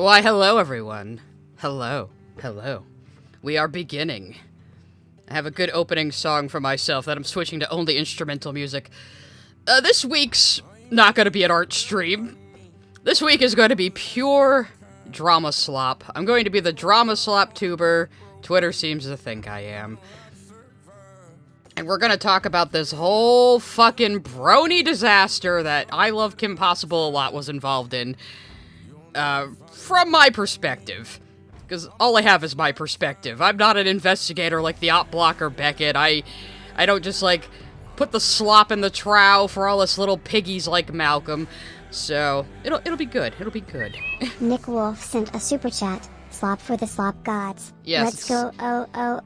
Why, hello, everyone. Hello. Hello. We are beginning. I have a good opening song for myself that I'm switching to only instrumental music. This week's not going to be an art stream. This week is going to be pure drama slop. I'm going to be the drama slop tuber Twitter seems to think I am. And we're going to talk about this whole fucking brony disaster that ILoveKimPossibleAlot was involved in. From my perspective. Because all I have is my perspective. I'm not an investigator like the op blocker Beckett. I don't just, like, put the slop in the trough for all us little piggies like Malcolm. So, it'll be good. It'll be good. Nick Wolf sent a super chat. Slop for the slop gods. Yes. Let's go,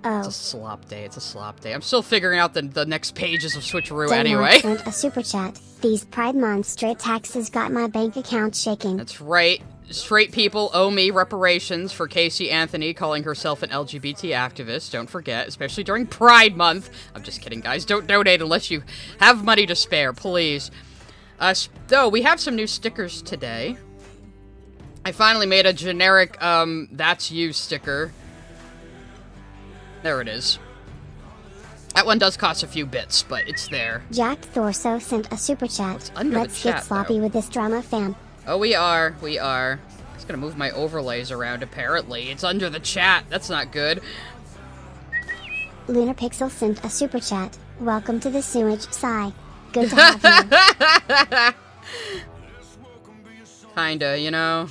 It's a slop day. It's a slop day. I'm still figuring out the next pages of Switcheroo Denmark anyway. sent a super chat. These Pride Month straight taxes got my bank account shaking. That's right. Straight people owe me reparations for Casey Anthony calling herself an LGBT activist. Don't forget, especially during Pride Month. I'm just kidding, guys. Don't donate unless you have money to spare, please. Though, we have some new stickers today. I finally made a generic, that's you sticker. There it is. That one does cost a few bits, but it's there. Jack Thorso sent a super chat. Let's chat, get sloppy with this drama, fam. Oh, we are. I'm just gonna move my overlays around, apparently. It's under the chat. That's not good. Lunar Pixel sent a super chat. Welcome to the sewage, sigh. Good to have you. Kinda, you know?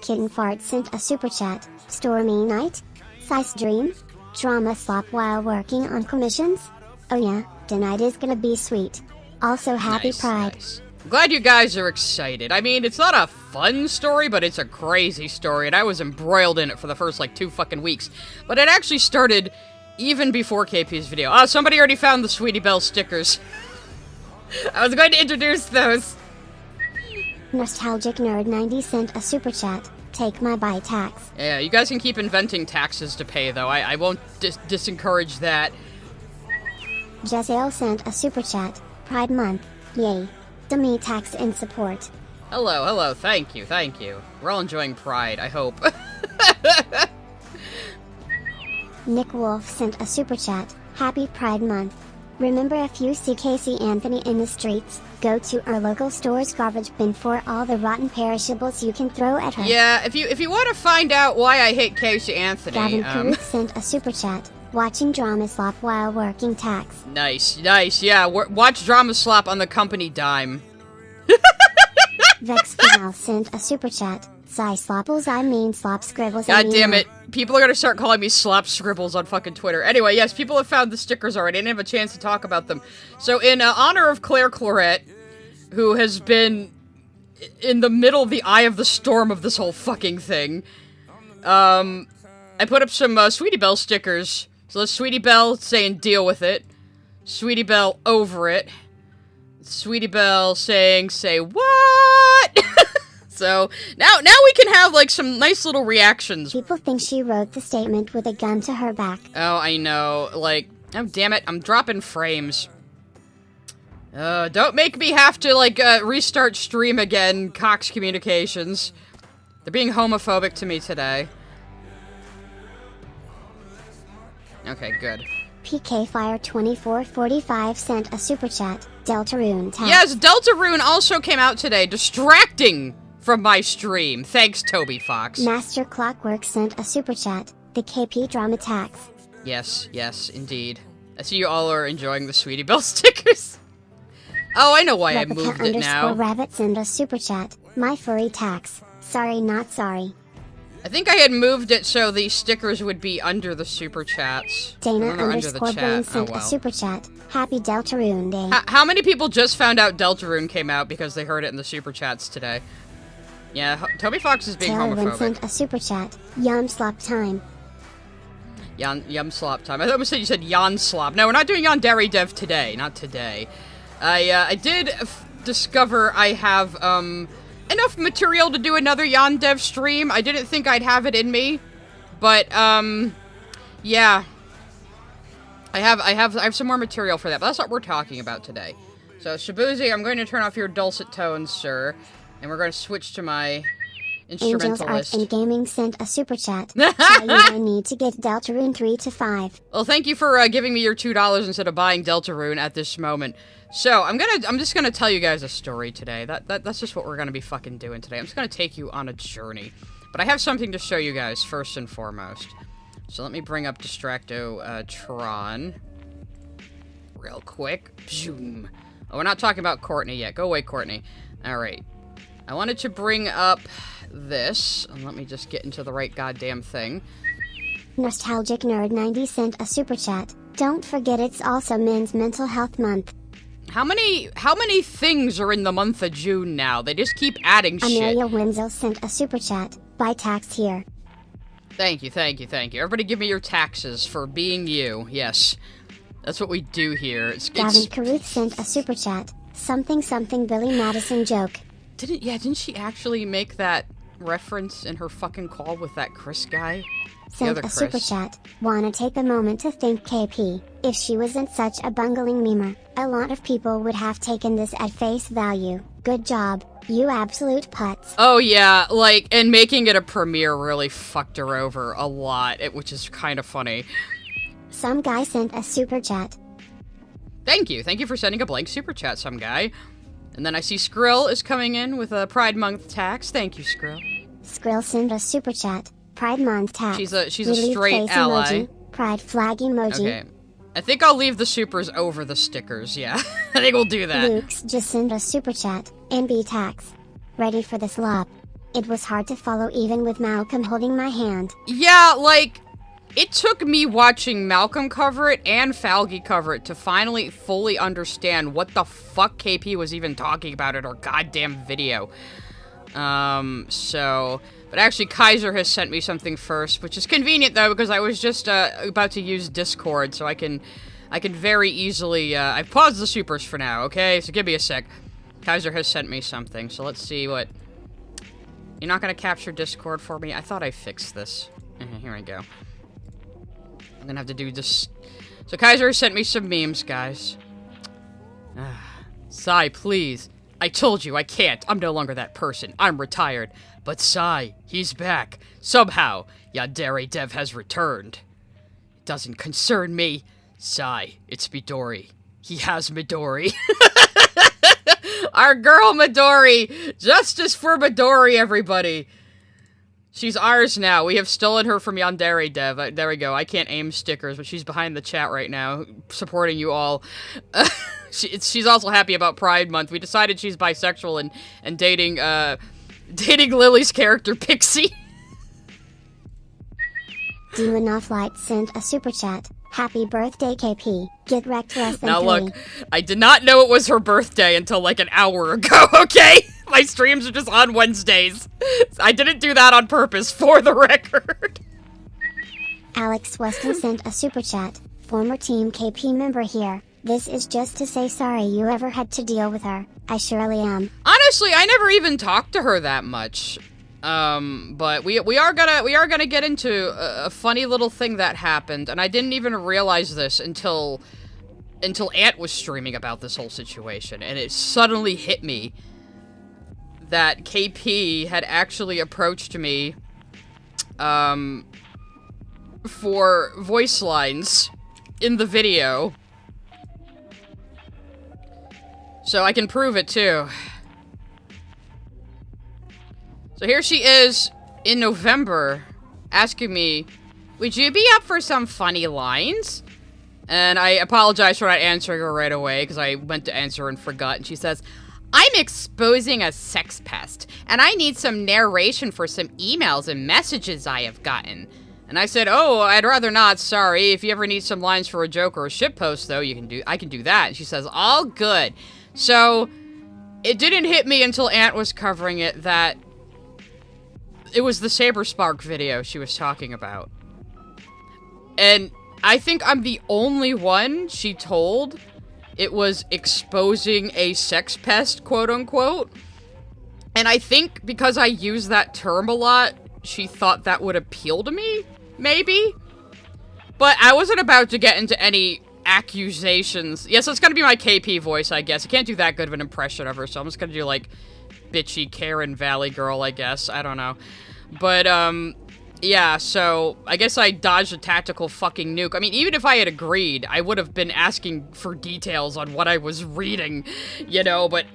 Kitten Fart sent a super chat. Stormy night? Sice dream? Drama slop while working on commissions? Oh yeah, tonight is gonna be sweet. Also, happy Pride. Nice. I'm glad you guys are excited. I mean, it's not a fun story, but it's a crazy story, and I was embroiled in it for the first, like, 2 fucking weeks. But it actually started even before KP's video. Oh, somebody already found the Sweetie Belle stickers. I was going to introduce those. Nostalgic Nerd 90 sent a super chat. Take my buy tax. Yeah, you guys can keep inventing taxes to pay, though. I won't disencourage that. Jezeel sent a super chat. Pride Month. Yay. Dummy tax in support. Hello, thank you. We're all enjoying Pride, I hope. Nick Wolf sent a super chat. Happy Pride Month. Remember, if you see Casey Anthony in the streets, go to our local store's garbage bin for all the rotten perishables you can throw at her. Yeah, if you want to find out why I hate Casey Anthony, Gavin Carruth sent a super chat. Watching drama slop while working tax. Nice, yeah, watch drama slop on the company dime. Vex Final sent a super chat. Sigh slopples, I mean slop scribbles. God damn it. People are gonna start calling me slop scribbles on fucking Twitter. Anyway, yes, people have found the stickers already. I didn't have a chance to talk about them. So in honor of Claire Corlett, who has been in the middle of the eye of the storm of this whole fucking thing, I put up some Sweetie Belle stickers. So there's Sweetie Belle saying deal with it. Sweetie Belle over it. Sweetie Belle saying say what? So, now we can have, like, some nice little reactions. People think she wrote the statement with a gun to her back. Oh, I know. Like, oh, damn it. I'm dropping frames. Don't make me have to, like, restart stream again, Cox Communications. They're being homophobic to me today. Okay, good. PK Fire 2445 sent a super chat. Deltarune tax. Yes, Deltarune also came out today, distracting from my stream. Thanks, Toby Fox. Master Clockwork sent a super chat. The KP drama tax. Yes, indeed. I see you all are enjoying the Sweetie Belle stickers. Oh, I know why I moved it now. Rabbit sent a super chat. My furry tax. Sorry, not sorry. I think I had moved it so the stickers would be under the super chats. Dana _Brain sent a super chat. Happy Deltarune Day. How many people just found out Deltarune came out because they heard it in the super chats today? Yeah, Toby Fox is being homophobic. Sent a super chat. Yum slop time. Yum slop time. I thought you said Yon slop. No, we're not doing Yandere Dev today. Not today. I did discover I have, enough material to do another Yandev stream. I didn't think I'd have it in me. But, yeah. I have some more material for that, but that's what we're talking about today. So, Shabuzi, I'm going to turn off your dulcet tones, sir. And we're going to switch to my Angels Art Instrumentalist. and Gaming sent a super chat. I need to get Deltarune 3 to 5. Well, thank you for giving me your $2 instead of buying Deltarune at this moment. So, I'm just gonna tell you guys a story today. That's just what we're gonna be fucking doing today. I'm just gonna take you on a journey. But I have something to show you guys first and foremost. So let me bring up Distracto Tron. Real quick. Zoom. Oh, we're not talking about Courtney yet. Go away, Courtney. Alright. I wanted to bring up this. And let me just get into the right goddamn thing. Nostalgic Nerd 90 sent a super chat. Don't forget it's also Men's Mental Health Month. How many things are in the month of June now? They just keep adding shit. Amelia Wenzel sent a super chat. Buy tax here. Thank you, thank you, thank you. Everybody give me your taxes for being you. Yes. That's what we do here. Gavin Caruth sent a super chat. Something Billy Madison joke. Didn't she actually make that reference in her fucking call with that Chris guy? Sent a super chat. Wanna take a moment to thank KP. If she wasn't such a bungling memer, a lot of people would have taken this at face value. Good job, you absolute putz. Oh yeah, like, and making it a premiere really fucked her over a lot, which is kind of funny. Some guy sent a super chat. Thank you for sending a blank super chat, some guy. And then I see Skrill is coming in with a Pride Month tax. Thank you, Skrill. Skrill sent a super chat. Pride Month tax. She's a straight ally. Emoji, pride flag emoji. Okay. I think I'll leave the supers over the stickers, yeah. I think we'll do that. Luke's just sent a super chat. NB tax. Ready for the slop. It was hard to follow even with Malcolm holding my hand. Yeah, like, it took me watching Malcolm cover it and Falgy cover it to finally fully understand what the fuck KP was even talking about in her goddamn video. But actually Kaiser has sent me something first, which is convenient though, because I was just, about to use Discord, so I can very easily, I've paused the supers for now, okay? So give me a sec. Kaiser has sent me something, so let's see what... You're not gonna capture Discord for me? I thought I fixed this. Here we go. I'm gonna have to do this. So Kaiser has sent me some memes, guys. Sai, please. I told you, I can't. I'm no longer that person. I'm retired. But Sai, he's back. Somehow, Yandere Dev has returned. It doesn't concern me. Sai, it's Midori. He has Midori. Our girl Midori. Justice for Midori, everybody. She's ours now. We have stolen her from Yandere Dev. There we go. I can't aim stickers, but she's behind the chat right now, supporting you all. She's also happy about Pride Month. We decided she's bisexual and dating Lily's character, Pixie. Demon Off Light sent a super chat. Happy birthday, KP. Get wrecked less than Now 3. look, I did not know it was her birthday until like an hour ago, okay? My streams are just on Wednesdays. I didn't do that on purpose, for the record. Alex Weston sent a super chat. Former Team KP member here. This is just to say sorry you ever had to deal with her. I surely am. Honestly, I never even talked to her that much. But we are gonna get into a funny little thing that happened, and I didn't even realize this until Ant was streaming about this whole situation, and it suddenly hit me that KP had actually approached me, for voice lines in the video. So I can prove it too. So here she is in November asking me, would you be up for some funny lines? And I apologize for not answering her right away because I went to answer and forgot. And she says, I'm exposing a sex pest and I need some narration for some emails and messages I have gotten. And I said, oh, I'd rather not, sorry. If you ever need some lines for a joke or a shitpost though, I can do that. And she says, all good. So it didn't hit me until Ant was covering it that it was the Saberspark video she was talking about. And I think I'm the only one she told it was exposing a sex pest, quote unquote. And I think because I use that term a lot, she thought that would appeal to me, maybe? But I wasn't about to get into any accusations. Yes, it's gonna be my KP voice, I guess. I can't do that good of an impression of her, so I'm just gonna do, like, bitchy Karen Valley girl, I guess. I don't know. But, yeah, so I guess I dodged a tactical fucking nuke. I mean, even if I had agreed, I would have been asking for details on what I was reading, you know, but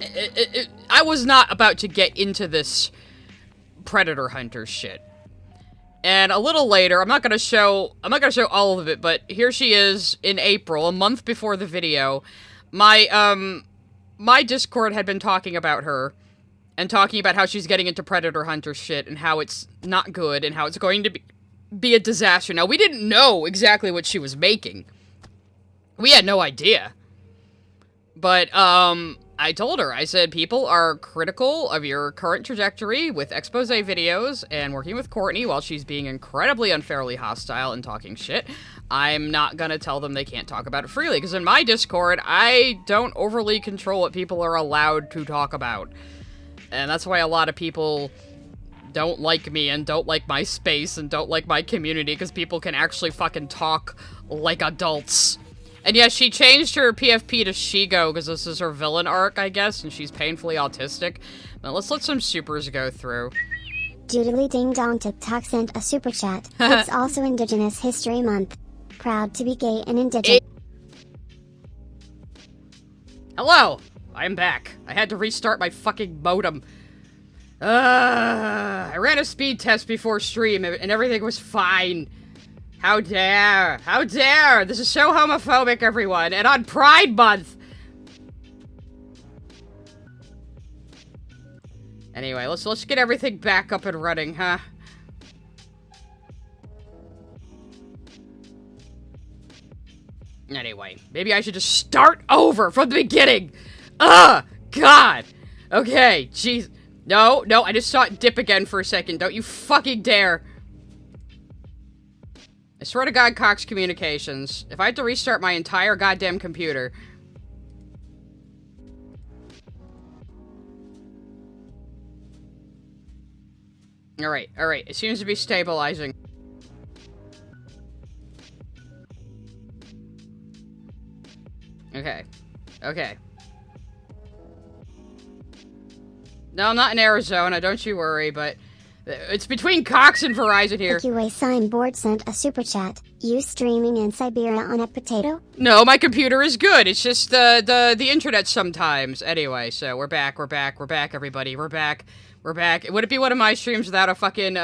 I was not about to get into this Predator Hunter shit. And a little later, I'm not gonna show all of it, but here she is in April, a month before the video. My Discord had been talking about her, and talking about how she's getting into Predator Hunter shit, and how it's not good, and how it's going to be a disaster. Now, we didn't know exactly what she was making. We had no idea. But, I told her, I said, people are critical of your current trajectory with expose videos, and working with Courtney while she's being incredibly unfairly hostile and talking shit. I'm not gonna tell them they can't talk about it freely, because in my Discord, I don't overly control what people are allowed to talk about. And that's why a lot of people don't like me and don't like my space and don't like my community, because people can actually fucking talk like adults. And yeah, she changed her PFP to Shigo because this is her villain arc, I guess, and she's painfully autistic. But let's let some supers go through. Doodly Ding Dong TikTok sent a super chat. It's also Indigenous History Month. Proud to be gay and indigenous. Hello! I'm back. I had to restart my fucking modem. I ran a speed test before stream and everything was fine. How dare! How dare! This is so homophobic, everyone, and on Pride Month! Anyway, let's get everything back up and running, huh? Anyway, maybe I should just start over from the beginning! Ugh! God! Okay, jeez. No, I just saw it dip again for a second. Don't you fucking dare! I swear to God, Cox Communications. If I had to restart my entire goddamn computer... Alright. It seems to be stabilizing. Okay. No, I'm not in Arizona, don't you worry, but... It's between Cox and Verizon here. QA Signboard sent a super chat. You streaming in Siberia on a potato? No, my computer is good. It's just the internet sometimes. Anyway, so we're back, everybody. We're back. Would it be one of my streams without a fucking,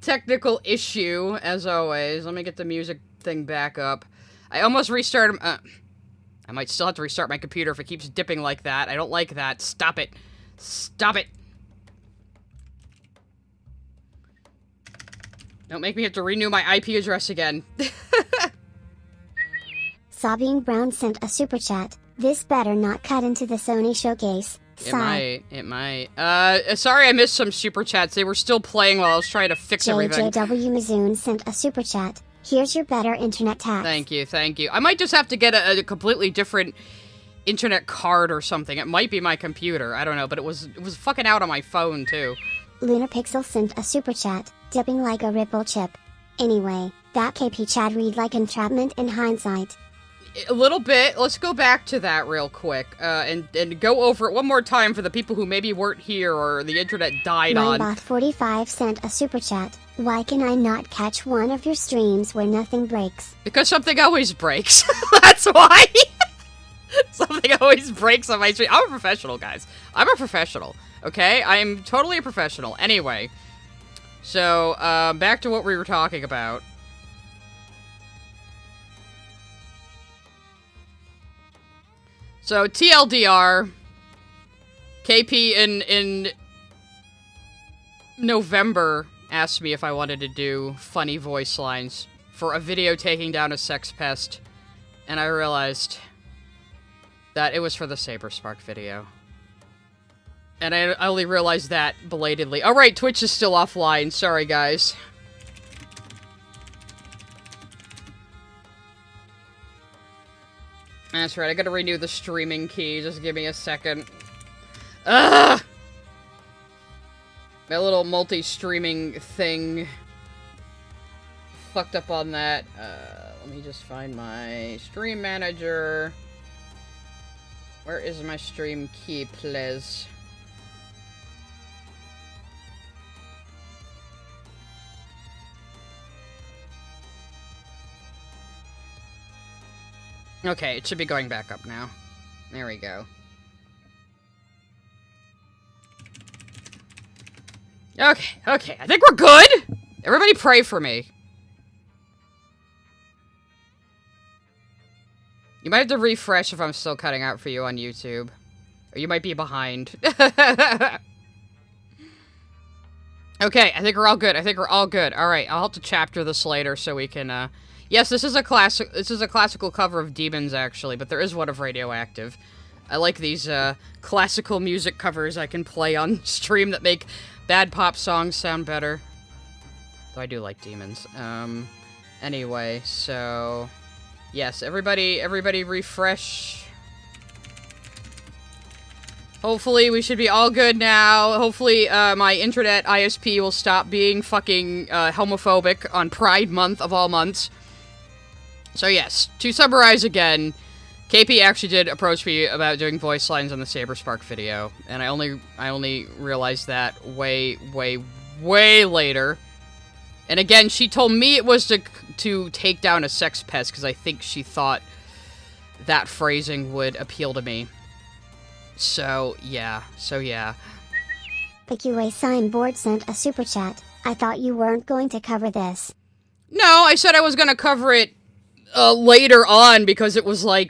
technical issue, as always? Let me get the music thing back up. I almost restarted, I might still have to restart my computer if it keeps dipping like that. I don't like that. Stop it. Don't make me have to renew my IP address again. Sabine Brown sent a super chat. This better not cut into the Sony showcase. Sigh. It might. Sorry I missed some super chats. They were still playing while I was trying to fix everything. JJW Mizoon sent a super chat. Here's your better internet tax. Thank you. I might just have to get a completely different internet card or something. It might be my computer. I don't know, but it was fucking out on my phone, too. Lunar Pixel sent a super chat, dipping like a ripple chip. Anyway, that KP chat read like entrapment in hindsight. A little bit. Let's go back to that real quick, and go over it one more time for the people who maybe weren't here or the internet died on. Minebot45 sent a super chat. Why can I not catch one of your streams where nothing breaks? Because something always breaks. That's why. Something always breaks on my stream. I'm a professional, guys. I'm a professional. Okay? I am totally a professional. Anyway. So, back to what we were talking about. So, TLDR, KP in November asked me if I wanted to do funny voice lines for a video taking down a sex pest, and I realized that it was for the Saberspark video. And I only realized that belatedly. Alright, Twitch is still offline. Sorry, guys. That's right, I gotta renew the streaming key. Just give me a second. Ugh! My little multi-streaming thing fucked up on that. Let let me just find my stream manager. Where is my stream key, please? Okay, it should be going back up now. There we go. Okay, I think we're good! Everybody pray for me. You might have to refresh if I'm still cutting out for you on YouTube. Or you might be behind. Okay, I think we're all good. Alright, I'll have to chapter this later so we can, Yes, this is a classical cover of Demons, actually, but there is one of Radioactive. I like these, classical music covers I can play on stream that make bad pop songs sound better. Though I do like Demons. Anyway, so... Yes, everybody refresh. Hopefully, we should be all good now. Hopefully, my internet ISP will stop being fucking, homophobic on Pride Month of all months. So yes, to summarize again, KP actually did approach me about doing voice lines on the Saberspark video, and I only realized that way later. And again, she told me it was to take down a sex pest, because I think she thought that phrasing would appeal to me. So yeah. The QA signboard sent a super chat. I thought you weren't going to cover this. No, I said I was going to cover it later on, because it was like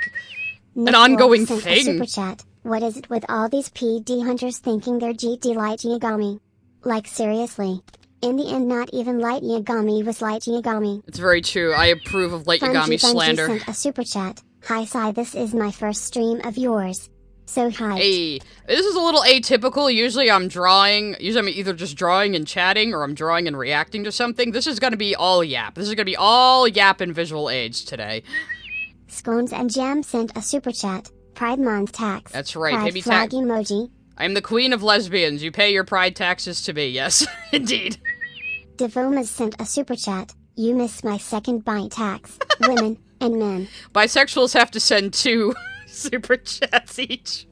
an ongoing sent thing. A super chat. What is it with all these PD hunters thinking they're GT Light Yagami? Like, seriously. In the end, not even Light Yagami was Light Yagami. It's very true. I approve of Light Yagami slander. Sent a super chat. Hi, Sai, this is my first stream of yours. So hyped. Hey, this is a little atypical. Usually I'm either just drawing and chatting, or I'm drawing and reacting to something. This is gonna be all yap. This is gonna be all yap and visual aids today. Scones and Jam sent a super chat. Pride Month tax. That's right, Pride baby flag emoji. I'm the queen of lesbians. You pay your pride taxes to me. Yes, indeed. Devomas sent a super chat. You missed my second bite tax. Women and men. Bisexuals have to send 2 super chats each.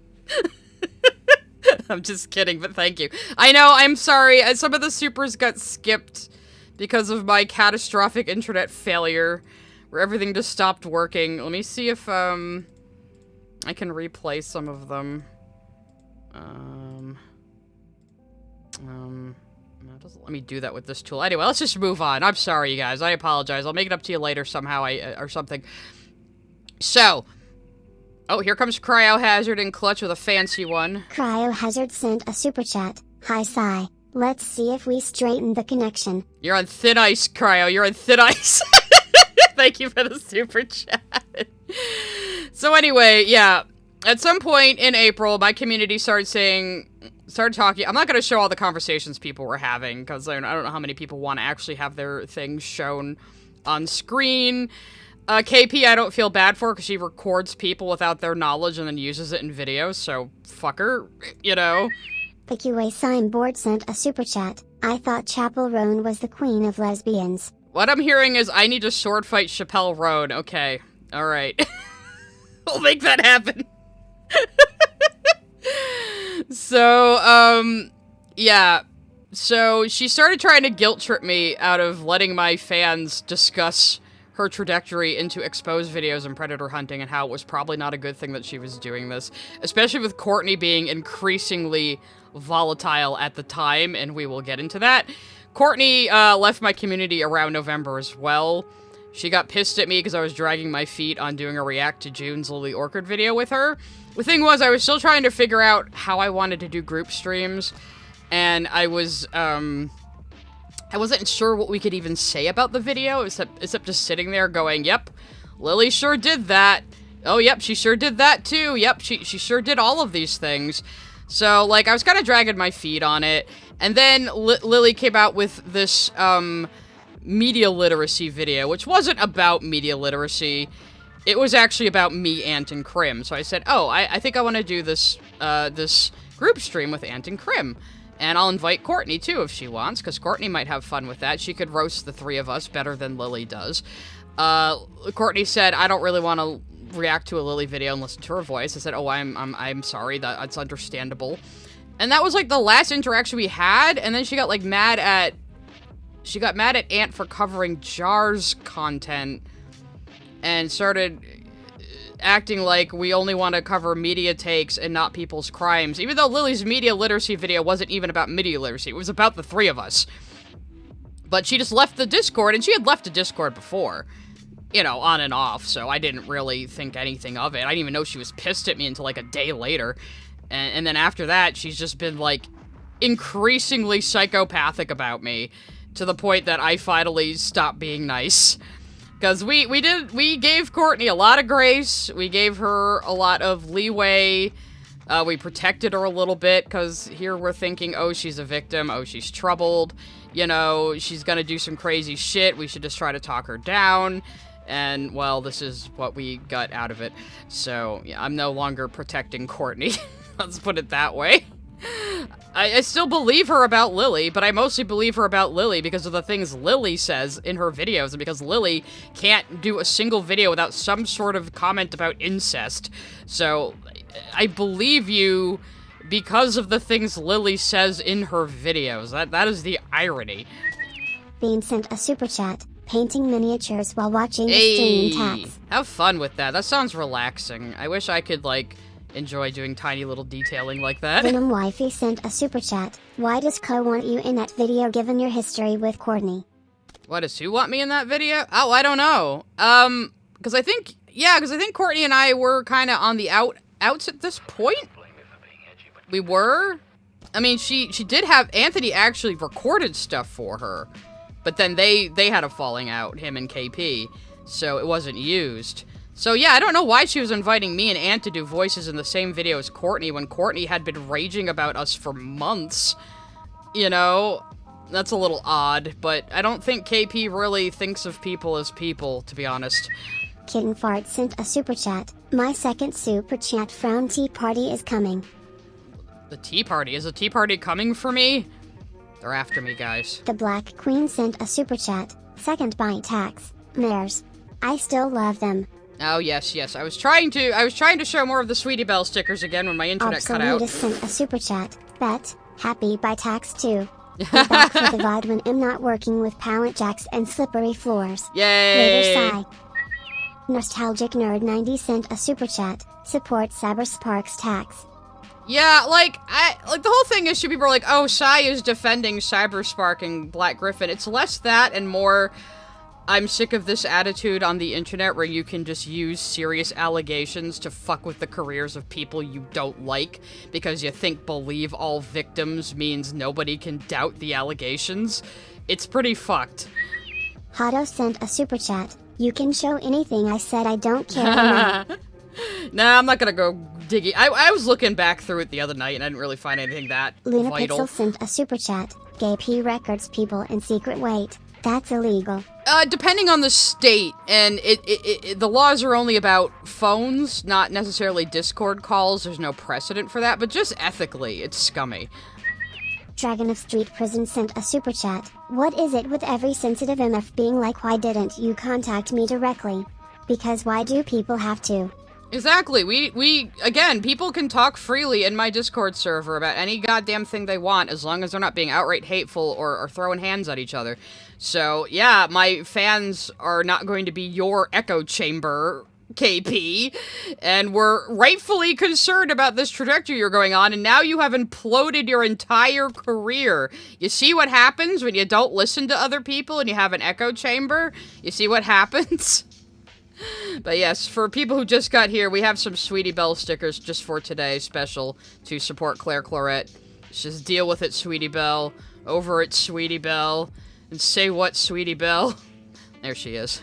I'm just kidding, but thank you. I know, I'm sorry. Some of the supers got skipped because of my catastrophic internet failure, where everything just stopped working. Let me see if, I can replay some of them. No, it doesn't let me do that with this tool. Anyway, let's just move on. I'm sorry, you guys. I apologize. I'll make it up to you later somehow, or something. So... Oh, here comes Cryohazard in clutch with a fancy one. Cryohazard sent a super chat. Hi, Sai. Let's see if we straighten the connection. You're on thin ice, Cryo. You're on thin ice. Thank you for the super chat. So anyway, yeah. At some point in April, my community started talking. I'm not going to show all the conversations people were having, because I don't know how many people want to actually have their things shown on screen. KP, I don't feel bad for, because she records people without their knowledge and then uses it in videos, so fuck her, you know. The QA signboard sent a super chat. I thought Chapel Roan was the queen of lesbians. What I'm hearing is I need to sword fight Chappelle Roan. Okay, alright. We'll make that happen. So, yeah. So, she started trying to guilt trip me out of letting my fans discuss her trajectory into exposed videos and predator hunting, and how it was probably not a good thing that she was doing this, especially with Courtney being increasingly volatile at the time, and we will get into that. Courtney left my community around November as well. She got pissed at me because I was dragging my feet on doing a react to June's Lily Orchid video with her. The thing was, I was still trying to figure out how I wanted to do group streams, and I wasn't sure what we could even say about the video, except just sitting there going, yep, Lily sure did that. Oh, yep, she sure did that too. Yep, she sure did all of these things. So, like, I was kind of dragging my feet on it. And then Lily came out with this, media literacy video, which wasn't about media literacy. It was actually about me, Ant, and Crim. So I said, oh, I think I want to do this, this group stream with Ant and Crim. And I'll invite Courtney, too, if she wants, because Courtney might have fun with that. She could roast the 3 of us better than Lily does. Courtney said, I don't really want to react to a Lily video and listen to her voice. I said, oh, I'm sorry, that's understandable. And that was, like, the last interaction we had, and then she got, like, mad at Ant for covering Jar's content, and started acting like we only want to cover media takes and not people's crimes, even though Lily's media literacy video wasn't even about media literacy, it was about the three of us. But she just left the Discord, and she had left the Discord before, you know, on and off, so I didn't really think anything of it. I didn't even know she was pissed at me until, like, a day later. And then after that, she's just been, like, increasingly psychopathic about me, to the point that I finally stopped being nice. Because we gave Courtney a lot of grace, we gave her a lot of leeway, we protected her a little bit, because here we're thinking, oh, she's a victim, oh, she's troubled, you know, she's gonna do some crazy shit, we should just try to talk her down. And, well, this is what we got out of it. So, yeah, I'm no longer protecting Courtney. Let's put it that way. I still believe her about Lily, but I mostly believe her about Lily because of the things Lily says in her videos, and because Lily can't do a single video without some sort of comment about incest. So, I believe you because of the things Lily says in her videos. That is the irony. Bean sent a super chat. Painting miniatures while watching the stream tax. Have fun with that. That sounds relaxing. I wish I could, like, enjoy doing tiny little detailing like that. Venom Wifey sent a super chat. Why does Co want you in that video given your history with Courtney? Why does who want me in that video? Oh, I don't know. Because I think Courtney and I were kind of on the outs at this point. We were? I mean, she did have, Anthony actually recorded stuff for her. But then they had a falling out, him and KP, so it wasn't used. So yeah, I don't know why she was inviting me and Ant to do voices in the same video as Courtney when Courtney had been raging about us for months. You know, that's a little odd, but I don't think KP really thinks of people as people, to be honest. Kitten Fart sent a super chat. My second super chat from Tea Party is coming. The Tea Party? Is the Tea Party coming for me? They're after me, guys. The Black Queen sent a super chat. Second by tax. Mares. I still love them. Oh, yes, yes. I was trying to show more of the Sweetie Belle stickers again when my internet cut out. Absolutus sent a super chat. Bet. Happy by tax too. I'm back for the VOD when I'm not working with pallet jacks and slippery floors. Yay! Later, sigh. Nostalgic Nerd 90 sent a super chat. Support Saberspark's tax. Yeah, like the whole thing is, people are like, oh, Sai is defending Saberspark and Black Gryphon. It's less that and more, I'm sick of this attitude on the internet where you can just use serious allegations to fuck with the careers of people you don't like because you think believe all victims means nobody can doubt the allegations. It's pretty fucked. Hotto sent a super chat. You can show anything I said, I don't care. Nah, I'm not gonna go digging. I was looking back through it the other night and I didn't really find anything that Luna vital. Pixel sent a super chat. Gay P records people in secret. Wait, that's illegal. Depending on the state, and the laws are only about phones, not necessarily Discord calls. There's no precedent for that, but just ethically, it's scummy. Dragon of Street Prison sent a super chat. What is it with every sensitive MF being like, why didn't you contact me directly? Because why do people have to? Exactly. Again, people can talk freely in my Discord server about any goddamn thing they want, as long as they're not being outright hateful or throwing hands at each other. So, yeah, my fans are not going to be your echo chamber, KP, and we're rightfully concerned about this trajectory you're going on, and now you have imploded your entire career. You see what happens when you don't listen to other people and you have an echo chamber? You see what happens? But yes, for people who just got here, we have some Sweetie Belle stickers just for today, special to support Claire Claret. Just deal with it, Sweetie Belle. Over it, Sweetie Belle. And say what, Sweetie Belle? There she is.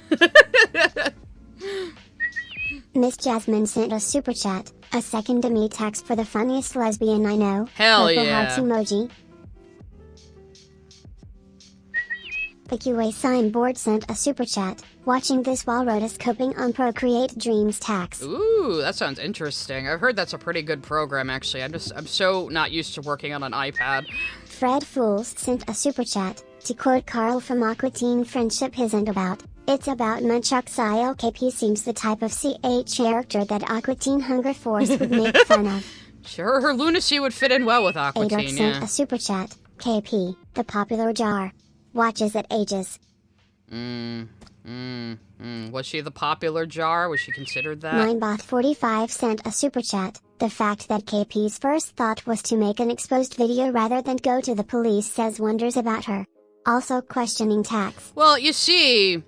Miss Jasmine sent a super chat. A second to me text for the funniest lesbian I know. Hell Purple yeah. hearts emoji. PQA signboard sent a super chat. Watching this while Rotus coping on Procreate Dreams tax. Ooh, that sounds interesting. I've heard that's a pretty good program, actually. I'm so not used to working on an iPad. Fred Fools sent a super chat. To quote Carl from Aqua Teen, friendship isn't about It's about Nunchuck's ILKP seems the type of CH character that Aqua Teen Hunger Force would make fun of. Sure, her lunacy would fit in well with Aqua Adork Teen, sent yeah. a super chat. KP, the popular jar. Watches at ages. Was she the popular jar? Was she considered that? Ninebot45 sent a super chat. The fact that KP's first thought was to make an exposed video rather than go to the police says wonders about her. Also questioning tax. Well, you see,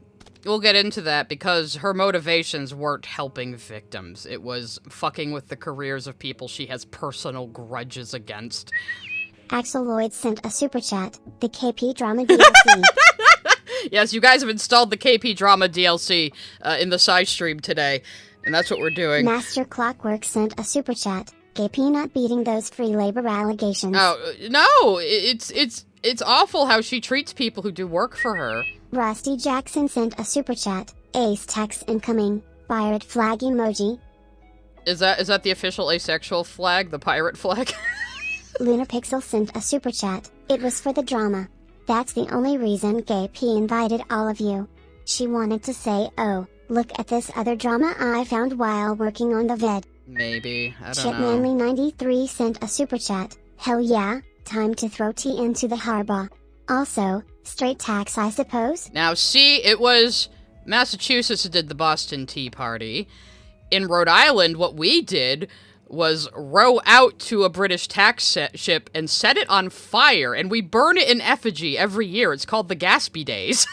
we'll get into that because her motivations weren't helping victims. It was fucking with the careers of people she has personal grudges against. Axel Lloyd sent a super chat. The KP drama DLC. Yes, you guys have installed the KP drama DLC in the side stream today, and that's what we're doing. Master Clockwork sent a super chat. KP not beating those free labor allegations. Oh, no, it's awful how she treats people who do work for her. Rusty Jackson sent a super chat. Ace text incoming. Pirate flag emoji. Is that the official asexual flag, the pirate flag? Lunapixel sent a super chat. It was for the drama. That's the only reason KP invited all of you. She wanted to say, oh, look at this other drama I found while working on the vid. Maybe, I don't know. Shitmanly93 sent a super chat. Hell yeah, time to throw tea into the harbor. Also, straight tax I suppose? Now see, it was Massachusetts who did the Boston Tea Party. In Rhode Island, what we did was row out to a British tax ship and set it on fire, and we burn it in effigy every year. It's called the Gaspy Days.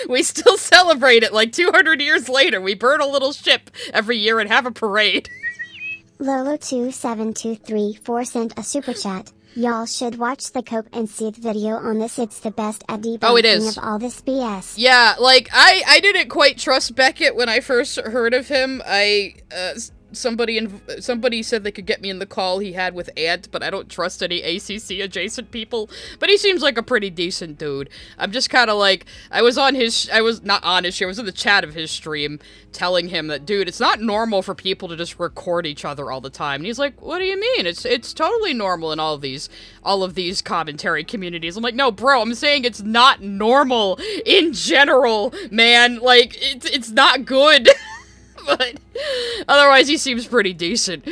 We still celebrate it like 200 years later. We burn a little ship every year and have a parade. Lolo27234 sent a super chat. Y'all should watch the Cope and Seed video on this. It's the best at debunking of all this BS. Yeah, like, I didn't quite trust Beckett when I first heard of him. Somebody said they could get me in the call he had with Ant, but I don't trust any ACC adjacent people. But he seems like a pretty decent dude. I'm just kind of like, I was in the chat of his stream telling him that, dude, it's not normal for people to just record each other all the time. And he's like, what do you mean? It's totally normal in all of these commentary communities. I'm like, no, bro, I'm saying it's not normal in general, man. Like, it's not good. But otherwise, he seems pretty decent.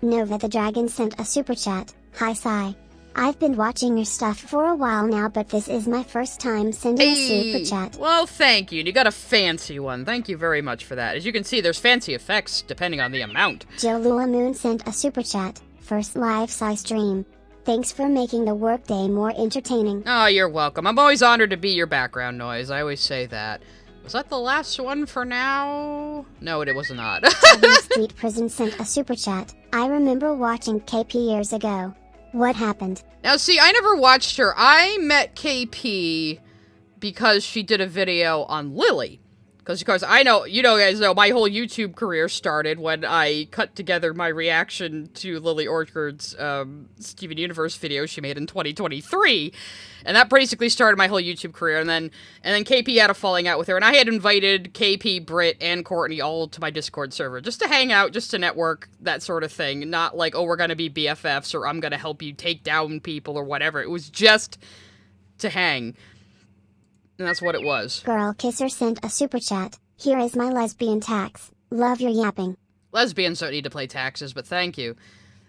Nova the Dragon sent a super chat. Hi, Sai. I've been watching your stuff for a while now, but this is my first time sending a super chat. Well, thank you. You got a fancy one. Thank you very much for that. As you can see, there's fancy effects depending on the amount. Joe Lula Moon sent a super chat. First live Sai stream. Thanks for making the workday more entertaining. Oh, you're welcome. I'm always honored to be your background noise. I always say that. Was that the last one for now? No, it was not. Street Prison sent a super chat. I remember watching KP years ago. What happened? Now, see, I never watched her. I met KP because she did a video on Lily. Because I know, you guys know, my whole YouTube career started when I cut together my reaction to Lily Orchard's Steven Universe video she made in 2023. And that basically started my whole YouTube career. And then KP had a falling out with her. And I had invited KP, Britt, and Courtney all to my Discord server. Just to hang out, just to network, that sort of thing. Not like, oh, we're going to be BFFs or I'm going to help you take down people or whatever. It was just to hang. And that's what it was. Girl Kisser sent a super chat. Here is my lesbian tax. Love your yapping. Lesbians don't need to play taxes, but thank you.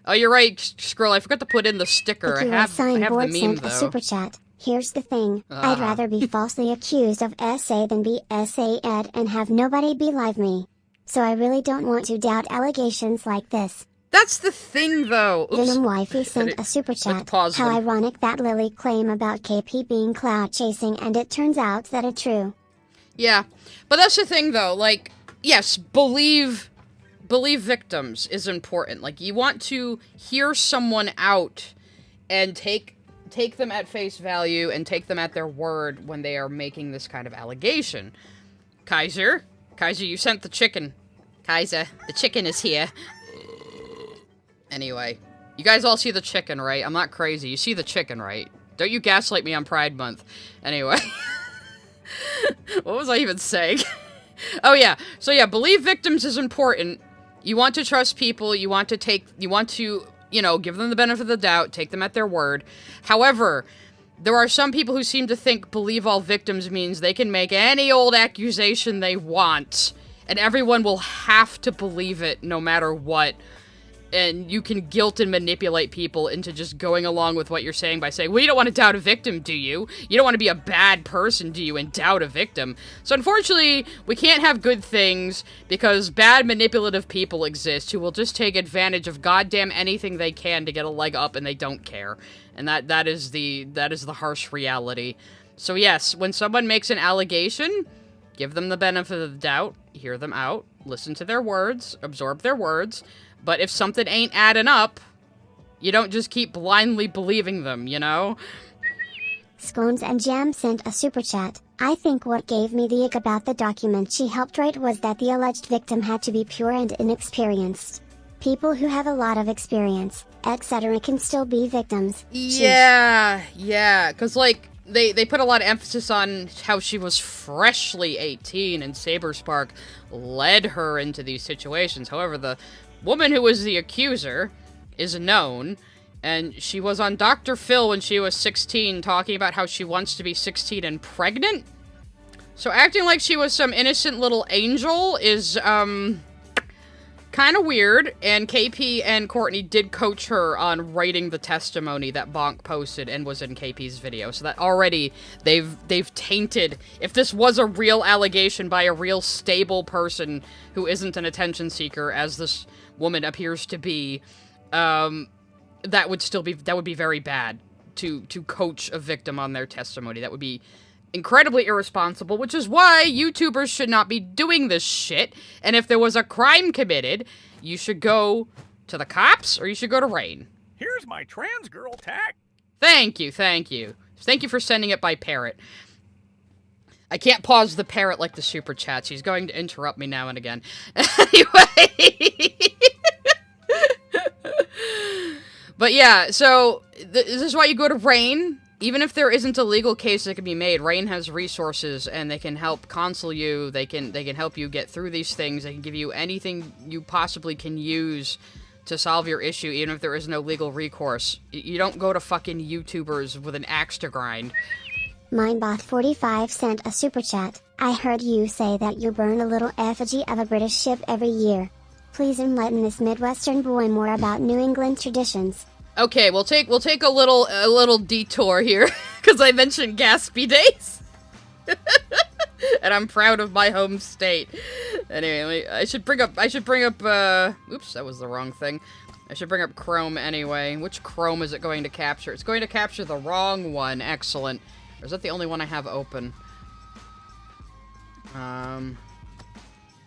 Oh, you're right, Skrull. I forgot to put in the sticker. I have the meme, sent though. A super chat. Here's the thing. I'd rather be falsely accused of SA than be SA-ed and have nobody believe me. So I really don't want to doubt allegations like this. That's the thing, though. Oops. Venom Wifey sent a super chat. How ironic that Lily claim about KP being clout chasing and it turns out that it's true. Yeah, but that's the thing, though. Like, yes, believe victims is important. Like, you want to hear someone out and take them at face value and take them at their word when they are making this kind of allegation. Kaiser, you sent the chicken. Kaiser, the chicken is here. Anyway, you guys all see the chicken, right? I'm not crazy. You see the chicken, right? Don't you gaslight me on Pride Month. Anyway. What was I even saying? Oh, yeah. So, yeah, believe victims is important. You want to trust people. You want to, give them the benefit of the doubt. Take them at their word. However, there are some people who seem to think believe all victims means they can make any old accusation they want, and everyone will have to believe it no matter what. And you can guilt and manipulate people into just going along with what you're saying by saying, well, you don't want to doubt a victim, do you? You don't want to be a bad person, do you, and doubt a victim? So unfortunately, we can't have good things because bad manipulative people exist who will just take advantage of goddamn anything they can to get a leg up, and they don't care. And that is the harsh reality. So yes, when someone makes an allegation, give them the benefit of the doubt, hear them out, listen to their words, absorb their words. But if something ain't adding up, you don't just keep blindly believing them, you know? Scones and Jam sent a super chat. I think what gave me the ick about the document she helped write was that the alleged victim had to be pure and inexperienced. People who have a lot of experience, etc. can still be victims. Yeah, because, like, they put a lot of emphasis on how she was freshly 18 and Saberspark led her into these situations. However, the woman who was the accuser is known, and she was on Dr. Phil when she was 16 talking about how she wants to be 16 and pregnant. So acting like she was some innocent little angel is, kind of weird, and KP and Courtney did coach her on writing the testimony that Bonk posted and was in KP's video. So that already, they've tainted, if this was a real allegation by a real stable person who isn't an attention seeker, as this woman appears to be, that would be very bad to coach a victim on their testimony. That would be incredibly irresponsible, which is why YouTubers should not be doing this shit. And if there was a crime committed, you should go to the cops or you should go to RAINN. Here's my trans girl tag. Thank you. Thank you for sending it by Parrot. I can't pause the Parrot like the super chats. He's going to interrupt me now and again. Anyway. But yeah, so this is why you go to RAINN. Even if there isn't a legal case that can be made, RAINN has resources, and they can help counsel you, they can help you get through these things, they can give you anything you possibly can use to solve your issue, even if there is no legal recourse. You don't go to fucking YouTubers with an axe to grind. Mindbot45 sent a super chat. I heard you say that you burn a little effigy of a British ship every year. Please enlighten this Midwestern boy more about New England traditions. Okay, we'll take a little detour here, because I mentioned Gatsby Days, and I'm proud of my home state. Anyway, I should bring up, oops, that was the wrong thing. I should bring up Chrome anyway. Which Chrome is it going to capture? It's going to capture the wrong one. Excellent. Or is that the only one I have open?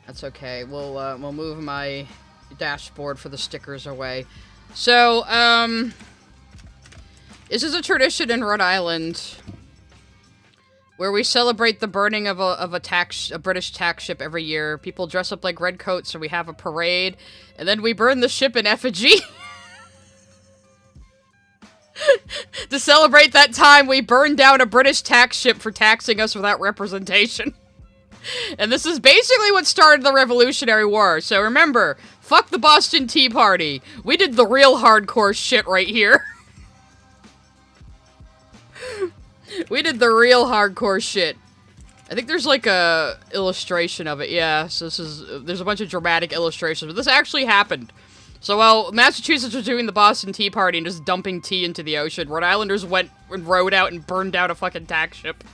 That's okay. We'll move my dashboard for the stickers away. So, this is a tradition in Rhode Island where we celebrate the burning of a British tax ship every year. People dress up like redcoats, so we have a parade, and then we burn the ship in effigy. To celebrate that time, we burned down a British tax ship for taxing us without representation. And this is basically what started the Revolutionary War. So remember, fuck the Boston Tea Party. We did the real hardcore shit right here. We did the real hardcore shit. I think there's like a illustration of it. Yeah, so there's a bunch of dramatic illustrations, but this actually happened. So while Massachusetts was doing the Boston Tea Party and just dumping tea into the ocean, Rhode Islanders went and rowed out and burned down a fucking tax ship.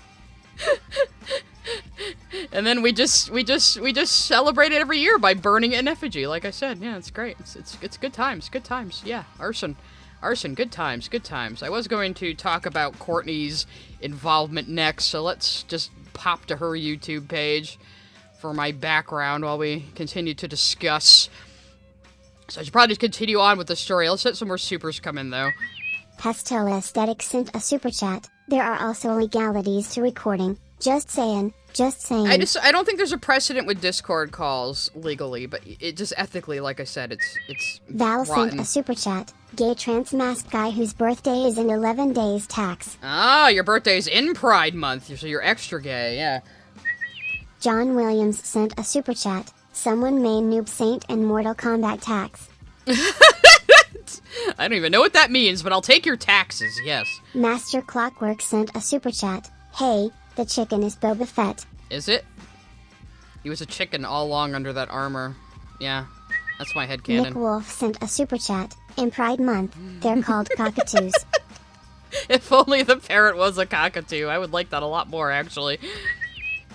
And then we just celebrate it every year by burning it in effigy. Like I said, yeah, it's great. It's good times. Good times. Yeah, arson. Good times. Good times. I was going to talk about Courtney's involvement next, so let's just pop to her YouTube page for my background while we continue to discuss. So I should probably just continue on with the story. Let's let some more supers come in, though. Pastel Aesthetic sent a super chat. There are also legalities to recording. Just saying. I don't think there's a precedent with Discord calls legally, but it just ethically, like I said, it's Val rotten. sent a super chat. Gay trans masked guy whose birthday is in 11 days tax. Ah, your birthday's in Pride Month, so you're extra gay, yeah. John Williams sent a super chat. Someone may noob Saint and Mortal Kombat tax. What? I don't even know what that means, but I'll take your taxes, yes. Master Clockwork sent a super chat. Hey, the chicken is Boba Fett. Is it? He was a chicken all along under that armor. Yeah, that's my headcanon. Nick Wolf sent a super chat. In Pride Month, they're called cockatoos. If only the parrot was a cockatoo. I would like that a lot more, actually.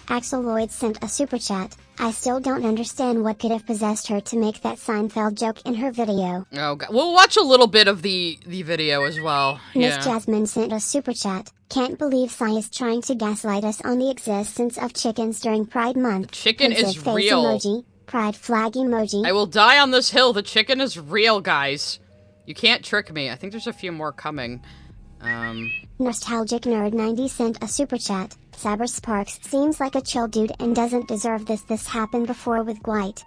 Axel Lloyd sent a super chat. I still don't understand what could have possessed her to make that Seinfeld joke in her video. Oh, God. We'll watch a little bit of the video as well. Miss Yeah. Jasmine sent a super chat. Can't believe Sai is trying to gaslight us on the existence of chickens during Pride Month. Chicken is Face real. emoji, pride flag emoji. I will die on this hill. The chicken is real, guys. You can't trick me. I think there's a few more coming. Nostalgic Nerd 90 sent a super chat. Saberspark seems like a chill dude and doesn't deserve this. This happened before with Dwight.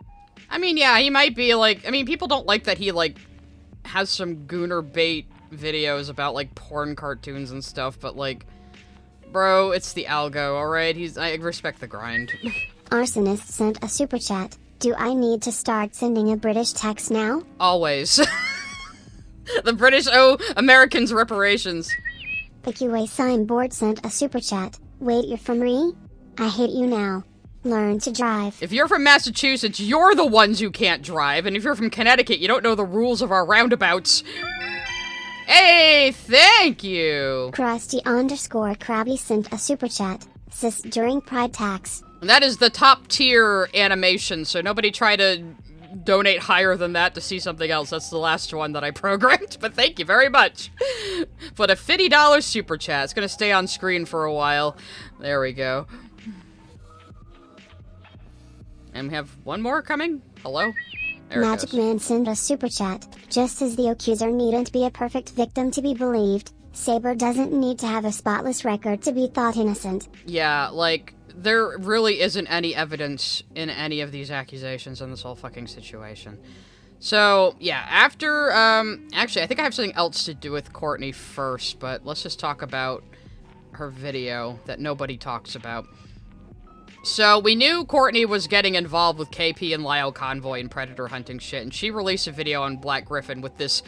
I mean, yeah, he might be, like... I mean, people don't like that he, like, has some gooner bait videos about, like, porn cartoons and stuff, but, like... Bro, it's the algo, alright? I respect the grind. Arsonist sent a super chat. Do I need to start sending a British text now? Always. The British owe Americans reparations. PQA Signboard sent a super chat. Wait, you're from Ree? I hate you now. Learn to drive. If you're from Massachusetts, you're the ones who can't drive, and if you're from Connecticut, you don't know the rules of our roundabouts. Hey, thank you! Krusty_Krabby sent a super chat. Sis during Pride tax. And that is the top tier animation, so nobody try to donate higher than that to see something else. That's the last one that I programmed, but thank you very much. For the $50 super chat. It's gonna stay on screen for a while. There we go. And we have one more coming. Hello? There it Magic goes. Man sent a super chat. Just as the accuser needn't be a perfect victim to be believed, Saber doesn't need to have a spotless record to be thought innocent. Yeah, like, there really isn't any evidence in any of these accusations in this whole fucking situation. So, yeah, after, actually, I think I have something else to do with Courtney first, but let's just talk about her video that nobody talks about. So, we knew Courtney was getting involved with KP and Lyle Convoy and predator hunting shit, and she released a video on Black Gryphon with this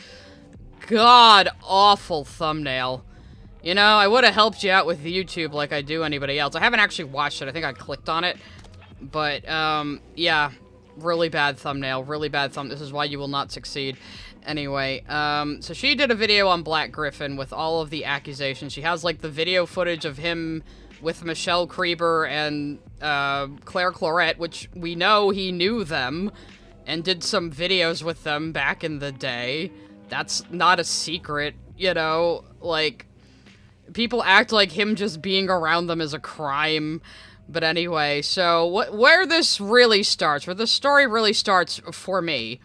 god-awful thumbnail. You know, I would have helped you out with YouTube like I do anybody else. I haven't actually watched it. I think I clicked on it. But, yeah. Really bad thumbnail. Really bad This is why you will not succeed. Anyway, so she did a video on Black Gryphon with all of the accusations. She has, like, the video footage of him with Michelle Krieber and, Claire Corlett, which we know he knew them and did some videos with them back in the day. That's not a secret, you know? Like... People act like him just being around them is a crime. But anyway, so where this really starts, where the story really starts for me,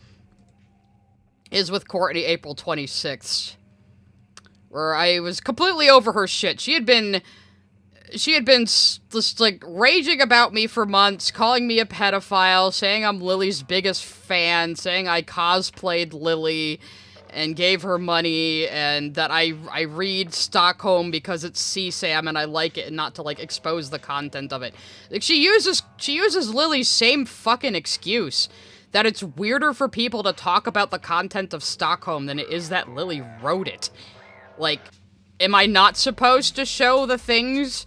is with Courtney April 26th. Where I was completely over her shit. She had been just, like, raging about me for months, calling me a pedophile, saying I'm Lily's biggest fan, saying I cosplayed Lily and gave her money, and that I read Stockholm because it's CSAM and I like it and not to, like, expose the content of it. Like, she uses Lily's same fucking excuse, that it's weirder for people to talk about the content of Stockholm than it is that Lily wrote it. Like, am I not supposed to show the things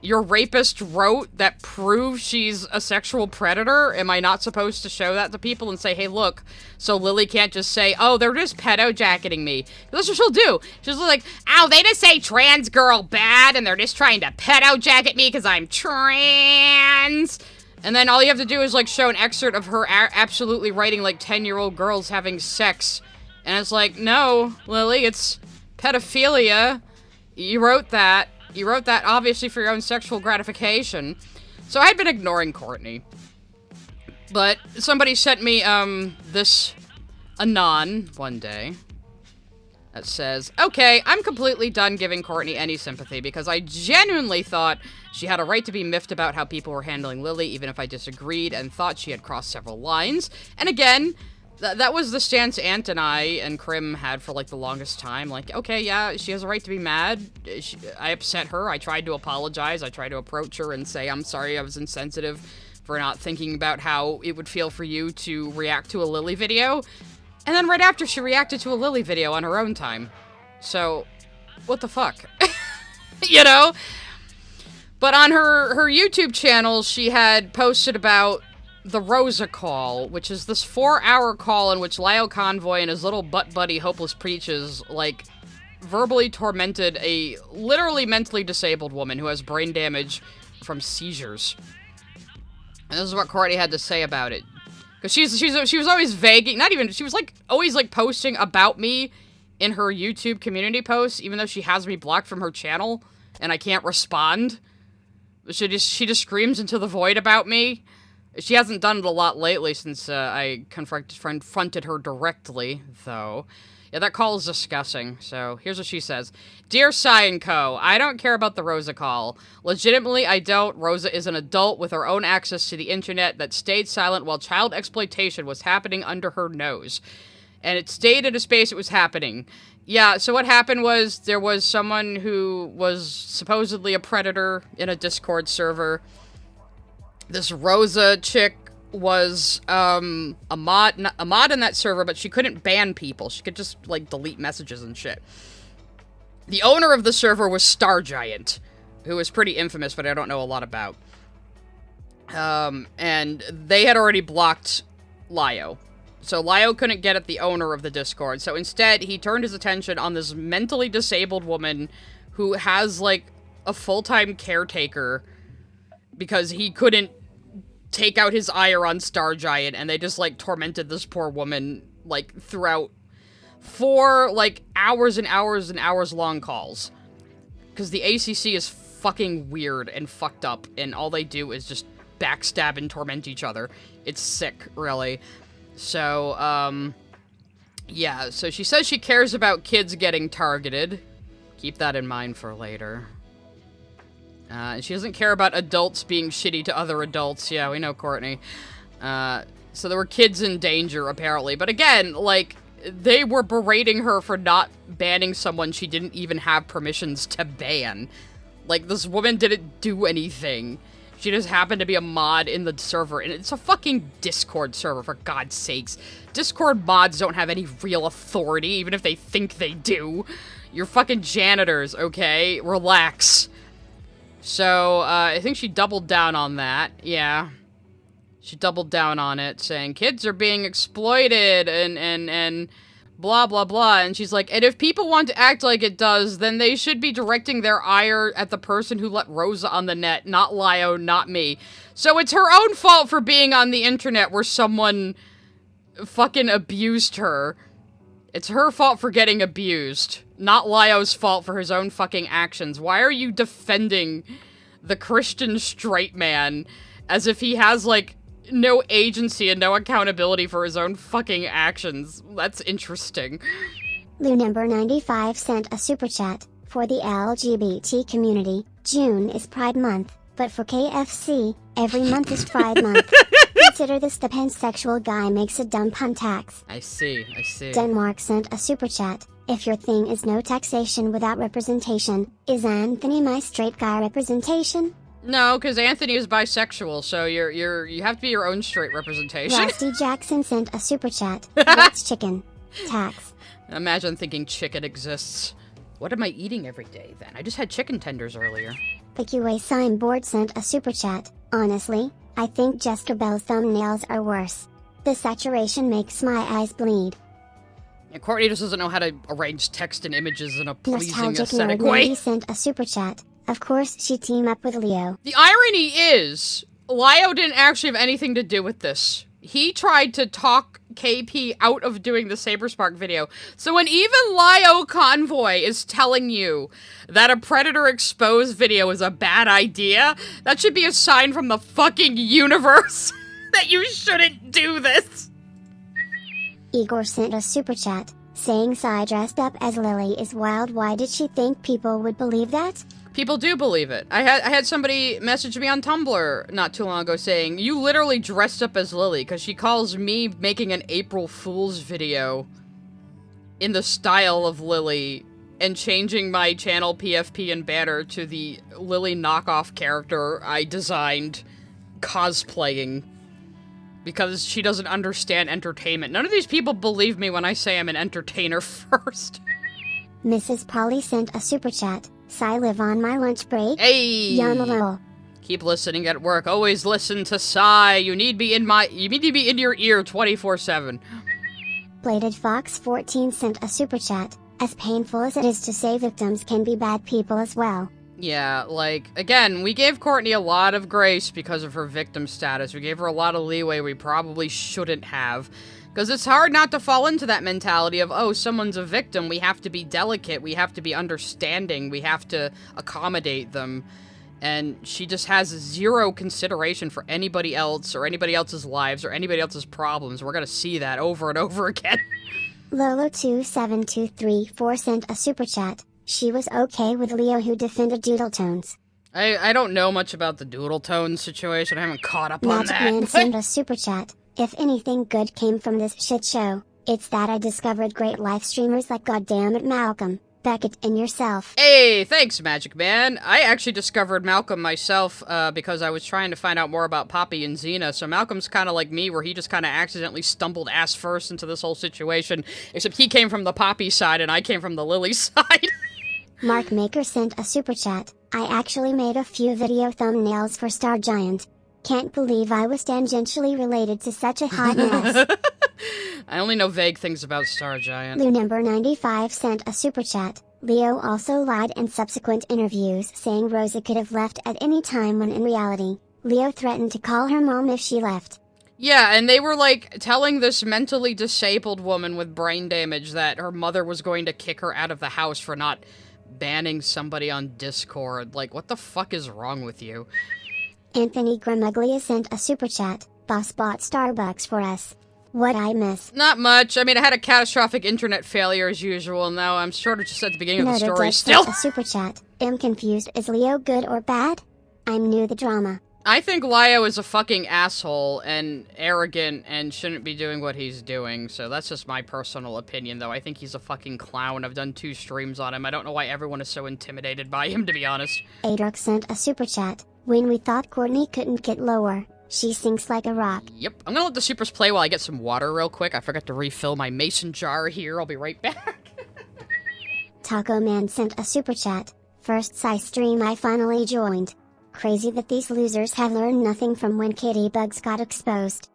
your rapist wrote that prove she's a sexual predator? Am I not supposed to show that to people and say, hey, look, so Lily can't just say, oh, they're just pedo-jacketing me? That's what she'll do. She'll like, oh, they just say trans girl bad, and they're just trying to pedo-jacket me because I'm trans. And then all you have to do is, like, show an excerpt of her absolutely writing, like, 10-year-old girls having sex. And it's like, no, Lily, it's pedophilia. You wrote that. You wrote that, obviously, for your own sexual gratification. So I had been ignoring Courtney. But somebody sent me, this anon one day that says, okay, I'm completely done giving Courtney any sympathy because I genuinely thought she had a right to be miffed about how people were handling Lily, even if I disagreed and thought she had crossed several lines. And again... That was the stance Ant and I and Krim had for, like, the longest time. Like, okay, yeah, she has a right to be mad. I upset her. I tried to apologize. I tried to approach her and say, I'm sorry I was insensitive for not thinking about how it would feel for you to react to a Lily video. And then right after, she reacted to a Lily video on her own time. So, what the fuck? You know? But on her YouTube channel, she had posted about the Rosa Call, which is this 4-hour call in which Lio Convoy and his little butt buddy Hopeless Preaches, like, verbally tormented a literally mentally disabled woman who has brain damage from seizures. And this is what Courtney had to say about it. Because she was always vague, she was like always like posting about me in her YouTube community posts, even though she has me blocked from her channel and I can't respond. She just screams into the void about me. She hasn't done it a lot lately since I confronted her directly, though. Yeah, that call is disgusting. So, here's what she says. Dear Cy & Co., I don't care about the Rosa call. Legitimately, I don't. Rosa is an adult with her own access to the internet that stayed silent while child exploitation was happening under her nose. And it stayed in a space it was happening. Yeah, so what happened was there was someone who was supposedly a predator in a Discord server. This Rosa chick was a mod in that server, but she couldn't ban people. She could just like delete messages and shit. The owner of the server was Star Giant, who is pretty infamous, but I don't know a lot about. And they had already blocked Lio. So Lio couldn't get at the owner of the Discord. So instead, he turned his attention on this mentally disabled woman who has like a full-time caretaker because he couldn't take out his ire on Star Giant, and they just, like, tormented this poor woman, like, throughout 4, like, hours and hours and hours long calls. Because the ACC is fucking weird and fucked up, and all they do is just backstab and torment each other. It's sick, really. So, yeah, so she says she cares about kids getting targeted. Keep that in mind for later. And she doesn't care about adults being shitty to other adults. Yeah, we know Courtney. So there were kids in danger, apparently. But again, like, they were berating her for not banning someone she didn't even have permissions to ban. Like, this woman didn't do anything. She just happened to be a mod in the server. And it's a fucking Discord server, for God's sakes. Discord mods don't have any real authority, even if they think they do. You're fucking janitors, okay? Relax. So, I think she doubled down on that, yeah. She doubled down on it, saying, kids are being exploited, and blah, blah, blah. And she's like, and if people want to act like it does, then they should be directing their ire at the person who let Rosa on the net, not Lio, not me. So it's her own fault for being on the internet where someone fucking abused her. It's her fault for getting abused. Not Lio's fault for his own fucking actions. Why are you defending the Christian straight man as if he has, like, no agency and no accountability for his own fucking actions? That's interesting. Lou number 95 sent a super chat. For the LGBT community, June is Pride Month, but for KFC, every month is Pride Month. Consider this the pansexual guy makes a dumb pun tax. I see. Denmark sent a super chat. If your thing is no taxation without representation, is Anthony my straight guy representation? No, because Anthony is bisexual, so you have to be your own straight representation. Rusty Jackson sent a super chat. What's chicken? Tax. Imagine thinking chicken exists. What am I eating every day, then? I just had chicken tenders earlier. The QA signboard sent a super chat. Honestly, I think Jessica Bell's thumbnails are worse. The saturation makes my eyes bleed. And Courtney just doesn't know how to arrange text and images in a pleasing Nostalgic aesthetic Nerd way. He sent a super chat. Of course, she team up with Leo. The irony is, Lio didn't actually have anything to do with this. He tried to talk KP out of doing the Saberspark video. So when even Lio Convoy is telling you that a Predator exposed video is a bad idea, that should be a sign from the fucking universe that you shouldn't do this. Igor sent a super chat, saying Sai dressed up as Lily is wild. Why did she think people would believe that? People do believe it. I had somebody message me on Tumblr not too long ago saying, you literally dressed up as Lily, because she calls me making an April Fool's video in the style of Lily and changing my channel PFP and banner to the Lily knockoff character I designed cosplaying. because she doesn't understand entertainment. None of these people believe me when I say I'm an entertainer first. Mrs. Polly sent a super chat. Sigh, live on my lunch break. Hey! Yamalol. Keep listening at work. Always listen to Sigh. You need to be in your ear 24/7. Bladed Fox 14 sent a super chat. As painful as it is to say, victims can be bad people as well. Yeah, like, again, we gave Courtney a lot of grace because of her victim status. We gave her a lot of leeway we probably shouldn't have. Because it's hard not to fall into that mentality of, oh, someone's a victim, we have to be delicate, we have to be understanding, we have to accommodate them. And she just has zero consideration for anybody else, or anybody else's lives, or anybody else's problems. We're gonna see that over and over again. Lolo27234 sent a super chat. She was okay with Leo who defended Doodle Tones. I don't know much about the Doodle Tones situation. I haven't caught up on that. Magic Man sent a super chat. If anything good came from this shit show, it's that I discovered great live streamers like Goddammit Malcolm, Beckett, and yourself. Hey, thanks, Magic Man. I actually discovered Malcolm myself because I was trying to find out more about Poppy and Xena. So Malcolm's kind of like me, where he just kind of accidentally stumbled ass first into this whole situation. Except he came from the Poppy side and I came from the Lily side. Mark Maker sent a super chat. I actually made a few video thumbnails for Star Giant. Can't believe I was tangentially related to such a hot mess. I only know vague things about Star Giant. Lou number 95 sent a super chat. Leo also lied in subsequent interviews, saying Rosa could have left at any time when in reality, Leo threatened to call her mom if she left. Yeah, and they were, like, telling this mentally disabled woman with brain damage that her mother was going to kick her out of the house for not banning somebody on Discord. Like, what the fuck is wrong with you? Anthony Gramuglia sent a super chat. Boss bought Starbucks for us. What I miss? Not much. I mean, I had a catastrophic internet failure as usual. Now I'm sort of just at the beginning of the story still. Sent a super chat. I'm confused. Is Leo good or bad? I'm new to the drama. I think Leo is a fucking asshole and arrogant and shouldn't be doing what he's doing. So that's just my personal opinion, though. I think he's a fucking clown. I've done 2 streams on him. I don't know why everyone is so intimidated by him, to be honest. Adruk sent a super chat. When we thought Courtney couldn't get lower, she sinks like a rock. Yep. I'm gonna let the supers play while I get some water real quick. I forgot to refill my mason jar here. I'll be right back. Taco Man sent a super chat. First Psy stream I finally joined. Crazy that these losers have learned nothing from when Kitty Bugs got exposed.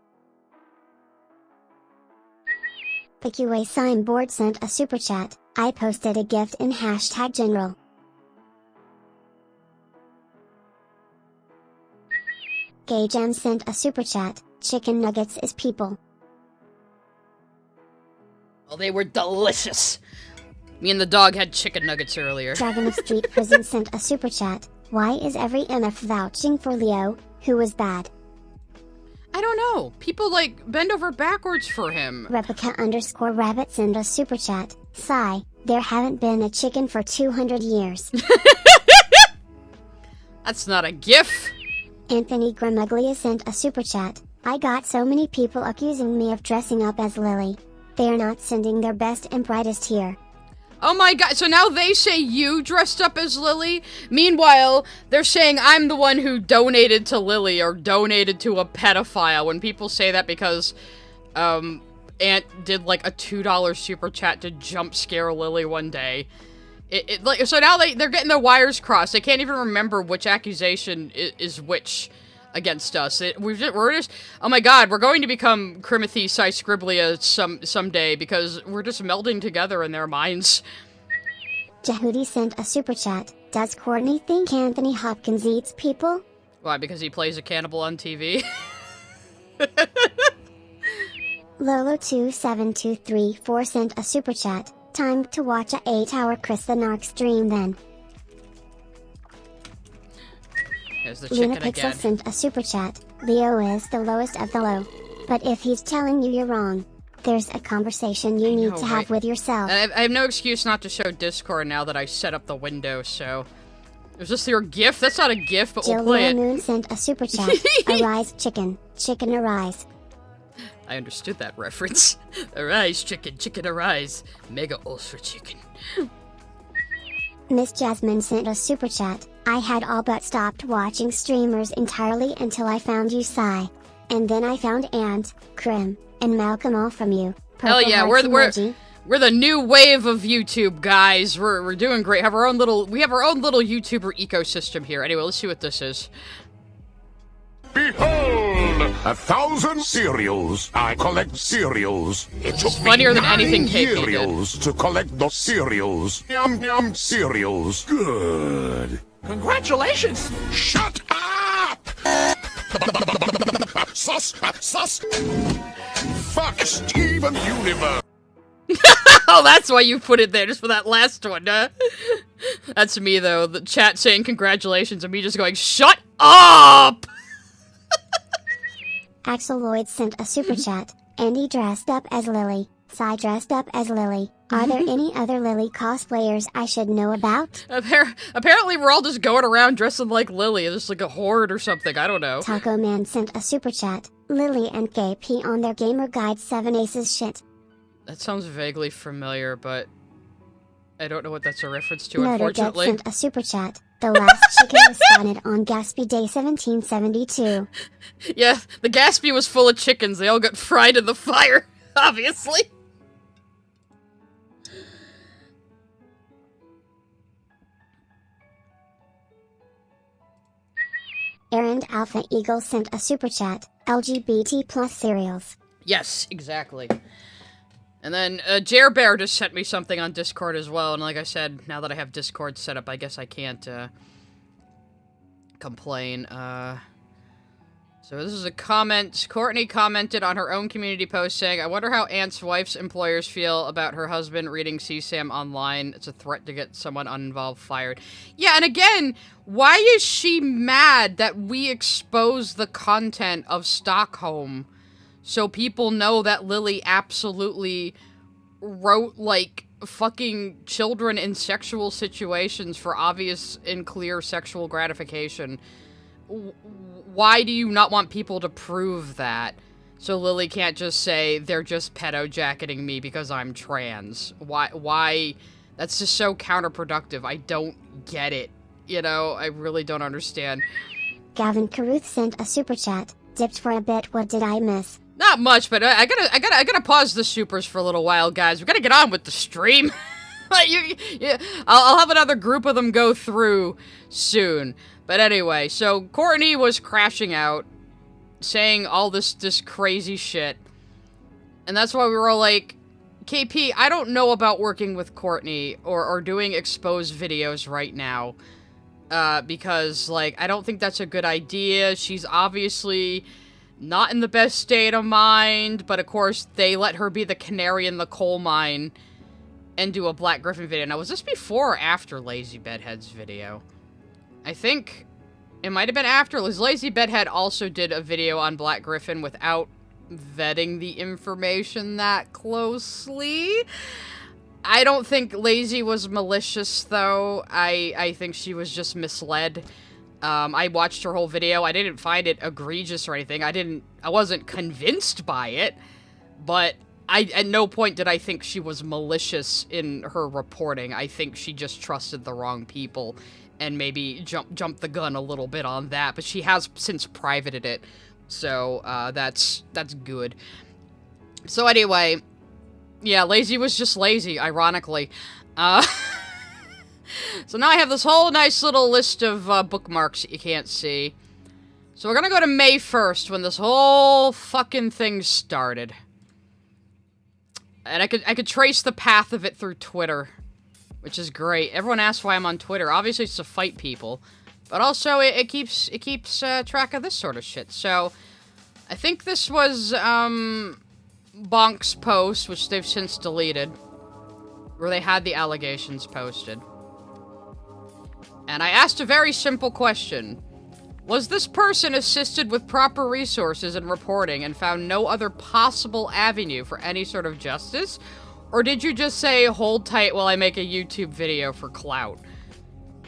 PQA Signboard sent a super chat. I posted a gift in #general. Gay Gem sent a super chat. Chicken nuggets is people. Well, they were delicious. Me and the dog had chicken nuggets earlier. Dragon of Street Prison sent a super chat. Why is every MF vouching for Leo, who was bad? I don't know. People, like, bend over backwards for him. Replica_rabbit sent a super chat. Sigh, there haven't been a chicken for 200 years. That's not a gif. Anthony Gramuglia sent a super chat. I got so many people accusing me of dressing up as Lily. They are not sending their best and brightest here. Oh my god, so now they say you dressed up as Lily? Meanwhile, they're saying I'm the one who donated to Lily or donated to a pedophile. When people say that because, Ant did like a $2 super chat to jump scare Lily one day. So now they're getting their wires crossed. They can't even remember which accusation is which against us. We're just, oh my god, we're going to become Crimothy Scriblia someday because we're just melding together in their minds. Jehudi sent a super chat. Does Courtney think Anthony Hopkins eats people? Why, because he plays a cannibal on TV? Lolo27234 sent a super chat. Time to watch a 8-hour Chris the Narc stream then. There's the chicken Lunapixel again. sent a super chat. Leo is the lowest of the low. But if he's telling you you're wrong, there's a conversation you need to have with yourself. I have no excuse not to show Discord now that I set up the window, so... Is this your GIF? That's not a GIF, but we'll play it. Moon sent a super chat. Arise, chicken. Chicken, arise. I understood that reference. Arise, chicken. Chicken, arise. Mega ultra chicken. Miss Jasmine sent a super chat. I had all but stopped watching streamers entirely until I found you, Sigh. And then I found Ant, Krim, and Malcolm all from you. Hell yeah, Purple hearts emoji. we're the new wave of YouTube, guys. We're doing great. We have our own little YouTuber ecosystem here. Anyway, let's see what this is. Behold, 1,000 cereals. I collect cereals. It took me funnier than anything 9 KP did. years to collect those cereals. Yum yum cereals. Good. Congratulations! Shut up! Sus! Fuck Steven Universe! Oh, that's why you put it there, just for that last one, huh? That's me, though. The chat saying congratulations, and me just going, shut up! Axel Lloyd sent a super chat. Andy dressed up as Lily. Sai dressed up as Lily. Are there any other Lily cosplayers I should know about? Apparently we're all just going around dressing like Lily, just like a horde or something, I don't know. Taco Man sent a super chat. Lily and KP on their Gamer Guide 7 Aces shit. That sounds vaguely familiar, but I don't know what that's a reference to, Noted unfortunately. sent a super chat. The last chicken was spotted on Gatsby Day 1772. Yeah, the Gatsby was full of chickens. They all got fried in the fire, obviously. Errand Alpha Eagle sent a super chat. LGBT plus cereals. Yes, exactly. And then, Jer Bear just sent me something on Discord as well, and like I said, now that I have Discord set up, I guess I can't, complain. So this is a comment. Courtney commented on her own community post saying, I wonder how Ant's wife's employers feel about her husband reading CSAM online. It's a threat to get someone uninvolved fired. Yeah, and again, why is she mad that we expose the content of Stockholm so people know that Lily absolutely wrote, like, fucking children in sexual situations for obvious and clear sexual gratification? Why do you not want people to prove that? So Lily can't just say, they're just pedo-jacketing me because I'm trans. Why? That's just so counterproductive. I don't get it. You know, I really don't understand. Gavin Caruth sent a super chat. Dipped for a bit, what did I miss? Not much, but I gotta pause the supers for a little while, guys. We gotta get on with the stream. I'll have another group of them go through soon. But anyway, so Courtney was crashing out, saying all this crazy shit. And that's why we were all like, KP, I don't know about working with Courtney or doing exposed videos right now. Because, like, I don't think that's a good idea. She's obviously not in the best state of mind, but of course they let her be the canary in the coal mine and do a Black Gryphon video. Now, was this before or after Lazy Bedhead's video? I think it might have been after. Lazy Bedhead also did a video on Black Gryphon without vetting the information that closely. I don't think Lazy was malicious, though. I think she was just misled. I watched her whole video. I didn't find it egregious or anything. I wasn't convinced by it, but at no point did I think she was malicious in her reporting. I think she just trusted the wrong people and maybe jumped the gun a little bit on that, but she has since privated it, so that's good. So anyway, yeah, Lazy was just lazy, ironically. So now I have this whole nice little list of bookmarks that you can't see. So we're gonna go to May 1st, when this whole fucking thing started. And I could trace the path of it through Twitter, which is great. Everyone asks why I'm on Twitter. Obviously it's to fight people, but also it keeps track of this sort of shit. So I think this was Bonk's post, which they've since deleted, where they had the allegations posted. And I asked a very simple question. Was this person assisted with proper resources and reporting and found no other possible avenue for any sort of justice? Or did you just say, hold tight while I make a YouTube video for clout?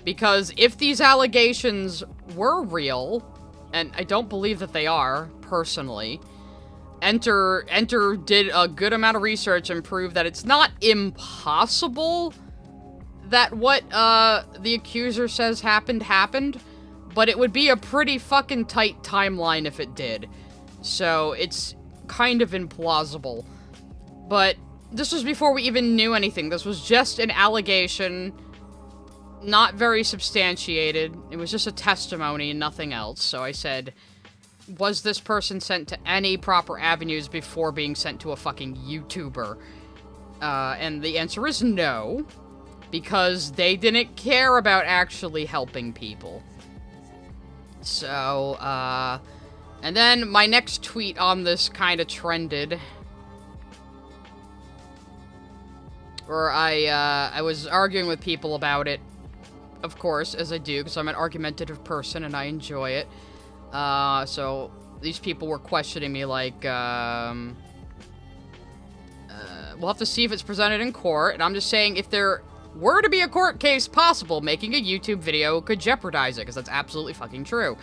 Because if these allegations were real, and I don't believe that they are, personally, Enter did a good amount of research and proved that it's not impossible that what the accuser says happened, but it would be a pretty fucking tight timeline if it did. So it's kind of implausible. But this was before we even knew anything. This was just an allegation, not very substantiated. It was just a testimony and nothing else. So I said, was this person sent to any proper avenues before being sent to a fucking YouTuber? And the answer is no, because they didn't care about actually helping people. So, and then my next tweet on this kind of trended, where I was arguing with people about it, of course, as I do, because I'm an argumentative person and I enjoy it. So these people were questioning me like, we'll have to see if it's presented in court, and I'm just saying if there were to be a court case possible, making a YouTube video could jeopardize it, because that's absolutely fucking true.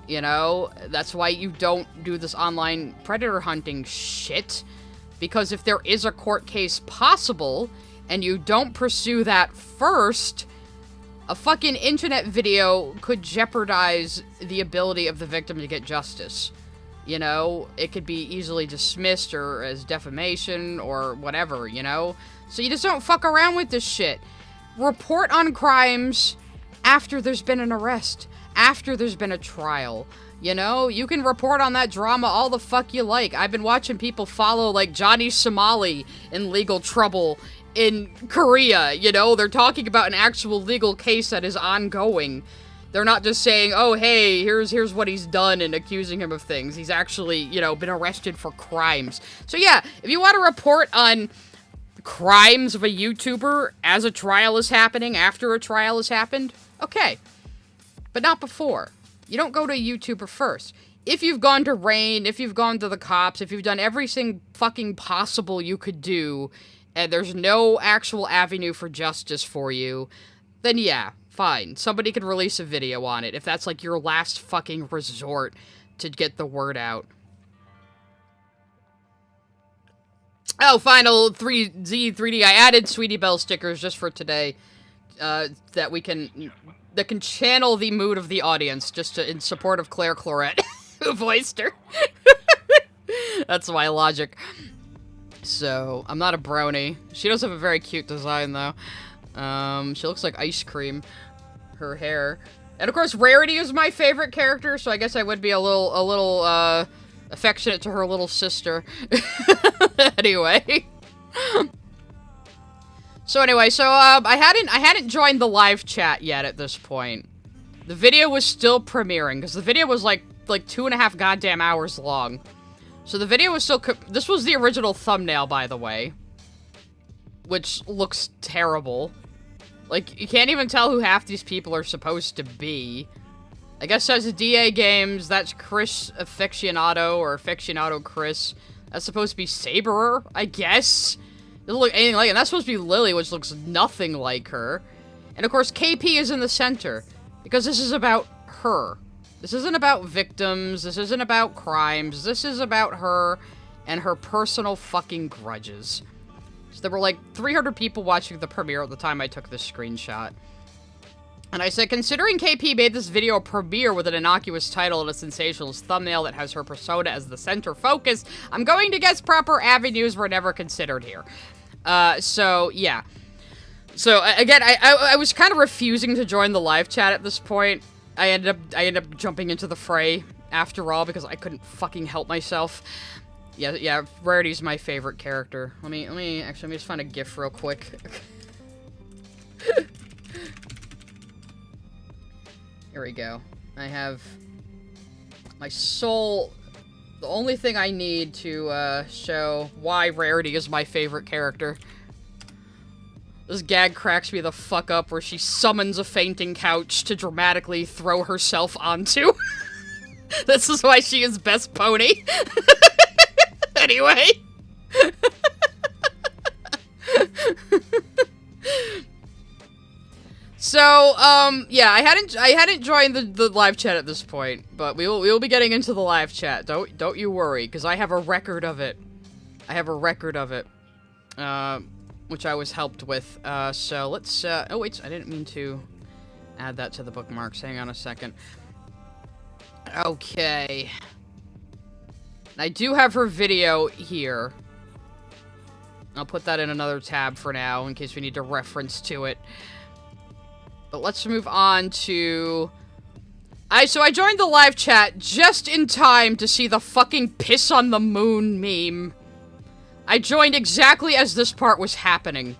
You know, that's why you don't do this online predator hunting shit, because if there is a court case possible, and you don't pursue that first, a fucking internet video could jeopardize the ability of the victim to get justice. You know, it could be easily dismissed or as defamation or whatever, you know? So you just don't fuck around with this shit. Report on crimes after there's been an arrest, after there's been a trial. You know, you can report on that drama all the fuck you like. I've been watching people follow, like, Johnny Somali in legal trouble in Korea, you know? They're talking about an actual legal case that is ongoing. They're not just saying, oh, hey, here's what he's done and accusing him of things. He's actually, you know, been arrested for crimes. So yeah, if you want to report on crimes of a YouTuber as a trial is happening, after a trial has happened, okay. But not before. You don't go to a YouTuber first. If you've gone to RAINN, if you've gone to the cops, if you've done everything fucking possible you could do, and there's no actual avenue for justice for you, then yeah, fine. Somebody could release a video on it if that's like your last fucking resort to get the word out. Oh, final 3D. I added Sweetie Belle stickers just for today, that can channel the mood of the audience, just in support of Claire Corlett, who voiced her. That's my logic. So, I'm not a brony. She does have a very cute design, though. She looks like ice cream. Her hair. And of course, Rarity is my favorite character, so I guess I would be a little affectionate to her little sister. Anyway. So I hadn't joined the live chat yet at this point. The video was still premiering, because the video was like 2.5 goddamn hours long. So the video was still, this was the original thumbnail, by the way. Which looks terrible. Like, you can't even tell who half these people are supposed to be. I guess as DA Games, that's Chris Aficionado, or Aficionado Chris. That's supposed to be Saberer, I guess. Doesn't look anything like it. And that's supposed to be Lily, which looks nothing like her. And of course, KP is in the center. Because this is about her. This isn't about victims. This isn't about crimes. This is about her and her personal fucking grudges. So there were like 300 people watching the premiere at the time I took this screenshot. And I said, considering KP made this video a premiere with an innocuous title and a sensationalist thumbnail that has her persona as the center focus, I'm going to guess proper avenues were never considered here. So, yeah. So, again, I was kind of refusing to join the live chat at this point. I ended up jumping into the fray, after all, because I couldn't fucking help myself. Yeah, Rarity's my favorite character. Let me just find a GIF real quick. Here we go. I have my sole... The only thing I need to, show why Rarity is my favorite character. This gag cracks me the fuck up where she summons a fainting couch to dramatically throw herself onto. This is why she is best pony. Anyway. So, yeah, I hadn't joined the live chat at this point, but we will be getting into the live chat. Don't you worry, because I have a record of it. Which I was helped with. So let's, oh wait, I didn't mean to add that to the bookmarks. Hang on a second. Okay. I do have her video here. I'll put that in another tab for now, in case we need to reference to it. But let's move on to... So I joined the live chat just in time to see the fucking piss on the moon meme. I joined exactly as this part was happening.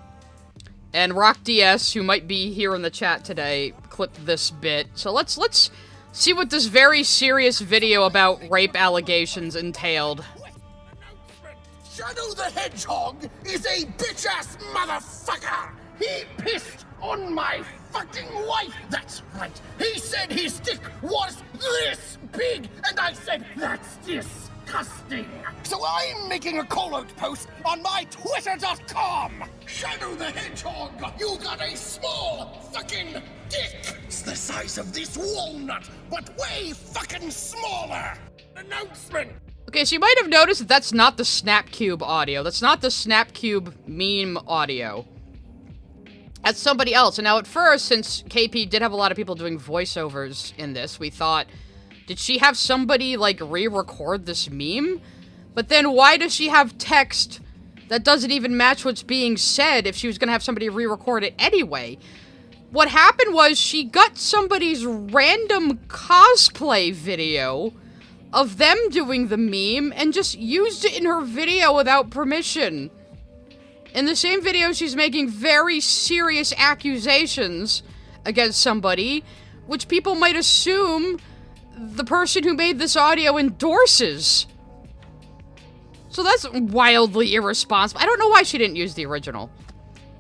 And Rock DS, who might be here in the chat today, clipped this bit. So let's see what this very serious video about rape allegations entailed. Shadow the Hedgehog is a bitch-ass motherfucker! He pissed on my fucking wife! That's right! He said his dick was this big! And I said, that's disgusting! So I'm making a call-out post on my Twitter.com! Shadow the Hedgehog, you got a small fucking dick! It's the size of this walnut, but way fucking smaller! Announcement! Okay, so you might have noticed that that's not the Snapcube audio. That's not the Snapcube meme audio. That's somebody else. And now at first, since KP did have a lot of people doing voiceovers in this, we thought, did she have somebody, like, re-record this meme? But then why does she have text that doesn't even match what's being said if she was gonna have somebody re-record it anyway? What happened was she got somebody's random cosplay video of them doing the meme and just used it in her video without permission. In the same video, she's making very serious accusations against somebody, which people might assume the person who made this audio endorses. So that's wildly irresponsible. I don't know why she didn't use the original.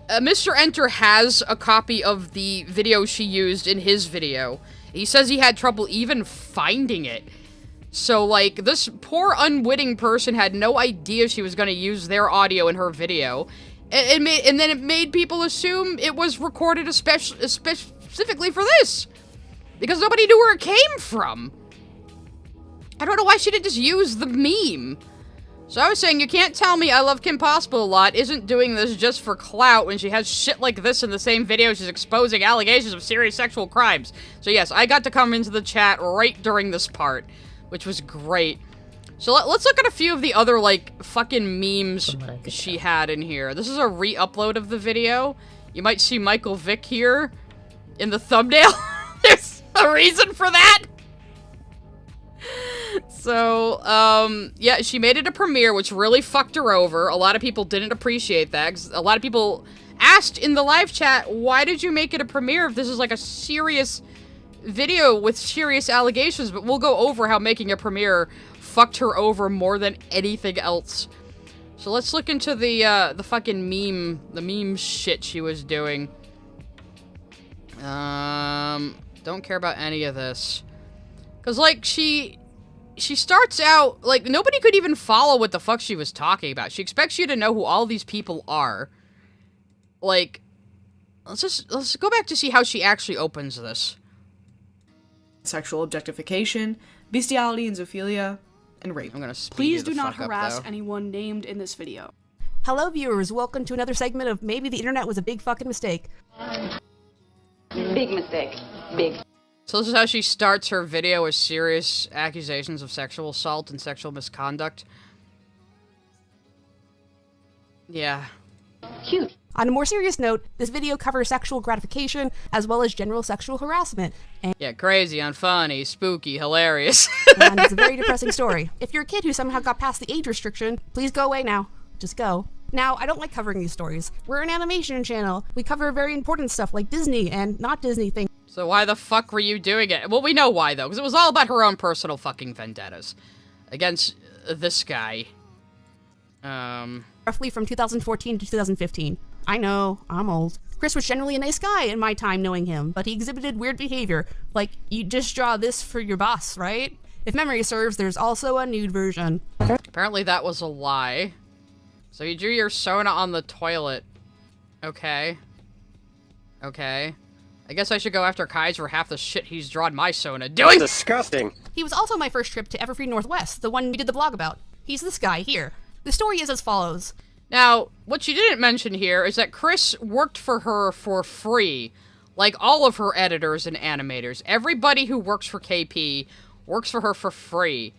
Mr. Enter has a copy of the video she used in his video. He says he had trouble even finding it. So, like, this poor unwitting person had no idea she was gonna use their audio in her video. And then it made people assume it was recorded specifically for this. Because nobody knew where it came from. I don't know why she didn't just use the meme. So I was saying, you can't tell me ILoveKimPossibleAlot isn't doing this just for clout when she has shit like this in the same video she's exposing allegations of serious sexual crimes. So yes, I got to come into the chat right during this part, which was great. So let's look at a few of the other, like, fucking memes she had in here. This is a re-upload of the video. You might see Michael Vick here in the thumbnail. There's a reason for that. So, yeah, she made it a premiere, which really fucked her over. A lot of people didn't appreciate that, 'cause a lot of people asked in the live chat, why did you make it a premiere if this is, like, a serious video with serious allegations? But we'll go over how making a premiere fucked her over more than anything else. So let's look into the fucking meme shit she was doing. Don't care about any of this. 'Cause, like, she starts out, like, nobody could even follow what the fuck she was talking about. She expects you to know who all these people are. Like, let's go back to see how she actually opens this. Sexual objectification, bestiality and zoophilia, and rape. I'm gonna speed Please you the do not fuck up, harass though. anyone named in this video. Hello viewers, welcome to another segment of Maybe the Internet Was a Big Fucking Mistake. Big mistake. Big. So this is how she starts her video with serious accusations of sexual assault and sexual misconduct. Yeah. Cute. On a more serious note, this video covers sexual gratification as well as general sexual harassment. Yeah, crazy, unfunny, spooky, hilarious. And it's a very depressing story. If you're a kid who somehow got past the age restriction, please go away now. Just go. Now, I don't like covering these stories. We're an animation channel. We cover very important stuff like Disney and not Disney things. So why the fuck were you doing it? Well, we know why, though, because it was all about her own personal fucking vendettas against this guy. Roughly from 2014 to 2015. I know, I'm old. Chris was generally a nice guy in my time knowing him, but he exhibited weird behavior. Like, you just draw this for your boss, right? If memory serves, there's also a nude version. Apparently that was a lie. So you drew your Sona on the toilet. Okay. Okay. I guess I should go after Kai's for half the shit he's drawn my Sona doing. Disgusting. He was also my first trip to Everfree Northwest, the one we did the vlog about. He's this guy here. The story is as follows. Now, what she didn't mention here is that Chris worked for her for free, like all of her editors and animators. Everybody who works for KP works for her for free.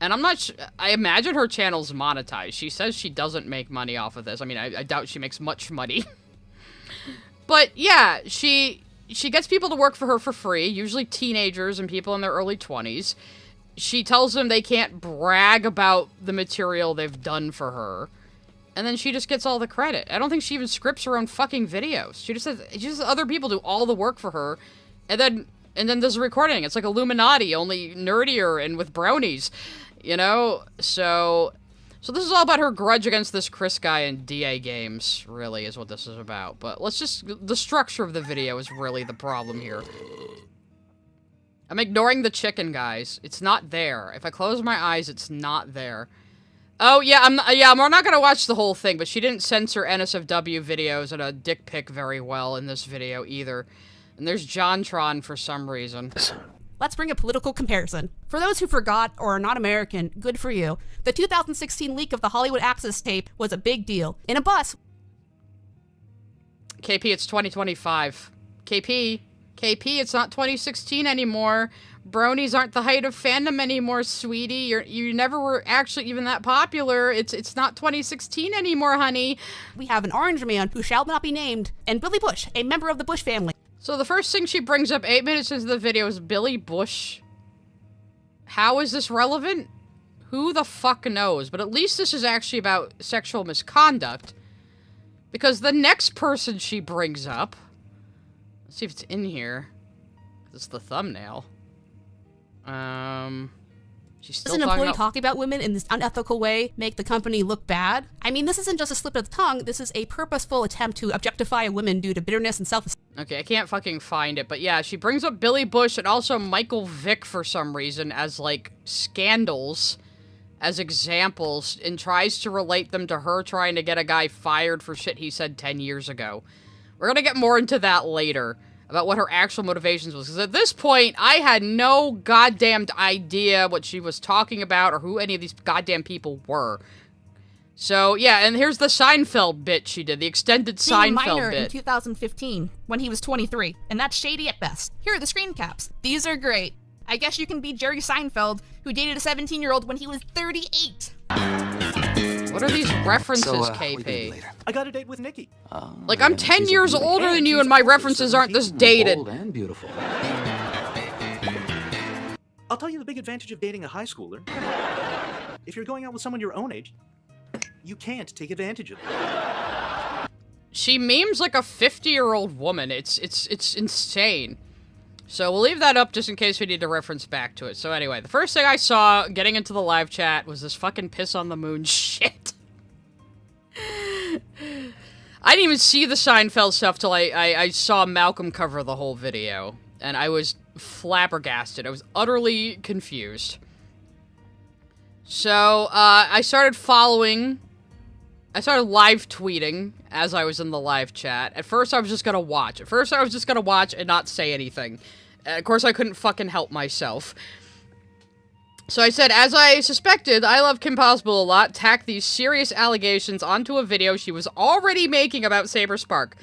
And I'm not I imagine her channel's monetized. She says she doesn't make money off of this. I mean, I doubt she makes much money. But yeah, she gets people to work for her for free, usually teenagers and people in their early 20s. She tells them they can't brag about the material they've done for her. And then she just gets all the credit. I don't think she even scripts her own fucking videos. She just has other people do all the work for her. And then there's a recording. It's like Illuminati, only nerdier and with bronies. You know? So this is all about her grudge against this Chris guy in DA games, really, is what this is about. But the structure of the video is really the problem here. I'm ignoring the chicken, guys. It's not there. If I close my eyes, it's not there. Oh, yeah, we're not gonna watch the whole thing, but she didn't censor NSFW videos and a dick pic very well in this video, either. And there's JonTron for some reason. Let's bring a political comparison. For those who forgot or are not American, good for you. The 2016 leak of the Hollywood Access tape was a big deal. In a bus... KP, it's 2025. KP, it's not 2016 anymore. Bronies aren't the height of fandom anymore, sweetie. You never were actually even that popular. It's not 2016 anymore, honey. We have an orange man who shall not be named, and Billy Bush, a member of the Bush family. So the first thing she brings up 8 minutes into the video is Billy Bush. How is this relevant? Who the fuck knows? But at least this is actually about sexual misconduct. Because the next person she brings up... Let's see if it's in here. It's the thumbnail. She's still Does an employee about... talking about women in this unethical way make the company look bad? I mean, this isn't just a slip of the tongue. This is a purposeful attempt to objectify a woman due to bitterness and self-esteem. Okay, I can't fucking find it, but yeah, she brings up Billy Bush and also Michael Vick for some reason as, like, scandals, as examples, and tries to relate them to her trying to get a guy fired for shit he said 10 years ago. We're gonna get more into that later, about what her actual motivations was, because at this point, I had no goddamn idea what she was talking about or who any of these goddamn people were. So, yeah, and here's the Seinfeld bit she did, the extended Seinfeld minor bit. in 2015, when he was 23, and that's shady at best. Here are the screen caps. These are great. I guess you can be Jerry Seinfeld, who dated a 17-year-old when he was 38. What are these references, So, KP? I got a date with Nikki. Like, I'm 10 years older than you and my references aren't this dated. Bold and beautiful. I'll tell you the big advantage of dating a high schooler. If you're going out with someone your own age, you can't take advantage of them. She memes like a 50-year-old woman. It's insane. So we'll leave that up just in case we need to reference back to it. So anyway, the first thing I saw getting into the live chat was this fucking piss on the moon shit. I didn't even see the Seinfeld stuff till I saw Malcolm cover the whole video. And I was flabbergasted. I was utterly confused. So, I started live tweeting as I was in the live chat. At first, I was just gonna watch. And not say anything. Of course, I couldn't fucking help myself. So I said, as I suspected, ILoveKimPossibleAlot tacked these serious allegations onto a video she was already making about Saberspark.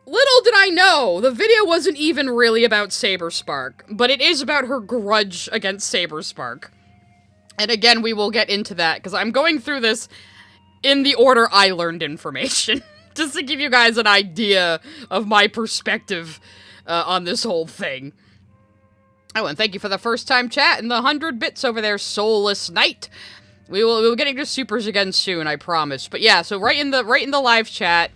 Little did I know, the video wasn't even really about Saberspark, but it is about her grudge against Saberspark. And again, we will get into that, because I'm going through this in the order I learned information, just to give you guys an idea of my perspective on this whole thing. Oh, and thank you for the first time chat and the 100 bits over there, Soulless Knight. We'll get into supers again soon, I promise. But yeah, so right in the live chat,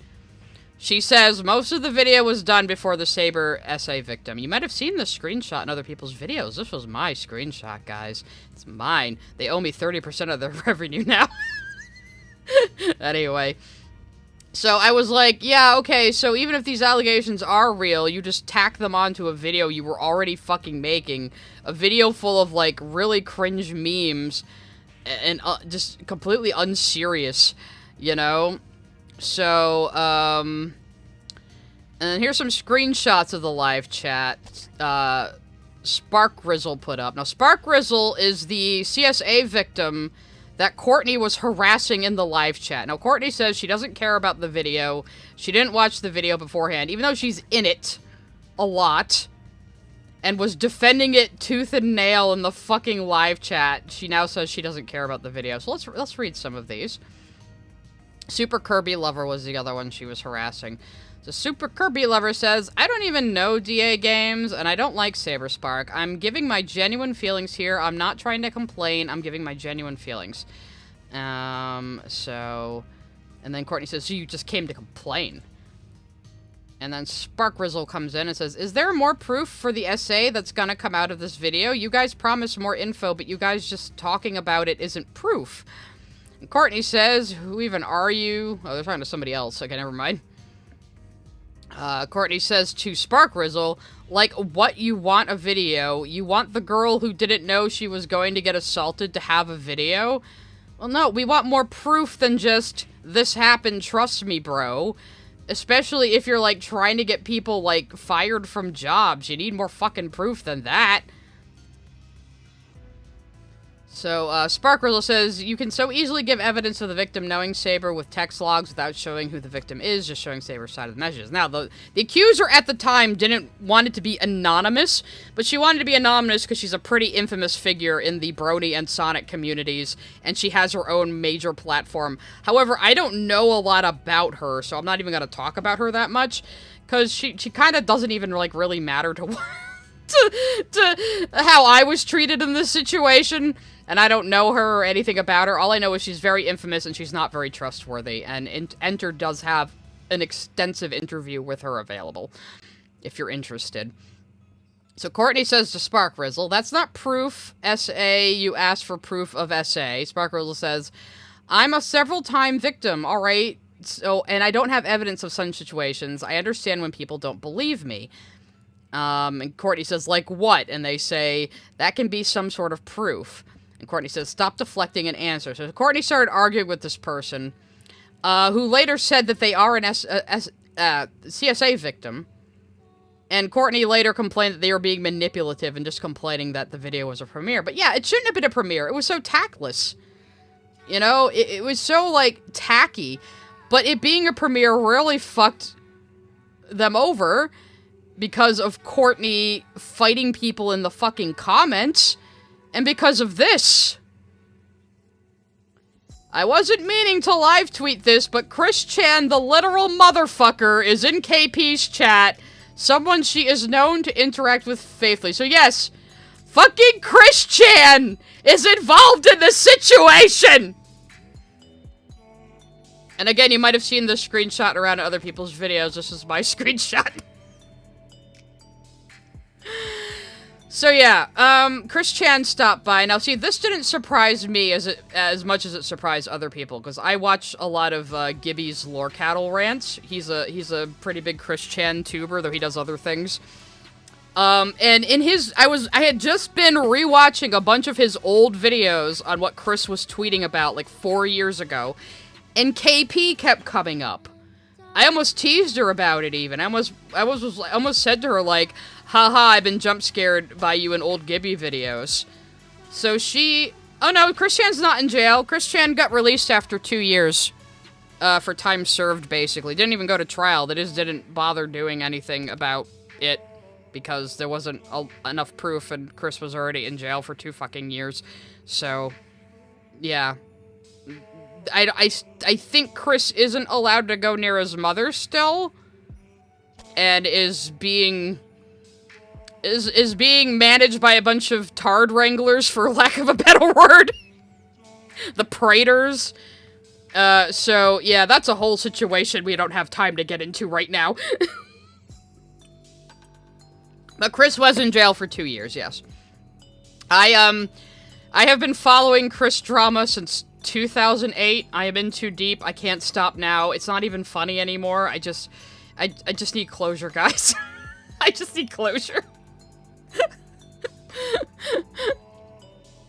she says most of the video was done before the Saber essay victim. You might have seen the screenshot in other people's videos. This was my screenshot, guys. It's mine. They owe me 30% of their revenue now. Anyway, so I was like, yeah, okay, so even if these allegations are real, you just tack them onto a video you were already fucking making. A video full of, like, really cringe memes and just completely unserious, you know? So, and then here's some screenshots of the live chat. Spark Grizzle put up. Now, Spark Grizzle is the CSA victim that Courtney was harassing in the live chat. Now, Courtney says she doesn't care about the video. She didn't watch the video beforehand, even though she's in it a lot. and was defending it tooth and nail in the fucking live chat. She now says she doesn't care about the video. So let's read some of these. Super Kirby Lover was the other one she was harassing. So Super Kirby Lover says, I don't even know DA games, and I don't like Saberspark. I'm giving my genuine feelings here. I'm not trying to complain. I'm giving my genuine feelings. And then Courtney says, so you just came to complain. And then Sparkrizzle comes in and says, is there more proof for the essay that's gonna come out of this video? You guys promised more info, but you guys just talking about it isn't proof. And Courtney says, who even are you? Oh, they're talking to somebody else. Okay, never mind. Courtney says to Sparkrizzle, like, what you want a video? You want the girl who didn't know she was going to get assaulted to have a video? Well, no, we want more proof than just, this happened, trust me, bro. Especially if you're, like, trying to get people, like, fired from jobs. You need more fucking proof than that. So, Sparkrizzle says, you can so easily give evidence of the victim knowing Saber with text logs without showing who the victim is, just showing Saber's side of the messages. Now, the accuser at the time didn't want it to be anonymous, but she wanted to be anonymous because she's a pretty infamous figure in the Brony and Sonic communities, and she has her own major platform. However, I don't know a lot about her, so I'm not even going to talk about her that much, because she kind of doesn't even, like, really matter to to how I was treated in this situation. And I don't know her or anything about her. All I know is she's very infamous and she's not very trustworthy. And Enter does have an extensive interview with her available, if you're interested. So Courtney says to Sparkrizzle, that's not proof, S.A. You asked for proof of S.A. Sparkrizzle says, I'm a several-time victim, alright? So, and I don't have evidence of such situations. I understand when people don't believe me. And Courtney says, like what? And they say, that can be some sort of proof. And Courtney says, stop deflecting an answer. So Courtney started arguing with this person, who later said that they are an CSA victim. And Courtney later complained that they were being manipulative and just complaining that the video was a premiere. But yeah, it shouldn't have been a premiere. It was so tactless. You know, it was so, like, tacky. But it being a premiere really fucked them over because of Courtney fighting people in the fucking comments. And because of this. I wasn't meaning to live tweet this, but Chris Chan, the literal motherfucker, is in KP's chat. Someone she is known to interact with faithfully. So yes, fucking Chris Chan is involved in this situation! And again, you might have seen this screenshot around other people's videos. This is my screenshot. So yeah, Chris Chan stopped by. Now see, this didn't surprise me as much as it surprised other people, because I watch a lot of Gibby's Lore Cattle rants. He's a pretty big Chris Chan tuber, though he does other things. And in his, I had just been rewatching a bunch of his old videos on what Chris was tweeting about like 4 years ago, and KP kept coming up. I almost teased her about it even. I almost said to her like, haha, I've been jump scared by you in old Gibby videos. So oh no, Chris Chan's not in jail. Chris Chan got released after 2 years, for time served, basically. Didn't even go to trial. They just didn't bother doing anything about it, because there wasn't enough proof, and Chris was already in jail for 2 fucking years. So, yeah. I think Chris isn't allowed to go near his mother still, and is being managed by a bunch of tard wranglers, for lack of a better word. The Praters. So, yeah, that's a whole situation we don't have time to get into right now. But Chris was in jail for 2 years, yes. I have been following Chris drama since 2008. I am in too deep. I can't stop now. It's not even funny anymore. I just need closure, guys. I just need closure.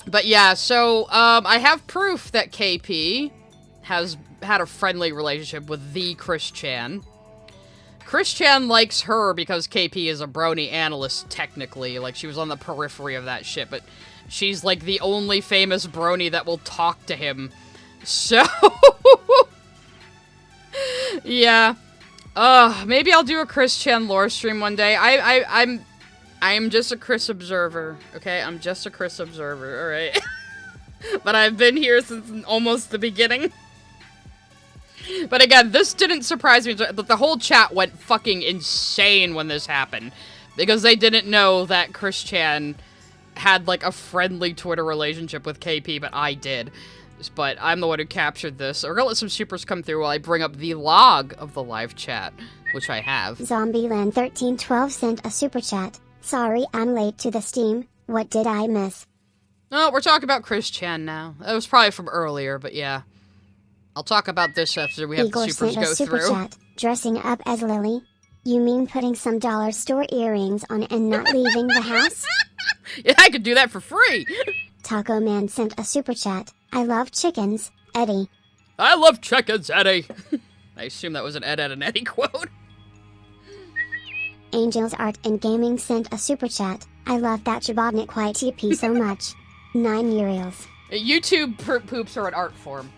But yeah, so, I have proof that KP has had a friendly relationship with the Chris Chan. Chris Chan likes her because KP is a Brony analyst, technically. Like, she was on the periphery of that shit, but she's, like, the only famous Brony that will talk to him. So, yeah. Maybe I'll do a Chris Chan lore stream one day. I I am just a Chris observer, okay? I'm just a Chris observer, alright? But I've been here since almost the beginning. But again, this didn't surprise me. The whole chat went fucking insane when this happened. Because they didn't know that Chris Chan had, like, a friendly Twitter relationship with KP, but I did. But I'm the one who captured this. So we're gonna let some supers come through while I bring up the log of the live chat, which I have. Zombieland1312 sent a super chat. Sorry, I'm late to the stream. What did I miss? Oh, we're talking about Chris Chan now. That was probably from earlier, but yeah. I'll talk about this after we have Igor the supers sent a go super through. chat. Dressing up as Lily? You mean putting some dollar store earrings on and not leaving the house? Yeah, I could do that for free. Taco Man sent a super chat. I love chickens, Eddie. I love chickens, Eddie. I assume that was an Ed, Ed, and Eddie quote. Angels Art and Gaming sent a super chat. I love that Jabodnik YTP so much. 9 Uriels. YouTube poops are an art form.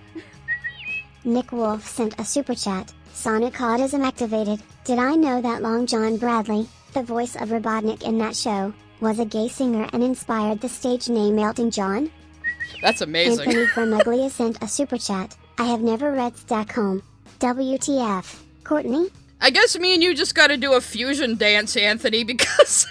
Nick Wolf sent a super chat. Sonic autism activated. Did I know that Long John Bradley, the voice of Robotnik in that show, was a gay singer and inspired the stage name Elton John? That's amazing. Anthony from Uglia sent a super chat. I have never read Stockholm. WTF. Courtney? I guess me and you just gotta do a fusion dance, Anthony, because...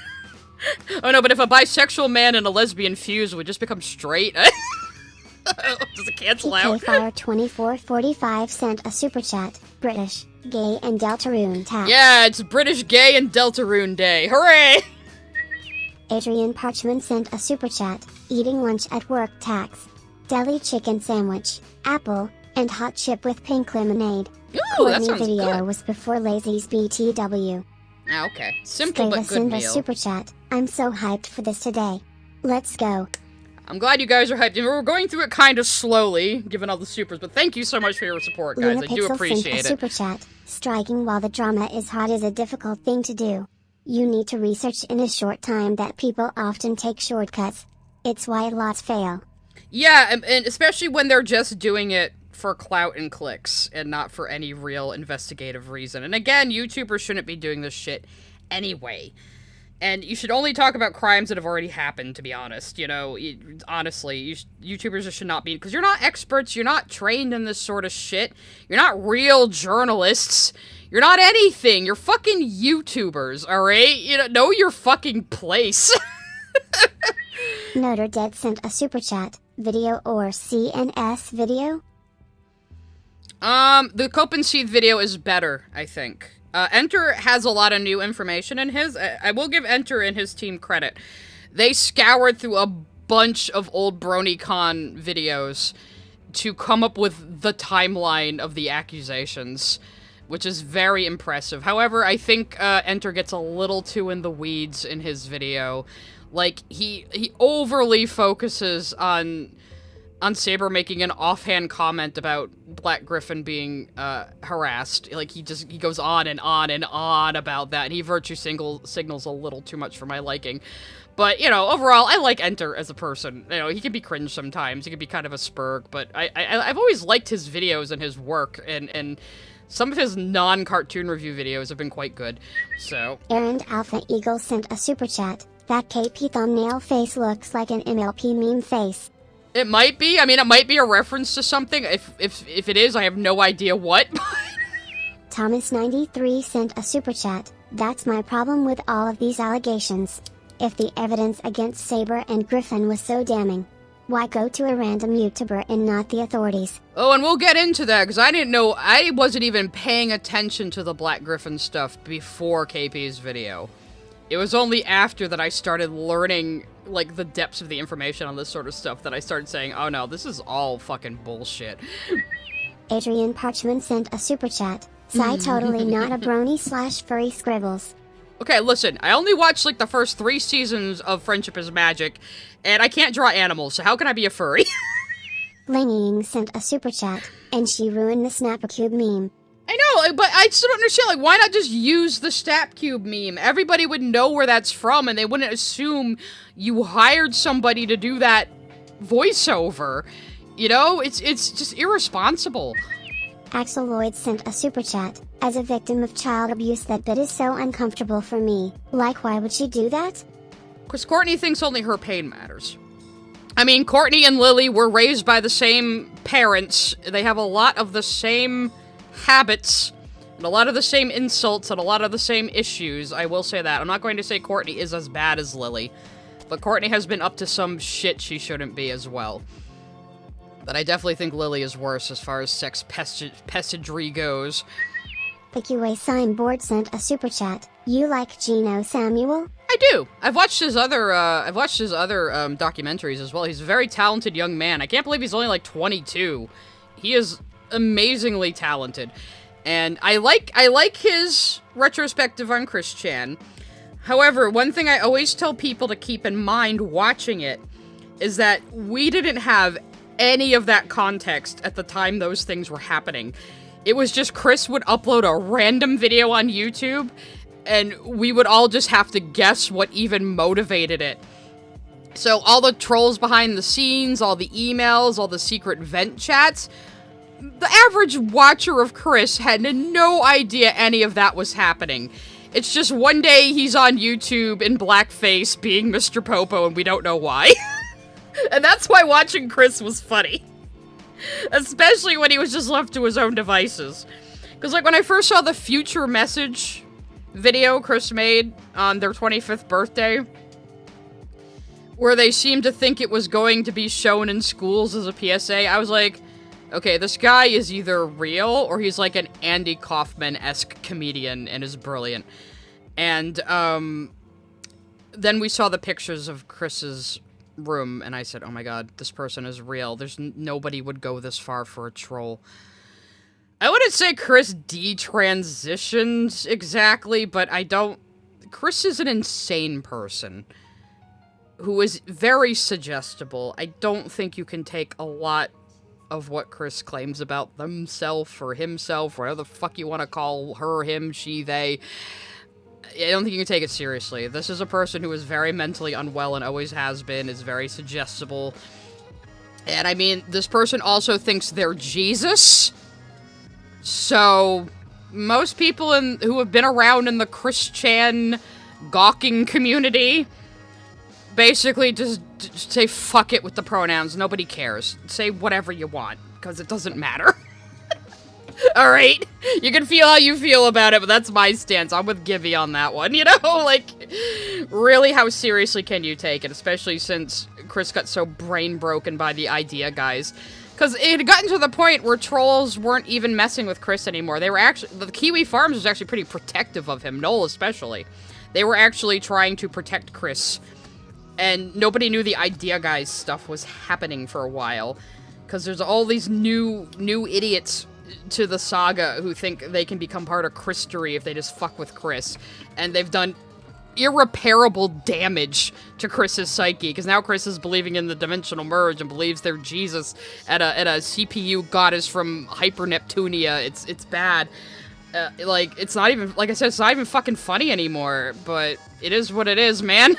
Oh no, but if a bisexual man and a lesbian fuse would just become straight... Does it cancel out? PKFire2445 sent a super chat. British, gay, and Deltarune tax. Yeah, it's British Gay and Deltarune Day. Hooray! Adrian Parchman sent a super chat. Eating lunch at work tax. Deli chicken sandwich, apple, and hot chip with pink lemonade. Ooh, that Courtney sounds video good. was before Lazy's BTW. Ah, okay. Simple but good sent a meal. super chat. I'm so hyped for this today. Let's go. I'm glad you guys are hyped. And we're going through it kind of slowly, given all the supers, but thank you so much for your support, guys. I do Lunapixel appreciate sent a it. super chat. Striking while the drama is hot is a difficult thing to do. You need to research in a short time that people often take shortcuts. It's why lots fail. Yeah, and especially when they're just doing it for clout and clicks, and not for any real investigative reason. And again, YouTubers shouldn't be doing this shit anyway. And you should only talk about crimes that have already happened, to be honest. You know, honestly, YouTubers just should not be... Because you're not experts, you're not trained in this sort of shit. You're not real journalists. You're not anything. You're fucking YouTubers, alright? You know your fucking place. Notre Dame sent a super chat. Video or CNS video? The Cope and Seed video is better, I think. Enter has a lot of new information in his. I will give Enter and his team credit. They scoured through a bunch of old BronyCon videos to come up with the timeline of the accusations, which is very impressive. However, I think Enter gets a little too in the weeds in his video. Like, he overly focuses on Saber making an offhand comment about Black Gryphon being harassed. Like, he goes on and on and on about that, and he virtue signals a little too much for my liking. But, you know, overall, I like Enter as a person. You know, he can be cringe sometimes, he can be kind of a spurg, but I've always liked his videos and his work, and some of his non-cartoon review videos have been quite good, so... Errand Alpha Eagle sent a super chat. That KP thumbnail face looks like an MLP meme face. It might be. I mean, it might be a reference to something. If it is, I have no idea what. Thomas93 sent a super chat. That's my problem with all of these allegations. If the evidence against Saber and Gryphon was so damning, why go to a random YouTuber and not the authorities? Oh, and we'll get into that, because I didn't know, I wasn't even paying attention to the Black Gryphon stuff before KP's video. It was only after that I started learning, like, the depths of the information on this sort of stuff that I started saying, oh no, this is all fucking bullshit. Adrian Parchman sent a super chat. Sigh totally not a brony/furry scribbles. Okay, listen, I only watched, like, the first 3 seasons of Friendship is Magic, and I can't draw animals, so how can I be a furry? Ling sent a super chat, and she ruined the Snapcube meme. I know, but I still don't understand, like, why not just use the Snapcube meme? Everybody would know where that's from, and they wouldn't assume you hired somebody to do that voiceover. You know, it's just irresponsible. Axel Lloyd sent a super chat. As a victim of child abuse, that bit is so uncomfortable for me. Like, why would she do that? Because Courtney thinks only her pain matters. I mean, Courtney and Lily were raised by the same parents. They have a lot of the same habits, and a lot of the same insults, and a lot of the same issues. I will say that. I'm not going to say Courtney is as bad as Lily, but Courtney has been up to some shit she shouldn't be as well. But I definitely think Lily is worse as far as sex peasantry goes. The QA signboard sent a super chat. You like Gino Samuel? I do. I've watched his other documentaries as well. He's a very talented young man. I can't believe he's only like 22. He is amazingly talented. And I like his retrospective on Chris Chan. However, one thing I always tell people to keep in mind watching it is that we didn't have any of that context at the time those things were happening. It was just Chris would upload a random video on YouTube, and we would all just have to guess what even motivated it. So all the trolls behind the scenes, all the emails, all the secret vent chats, the average watcher of Chris had no idea any of that was happening. It's just one day he's on YouTube in blackface being Mr. Popo, and we don't know why. And that's why watching Chris was funny. Especially when he was just left to his own devices. Because, like, when I first saw the future message video Chris made on their 25th birthday, where they seemed to think it was going to be shown in schools as a PSA, I was like, okay, this guy is either real, or he's like an Andy Kaufman-esque comedian and is brilliant. And, then we saw the pictures of Chris's room, and I said, oh my god, this person is real. There's nobody would go this far for a troll. I wouldn't say Chris detransitioned exactly, but Chris is an insane person who is very suggestible. I don't think you can take a lot of what Chris claims about themself or himself, whatever the fuck you want to call her, him, she, they. I don't think you can take it seriously. This is a person who is very mentally unwell and always has been, is very suggestible. And I mean, this person also thinks they're Jesus. So, most people who have been around in the Chris Chan gawking community basically just say fuck it with the pronouns. Nobody cares. Say whatever you want, because it doesn't matter. Alright? You can feel how you feel about it, but that's my stance. I'm with Gibby on that one, you know? Like, really, how seriously can you take it? Especially since Chris got so brain broken by the idea guys. Because it had gotten to the point where trolls weren't even messing with Chris anymore. They were actually... The Kiwi Farms was actually pretty protective of him, Noel especially. They were actually trying to protect Chris. And nobody knew the idea guys stuff was happening for a while. Because there's all these new idiots to the saga who think they can become part of Christery if they just fuck with Chris. And they've done irreparable damage to Chris's psyche, because now Chris is believing in the dimensional merge and believes they're Jesus at a CPU goddess from Hyper Neptunia. It's bad. Like, it's not even, like I said, it's not even fucking funny anymore, but it is what it is, man.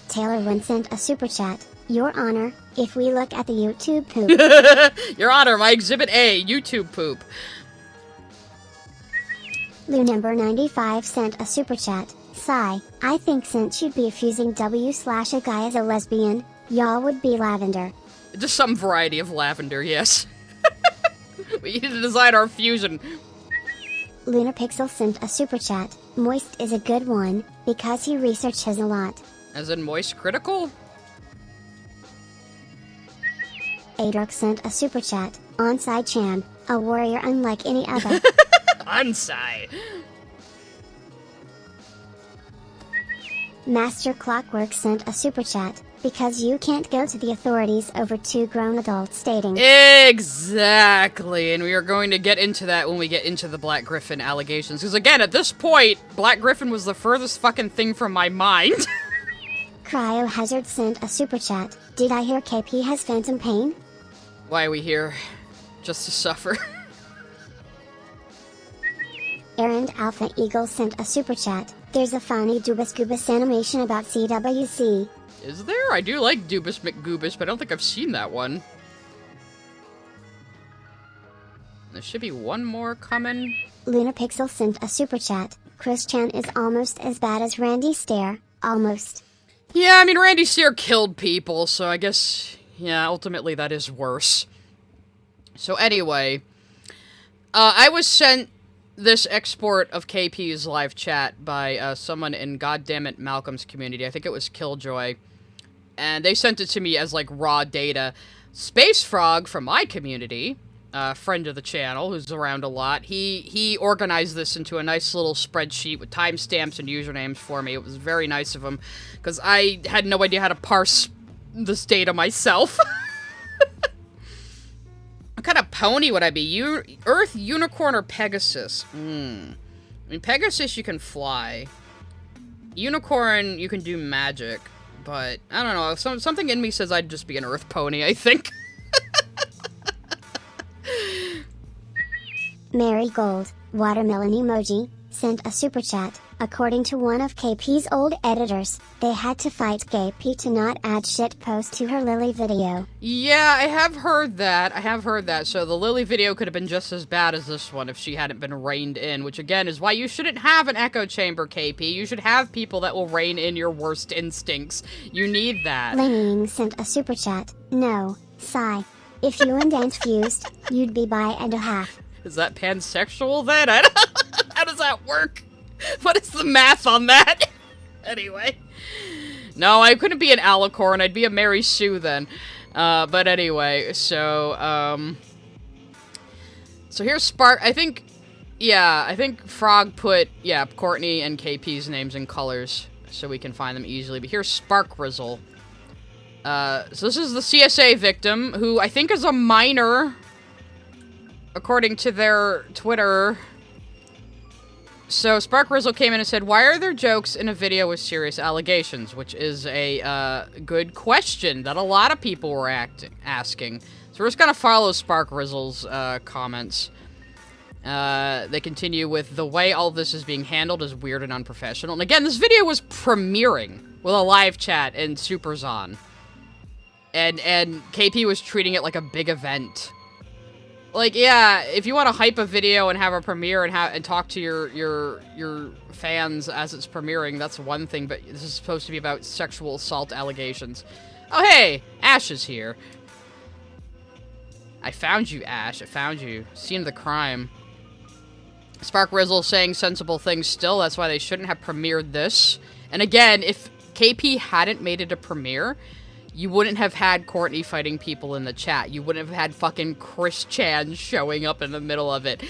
Taylor Wynn sent a super chat. Your Honor, if we look at the YouTube poop. Your Honor, my Exhibit A, YouTube poop. Lou number 95 sent a super chat. Sigh, I think since you'd be fusing W/a guy as a lesbian, y'all would be lavender. Just some variety of lavender, yes. We need to design our fusion. Lunar Pixel sent a super chat. Moist is a good one, because he researches a lot. As in Moist Critical? Adrock sent a super chat. Onsai Chan, a warrior unlike any other. Onsai. Master Clockwork sent a super chat. Because you can't go to the authorities over two grown adults dating. Exactly, and we are going to get into that when we get into the Black Gryphon allegations. Because again, at this point, Black Gryphon was the furthest fucking thing from my mind. Cryohazard sent a super chat. Did I hear KP has phantom pain? Why are we here? Just to suffer. Errand Alpha Eagle sent a super chat. There's a funny Dubus Goobus animation about CWC. Is there? I do like Dubus McGoobus, but I don't think I've seen that one. There should be one more coming. Lunar Pixel sent a super chat. Chris Chan is almost as bad as Randy Stair. Almost. Yeah, I mean, Randy Sear killed people, so I guess, yeah, ultimately that is worse. So anyway, I was sent this export of KP's live chat by someone in Goddammit Malcolm's community. I think it was Killjoy. And they sent it to me as, like, raw data. Space Frog from my community, friend of the channel, who's around a lot, he organized this into a nice little spreadsheet with timestamps and usernames for me. It was very nice of him, because I had no idea how to parse this data myself. What kind of pony would I be? Earth, Unicorn, or Pegasus? I mean, Pegasus you can fly. Unicorn, you can do magic. But, I don't know, something in me says I'd just be an Earth pony, I think. Marigold, watermelon emoji, sent a super chat. According to one of KP's old editors, they had to fight KP to not add shit post to her Lily video. Yeah, I have heard that. So the Lily video could have been just as bad as this one if she hadn't been reined in, which again is why you shouldn't have an echo chamber, KP. You should have people that will rein in your worst instincts. You need that. Ling sent a super chat. No, sigh. If you and Dance fused, you'd be bi and a half. Is that pansexual then? How does that work? What is the math on that? Anyway. No, I couldn't be an Alicorn. I'd be a Mary Sue then. But anyway, so here's Spark. I think Frog put, Courtney and KP's names in colors so we can find them easily. But here's Spark Rizzle. So this is the CSA victim, who I think is a minor, according to their Twitter. So Spark Rizzle came in and said, why are there jokes in a video with serious allegations? Which is a good question that a lot of people were asking. So we're just going to follow Spark Rizzle's comments. They continue with, the way all this is being handled is weird and unprofessional. And again, this video was premiering with a live chat in Superzon. And KP was treating it like a big event. Like, yeah, if you want to hype a video and have a premiere and talk to your fans as it's premiering, that's one thing, but this is supposed to be about sexual assault allegations. Oh, hey! Ash is here. I found you, Ash. I found you. Scene of the crime. Spark Rizzle saying sensible things still. That's why they shouldn't have premiered this. And again, if KP hadn't made it a premiere, you wouldn't have had Courtney fighting people in the chat. You wouldn't have had fucking Chris Chan showing up in the middle of it.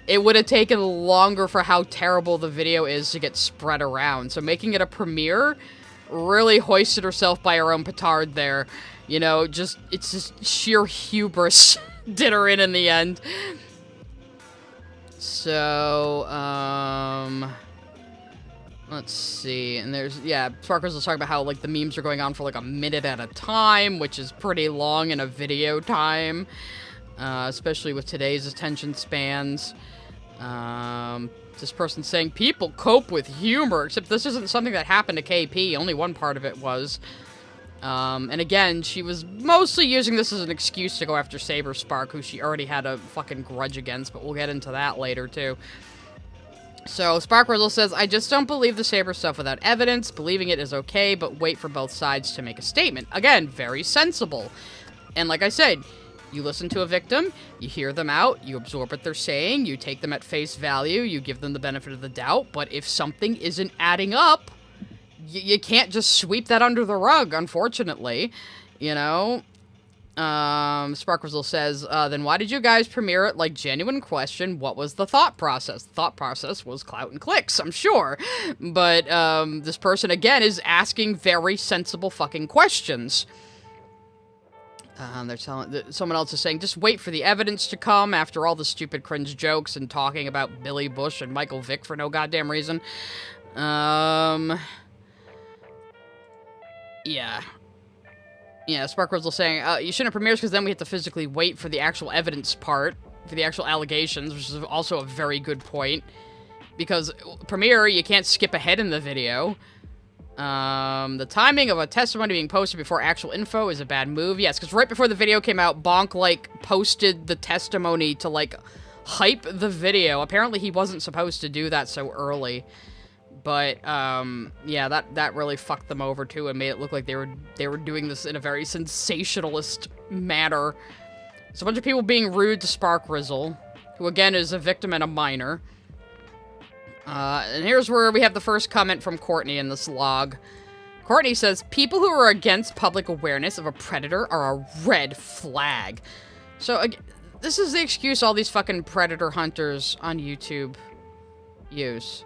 It would have taken longer for how terrible the video is to get spread around. So making it a premiere really hoisted herself by her own petard there. You know, it's just sheer hubris did her in the end. So, let's see, and there's, Sparkers was talking about how, like, the memes are going on for, like, a minute at a time, which is pretty long in a video time, especially with today's attention spans. This person saying, people cope with humor, except this isn't something that happened to KP, only one part of it was. And again, she was mostly using this as an excuse to go after Saberspark, who she already had a fucking grudge against, but we'll get into that later, too. So, Spark Rizzle says, I just don't believe the Saber stuff without evidence. Believing it is okay, but wait for both sides to make a statement. Again, very sensible. And like I said, you listen to a victim, you hear them out, you absorb what they're saying, you take them at face value, you give them the benefit of the doubt, but if something isn't adding up, you can't just sweep that under the rug, unfortunately. You know? Spark Rizzle says, then why did you guys premiere it? Like, genuine question, what was the thought process? The thought process was clout and clicks, I'm sure. But, this person, again, is asking very sensible fucking questions. They're telling, someone else is saying, just wait for the evidence to come after all the stupid cringe jokes and talking about Billy Bush and Michael Vick for no goddamn reason. Yeah, Spark Rizzle saying, you shouldn't premiere because then we have to physically wait for the actual evidence part, for the actual allegations, which is also a very good point. Because premiere, you can't skip ahead in the video. The timing of a testimony being posted before actual info is a bad move. Yes, because right before the video came out, Bonk, like, posted the testimony to, like, hype the video. Apparently he wasn't supposed to do that so early. But, yeah, that really fucked them over, too, and made it look like they were doing this in a very sensationalist manner. So a bunch of people being rude to Spark Rizzle, who, again, is a victim and a minor. And here's where we have the first comment from Courtney in this log. Courtney says, people who are against public awareness of a predator are a red flag. So, this is the excuse all these fucking predator hunters on YouTube use.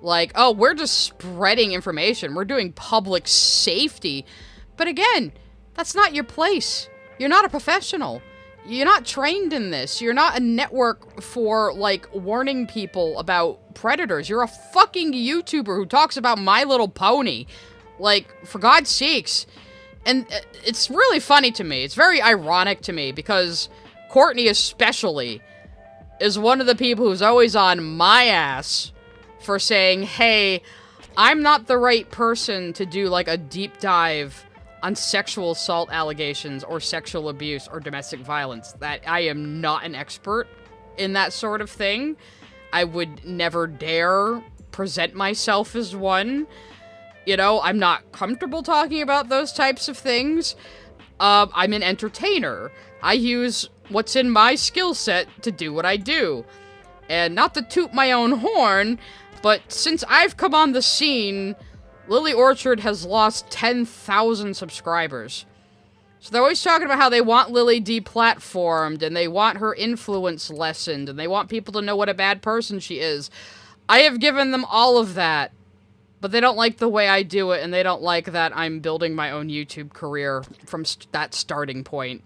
Like, oh, we're just spreading information. We're doing public safety. But again, that's not your place. You're not a professional. You're not trained in this. You're not a network for, like, warning people about predators. You're a fucking YouTuber who talks about My Little Pony. Like, for God's sakes. And it's really funny to me. It's very ironic to me because Courtney especially is one of the people who's always on my ass for saying, hey, I'm not the right person to do, like, a deep dive on sexual assault allegations or sexual abuse or domestic violence. That I am not an expert in that sort of thing. I would never dare present myself as one. You know, I'm not comfortable talking about those types of things. I'm an entertainer. I use what's in my skill set to do what I do. And not to toot my own horn, but since I've come on the scene, Lily Orchard has lost 10,000 subscribers. So they're always talking about how they want Lily deplatformed, and they want her influence lessened, and they want people to know what a bad person she is. I have given them all of that, but they don't like the way I do it, and they don't like that I'm building my own YouTube career from that starting point.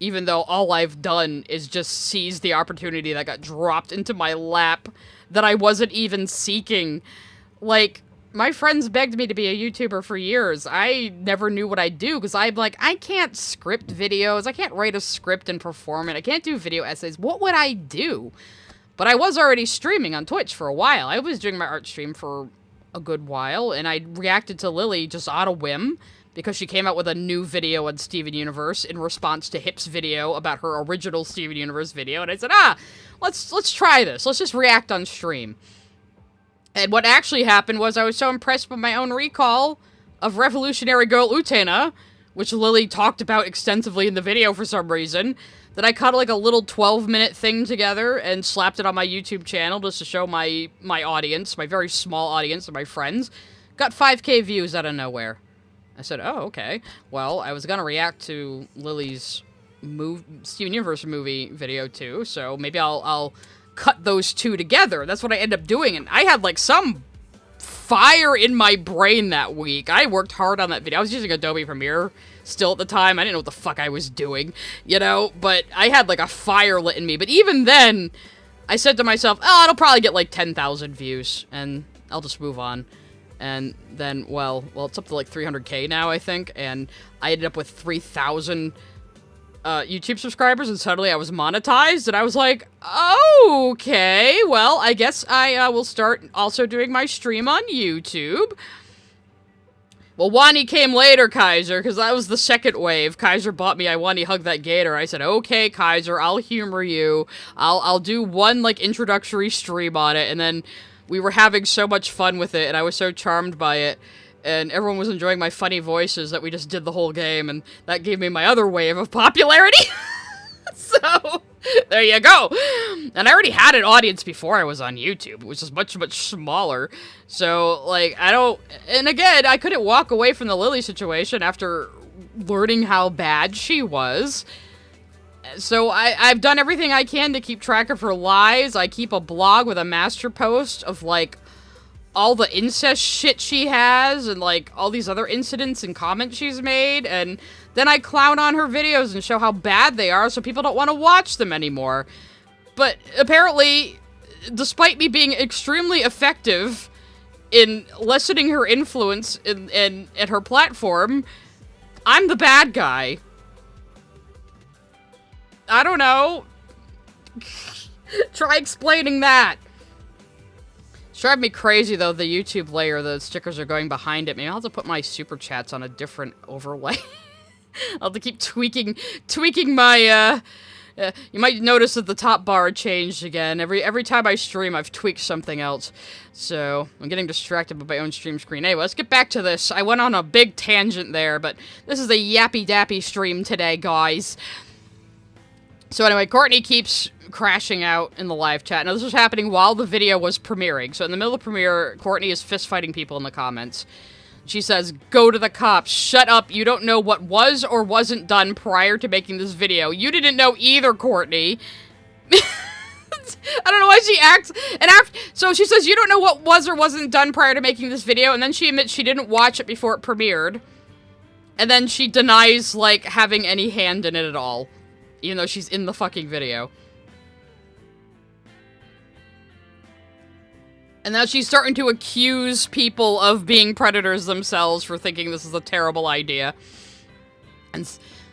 Even though all I've done is just seize the opportunity that got dropped into my lap that I wasn't even seeking. Like, my friends begged me to be a YouTuber for years. I never knew what I'd do, because I'm like, I can't script videos, I can't write a script and perform it, I can't do video essays, what would I do? But I was already streaming on Twitch for a while. I was doing my art stream for a good while, and I reacted to Lily just on a whim, because she came out with a new video on Steven Universe in response to Hip's video about her original Steven Universe video, and I said, let's try this, let's just react on stream. And what actually happened was I was so impressed with my own recall of Revolutionary Girl Utena, which Lily talked about extensively in the video for some reason, that I cut like a little 12-minute thing together and slapped it on my YouTube channel just to show my audience, my very small audience and my friends. Got 5K views out of nowhere. I said, oh, okay. Well, I was gonna react to Lily's Steven Universe movie video too, so maybe I'll cut those two together. That's what I ended up doing, and I had like some fire in my brain that week. I worked hard on that video. I was using Adobe Premiere still at the time. I didn't know what the fuck I was doing, you know, but I had like a fire lit in me. But even then, I said to myself, oh, it'll probably get like 10,000 views, and I'll just move on. And then, well, it's up to like 300K now, I think, and I ended up with 3,000 YouTube subscribers, and suddenly I was monetized, and I was like, okay, well, I guess I will start also doing my stream on YouTube. Well, Wani came later, Kaiser, because that was the second wave. Kaiser bought me I Wani Hug That Gator. I said, okay, Kaiser, I'll humor you. I'll do one, like, introductory stream on it, and then we were having so much fun with it, and I was so charmed by it. And everyone was enjoying my funny voices that we just did the whole game, and that gave me my other wave of popularity. So, there you go. And I already had an audience before I was on YouTube, which is much, much smaller. So, like, and again, I couldn't walk away from the Lily situation after learning how bad she was. So I've done everything I can to keep track of her lies. I keep a blog with a master post of, like, all the incest shit she has, and, like, all these other incidents and comments she's made, and then I clown on her videos and show how bad they are so people don't want to watch them anymore. But apparently, despite me being extremely effective in lessening her influence in her platform, I'm the bad guy. I don't know. Try explaining that. It's driving me crazy, though, the YouTube layer, the stickers are going behind it. Maybe I'll have to put my super chats on a different overlay. I'll have to keep tweaking my You might notice that the top bar changed again. Every time I stream, I've tweaked something else. So, I'm getting distracted by my own stream screen. Anyway, let's get back to this. I went on a big tangent there, but this is a yappy-dappy stream today, guys. So anyway, Courtney keeps crashing out in the live chat. Now, this was happening while the video was premiering. So in the middle of the premiere, Courtney is fist-fighting people in the comments. She says, "Go to the cops. Shut up. You don't know what was or wasn't done prior to making this video. You didn't know either, Courtney." I don't know why she acts. And so she says, "You don't know what was or wasn't done prior to making this video." And then she admits she didn't watch it before it premiered. And then she denies, like, having any hand in it at all. Even though she's in the fucking video. And now she's starting to accuse people of being predators themselves for thinking this is a terrible idea. And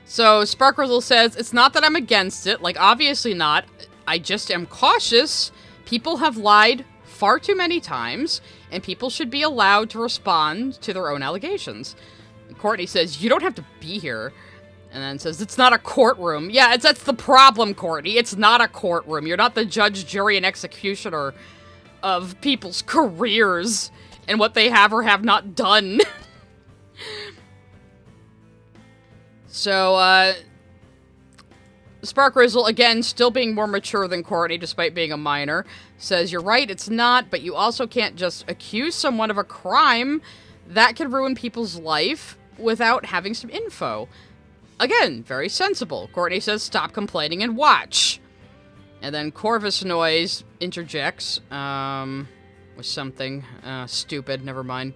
so Sparkrizzle says, "It's not that I'm against it. Like, obviously not. I just am cautious. People have lied far too many times, and people should be allowed to respond to their own allegations." And Courtney says, "You don't have to be here." And then says, "It's not a courtroom." Yeah, that's the problem, Courtney. It's not a courtroom. You're not the judge, jury, and executioner of people's careers and what they have or have not done. So, Sparkrizzle, again, still being more mature than Courtney, despite being a minor, says, "You're right, it's not, but you also can't just accuse someone of a crime. That can ruin people's life without having some info." Again, very sensible. Courtney says, "Stop complaining and watch." And then Corvus Noise interjects, with something, stupid, never mind.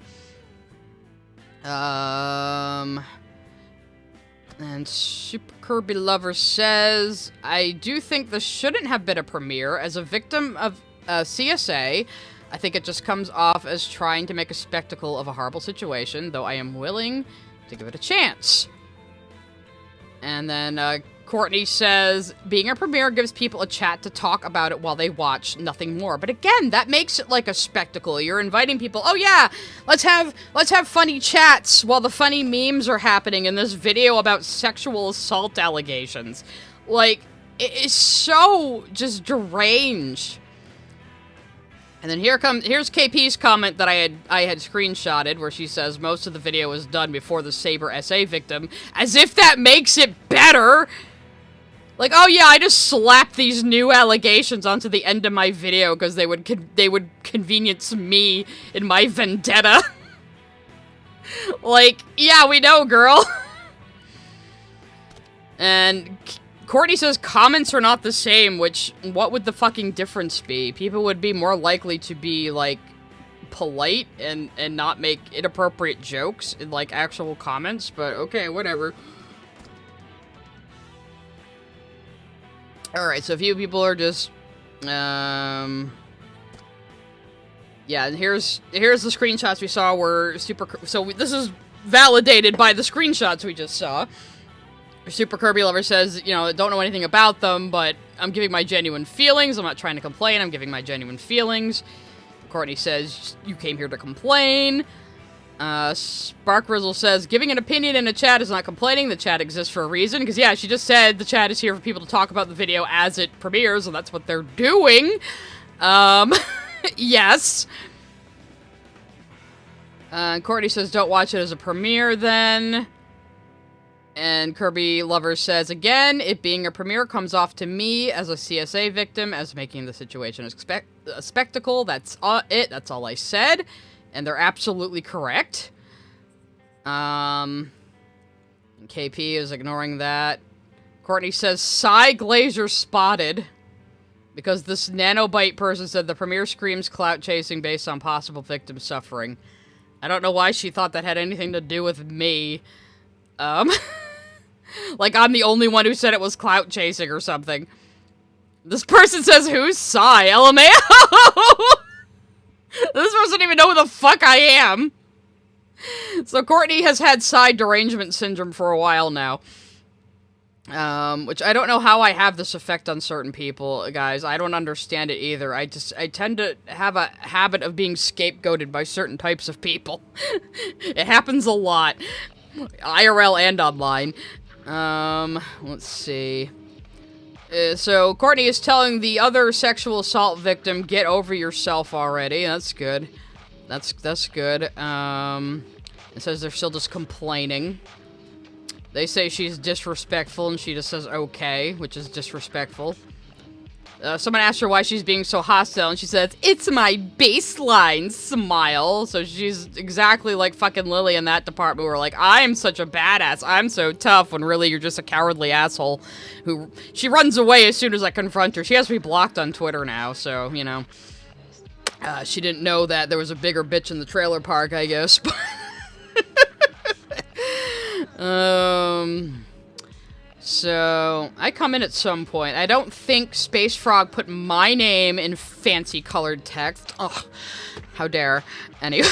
And Super Kirby Lover says, "I do think this shouldn't have been a premiere. As a victim of CSA, I think it just comes off as trying to make a spectacle of a horrible situation, though I am willing to give it a chance." And then, Courtney says, "Being a premiere gives people a chat to talk about it while they watch, nothing more." But again, that makes it like a spectacle. You're inviting people, "Oh yeah, let's have funny chats while the funny memes are happening in this video about sexual assault allegations." Like, it is so just deranged. And then here's KP's comment that I had screenshotted, where she says most of the video was done before the Saber SA victim, as if that makes it better. Like, oh yeah, I just slapped these new allegations onto the end of my video because they would convenience me in my vendetta. Like, yeah, we know, girl. And Courtney says comments are not the same, which, what would the fucking difference be? People would be more likely to be, like, polite and not make inappropriate jokes in, like, actual comments, but okay, whatever. Alright, so a few people are just, yeah, and here's the screenshots we saw were this is validated by the screenshots we just saw. Super Kirby Lover says, you know, don't know anything about them, but I'm giving my genuine feelings. I'm not trying to complain. I'm giving my genuine feelings. Courtney says, you came here to complain. Sparkrizzle says, giving an opinion in a chat is not complaining. The chat exists for a reason. Because, yeah, she just said the chat is here for people to talk about the video as it premieres, and that's what they're doing. Yes. Courtney says, don't watch it as a premiere, then. And Kirby Lover says, again, it being a premiere comes off to me as a CSA victim as making the situation a spectacle. That's it. That's all I said. And they're absolutely correct. KP is ignoring that. Courtney says, Psy Glazer spotted. Because this nanobite person said the premiere screams clout chasing based on possible victim suffering. I don't know why she thought that had anything to do with me. Like I'm the only one who said it was clout chasing or something. This person says, who's Psy? LMAO! This person doesn't even know who the fuck I am. So Courtney has had Psy derangement syndrome for a while now. Which I don't know how I have this effect on certain people, guys. I don't understand it either. I tend to have a habit of being scapegoated by certain types of people. It happens a lot. IRL and online. Let's see. So Courtney is telling the other sexual assault victim, get over yourself already. That's good. That's good. It says they're still just complaining. They say she's disrespectful, and she just says okay, which is disrespectful. Someone asked her why she's being so hostile, and she says, it's my baseline smile. So she's exactly like fucking Lily in that department, where like, I'm such a badass, I'm so tough, when really you're just a cowardly asshole who... She runs away as soon as I confront her. She has to be blocked on Twitter now, so, you know. She didn't know that there was a bigger bitch in the trailer park, I guess. So, I come in at some point. I don't think Space Frog put my name in fancy colored text. Oh, how dare. Anyway.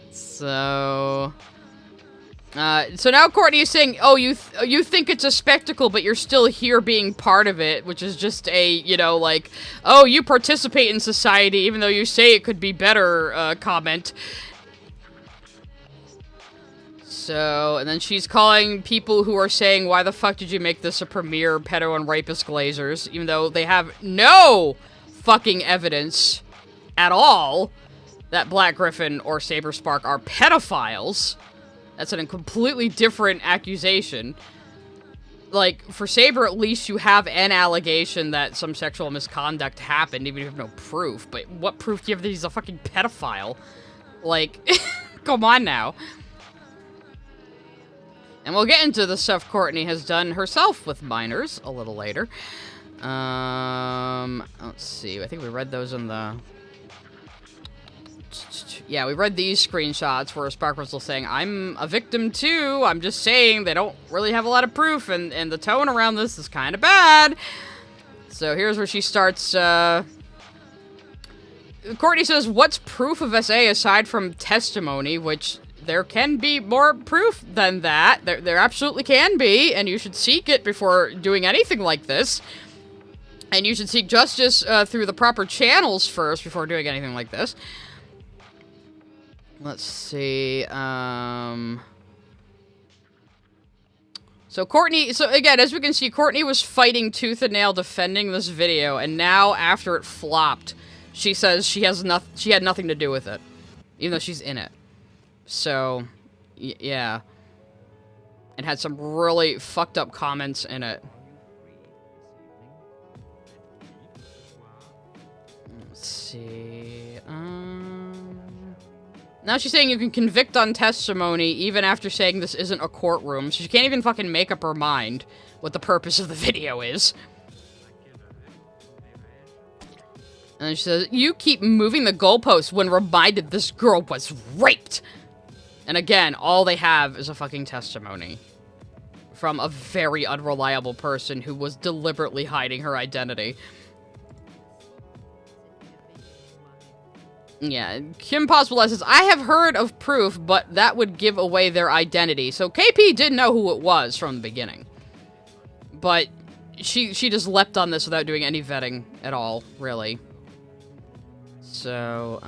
So now Courtney is saying, oh, you think it's a spectacle, but you're still here being part of it, which is just a, you know, like, oh, you participate in society, even though you say it could be better, comment. So, and then she's calling people who are saying, why the fuck did you make this a premiere pedo and rapist glazers, even though they have no fucking evidence at all that Black Gryphon or Saberspark are pedophiles. That's a completely different accusation. Like, for Saber, at least you have an allegation that some sexual misconduct happened, even if you have no proof. But what proof do you have that he's a fucking pedophile? Like, come on now. And we'll get into the stuff Courtney has done herself with minors a little later. Let's see. I think we read those in the... Yeah, we read these screenshots where Spark was still saying, I'm a victim too. I'm just saying they don't really have a lot of proof, and the tone around this is kind of bad. So here's where she starts, Courtney says, what's proof of SA aside from testimony, which... There can be more proof than that. There absolutely can be, and you should seek it before doing anything like this. And you should seek justice through the proper channels first before doing anything like this. Let's see. So Courtney, so again, as we can see, Courtney was fighting tooth and nail defending this video, and now after it flopped, she says she had nothing to do with it, even though she's in it. So, yeah. And had some really fucked up comments in it. Let's see. Now she's saying you can convict on testimony even after saying this isn't a courtroom. So she can't even fucking make up her mind what the purpose of the video is. And she says, you keep moving the goalposts when reminded this girl was raped. And again, all they have is a fucking testimony from a very unreliable person who was deliberately hiding her identity. Yeah, KimPossibleAlot says, I have heard of proof, but that would give away their identity. So KP did know who it was from the beginning. But she just leapt on this without doing any vetting at all, really. So,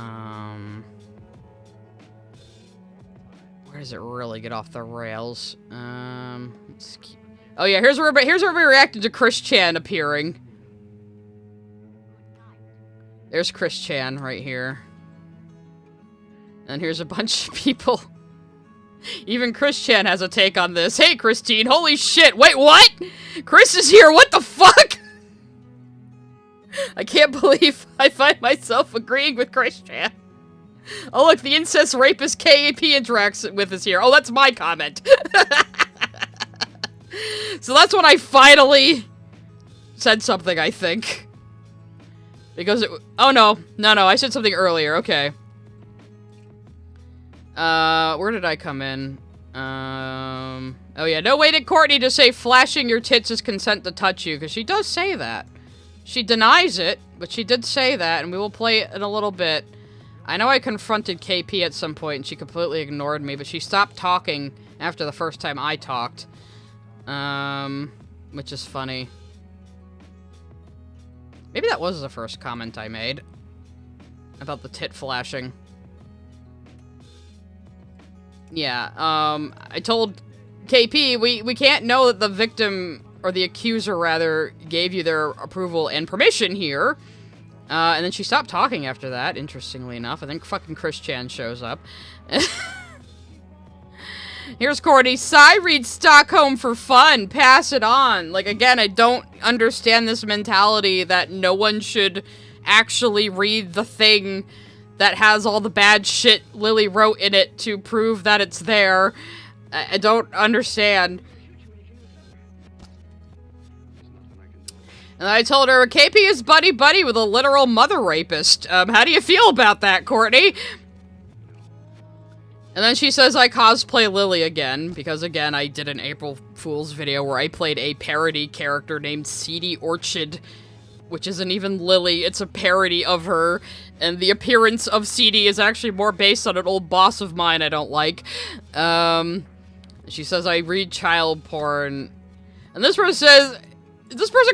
where does it really get off the rails? Let's keep... Oh yeah, here's where we reacted to Chris Chan appearing. There's Chris Chan right here. And here's a bunch of people. Even Chris Chan has a take on this. Hey, Christine, holy shit, wait, what? Chris is here, what the fuck? I can't believe I find myself agreeing with Chris Chan. Oh, look, the incest rapist KAP interacts with us here. Oh, that's my comment. So that's when I finally said something, I think. Because it... Oh, no. No, I said something earlier. Okay. Where did I come in? Oh, yeah. No, wait, did Courtney just say flashing your tits is consent to touch you? Because she does say that. She denies it, but she did say that, and we will play it in a little bit. I know I confronted KP at some point, and she completely ignored me, but she stopped talking after the first time I talked. Which is funny. Maybe that was the first comment I made. About the tit flashing. Yeah, I told KP, we can't know that the victim or the accuser rather, gave you their approval and permission here. And then she stopped talking after that, interestingly enough. I think fucking Chris Chan shows up. Here's Courtney. Psy reads Stockholm for fun. Pass it on. Like, again, I don't understand this mentality that no one should actually read the thing that has all the bad shit Lily wrote in it to prove that it's there. I don't understand. And I told her, KP is buddy-buddy with a literal mother rapist. How do you feel about that, Courtney? And then she says I cosplay Lily again, because again, I did an April Fool's video where I played a parody character named Seedy Orchid, which isn't even Lily, it's a parody of her, and the appearance of Seedy is actually more based on an old boss of mine I don't like. She says I read child porn, and this person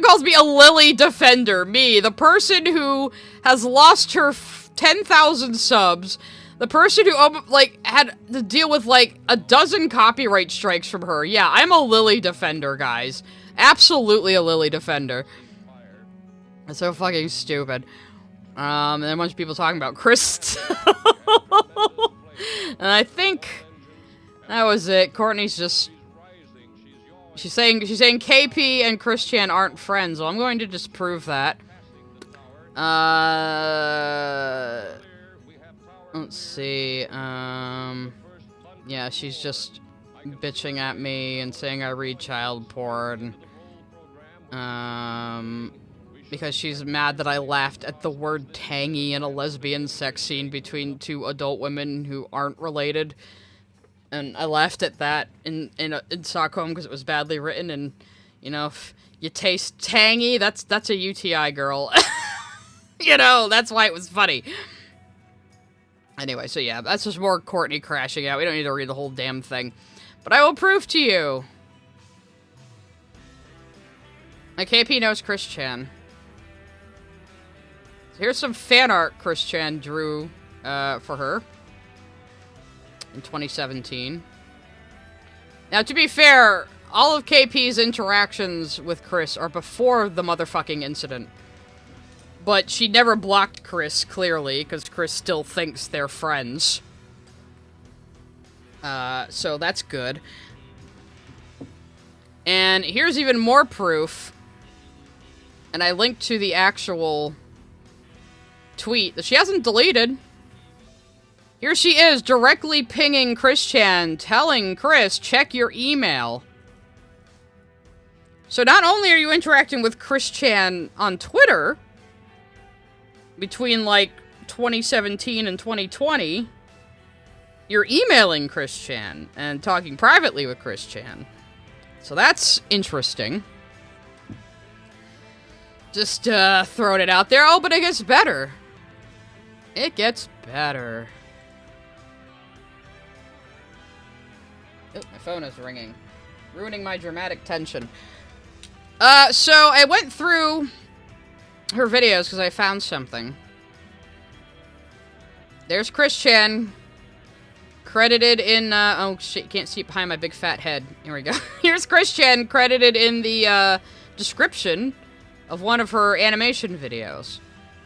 calls me a Lily defender, me, the person who has lost her 10,000 subs, the person who, like, had to deal with, like, a dozen copyright strikes from her. Yeah, I'm a Lily defender, guys. Absolutely a Lily defender. It's so fucking stupid. And then a bunch of people talking about Chris. And I think that was it. Courtney's just... She's saying KP and Chris Chan aren't friends. Well, I'm going to disprove that. Let's see, yeah, she's just bitching at me and saying I read child porn, because she's mad that I laughed at the word tangy in a lesbian sex scene between two adult women who aren't related, and I laughed at that in Stockholm because it was badly written, and, you know, if you taste tangy, that's a UTI, girl. You know, that's why it was funny. Anyway, so yeah, that's just more Courtney crashing out. We don't need to read the whole damn thing. But I will prove to you. My KP knows Chris Chan. So here's some fan art Chris Chan drew for her in 2017. Now, to be fair, all of KP's interactions with Chris are before the motherfucking incident. But she never blocked Chris, clearly, because Chris still thinks they're friends. So that's good. And here's even more proof. And I linked to the actual tweet that she hasn't deleted. Here she is, directly pinging Chris Chan, telling Chris, check your email. So not only are you interacting with Chris Chan on Twitter... between, like, 2017 and 2020, you're emailing Chris Chan and talking privately with Chris Chan. So that's interesting. Just, throwing it out there. Oh, but it gets better. It gets better. Oh, my phone is ringing. Ruining my dramatic tension. So I went through... her videos because I found something. There's Chris Chan, credited in, oh shit, can't see it behind my big fat head. Here we go. Here's Chris Chan, credited in the, description of one of her animation videos.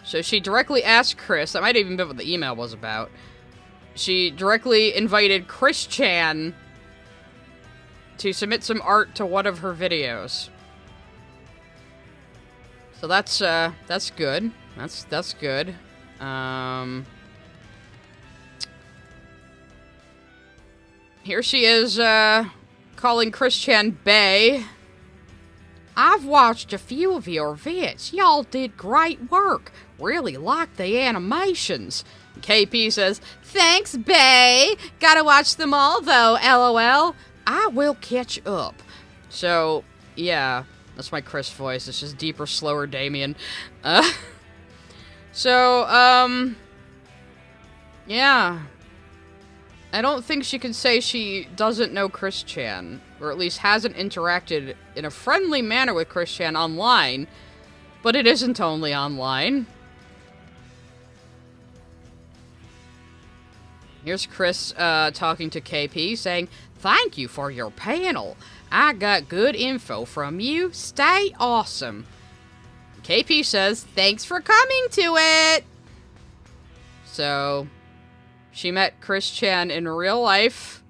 So she directly asked Chris, that might have even been what the email was about. She directly invited Chris Chan to submit some art to one of her videos. So that's good. That's good. Here she is, calling Chris Chan bae. I've watched a few of your vids. Y'all did great work. Really liked the animations. KP says, thanks, bae. Gotta watch them all, though, LOL. I will catch up. So, yeah. That's my Chris voice. It's just deeper, slower Damien. Yeah. I don't think she can say she doesn't know Chris Chan, or at least hasn't interacted in a friendly manner with Chris Chan online, but it isn't only online. Here's Chris talking to KP saying, "Thank you for your panel. I got good info from you. Stay awesome." KP says, "Thanks for coming to it." So, she met Chris Chan in real life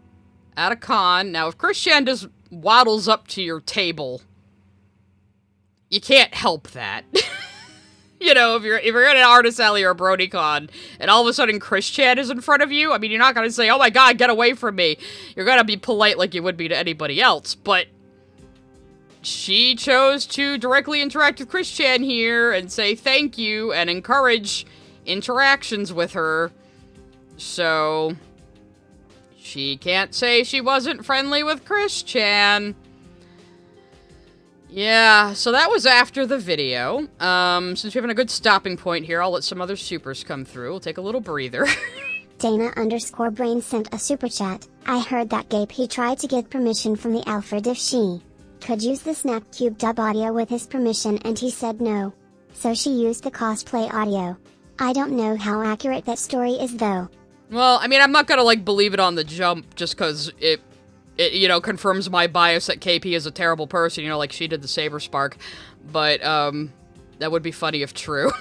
at a con. Now, if Chris Chan just waddles up to your table, you can't help that. You know, if you're at an artist alley or a BronyCon, and all of a sudden Chris Chan is in front of you, I mean, you're not gonna say, "Oh my god, get away from me." You're gonna be polite like you would be to anybody else, but she chose to directly interact with Chris Chan here and say thank you and encourage interactions with her. So, she can't say she wasn't friendly with Chris Chan. Yeah, so that was after the video. Since we're having a good stopping point here, I'll let some other supers come through. We'll take a little breather. Dana_Brain sent a super chat. I heard that Gape tried to get permission from the Alfred if she could use the Snapcube dub audio with his permission and he said no. So she used the cosplay audio. I don't know how accurate that story is though. Well, I mean, I'm not gonna, like, believe it on the jump just because it, you know, confirms my bias that KP is a terrible person, you know, like she did the Saberspark. But, that would be funny if true.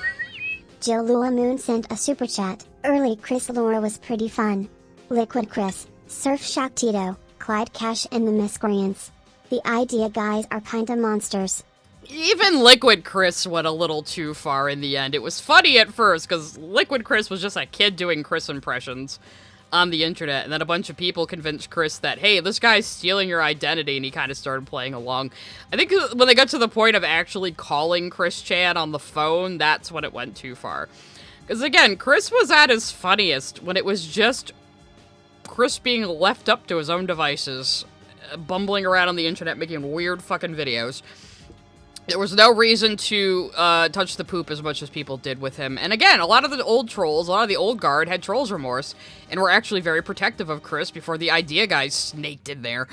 Jill Lula Moon sent a super chat. Early Chris lore was pretty fun. Liquid Chris, Surf Shock Tito, Clyde Cash and the Miscreants. The idea guys are kinda monsters. Even Liquid Chris went a little too far in the end. It was funny at first, because Liquid Chris was just a kid doing Chris impressions on the internet, and then a bunch of people convinced Chris that, hey, this guy's stealing your identity, and he kind of started playing along. I think when they got to the point of actually calling Chris Chan on the phone, that's when it went too far. Because again, Chris was at his funniest when it was just Chris being left up to his own devices, bumbling around on the internet, making weird fucking videos. There was no reason to touch the poop as much as people did with him. And again, a lot of the old trolls, a lot of the old guard had trolls remorse, and were actually very protective of Chris before the idea guys snaked in there.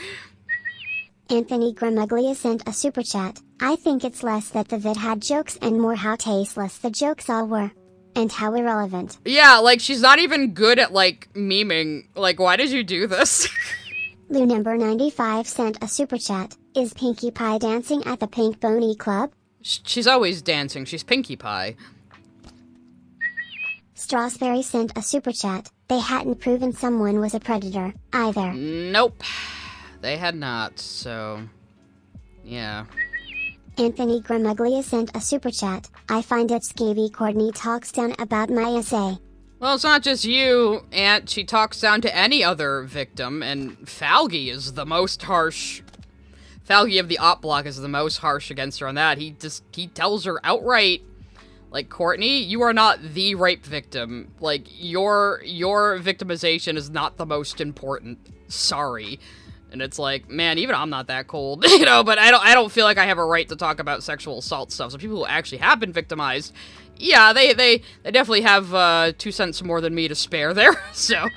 Anthony Gramuglia sent a super chat. I think it's less that the vid had jokes and more how tasteless the jokes all were. And how irrelevant. Yeah, like, she's not even good at, like, memeing. Like, why did you do this? Lou number 95 sent a super chat. Is Pinkie Pie dancing at the Pink Boney Club? She's always dancing. She's Pinkie Pie. Strasberry sent a super chat. They hadn't proven someone was a predator, either. Nope. They had not, so... yeah. Anthony Gramuglia sent a super chat. I find it scabby Courtney talks down about my essay. Well, it's not just you, Aunt. She talks down to any other victim, and Falgi is the most harsh. Falgi of the Op Block is the most harsh against her on that. He tells her outright, like, Courtney, you are not the rape victim. Like, your victimization is not the most important. Sorry. And it's like, man, even I'm not that cold, you know, but I don't feel like I have a right to talk about sexual assault stuff. So people who actually have been victimized, yeah, they definitely have 2 cents more than me to spare there, so.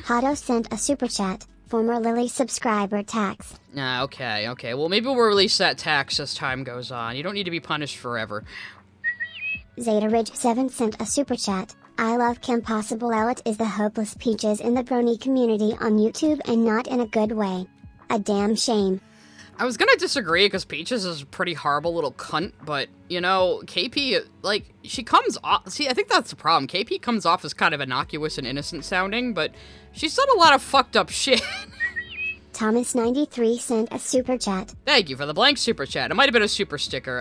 Hato sent a super chat. Former Lily subscriber tax. Okay. Well, maybe we'll release that tax as time goes on. You don't need to be punished forever. Zeta Ridge 7 sent a super chat. ILoveKimPossibleAlot is the hopeless peaches in the Brony community on YouTube and not in a good way. A damn shame. I was gonna disagree because Peaches is a pretty horrible little cunt, but, you know, KP, like, she comes off... See, I think that's the problem. KP comes off as kind of innocuous and innocent sounding, but she's done a lot of fucked up shit. Thomas93 sent a super chat. Thank you for the blank super chat. It might have been a super sticker.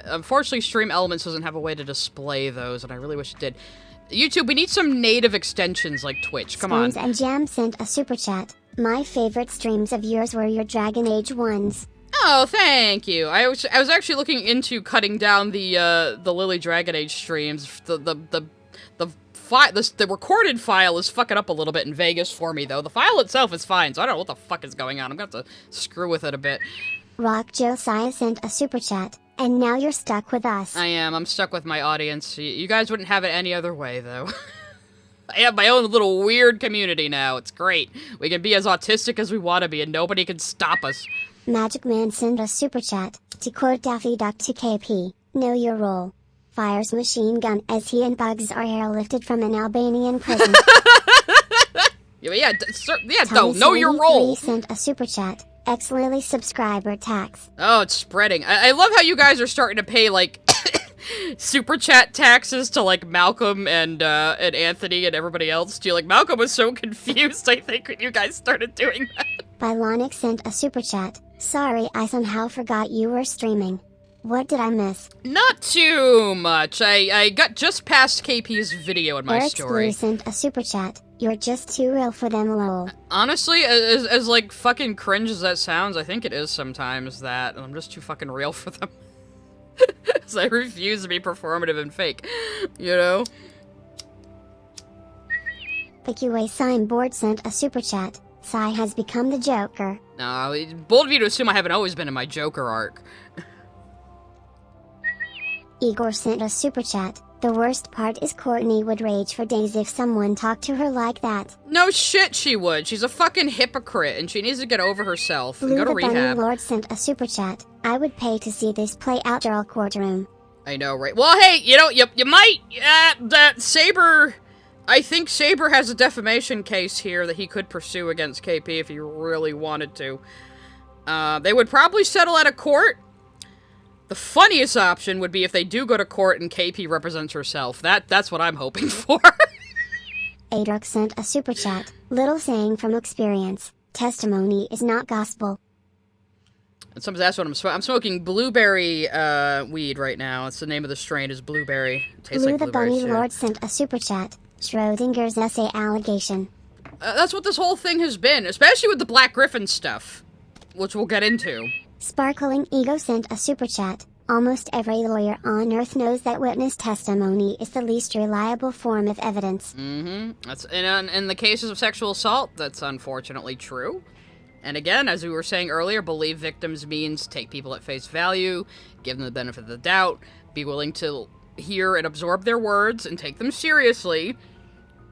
Unfortunately, Stream Elements doesn't have a way to display those, and I really wish it did. YouTube, we need some native extensions like Twitch. Come on. Spoons and Jam sent a super chat. My favorite streams of yours were your Dragon Age ones. Oh, thank you. I was actually looking into cutting down the Lily Dragon Age streams. The recorded file is fucking up a little bit in Vegas for me, though. The file itself is fine, so I don't know what the fuck is going on. I'm gonna have to screw with it a bit. Rock Josiah sent a super chat. And now you're stuck with us. I am. I'm stuck with my audience. You guys wouldn't have it any other way, though. I have my own little weird community now. It's great. We can be as autistic as we want to be, and nobody can stop us. Magic Man sent a super chat. To quote Daffy Duck to KP, know your role. Fires machine gun as he and Bugs are airlifted from an Albanian prison. Yeah, no, know your role. Sent a super chat. Ex-Lily subscriber tax. Oh, it's spreading. I love how you guys are starting to pay, like, super chat taxes to, like, Malcolm and Anthony and everybody else, too. Like, Malcolm was so confused, I think, when you guys started doing that. Bylonic sent a super chat. Sorry, I somehow forgot you were streaming. What did I miss? Not too much. I got just past KP's video in my Eric's story. Blue sent a super chat. You're just too real for them, lol. Honestly, as like fucking cringe as that sounds, I think it is sometimes that I'm just too fucking real for them. So I refuse to be performative and fake, you know? PQA Signboard sent a super chat. Sai has become the Joker. No, bold of you to assume I haven't always been in my Joker arc. Igor sent a super chat. The worst part is Courtney would rage for days if someone talked to her like that. No shit she would. She's a fucking hypocrite and she needs to get over herself and Blue go to the Bunny rehab. Lord sent a super chat. I would pay to see this play out, girl courtroom. I know, right? Well, hey, you know, you might, that Saber, I think Saber has a defamation case here that he could pursue against KP if he really wanted to. They would probably settle at a court. The funniest option would be if they do go to court and KP represents herself. That's what I'm hoping for. Adruk sent a super chat. Little saying from experience. Testimony is not gospel. And someone's asked what I'm smoking. I'm smoking blueberry weed right now. It's the name of the strain is blueberry. It tastes Blue like the blueberry Bunny shit. Lord sent a super chat. Schrodinger's essay allegation. That's what this whole thing has been, especially with the Black Gryphon stuff, which we'll get into. Sparkling Ego sent a super chat. Almost every lawyer on earth knows that witness testimony is the least reliable form of evidence. Mm-hmm. That's in the cases of sexual assault, that's unfortunately true. And again, as we were saying earlier, believe victims means take people at face value, give them the benefit of the doubt, be willing to hear and absorb their words and take them seriously.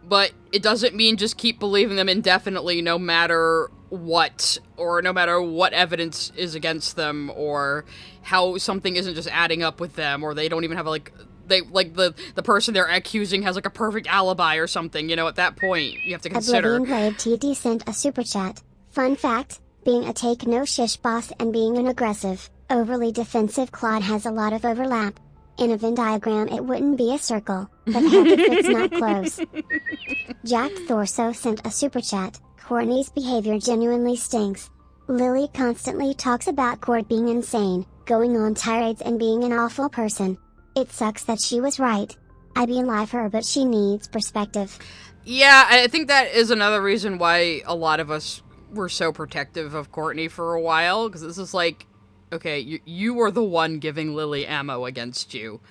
But it doesn't mean just keep believing them indefinitely no matter what, or no matter what evidence is against them, or how something isn't just adding up with them, or they don't even have the person they're accusing has like a perfect alibi or something, you know, at that point, you have to consider. Oblivion Blade TT sent a super chat. Fun fact, being a take no shish boss and being an aggressive, overly defensive Claude has a lot of overlap. In a Venn diagram it wouldn't be a circle, but heck if it's not close. Jack Thorso sent a super chat. Courtney's behavior genuinely stinks. Lily constantly talks about Court being insane, going on tirades and being an awful person. It sucks that she was right. I belie her, but she needs perspective. Yeah, I think that is another reason why a lot of us were so protective of Courtney for a while, because this is like, okay, you were the one giving Lily ammo against you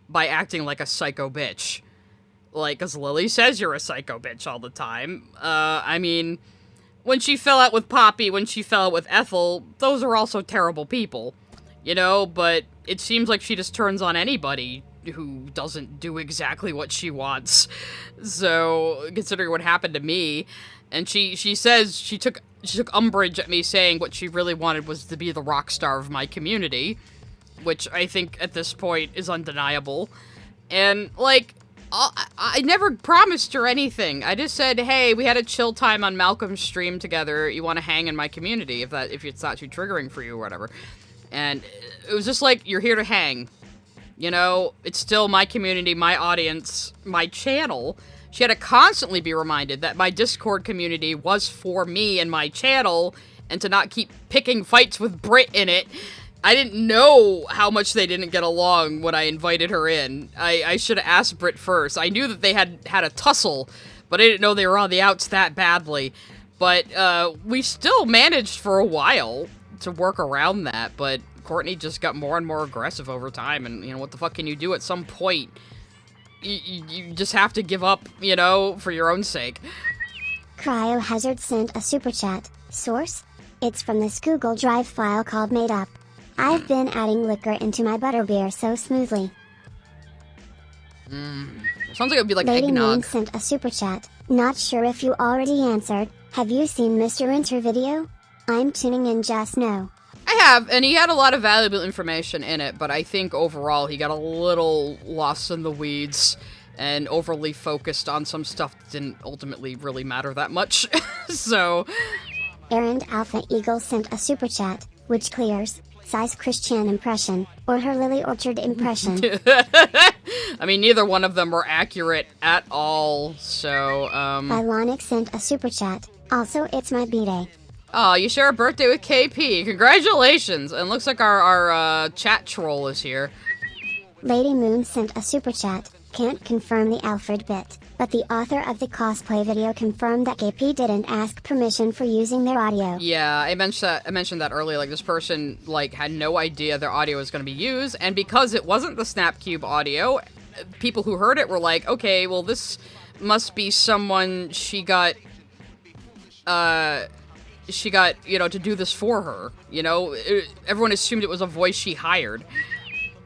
by acting like a psycho bitch. Like, as Lily says you're a psycho bitch all the time. I mean, when she fell out with Poppy, when she fell out with Ethel, those are also terrible people, you know? But it seems like she just turns on anybody who doesn't do exactly what she wants. So, considering what happened to me, and she says she took umbrage at me saying what she really wanted was to be the rock star of my community, which I think at this point is undeniable. And, like, I never promised her anything. I just said, hey, we had a chill time on Malcolm's stream together. You want to hang in my community if it's not too triggering for you or whatever. And it was just like, you're here to hang. You know, it's still my community, my audience, my channel. She had to constantly be reminded that my Discord community was for me and my channel, and to not keep picking fights with Brit in it. I didn't know how much they didn't get along when I invited her in. I should have asked Brit first. I knew that they had a tussle, but I didn't know they were on the outs that badly. But we still managed for a while to work around that, but Courtney just got more and more aggressive over time, and, you know, what the fuck can you do at some point? You just have to give up, you know, for your own sake. Cryohazard sent a super chat. Source? It's from this Google Drive file called Made Up. I've been adding liquor into my butterbeer so smoothly. Sounds like it would be like Lady eggnog. Moon sent a super chat. Not sure if you already answered. Have you seen Mr. Inter video? I'm tuning in just now. I have, and he had a lot of valuable information in it, but I think overall he got a little lost in the weeds and overly focused on some stuff that didn't ultimately really matter that much. So... Errand Alpha Eagle sent a super chat, which clears, size Christian impression, or her Lily Orchard impression. I mean, neither one of them were accurate at all, so, Bylonic sent a super chat, also it's my b-day. Oh, you share a birthday with KP. Congratulations! And looks like our chat troll is here. Lady Moon sent a super chat, can't confirm the Alfred bit, but the author of the cosplay video confirmed that KP didn't ask permission for using their audio. Yeah, I mentioned that earlier, like, this person, like, had no idea their audio was going to be used, and because it wasn't the Snapcube audio, people who heard it were like, okay, well, this must be someone she got, you know, to do this for her, you know? Everyone assumed it was a voice she hired.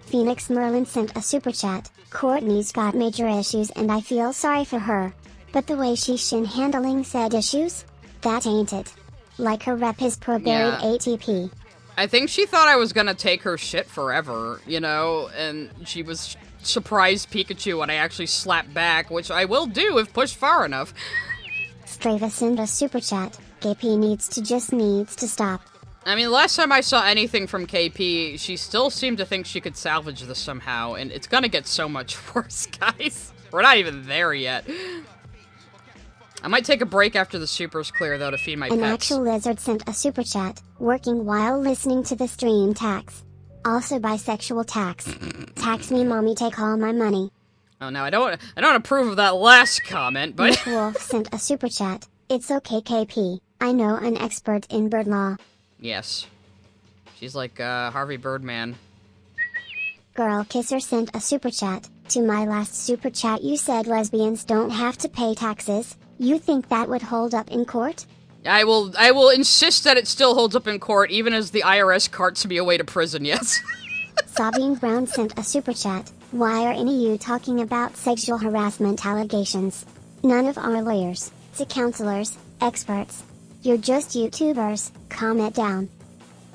Phoenix Merlin sent a super chat, Courtney's got major issues and I feel sorry for her. But the way she's handling said issues? That ain't it. Like her rep is pro-buried ATP. I think she thought I was gonna take her shit forever, you know? And she was surprised Pikachu when I actually slapped back, which I will do if pushed far enough. Strava sent a super chat, KP needs to stop. I mean, last time I saw anything from KP, she still seemed to think she could salvage this somehow, and it's gonna get so much worse, guys. We're not even there yet. I might take a break after the supers clear, though, to feed my pets. An actual lizard sent a super chat, working while listening to the stream tax. Also bisexual tax. Tax me mommy, take all my money. Oh, no, I don't approve of that last comment, but... Nick Wolf sent a super chat, it's okay KP, I know an expert in bird law. Yes. She's like, Harvey Birdman. Girl Kisser sent a super chat. To my last super chat you said lesbians don't have to pay taxes. You think that would hold up in court? I will insist that it still holds up in court, even as the IRS carts me away to prison, yes. Sabine Brown sent a super chat. Why are any of you talking about sexual harassment allegations? None of our lawyers, to counselors, experts. You're just YouTubers, calm it down.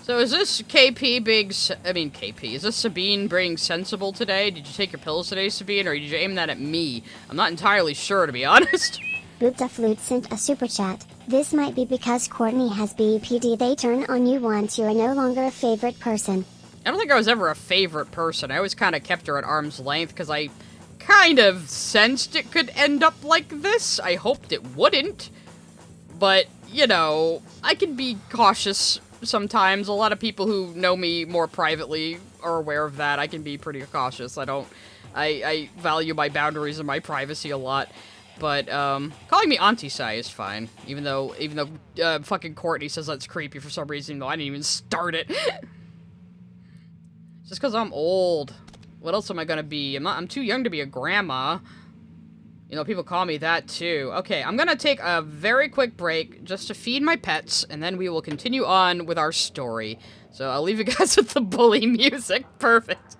So is this KP being, is this Sabine being sensible today? Did you take your pills today, Sabine, or did you aim that at me? I'm not entirely sure, to be honest. Boopta Flute sent a super chat. This might be because Courtney has BPD. They turn on you once you're no longer a favorite person. I don't think I was ever a favorite person. I always kind of kept her at arm's length, because I kind of sensed it could end up like this. I hoped it wouldn't. But, you know, I can be cautious sometimes. A lot of people who know me more privately are aware of that. I can be pretty cautious. I value my boundaries and my privacy a lot. But, calling me Auntie Sai is fine. Even though, fucking Courtney says that's creepy for some reason, even though I didn't even start it. Just because I'm old. What else am I gonna be? I'm too young to be a grandma. You know, people call me that, too. Okay, I'm gonna take a very quick break just to feed my pets, and then we will continue on with our story. So I'll leave you guys with the bully music. Perfect.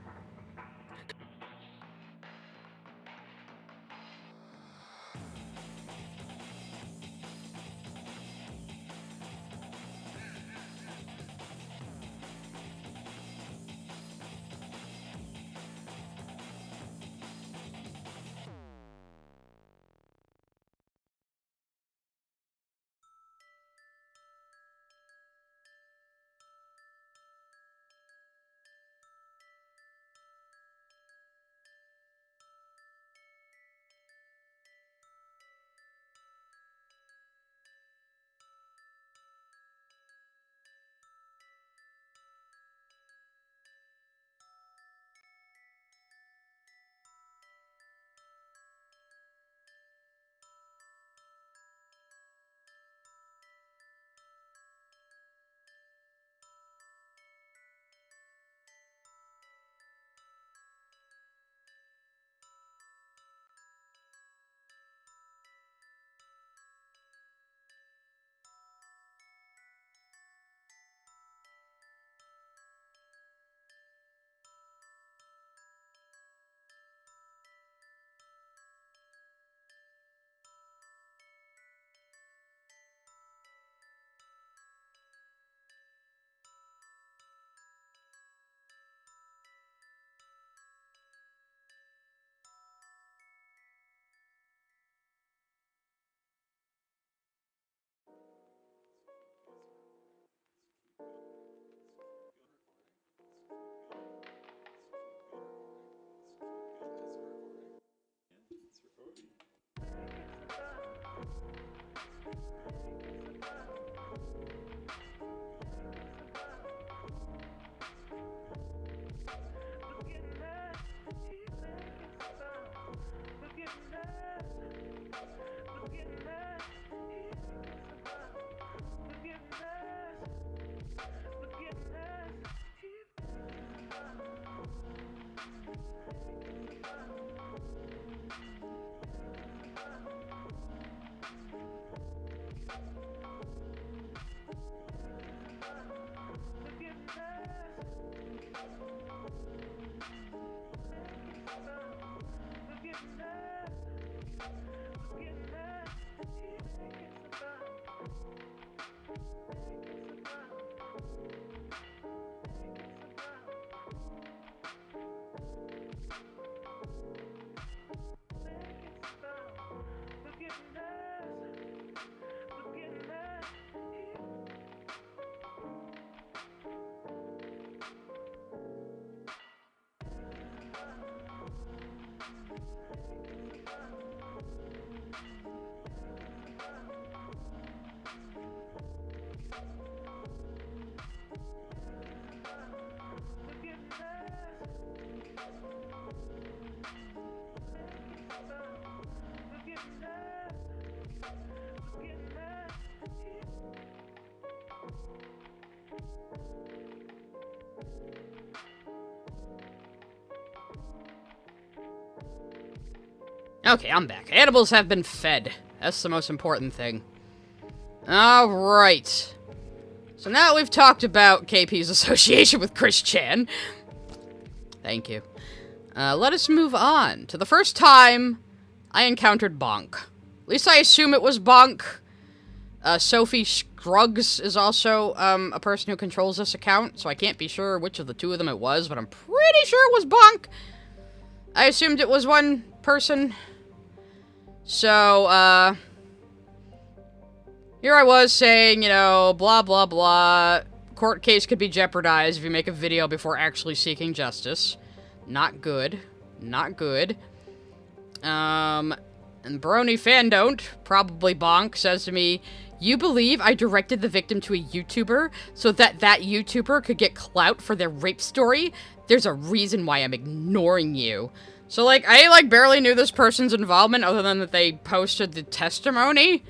Okay, I'm back. Animals have been fed. That's the most important thing. Alright. So now we've talked about KP's association with Chris Chan. Thank you. Let us move on to the first time I encountered Bonk. At least I assume it was Bonk. Sophie Scruggs is also a person who controls this account, so I can't be sure which of the two of them it was, but I'm pretty sure it was Bonk. I assumed it was one person. So, here I was saying, you know, blah, blah, blah. Court case could be jeopardized if you make a video before actually seeking justice. Not good. Not good. And Brony Fandont, probably Bonk, says to me, "You believe I directed the victim to a YouTuber so that that YouTuber could get clout for their rape story? There's a reason why I'm ignoring you." So, like, I, barely knew this person's involvement other than that they posted the testimony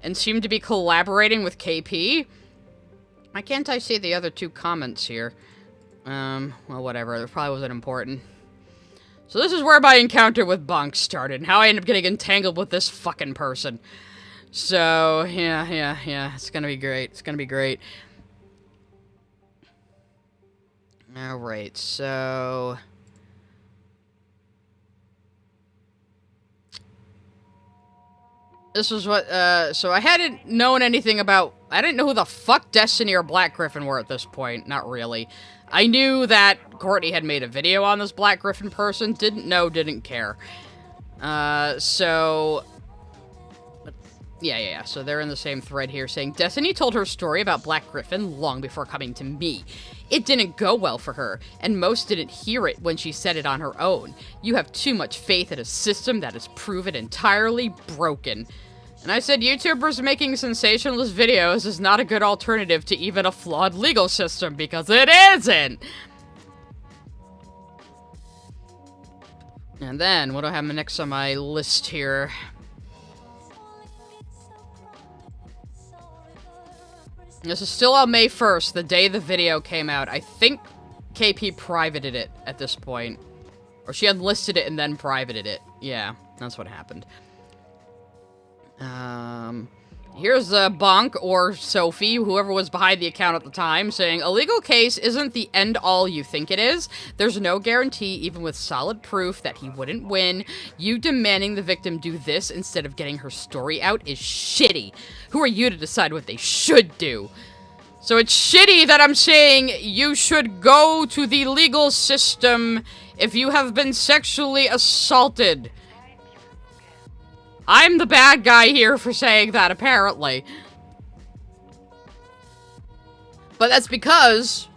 and seemed to be collaborating with KP. Why can't I see the other two comments here? Well, whatever. It probably wasn't important. So this is where my encounter with Bonk started, and how I ended up getting entangled with this fucking person. So, yeah. It's gonna be great. It's gonna be great. Alright, so... This was what, so I hadn't known anything about... I didn't know who the fuck Destiny or Black Gryphon were at this point. Not really. I knew that Courtney had made a video on this Black Gryphon person. Didn't know, didn't care. So... Yeah. So they're in the same thread here saying, Destiny told her story about Black Gryphon long before coming to me. It didn't go well for her, and most didn't hear it when she said it on her own. You have too much faith in a system that is proven entirely broken. And I said, YouTubers making sensationalist videos is not a good alternative to even a flawed legal system, because it isn't! And then, what do I have next on my list here? This is still on May 1st, the day the video came out. I think KP privated it at this point. Or she unlisted it and then privated it. Yeah, that's what happened. Here's Bonk, or Sophie, whoever was behind the account at the time, saying, a legal case isn't the end-all you think it is. There's no guarantee, even with solid proof, that he wouldn't win. You demanding the victim do this instead of getting her story out is shitty. Who are you to decide what they should do? So it's shitty that I'm saying you should go to the legal system if you have been sexually assaulted. I'm the bad guy here for saying that, apparently. But that's because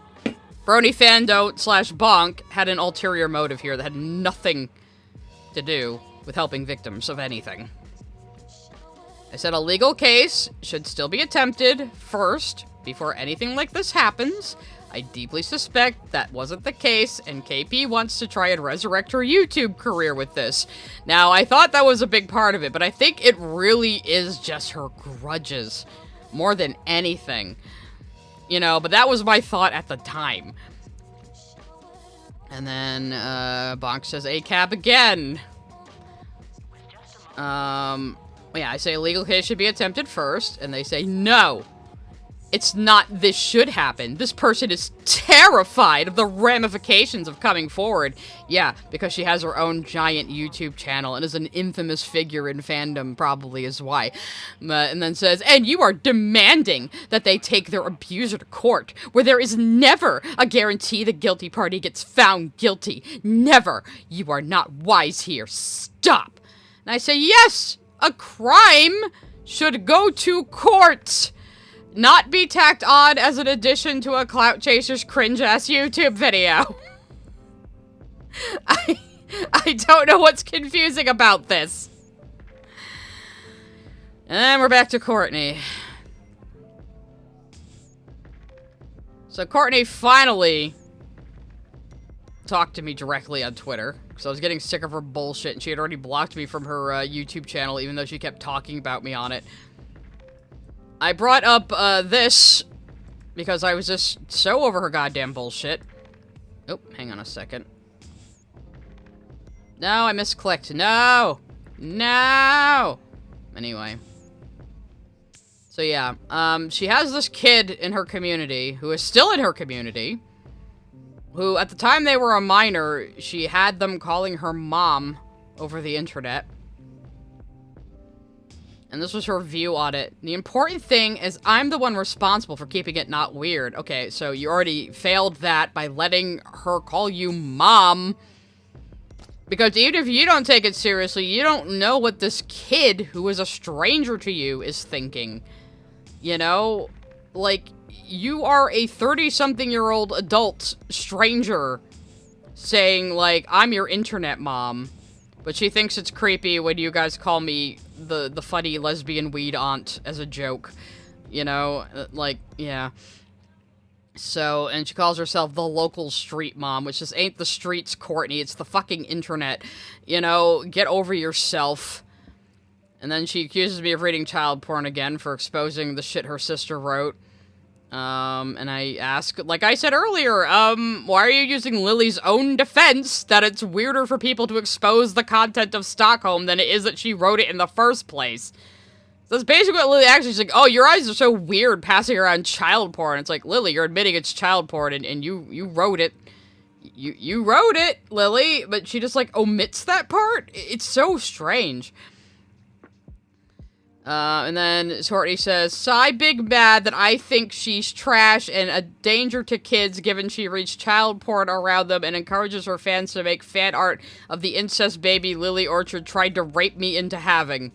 Brony Fandont / Bonk had an ulterior motive here that had nothing to do with helping victims of anything. I said a legal case should still be attempted first before anything like this happens. I deeply suspect that wasn't the case, and KP wants to try and resurrect her YouTube career with this. Now, I thought that was a big part of it, but I think it really is just her grudges more than anything. You know, but that was my thought at the time. And then, Bonk says ACAB again. Yeah, I say a legal case should be attempted first, and they say no. It's not this should happen. This person is terrified of the ramifications of coming forward. Yeah, because she has her own giant YouTube channel and is an infamous figure in fandom, probably is why. And then says, and you are demanding that they take their abuser to court, where there is never a guarantee the guilty party gets found guilty. Never. You are not wise here. Stop. And I say, yes, a crime should go to court. Not be tacked on as an addition to a Clout Chaser's cringe-ass YouTube video. I don't know what's confusing about this. And then we're back to Courtney. So Courtney finally talked to me directly on Twitter, because I was getting sick of her bullshit, and she had already blocked me from her YouTube channel, even though she kept talking about me on it. I brought up, this, because I was just so over her goddamn bullshit. Oh, hang on a second. No, I misclicked. No! No! Anyway. So yeah, she has this kid in her community, who is still in her community, who, at the time they were a minor, she had them calling her mom over the internet. And this was her view on it. The important thing is I'm the one responsible for keeping it not weird. Okay, so you already failed that by letting her call you mom. Because even if you don't take it seriously, you don't know what this kid, who is a stranger to you, is thinking. You know? Like, you are a 30-something-year-old adult stranger saying, like, I'm your internet mom. But she thinks it's creepy when you guys call me the funny lesbian weed aunt as a joke. You know? Like, yeah. So, and she calls herself the local street mom, which just ain't the streets, Courtney. It's the fucking internet. You know, get over yourself. And then she accuses me of reading child porn again for exposing the shit her sister wrote. And I ask, like I said earlier, why are you using Lily's own defense that it's weirder for people to expose the content of Stockholm than it is that she wrote it in the first place? That's basically what Lily actually is like, oh, your eyes are so weird passing around child porn. It's like, Lily, you're admitting it's child porn, and you wrote it. You wrote it, Lily, but she just, like, omits that part? It's so strange. And then Courtney says, Sigh big mad that I think she's trash and a danger to kids given she reads child porn around them and encourages her fans to make fan art of the incest baby Lily Orchard tried to rape me into having.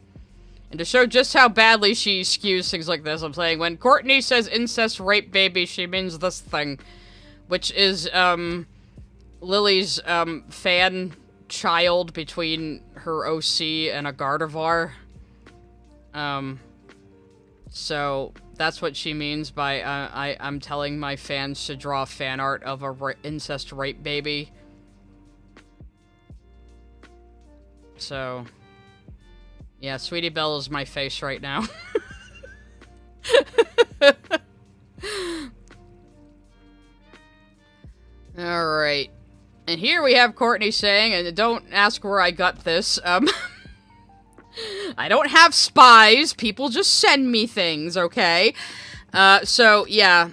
And to show just how badly she skews things like this, I'm saying, when Courtney says incest rape baby, she means this thing. Which is, Lily's, fan child between her OC and a Gardevoir. So, that's what she means by, I'm telling my fans to draw fan art of a incest rape baby. So... yeah, Sweetie Belle is my face right now. Alright. And here we have Courtney saying, and don't ask where I got this, I don't have spies, people just send me things, okay? So, yeah,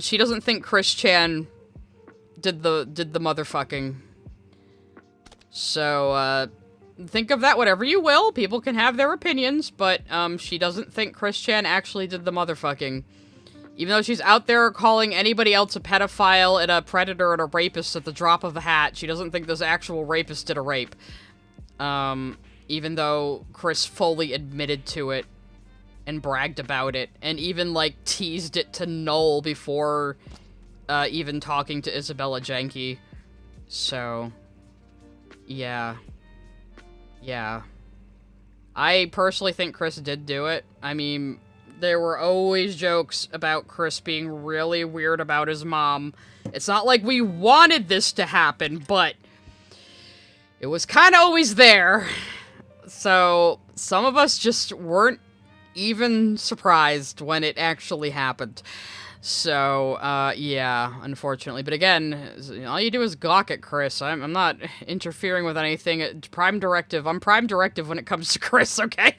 she doesn't think Chris Chan did the motherfucking. So, think of that whatever you will. People can have their opinions, but, she doesn't think Chris Chan actually did the motherfucking. Even though she's out there calling anybody else a pedophile and a predator and a rapist at the drop of a hat, she doesn't think this actual rapist did a rape. Even though Chris fully admitted to it and bragged about it, and even, like, teased it to Noel before, even talking to Isabella Janke. So, yeah. Yeah. I personally think Chris did do it. I mean, there were always jokes about Chris being really weird about his mom. It's not like we wanted this to happen, but it was kind of always there. So, some of us just weren't even surprised when it actually happened. So, yeah, unfortunately. But again, all you do is gawk at Chris. I'm not interfering with anything. Prime Directive. I'm Prime Directive when it comes to Chris, okay?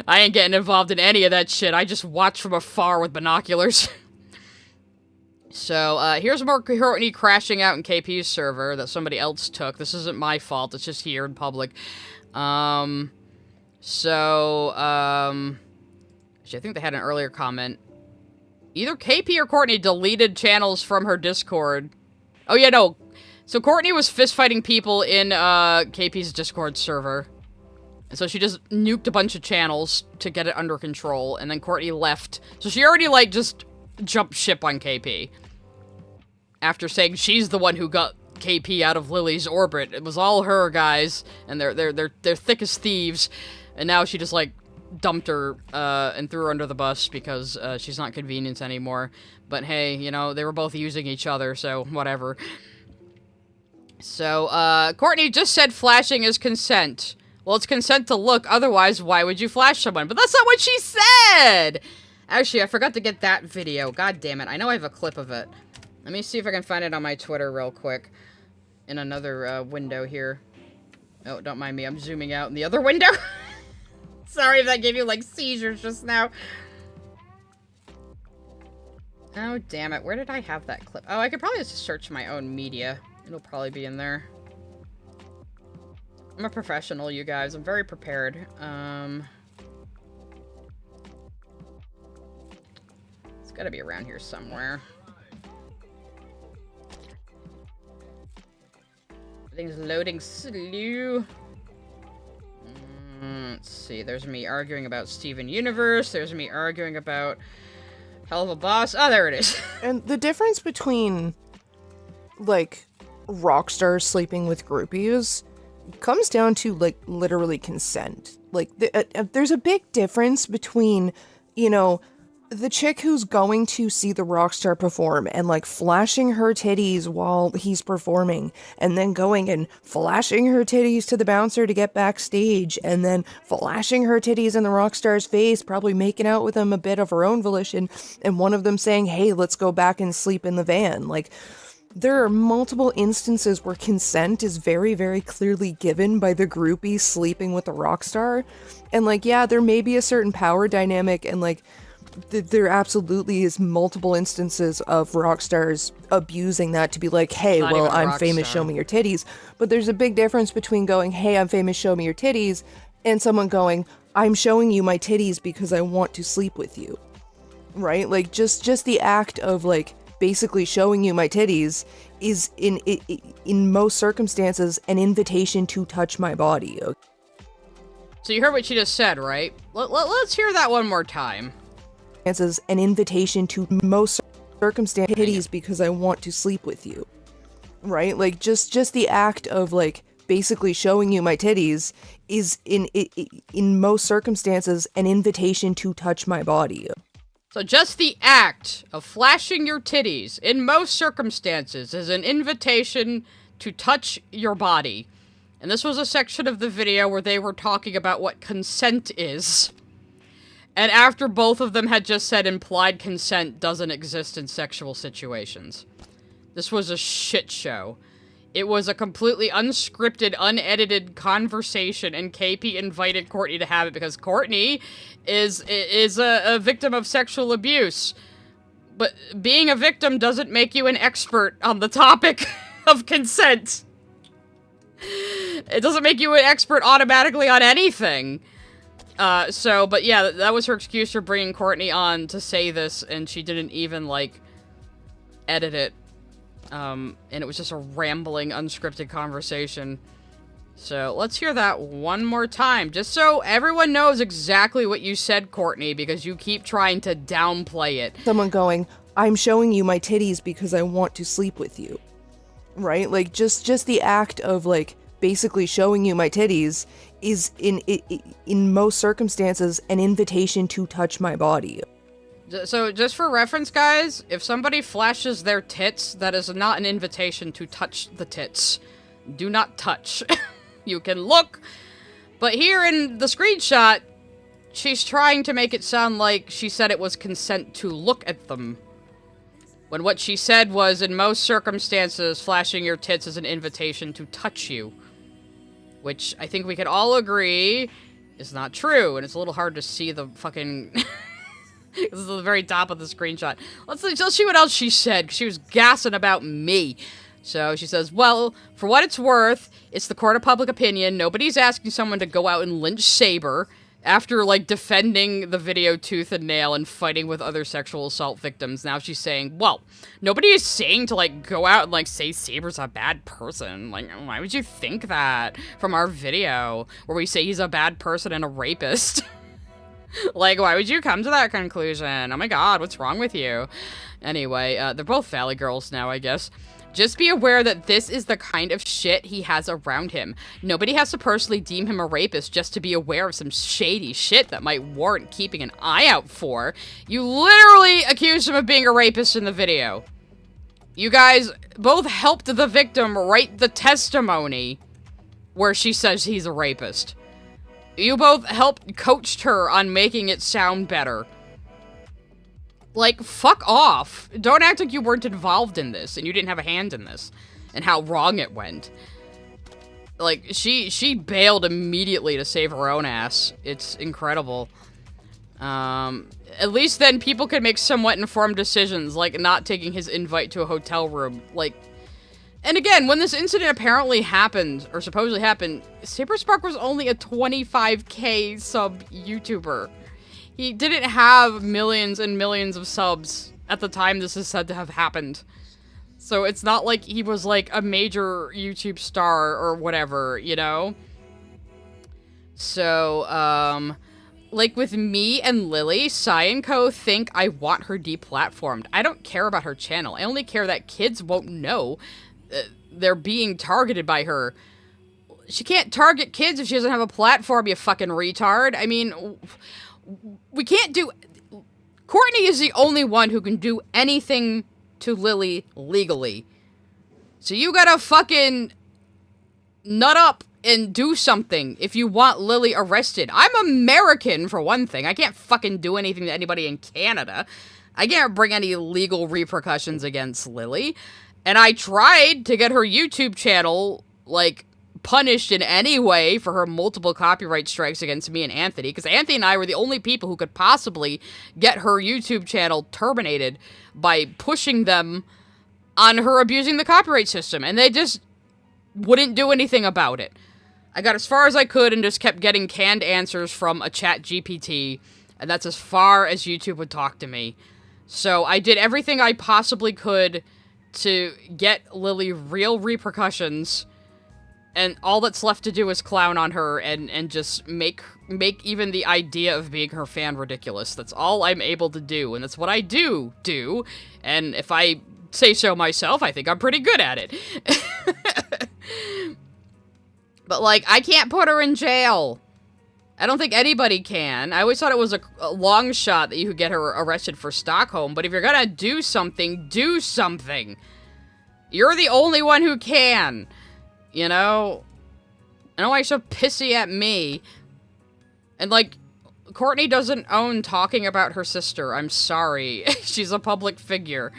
I ain't getting involved in any of that shit. I just watch from afar with binoculars. So, here's more Courtney crashing out in KP's server that somebody else took. This isn't my fault. It's just here in public. Actually, I think they had an earlier comment. Either KP or Courtney deleted channels from her Discord. Oh, yeah, no. So Courtney was fistfighting people in, KP's Discord server. And so she just nuked a bunch of channels to get it under control, and then Courtney left. So she already, like, just jumped ship on KP. After saying she's the one who got KP out of Lily's orbit. It was all her, guys, and they're thick as thieves. And now she just, like, dumped her, and threw her under the bus because, she's not convenient anymore. But hey, you know, they were both using each other, so whatever. So, Courtney just said flashing is consent. Well, it's consent to look, otherwise why would you flash someone? But that's not what she said! Actually, I forgot to get that video. God damn it. I know I have a clip of it. Let me see if I can find it on my Twitter real quick. In another, window here. Oh, don't mind me. I'm zooming out in the other window. Sorry if that gave you, like, seizures just now. Oh, damn it. Where did I have that clip? Oh, I could probably just search my own media. It'll probably be in there. I'm a professional, you guys. I'm very prepared. It's gotta be around here somewhere. Everything's loading slow. Let's see. There's me arguing about Steven Universe. There's me arguing about Hell of a Boss. Oh, there it is. And the difference between, like, rock stars sleeping with groupies comes down to, like, literally consent. Like, there's a big difference between, you know, the chick who's going to see the rock star perform and, like, flashing her titties while he's performing, and then going and flashing her titties to the bouncer to get backstage, and then flashing her titties in the rock star's face, probably making out with him a bit of her own volition, and one of them saying, hey, let's go back and sleep in the van. Like, there are multiple instances where consent is very, very clearly given by the groupie sleeping with the rock star. And, like, yeah, there may be a certain power dynamic, and, like, there absolutely is multiple instances of rock stars abusing that to be like, hey, well, I'm famous, show me your titties. But there's a big difference between going, hey, I'm famous, show me your titties, and someone going, I'm showing you my titties because I want to sleep with you. Right? Like, just the act of, like, basically showing you my titties is, in most circumstances, an invitation to touch my body. So you heard what she just said, right? Let's hear that one more time. As an invitation to most circumstances because I want to sleep with you. Right? Like, just the act of, like, basically showing you my titties is, in most circumstances, an invitation to touch my body. So just the act of flashing your titties, in most circumstances, is an invitation to touch your body. And this was a section of the video where they were talking about what consent is. And after both of them had just said implied consent doesn't exist in sexual situations. This was a shit show. It was a completely unscripted, unedited conversation, and KP invited Courtney to have it because Courtney is a victim of sexual abuse. But being a victim doesn't make you an expert on the topic of consent. It doesn't make you an expert automatically on anything. But yeah, that was her excuse for bringing Courtney on to say this, and she didn't even, like, edit it. And it was just a rambling, unscripted conversation. So, let's hear that one more time, just so everyone knows exactly what you said, Courtney, because you keep trying to downplay it. Someone going, I'm showing you my titties because I want to sleep with you. Right? Like, just the act of, like, basically showing you my titties is, in most circumstances, an invitation to touch my body. So, just for reference, guys, if somebody flashes their tits, that is not an invitation to touch the tits. Do not touch. You can look, but here in the screenshot, she's trying to make it sound like she said it was consent to look at them. When what she said was, in most circumstances, flashing your tits is an invitation to touch you. Which I think we could all agree is not true, and it's a little hard to see the fucking... This is the very top of the screenshot. Let's see what else she said, because she was gassing about me. So she says, well, for what it's worth, it's the court of public opinion. Nobody's asking someone to go out and lynch Saber after, like, defending the video tooth and nail and fighting with other sexual assault victims. Now she's saying, well, nobody is saying to, like, go out and, like, say Saber's a bad person. Like, why would you think that from our video where we say he's a bad person and a rapist? Like, why would you come to that conclusion? Oh my god, what's wrong with you? Anyway, they're both Valley girls now, I guess. Just be aware that this is the kind of shit he has around him. Nobody has to personally deem him a rapist just to be aware of some shady shit that might warrant keeping an eye out for. You literally accused him of being a rapist in the video. You guys both helped the victim write the testimony where she says he's a rapist. You both coached her on making it sound better. Like, fuck off. Don't act like you weren't involved in this and you didn't have a hand in this and how wrong it went. Like, she bailed immediately to save her own ass. It's incredible. At least then people could make somewhat informed decisions, like not taking his invite to a hotel room. Like, and again, when this incident apparently happened, or supposedly happened, Saberspark was only a 25k sub YouTuber. He didn't have millions and millions of subs at the time this is said to have happened. So it's not like he was like a major YouTube star or whatever, you know? So, like with me and Lily, Sai and Co think I want her deplatformed. I don't care about her channel. I only care that kids won't know they're being targeted by her. She can't target kids if she doesn't have a platform, you fucking retard. I mean, we can't do... Courtney is the only one who can do anything to Lily legally. So you gotta fucking nut up and do something if you want Lily arrested. I'm American, for one thing. I can't fucking do anything to anybody in Canada. I can't bring any legal repercussions against Lily. And I tried to get her YouTube channel, like, punished in any way for her multiple copyright strikes against me and Anthony, because Anthony and I were the only people who could possibly get her YouTube channel terminated by pushing them on her abusing the copyright system, and they just wouldn't do anything about it. I got as far as I could and just kept getting canned answers from a chat GPT, and that's as far as YouTube would talk to me. So I did everything I possibly could to get Lily real repercussions, and all that's left to do is clown on her and just make even the idea of being her fan ridiculous. That's all I'm able to do, and that's what I do, and if I say so myself, I think I'm pretty good at it. But, like, I can't put her in jail. I don't think anybody can. I always thought it was a long shot that you could get her arrested for Stockholm, but if you're gonna do something, do something. You're the only one who can. You know? I know why you're so pissy at me. And, like, Courtney doesn't own talking about her sister. I'm sorry. She's a public figure.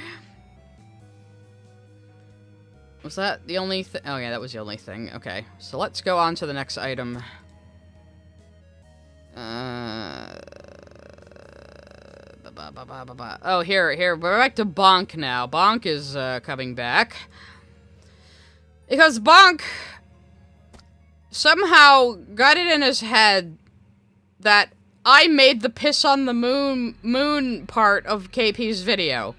Was that the only thing? Oh, yeah, that was the only thing. Okay, so let's go on to the next item. Oh, here. We're back to Bonk now. Bonk is coming back. Because Bonk somehow got it in his head that I made the piss on the moon part of KP's video.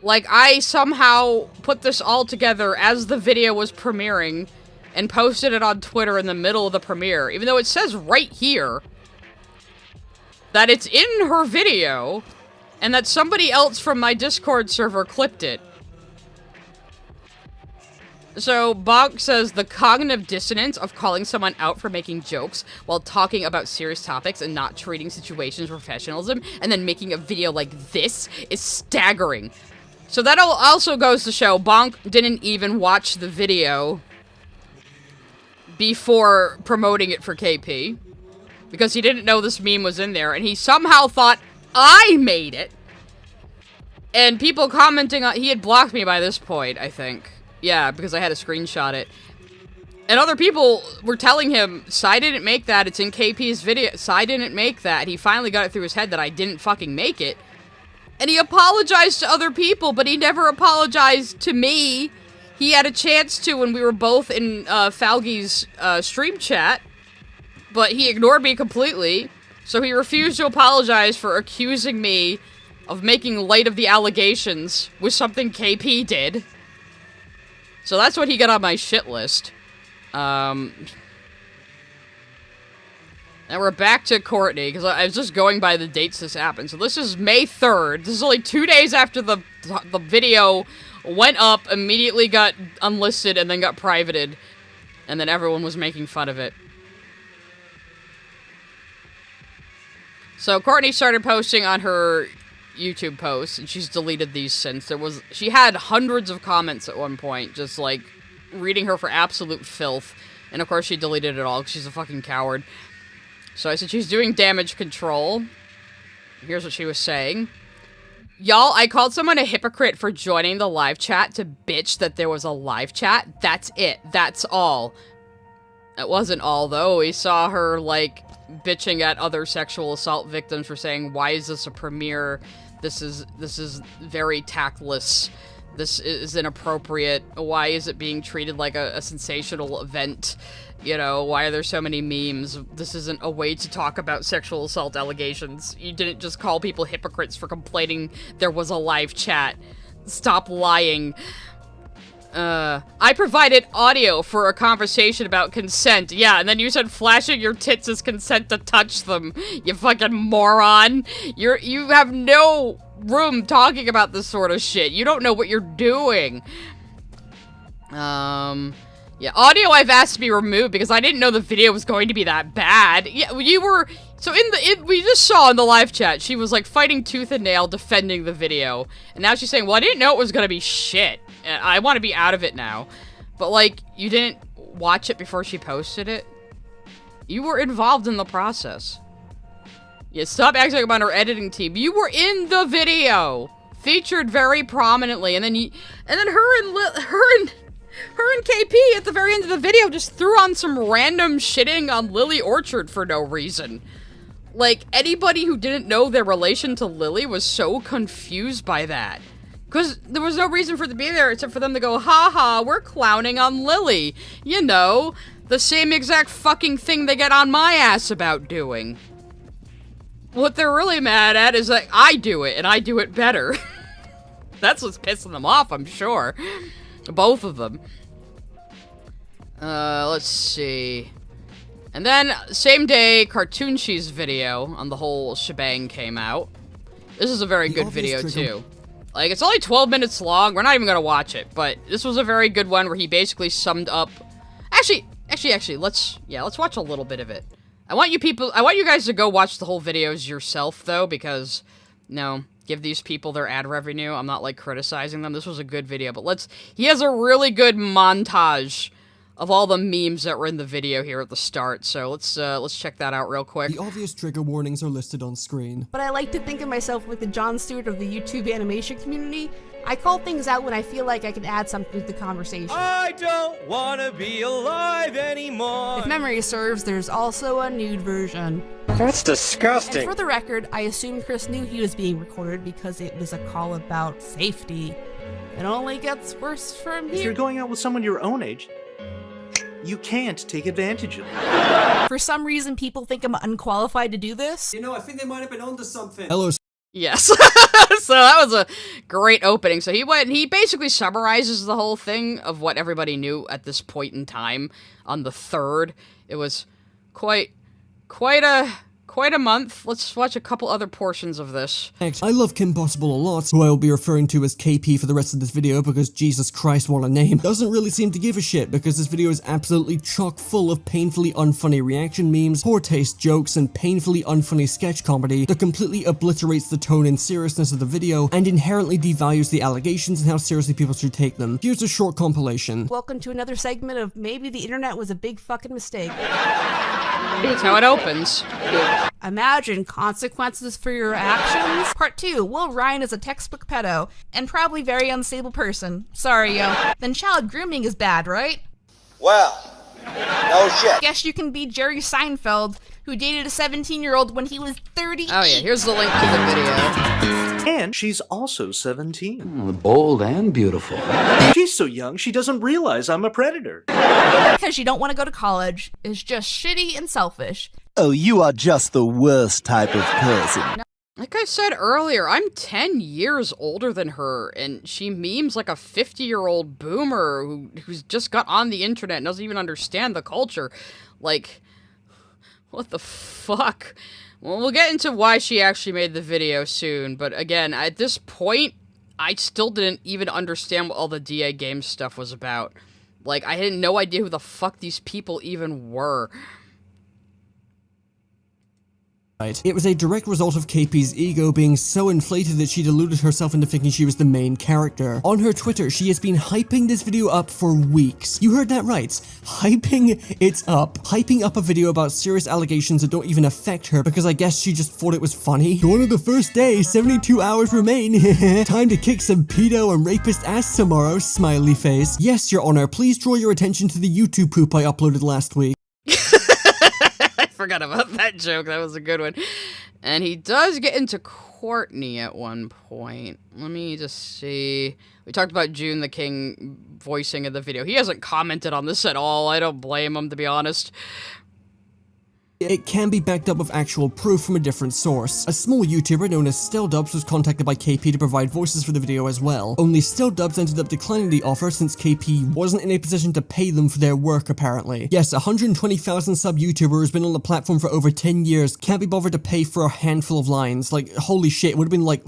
Like, I somehow put this all together as the video was premiering and posted it on Twitter in the middle of the premiere, even though it says right here that it's in her video and that somebody else from my Discord server clipped it. So, Bonk says the cognitive dissonance of calling someone out for making jokes while talking about serious topics and not treating situations with professionalism and then making a video like this is staggering. So that also goes to show Bonk didn't even watch the video before promoting it for KP. Because he didn't know this meme was in there, and he somehow thought I made it. And people commenting on... He had blocked me by this point, I think. Yeah, because I had to screenshot it. And other people were telling him, Sai didn't make that, it's in KP's video. Sai didn't make that. He finally got it through his head that I didn't fucking make it. And he apologized to other people, but he never apologized to me. He had a chance to when we were both in Falgi's stream chat, but he ignored me completely. So he refused to apologize for accusing me of making light of the allegations with something KP did. So that's what he got on my shit list. Now we're back to Courtney, because I was just going by the dates this happened. So this is May 3rd. This is only 2 days after the video went up, immediately got unlisted, and then got privated. And then everyone was making fun of it. So Courtney started posting on her YouTube posts, and she's deleted these since. She had hundreds of comments at one point, just like reading her for absolute filth. And of course she deleted it all, because she's a fucking coward. So I said she's doing damage control. Here's what she was saying. Y'all, I called someone a hypocrite for joining the live chat to bitch that there was a live chat. That's it. That's all. It wasn't all, though. We saw her, like, bitching at other sexual assault victims for saying, why is this a premiere? This is very tactless. This is inappropriate. Why is it being treated like a sensational event? You know, why are there so many memes? This isn't a way to talk about sexual assault allegations. You didn't just call people hypocrites for complaining there was a live chat. Stop lying. I provided audio for a conversation about consent. Yeah, and then you said flashing your tits is consent to touch them. You fucking moron. You have no room talking about this sort of shit. You don't know what you're doing. Yeah, audio I've asked to be removed because I didn't know the video was going to be that bad. Yeah, you were... So we just saw in the live chat, she was like fighting tooth and nail defending the video. And now she's saying, well, I didn't know it was gonna be shit. And I want to be out of it now. But like, you didn't watch it before she posted it? You were involved in the process. Yeah, stop acting about her editing team. You were in the video! Featured very prominently, and then her and KP at the very end of the video just threw on some random shitting on Lily Orchard for no reason. Like, anybody who didn't know their relation to Lily was so confused by that. Because there was no reason for it to be there except for them to go, haha, we're clowning on Lily. You know, the same exact fucking thing they get on my ass about doing. What they're really mad at is that I do it, and I do it better. That's what's pissing them off, I'm sure. Both of them. Let's see. And then, same day, Cartoonshi's video on the whole shebang came out. This is a very good video, too. Like, it's only 12 minutes long. We're not even gonna watch it, but this was a very good one where he basically summed up... Actually, let's watch a little bit of it. I want you guys to go watch the whole videos yourself, though, because, no, give these people their ad revenue. I'm not, like, criticizing them. This was a good video, but he has a really good montage of all the memes that were in the video here at the start, so let's check that out real quick. The obvious trigger warnings are listed on screen. But I like to think of myself like the Jon Stewart of the YouTube animation community. I call things out when I feel like I can add something to the conversation. I don't wanna be alive anymore. If memory serves, there's also a nude version. That's disgusting. And for the record, I assume Chris knew he was being recorded because it was a call about safety. It only gets worse from here. If you're going out with someone your own age, you can't take advantage of them. For some reason, people think I'm unqualified to do this. You know, I think they might have been onto something. Hello. Yes. So that was a great opening. So he went and he basically summarizes the whole thing of what everybody knew at this point in time on the 3rd. It was quite a month. Let's watch a couple other portions of this. I love Kim Possible a lot, who I will be referring to as KP for the rest of this video because Jesus Christ, what a name. Doesn't really seem to give a shit because this video is absolutely chock full of painfully unfunny reaction memes, poor taste jokes, and painfully unfunny sketch comedy that completely obliterates the tone and seriousness of the video and inherently devalues the allegations and how seriously people should take them. Here's a short compilation. Welcome to another segment of Maybe the Internet Was a Big Fucking Mistake. That's how it opens. Imagine consequences for your actions. Part 2. Will RAINN is a textbook pedo and probably very unstable person. Sorry, yo. Then child grooming is bad, right? Well, no shit. Guess you can be Jerry Seinfeld, who dated a 17-year-old when he was 38. Oh yeah, here's the link to the video. And she's also 17. Bold and beautiful. She's so young, she doesn't realize I'm a predator. Because you don't want to go to college. It's just shitty and selfish. Oh, you are just the worst type of person. Like I said earlier, I'm 10 years older than her, and she memes like a 50-year-old boomer who's just got on the internet and doesn't even understand the culture. Like, what the fuck? Well, we'll get into why she actually made the video soon, but again, at this point, I still didn't even understand what all the DA Games stuff was about. Like, I had no idea who the fuck these people even were. It was a direct result of KP's ego being so inflated that she deluded herself into thinking she was the main character. On her Twitter, she has been hyping this video up for weeks. You heard that right. Hyping it up. Hyping up a video about serious allegations that don't even affect her because I guess she just thought it was funny. Gone on the first day, 72 hours remain. Time to kick some pedo and rapist ass tomorrow, smiley face. Yes, Your Honor, please draw your attention to the YouTube poop I uploaded last week. I forgot about that joke. That was a good one. And he does get into Courtney at one point. Let me just see. We talked about June the King voicing in the video. He hasn't commented on this at all. I don't blame him, to be honest. It can be backed up with actual proof from a different source. A small YouTuber known as StillDubs was contacted by KP to provide voices for the video as well. Only StillDubs ended up declining the offer since KP wasn't in a position to pay them for their work apparently. Yes, a 120,000 sub YouTuber who's been on the platform for over 10 years can't be bothered to pay for a handful of lines. Like, holy shit, it would have been like...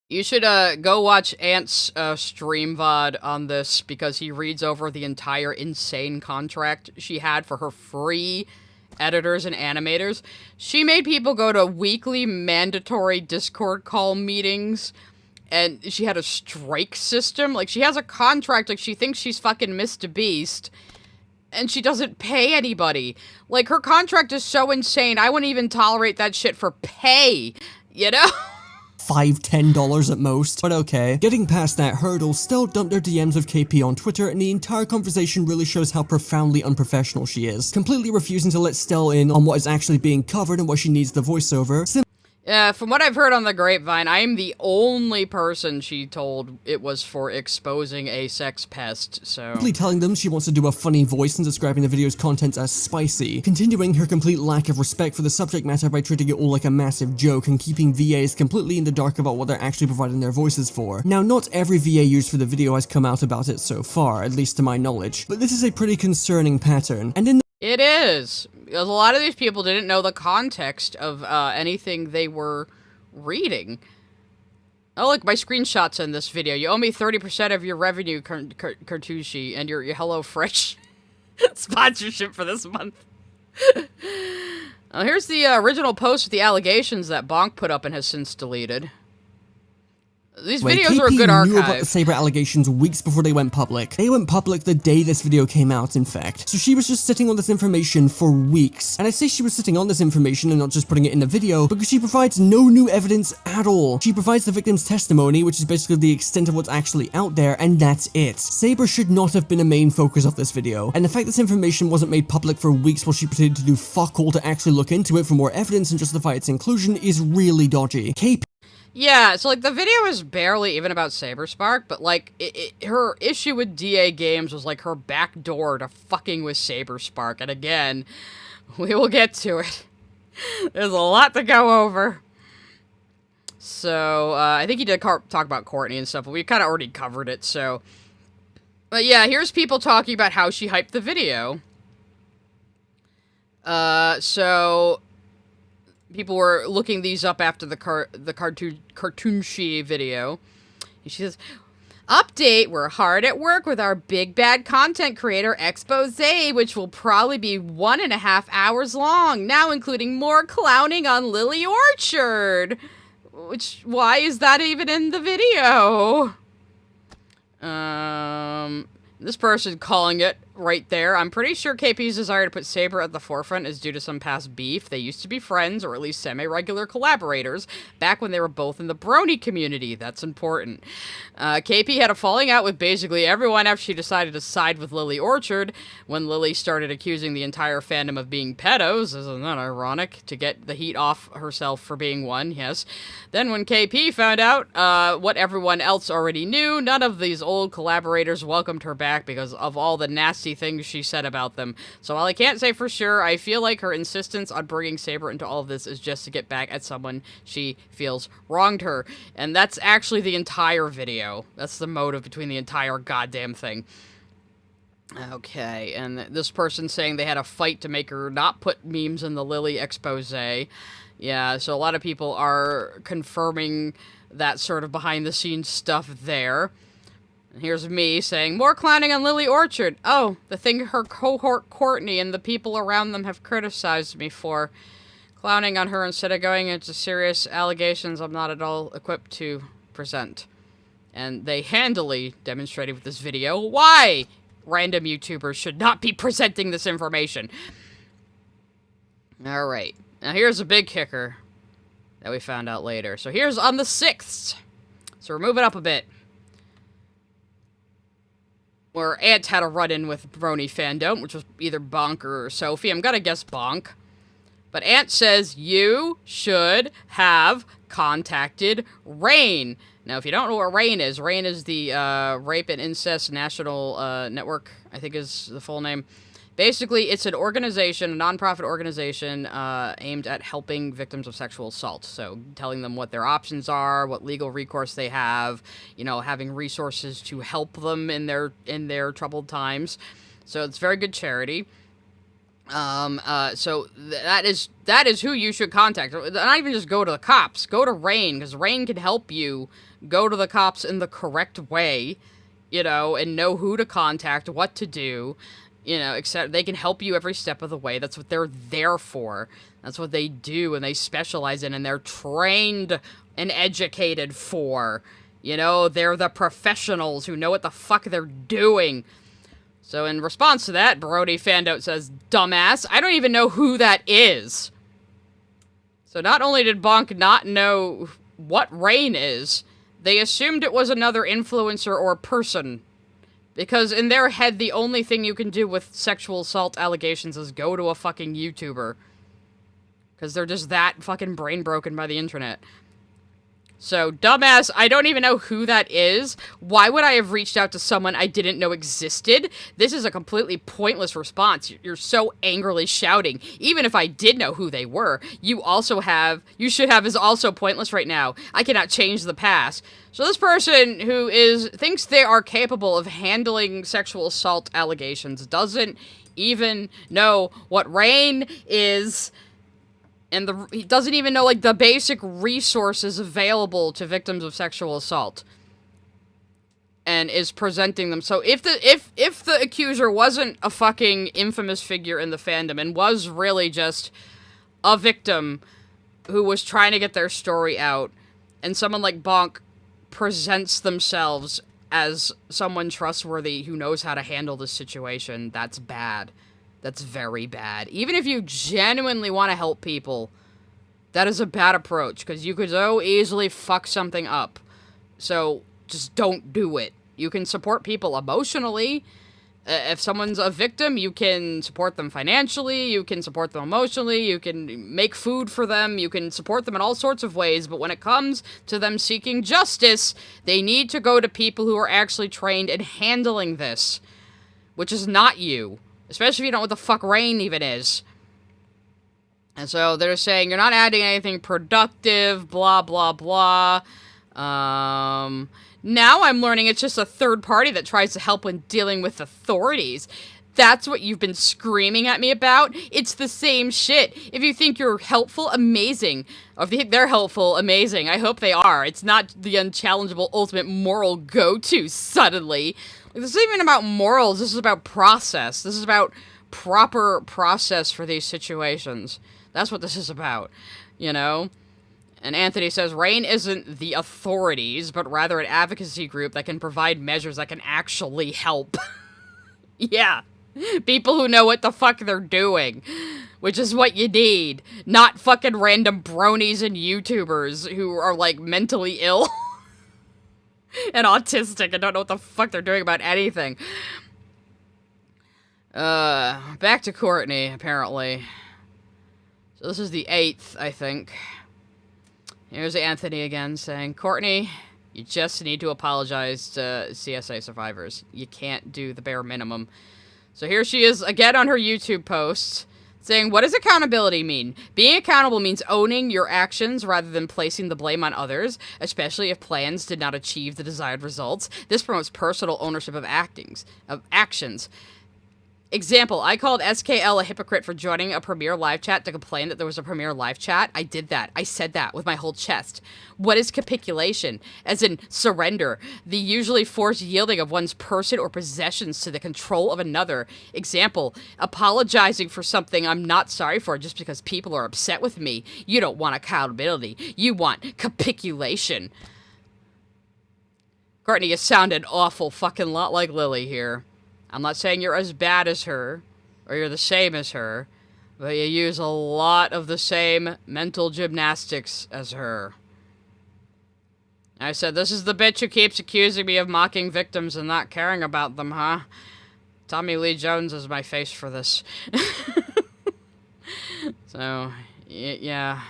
You should go watch Ant's stream VOD on this because he reads over the entire insane contract she had for her free editors and animators. She made people go to weekly mandatory Discord call meetings, and she had a strike system. Like, she has a contract, like, she thinks she's fucking Mr. Beast, and she doesn't pay anybody. Like, her contract is so insane, I wouldn't even tolerate that shit for pay, you know? $5-10 at most, but okay. Getting past that hurdle, Still dumped her DMs with KP on Twitter, and the entire conversation really shows how profoundly unprofessional she is, completely refusing to let Still in on what is actually being covered and what she needs the voiceover. Yeah, from what I've heard on the grapevine, I am the only person she told it was for exposing a sex pest, so... Simply telling them she wants to do a funny voice and describing the video's content as spicy, continuing her complete lack of respect for the subject matter by treating it all like a massive joke and keeping VAs completely in the dark about what they're actually providing their voices for. Now, not every VA used for the video has come out about it so far, at least to my knowledge, but this is a pretty concerning pattern, and in It is, because a lot of these people didn't know the context of anything they were reading. Oh, look, my screenshots in this video. You owe me 30% of your revenue, Cartoonshi, and your HelloFresh sponsorship for this month. Here's the original post with the allegations that Bonk put up and has since deleted. These videos are a good archive. KP knew about the Saber allegations weeks before they went public. They went public the day this video came out, in fact. So she was just sitting on this information for weeks. And I say she was sitting on this information and not just putting it in the video because she provides no new evidence at all. She provides the victim's testimony, which is basically the extent of what's actually out there, and that's it. Saber should not have been a main focus of this video. And the fact this information wasn't made public for weeks while she pretended to do fuck all to actually look into it for more evidence and justify its inclusion is really dodgy. KP Yeah, so, like, the video is barely even about Saberspark, but, like, her issue with DA Games was, like, her back door to fucking with Saberspark, and again, we will get to it. There's a lot to go over. So, I think he did talk about Courtney and stuff, but we kind of already covered it, so... But yeah, here's people talking about how she hyped the video. So... People were looking these up after the Cartoonshi video. And she says, update, we're hard at work with our big bad content creator expose, which will probably be 1.5 hours long, now including more clowning on Lily Orchard. Why is that even in the video? This person calling it right there. I'm pretty sure KP's desire to put Saber at the forefront is due to some past beef. They used to be friends, or at least semi-regular collaborators, back when they were both in the Brony community. That's important. KP had a falling out with basically everyone after she decided to side with Lily Orchard, when Lily started accusing the entire fandom of being pedos. Isn't that ironic? To get the heat off herself for being one, yes. Then when KP found out what everyone else already knew, none of these old collaborators welcomed her back because of all the nasty things she said about them. So while I can't say for sure, I feel like her insistence on bringing Saber into all of this is just to get back at someone she feels wronged her. And that's actually the entire video. That's the motive between the entire goddamn thing. Okay, and this person saying they had a fight to make her not put memes in the Lily expose. Yeah, so a lot of people are confirming that sort of behind-the-scenes stuff there. And here's me saying, more clowning on Lily Orchard. Oh, the thing her cohort Courtney and the people around them have criticized me for. Clowning on her instead of going into serious allegations I'm not at all equipped to present. And they handily demonstrated with this video why random YouTubers should not be presenting this information. Alright, now here's a big kicker that we found out later. So here's on the 6th. So we're moving up a bit. where Ant had a run-in with Brony Fandont, which was either Bonk or Sophie. I'm gonna guess Bonk. But Ant says you should have contacted RAINN. Now, if you don't know what RAINN is the Rape and Incest National Network, I think is the full name. Basically, it's an organization, a nonprofit organization, aimed at helping victims of sexual assault. So, telling them what their options are, what legal recourse they have, you know, having resources to help them in their troubled times. So, it's very good charity. So that is who you should contact. Not even just go to the cops. Go to RAINN, because RAINN can help you go to the cops in the correct way, you know, and know who to contact, what to do. You know, except they can help you every step of the way. That's what they're there for. That's what they do, and they specialize in, and they're trained and educated for. You know, they're the professionals who know what the fuck they're doing. So in response to that, Brony Fandont says, dumbass, I don't even know who that is. So not only did Bonk not know what RAINN is, they assumed it was another influencer or person. Because in their head, the only thing you can do with sexual assault allegations is go to a fucking YouTuber. Because they're just that fucking brain broken by the internet. So, dumbass, I don't even know who that is. Why would I have reached out to someone I didn't know existed? This is a completely pointless response. You're so angrily shouting. Even if I did know who they were, you should have is also pointless right now. I cannot change the past. So this person who thinks they are capable of handling sexual assault allegations doesn't even know what RAINN is. And he doesn't even know, like, the basic resources available to victims of sexual assault. And is presenting them. So if the accuser wasn't a fucking infamous figure in the fandom and was really just a victim who was trying to get their story out, and someone like Bonk presents themselves as someone trustworthy who knows how to handle this situation, that's bad. That's very bad. Even if you genuinely want to help people, that is a bad approach, because you could so easily fuck something up. So, just don't do it. You can support people emotionally. If someone's a victim, you can support them financially, you can support them emotionally, you can make food for them, you can support them in all sorts of ways, but when it comes to them seeking justice, they need to go to people who are actually trained in handling this, which is not you. Especially if you don't know what the fuck RAINN even is. And so they're saying, you're not adding anything productive, blah, blah, blah. Now I'm learning it's just a third party that tries to help when dealing with authorities. That's what you've been screaming at me about? It's the same shit. If you think you're helpful, amazing. Or if you think they're helpful, amazing. I hope they are. It's not the unchallengeable ultimate moral go-to suddenly. This isn't even about morals, this is about process. This is about proper process for these situations. That's what this is about, you know? And Anthony says, RAINN isn't the authorities, but rather an advocacy group that can provide measures that can actually help. Yeah. People who know what the fuck they're doing. Which is what you need. Not fucking random bronies and YouTubers who are, like, mentally ill. And autistic and don't know what the fuck they're doing about anything. Back to Courtney, apparently. So this is the 8th, I think. Here's Anthony again saying, Courtney, you just need to apologize to CSA survivors. You can't do the bare minimum. So here she is again on her YouTube post. Saying, what does accountability mean? Being accountable means owning your actions rather than placing the blame on others, especially if plans did not achieve the desired results. This promotes personal ownership of actions. Example, I called SKL a hypocrite for joining a Premiere live chat to complain that there was a Premiere live chat. I did that. I said that with my whole chest. What is capitulation? As in surrender, the usually forced yielding of one's person or possessions to the control of another. Example, apologizing for something I'm not sorry for just because people are upset with me. You don't want accountability. You want capitulation. Courtney, you sound an awful fucking lot like Lily here. I'm not saying you're as bad as her, or you're the same as her, but you use a lot of the same mental gymnastics as her. I said, this is the bitch who keeps accusing me of mocking victims and not caring about them, huh? Tommy Lee Jones is my face for this. So, yeah.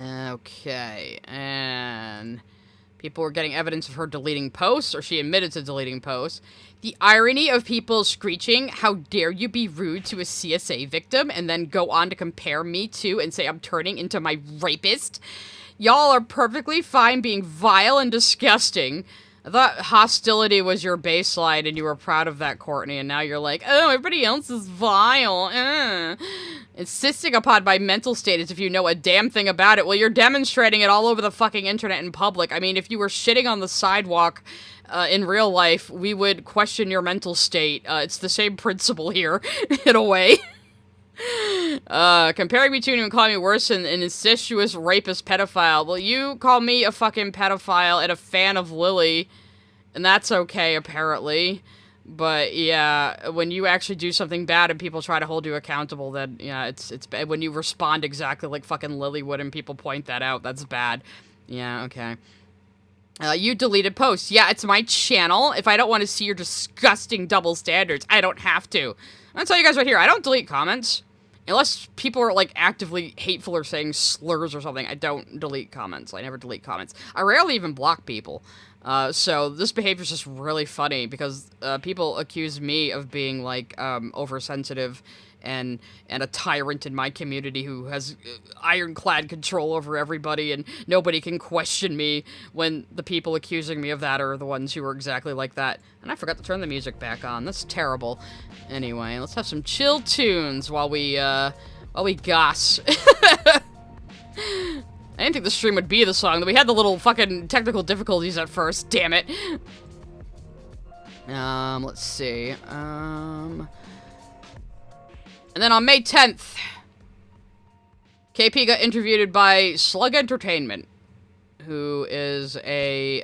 Okay, and people were getting evidence of her deleting posts, or she admitted to deleting posts. The irony of people screeching, how dare you be rude to a CSA victim, and then go on to compare me to and say I'm turning into my rapist. Y'all are perfectly fine being vile and disgusting. I thought hostility was your baseline and you were proud of that, Courtney, and now you're like, oh, everybody else is vile. Insisting upon my mental state as if you know a damn thing about it. Well, you're demonstrating it all over the fucking internet in public. I mean, if you were shitting on the sidewalk in real life, we would question your mental state. It's the same principle here, in a way. Comparing me to and calling me worse than an incestuous rapist pedophile. Well, you call me a fucking pedophile and a fan of Lily, and that's okay, apparently. But, yeah, when you actually do something bad and people try to hold you accountable, then, yeah, it's bad. When you respond exactly like fucking Lily would and people point that out, that's bad. Yeah, okay. You deleted posts. Yeah, it's my channel. If I don't want to see your disgusting double standards, I don't have to. I'll tell you guys right here, I don't delete comments. Unless people are, like, actively hateful or saying slurs or something, I don't delete comments. I never delete comments. I rarely even block people. So this behavior is just really funny because people accuse me of being, like, oversensitive and a tyrant in my community who has ironclad control over everybody, and nobody can question me when the people accusing me of that are the ones who are exactly like that. And I forgot to turn the music back on. That's terrible. Anyway, let's have some chill tunes while we goss. I didn't think the stream would be the song. We had the little fucking technical difficulties at first. Damn it. Let's see. And then on May 10th, KP got interviewed by Slug Entertainment, who is a,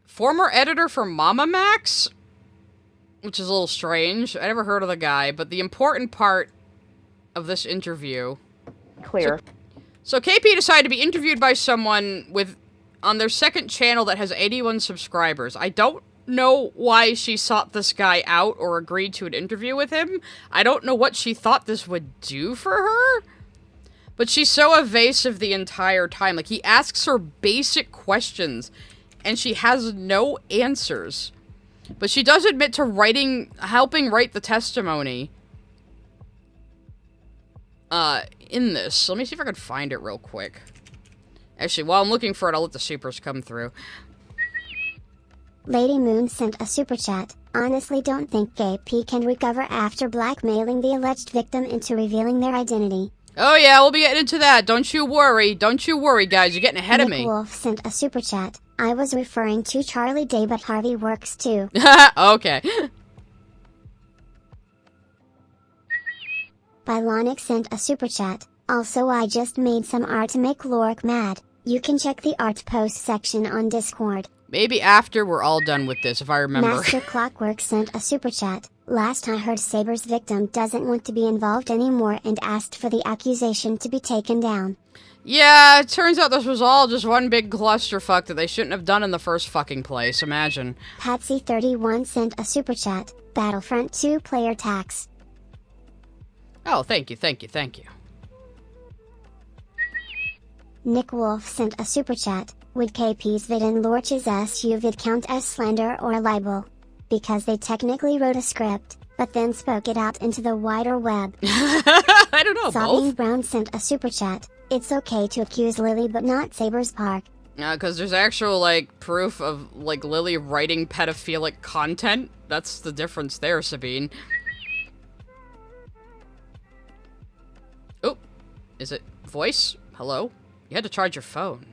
former editor for Mama Max, which is a little strange. I never heard of the guy, but the important part of this interview... Clear. So KP decided to be interviewed by someone on their second channel that has 81 subscribers. I don't know why she sought this guy out or agreed to an interview with him. I don't know what she thought this would do for her. But she's so evasive the entire time. Like, he asks her basic questions, and she has no answers. But she does admit to helping write the testimony in this. Let me see if I can find it real quick. Actually, while I'm looking for it, I'll let the supers come through. Lady Moon sent a super chat. Honestly don't think KP can recover after blackmailing the alleged victim into revealing their identity. Oh yeah, we'll be getting into that. Don't you worry. Don't you worry, guys. You're getting ahead of me. Nick Wolf sent a super chat. I was referring to Charlie Day, but Harvey works too. Okay. Bylonic sent a super chat. Also, I just made some art to make Lork mad. You can check the art post section on Discord. Maybe after we're all done with this, if I remember. Master Clockwork sent a super chat. Last I heard, Saber's victim doesn't want to be involved anymore and asked for the accusation to be taken down. Yeah, it turns out this was all just one big clusterfuck that they shouldn't have done in the first fucking place, imagine. Patsy31 sent a super chat. Battlefront 2 player tax. Oh, thank you, thank you, thank you. Nick Wolf sent a super chat. Would KP's vid and Lorch's SU vid count as slander or libel? Because they technically wrote a script, but then spoke it out into the wider web. I don't know, Sabine both. Brown sent a super chat. It's okay to accuse Lily but not Saberspark. Because there's actual, like, proof of, like, Lily writing pedophilic content. That's the difference there, Sabine. Oh, is it voice? Hello? You had to charge your phone.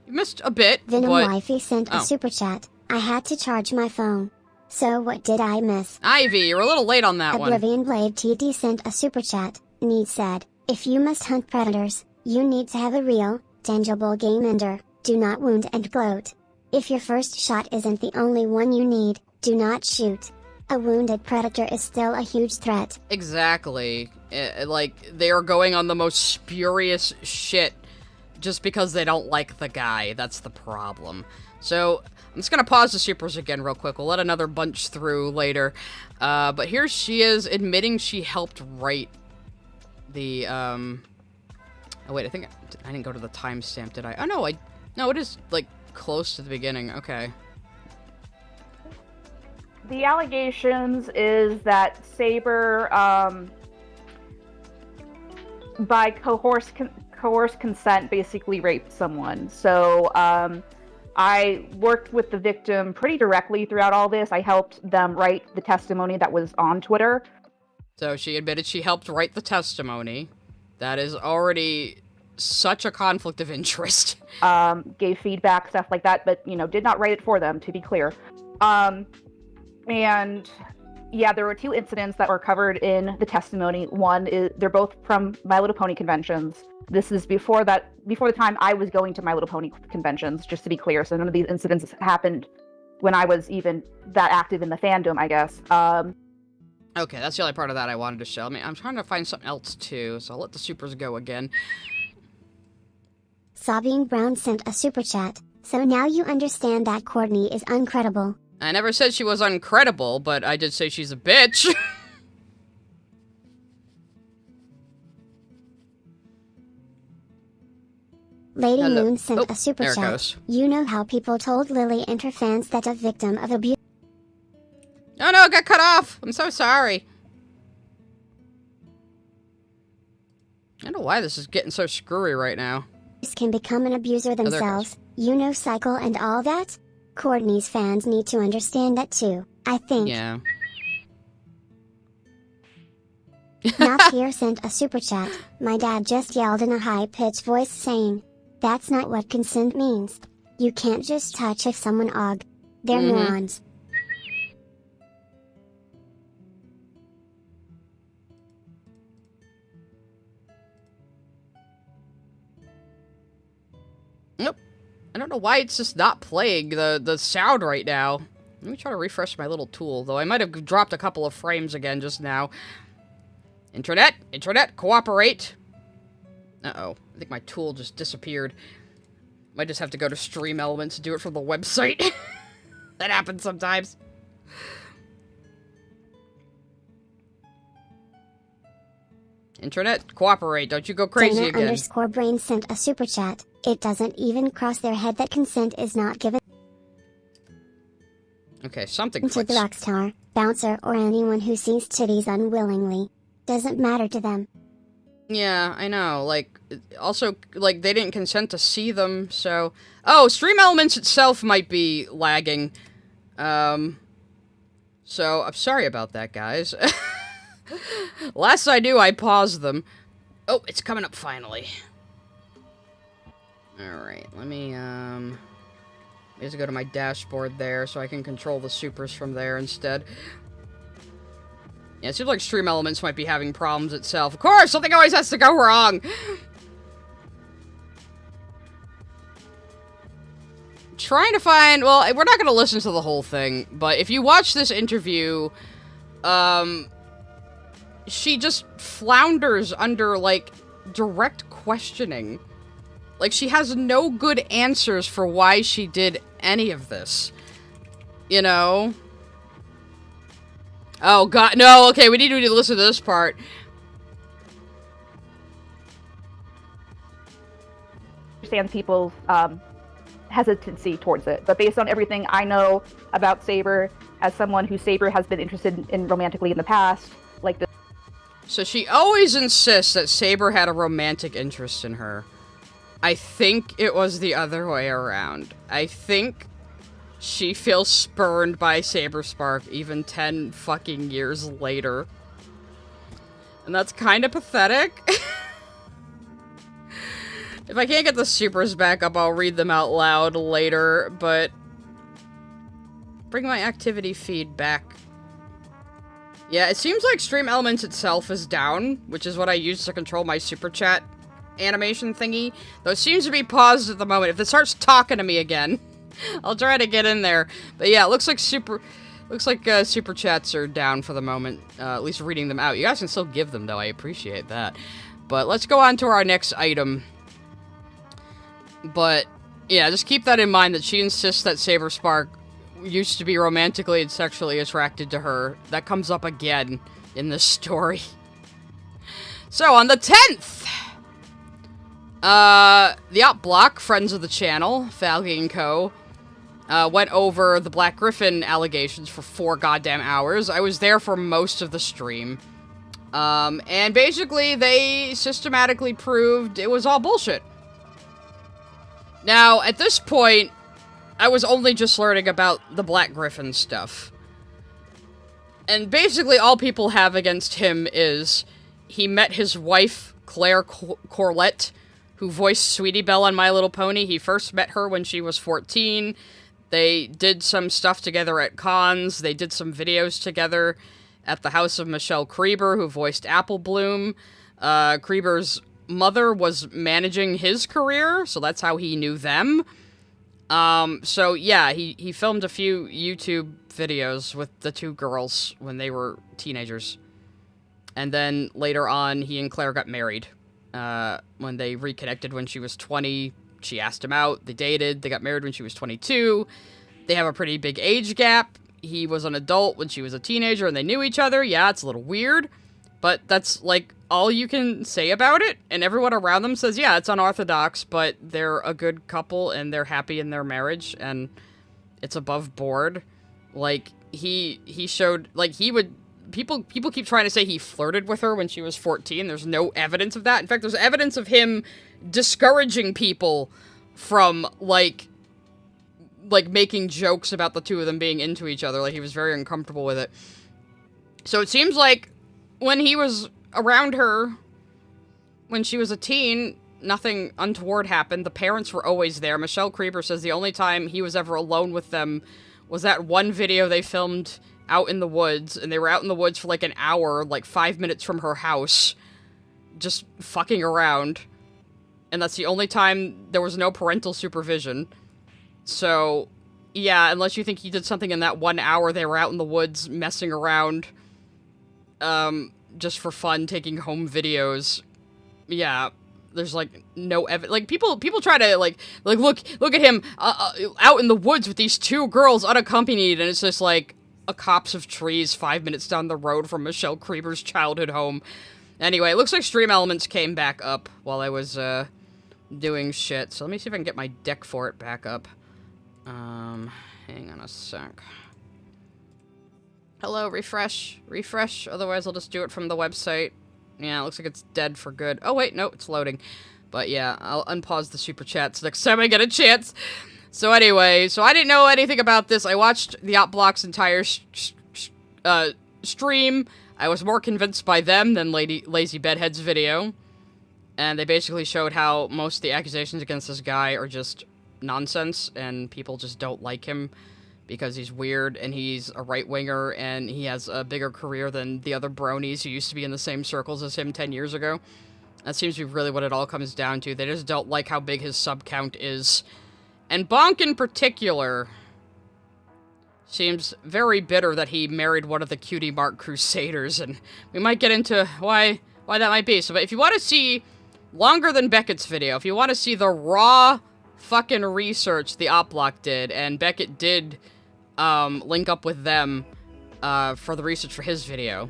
You missed a bit, Venom but... Wifey sent a super chat. I had to charge my phone. So what did I miss? Ivy, you're a little late on that one. Oblivion Blade TD sent a super chat. Need said, if you must hunt predators, you need to have a real, tangible game ender. Do not wound and gloat. If your first shot isn't the only one you need, do not shoot. A wounded predator is still a huge threat. Exactly. Like, they are going on the most spurious shit just because they don't like the guy. That's the problem. So, I'm just gonna pause the supers again real quick. We'll let another bunch through later. But here she is admitting she helped write the, Oh wait, I think I didn't go to the timestamp, did I? Oh no, no, it is, like, close to the beginning. Okay. The allegations is that Saber, by coerced consent, basically raped someone. So, I worked with the victim pretty directly throughout all this. I helped them write the testimony that was on Twitter. So she admitted she helped write the testimony. That is already such a conflict of interest. Gave feedback, stuff like that, but, you know, did not write it for them, to be clear. And yeah, there were 2 incidents that were covered in the testimony. One is, they're both from My Little Pony conventions. This is before the time I was going to My Little Pony conventions, just to be clear. So none of these incidents happened when I was even that active in the fandom, I guess. Okay, that's the only part of that I wanted to show. I mean, I'm trying to find something else too, so I'll let the supers go again. Sabine Brown sent a super chat. So now you understand that Courtney is uncredible. I never said she was uncredible, but I did say she's a bitch. Lady Moon sent a super there it chat. Goes. You know how people told Lily and her fans that a victim of abuse. Oh no, it got cut off. I'm so sorry. I don't know why this is getting so screwy right now. Can become an abuser themselves. You know, cycle and all that. Courtney's fans need to understand that too, I think. Yeah. Not here sent a super chat. My dad just yelled in a high-pitched voice saying, "That's not what consent means. You can't just touch if someone og. They're morons." Nope. I don't know why it's just not playing the sound right now. Let me try to refresh my little tool, though I might have dropped a couple of frames again just now. Internet, cooperate. Uh-oh, I think my tool just disappeared. Might just have to go to Stream Elements to do it from the website. That happens sometimes. Internet, cooperate, don't you go crazy Dana again. _brain sent a super chat. It doesn't even cross their head that consent is not given Okay, something to the clicks. rockstar, bouncer, or anyone who sees titties unwillingly. Doesn't matter to them. Yeah, I know, like, also, like, they didn't consent to see them, so... Oh, Stream Elements itself might be lagging. So, I'm sorry about that, guys. Last I knew, I paused them. Oh, it's coming up finally. Alright, let me, just go to my dashboard there so I can control the supers from there instead. Yeah, it seems like Stream Elements might be having problems itself. Of course, something always has to go wrong! Trying to find... Well, we're not going to listen to the whole thing, but if you watch this interview, she just flounders under, like, direct questioning. Like, she has no good answers for why she did any of this. You know? Oh, God, no, okay, we need to listen to this part. Understand people's hesitancy towards it, but based on everything I know about Saber, as someone who Saber has been interested in romantically in the past, like this. So she always insists that Saber had a romantic interest in her. I think it was the other way around. I think she feels spurned by Saberspark even 10 fucking years later. And that's kind of pathetic. If I can't get the supers back up, I'll read them out loud later, but... Bring my activity feed back. Yeah, it seems like Stream Elements itself is down, which is what I use to control my super chat animation thingy. Though it seems to be paused at the moment. If it starts talking to me again, I'll try to get in there. But yeah, it looks like super chats are down for the moment. At least reading them out. You guys can still give them, though. I appreciate that. But let's go on to our next item. But, yeah, just keep that in mind that she insists that Saberspark used to be romantically and sexually attracted to her. That comes up again in this story. So, on the 10th, the Op Block, friends of the channel, Falgi and Co., went over the Black Gryphon allegations for 4 goddamn hours. I was there for most of the stream. And basically, they systematically proved it was all bullshit. Now, at this point, I was only just learning about the Black Gryphon stuff. And basically, all people have against him is he met his wife, Claire Corlett, who voiced Sweetie Belle on My Little Pony. He first met her when she was 14. They did some stuff together at cons. They did some videos together at the house of Michelle Creeber, who voiced Apple Bloom. Creeber's mother was managing his career, so that's how he knew them. So yeah, he filmed a few YouTube videos with the 2 girls when they were teenagers. And then later on, he and Claire got married. When they reconnected when she was 20, she asked him out, they dated, they got married when she was 22. They have a pretty big age gap. He was an adult when she was a teenager and they knew each other. Yeah, it's a little weird, but that's, like, all you can say about it. And everyone around them says, yeah, it's unorthodox, but they're a good couple and they're happy in their marriage and it's above board. Like, he showed, like, he would... People keep trying to say he flirted with her when she was 14. There's no evidence of that. In fact, there's evidence of him discouraging people from, like making jokes about the 2 of them being into each other. Like, he was very uncomfortable with it. So it seems like when he was around her, when she was a teen, nothing untoward happened. The parents were always there. Michelle Creeper says the only time he was ever alone with them was that one video they filmed out in the woods, and they were out in the woods for like an hour, like 5 minutes from her house, just fucking around. And that's the only time there was no parental supervision. So, yeah, unless you think he did something in that 1 hour they were out in the woods messing around, just for fun, taking home videos. Yeah, there's, like, no evidence. Like, people try to, like, look at him out in the woods with these 2 girls unaccompanied, and it's just, like, a copse of trees 5 minutes down the road from Michelle Creeber's childhood home. Anyway, it looks like Stream Elements came back up while I was, doing shit. So let me see if I can get my deck for it back up. Hang on a sec. Hello, refresh. Refresh, otherwise I'll just do it from the website. Yeah, it looks like it's dead for good. Oh, wait, no, it's loading. But yeah, I'll unpause the super chats next time I get a chance. So anyway, so I didn't know anything about this. I watched the Op Block's entire stream. I was more convinced by them than Lazy Bedhead's video. And they basically showed how most of the accusations against this guy are just nonsense, and people just don't like him because he's weird, and he's a right-winger, and he has a bigger career than the other bronies who used to be in the same circles as him 10 years ago. That seems to be really what it all comes down to. They just don't like how big his sub count is. And Bonk in particular seems very bitter that he married one of the Cutie Mark Crusaders, and we might get into why that might be. So if you want to see longer than Beckett's video, if you want to see the raw fucking research the Op Block did, and Beckett did link up with them for the research for his video.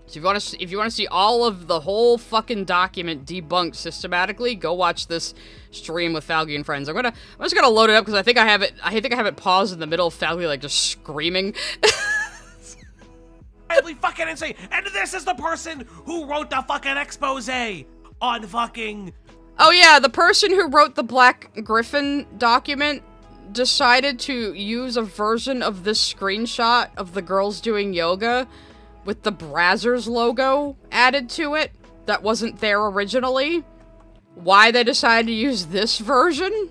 So if you want to see all of the whole fucking document debunked systematically, go watch this stream with Falgi and friends. I'm just gonna load it up because I think I have it paused in the middle of Falgi like just screaming. Fucking insane. And this is the person who wrote the fucking expose on fucking... Oh yeah, the person who wrote the Black Gryphon document decided to use a version of this screenshot of the girls doing yoga with the Brazzers logo added to it that wasn't there originally. Why they decided to use this version?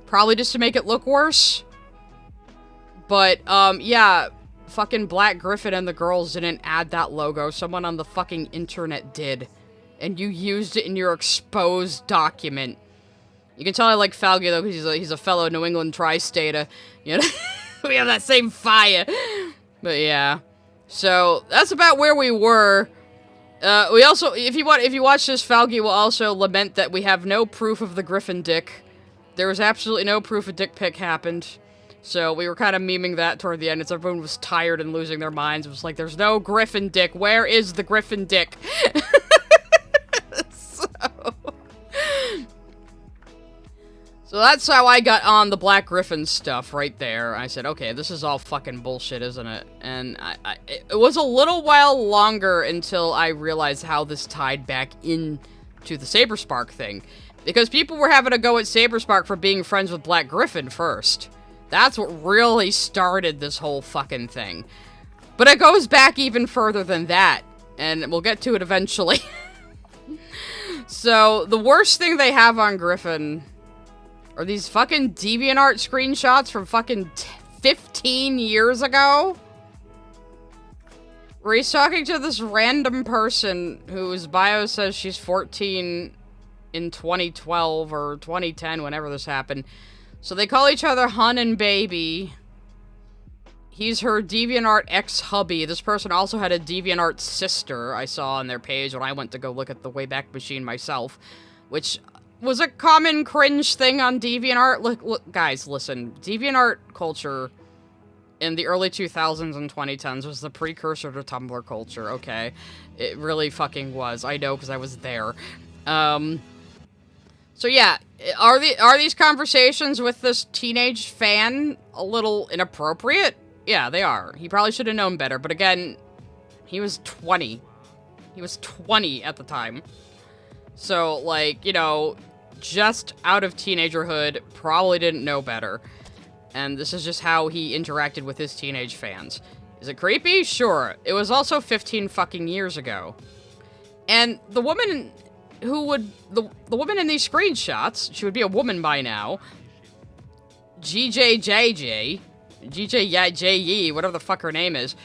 Probably just to make it look worse. But, yeah, fucking Black Gryphon and the girls didn't add that logo. Someone on the fucking internet did. And you used it in your exposed document. You can tell I like Falgi, though, because he's a fellow New England tri-stater. You know? We have that same fire. But, yeah. So, that's about where we were. We also, if you watch this, Falgi will also lament that we have no proof of the Gryphon dick There was absolutely no proof a dick pic happened. So we were kind of memeing that toward the end, as everyone was tired and losing their minds. It was like, there's no Gryphon dick. Where is the Gryphon dick? So that's how I got on the Black Gryphon stuff right there. I said, okay, this is all fucking bullshit, isn't it? And it was a little while longer until I realized how this tied back into the Saberspark thing. Because people were having a go at Saberspark for being friends with Black Gryphon first. That's what really started this whole fucking thing. But it goes back even further than that. And we'll get to it eventually. So, the worst thing they have on Gryphon are these fucking DeviantArt screenshots from fucking 15 years ago? Where he's talking to this random person whose bio says she's 14 in 2012 or 2010, whenever this happened. So they call each other Hun and Baby. He's her DeviantArt ex-hubby. This person also had a DeviantArt sister I saw on their page when I went to go look at the Wayback Machine myself, which was a common cringe thing on DeviantArt. Look, guys, listen. DeviantArt culture in the early 2000s and 2010s was the precursor to Tumblr culture, okay? It really fucking was. I know, because I was there. So yeah, are these conversations with this teenage fan a little inappropriate? Yeah, they are. He probably should have known better, but again, he was 20. He was 20 at the time. So, like, you know, just out of teenagerhood, probably didn't know better. And this is just how he interacted with his teenage fans. Is it creepy? Sure. It was also 15 fucking years ago. And the woman who would... The woman in these screenshots, she would be a woman by now. GJJJ, whatever the fuck her name is.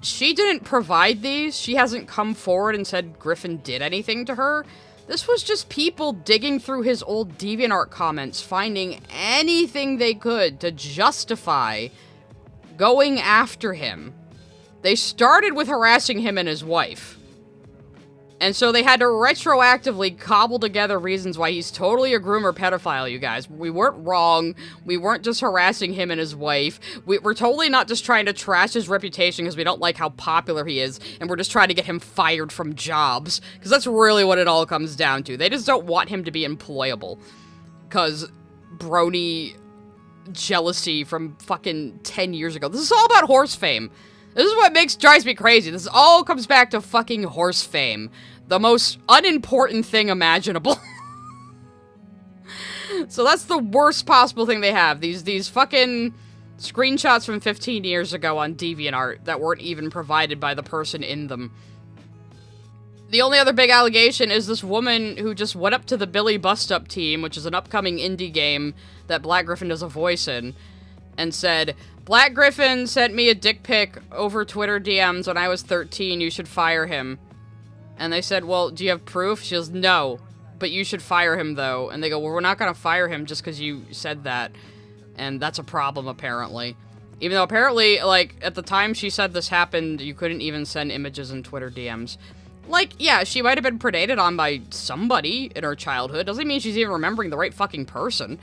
She didn't provide these. She hasn't come forward and said Gryphon did anything to her. This was just people digging through his old DeviantArt comments, finding anything they could to justify going after him. They started with harassing him and his wife. And so they had to retroactively cobble together reasons why he's totally a groomer pedophile, you guys. We weren't wrong. We weren't just harassing him and his wife. We're totally not just trying to trash his reputation because we don't like how popular he is, and we're just trying to get him fired from jobs. Because that's really what it all comes down to. They just don't want him to be employable. Because Brony jealousy from fucking 10 years ago. This is all about horse fame. This is what drives me crazy. This all comes back to fucking horse fame. The most unimportant thing imaginable. So that's the worst possible thing they have. These fucking screenshots from 15 years ago on DeviantArt that weren't even provided by the person in them. The only other big allegation is this woman who just went up to the Billy Bust Up team, which is an upcoming indie game that Black Gryphon does a voice in, and said, Black Gryphon sent me a dick pic over Twitter DMs when I was 13, you should fire him. And they said, well, do you have proof? She goes, no, but you should fire him though. And they go, well, we're not gonna fire him just because you said that. And that's a problem, apparently. Even though apparently, like, at the time she said this happened, you couldn't even send images in Twitter DMs. Like, yeah, she might have been predated on by somebody in her childhood. Doesn't mean she's even remembering the right fucking person.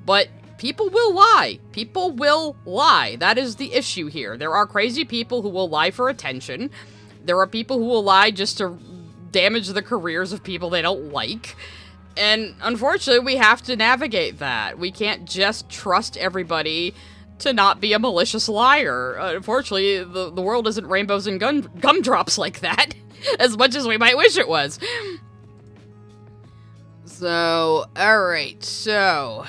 But people will lie. People will lie. That is the issue here. There are crazy people who will lie for attention. There are people who will lie just to damage the careers of people they don't like. And unfortunately, we have to navigate that. We can't just trust everybody to not be a malicious liar. Unfortunately, the world isn't rainbows and gumdrops like that, as much as we might wish it was. So, alright, so...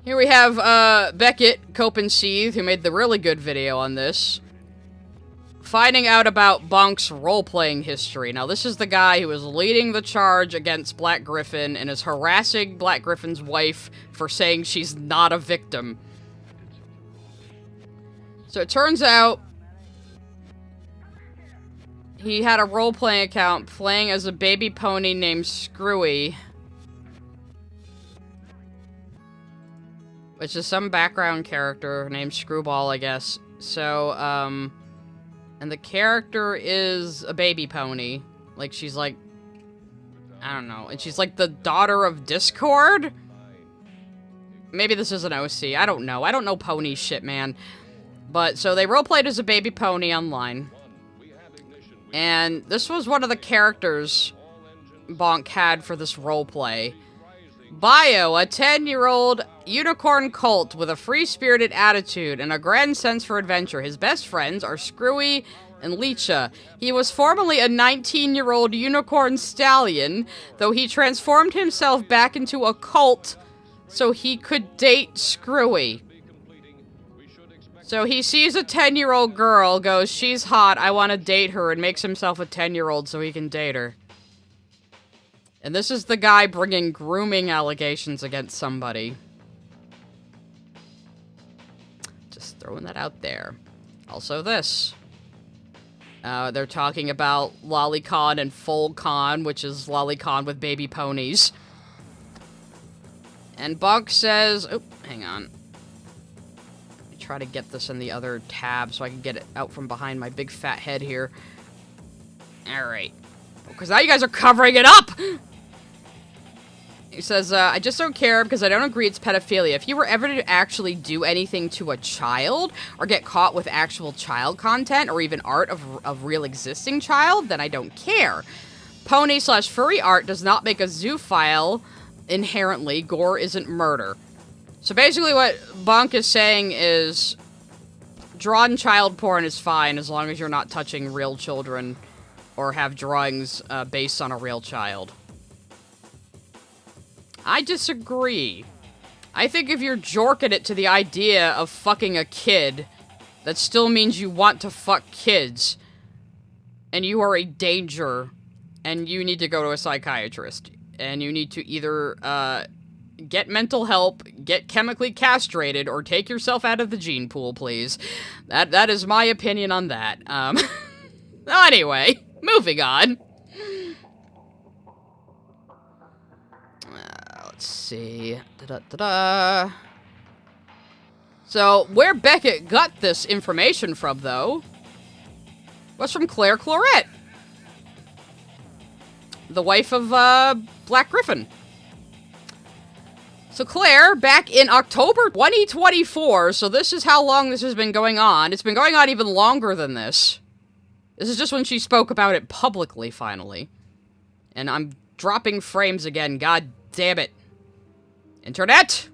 Here we have, Beckett, Cope and Seethe, who made the really good video on this, finding out about Bonk's role-playing history. Now, this is the guy who is leading the charge against Black Gryphon and is harassing Black Gryphon's wife for saying she's not a victim. So it turns out he had a role-playing account playing as a baby pony named Screwy, which is some background character named Screwball, I guess. So, and the character is a baby pony. Like, she's like I don't know. And she's like the daughter of Discord? Maybe this is an OC. I don't know. I don't know pony shit, man. But, so they roleplayed as a baby pony online. And this was one of the characters Bonk had for this roleplay. Bio, a 10-year-old unicorn cult with a free-spirited attitude and a grand sense for adventure. His best friends are Screwy and Leecha. He was formerly a 19-year-old unicorn stallion, though he transformed himself back into a cult so he could date Screwy. So he sees a 10-year-old girl, goes, she's hot, I want to date her, and makes himself a 10-year-old so he can date her. And this is the guy bringing grooming allegations against somebody. Just throwing that out there. Also this. They're talking about Lolicon and Fullcon, which is Lolicon with baby ponies. And Bonk says... Oh, hang on. Let me try to get this in the other tab so I can get it out from behind my big fat head here. Alright. Because now you guys are covering it up! He says, I just don't care because I don't agree it's pedophilia. If you were ever to actually do anything to a child, or get caught with actual child content, or even art of real existing child, then I don't care. Pony/furry art does not make a zoophile inherently. Gore isn't murder. So basically what Bonk is saying is, drawn child porn is fine as long as you're not touching real children, or have drawings based on a real child. I disagree. I think if you're jorking it to the idea of fucking a kid, that still means you want to fuck kids. And you are a danger. And you need to go to a psychiatrist. And you need to either, get mental help, get chemically castrated, or take yourself out of the gene pool, please. That is my opinion on that. Anyway, moving on. Let's see. So, where Beckett got this information from, though, was from Claire Corlett, the wife of Black Gryphon. So Claire, back in October 2024, so this is how long this has been going on. It's been going on even longer than this. This is just when she spoke about it publicly, finally. And I'm dropping frames again, god damn it. Internet!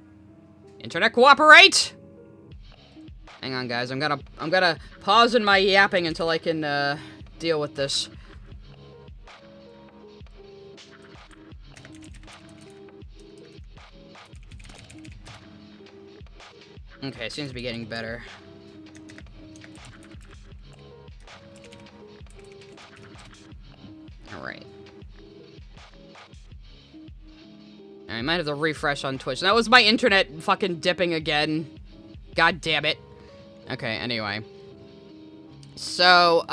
Internet cooperate! Hang on, guys. I'm gonna pause in my yapping until I can, deal with this. Okay, it seems to be getting better. Alright. I might have to refresh on Twitch. That was my internet fucking dipping again. God damn it. Okay, anyway. So,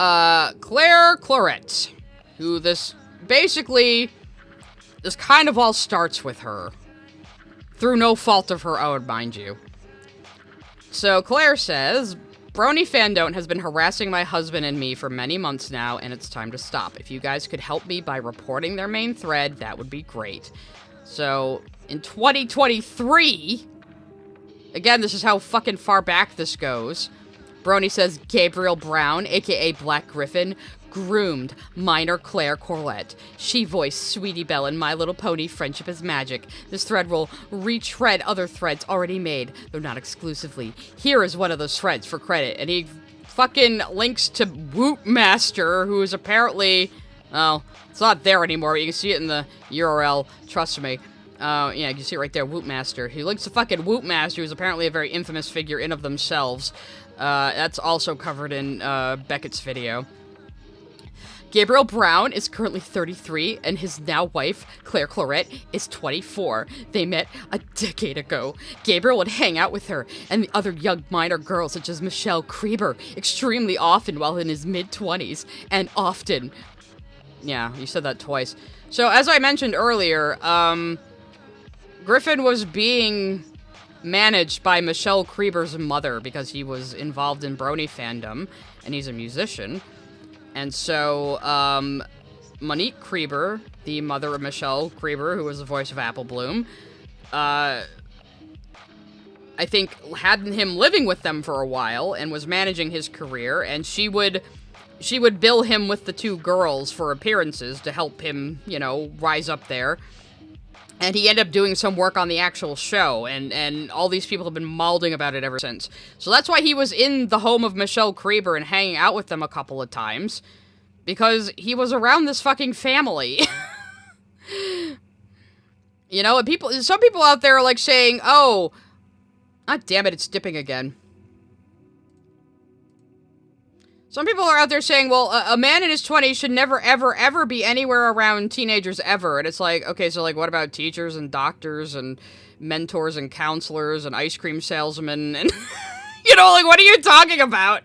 Claire Corlett, who this kind of all starts with her. Through no fault of her own, mind you. So, Claire says, Brony Fandont has been harassing my husband and me for many months now, and it's time to stop. If you guys could help me by reporting their main thread, that would be great. So, in 2023, again, this is how fucking far back this goes, Brony says Gabriel Brown, aka Black Gryphon, groomed minor Claire Corlett. She voiced Sweetie Belle in My Little Pony Friendship is Magic. This thread will retread other threads already made, though not exclusively. Here is one of those threads for credit, and he fucking links to Wootmaster, who is apparently, well, it's not there anymore, but you can see it in the URL, trust me. Yeah, you can see it right there, Wootmaster. He links to fucking Wootmaster, who's apparently a very infamous figure in of themselves. That's also covered in Beckett's video. Gabriel Brown is currently 33, and his now wife, Claire Corlett, is 24. They met a decade ago. Gabriel would hang out with her and the other young minor girls, such as Michelle Krieber, extremely often while in his mid-20s, and often. Yeah, you said that twice. So, as I mentioned earlier, Gryphon was being managed by Michelle Krieber's mother because he was involved in Brony fandom, and he's a musician. And so, Monique Krieber, the mother of Michelle Krieber, who was the voice of Apple Bloom, I think had him living with them for a while and was managing his career, and she would bill him with the two girls for appearances to help him, you know, rise up there. And he ended up doing some work on the actual show, and all these people have been malding about it ever since. So that's why he was in the home of Michelle Krieber and hanging out with them a couple of times. Because he was around this fucking family. You know, and some people out there are like saying, oh, ah, damn it, it's dipping again. Some people are out there saying, well, a man in his 20s should never, ever, ever be anywhere around teenagers ever. And it's like, okay, so, like, what about teachers and doctors and mentors and counselors and ice cream salesmen? And, you know, like, what are you talking about?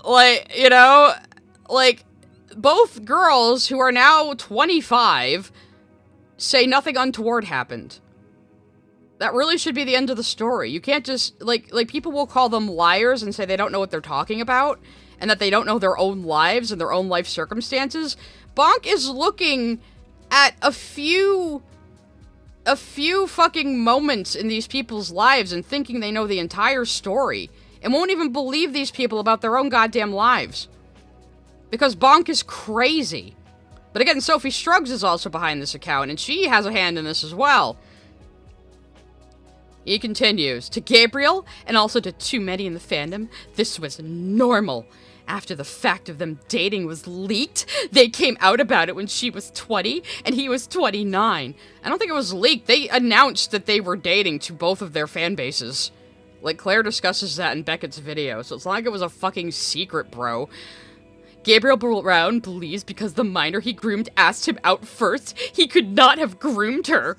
Like, you know, like, both girls who are now 25 say nothing untoward happened. That really should be the end of the story. You can't just, like people will call them liars and say they don't know what they're talking about, and that they don't know their own lives and their own life circumstances. Bonk is looking at a few fucking moments in these people's lives and thinking they know the entire story, and won't even believe these people about their own goddamn lives. Because Bonk is crazy. But again, Sophie Struggs is also behind this account, and she has a hand in this as well. He continues, to Gabriel, and also to too many in the fandom, this was normal. After the fact of them dating was leaked, they came out about it when she was 20, and he was 29. I don't think it was leaked. They announced that they were dating to both of their fan bases. Like, Claire discusses that in Beckett's video, so it's not like it was a fucking secret, bro. Gabriel Brown believes because the minor he groomed asked him out first, he could not have groomed her.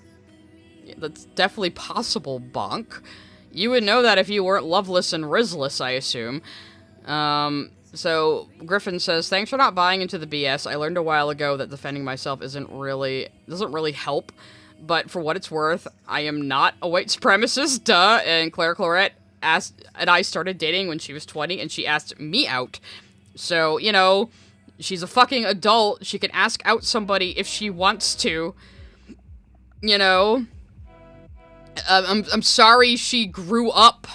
That's definitely possible, Bonk. You would know that if you weren't loveless and rizless, I assume. So, Gryphon says, thanks for not buying into the BS. I learned a while ago that defending myself doesn't really help. But for what it's worth, I am not a white supremacist, duh. And Claire Corlett and I started dating when she was 20, and she asked me out. So, you know, she's a fucking adult. She can ask out somebody if she wants to. You know? I'm sorry she grew up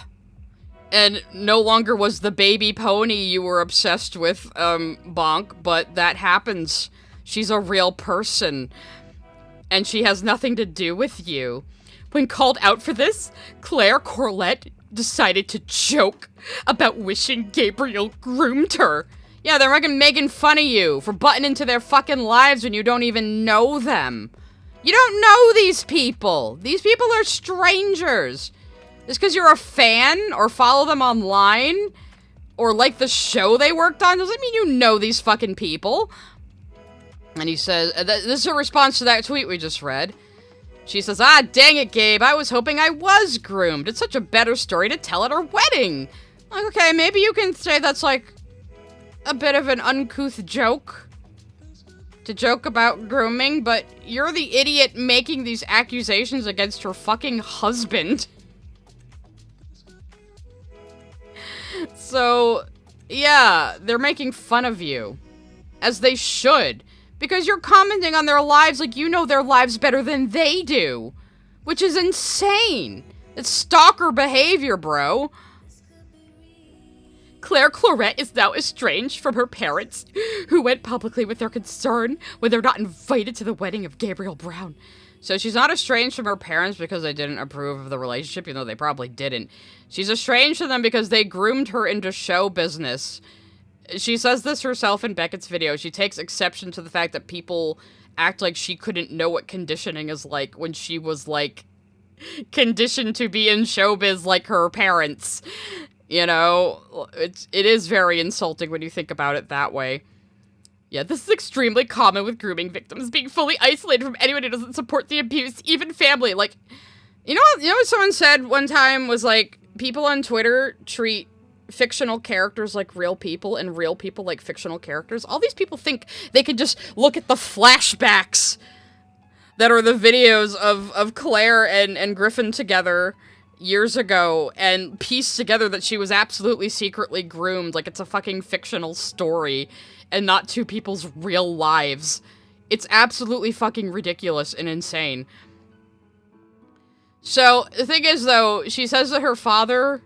and no longer was the baby pony you were obsessed with, Bonk, but that happens. She's a real person, and she has nothing to do with you. When called out for this, Claire Corlett decided to joke about wishing Gabriel groomed her. Yeah, they're making fun of you for butting into their fucking lives when you don't even know them. You don't know these people. These people are strangers. Just because you're a fan or follow them online or like the show they worked on doesn't mean you know these fucking people. And he says, this is a response to that tweet we just read. She says, ah, dang it, Gabe. I was hoping I was groomed. It's such a better story to tell at our wedding. Like, okay, maybe you can say that's like a bit of an uncouth joke. To joke about grooming, but you're the idiot making these accusations against her fucking husband. So, yeah, they're making fun of you. As they should. Because you're commenting on their lives like you know their lives better than they do. Which is insane. It's stalker behavior, bro. Claire Corlett is now estranged from her parents, who went publicly with their concern when they're not invited to the wedding of Gabriel Brown. So she's not estranged from her parents because they didn't approve of the relationship, even though they probably didn't. She's estranged from them because they groomed her into show business. She says this herself in Beckett's video. She takes exception to the fact that people act like she couldn't know what conditioning is like when she was, like, conditioned to be in showbiz like her parents. You know, it is very insulting when you think about it that way. Yeah, this is extremely common with grooming victims, being fully isolated from anyone who doesn't support the abuse, even family. Like, you know what someone said one time was, like, people on Twitter treat fictional characters like real people and real people like fictional characters. All these people think they could just look at the flashbacks that are the videos of Claire and Gryphon together years ago and pieced together that she was absolutely secretly groomed like it's a fucking fictional story and not two people's real lives. It's absolutely fucking ridiculous and insane. So, the thing is, though, she says that her father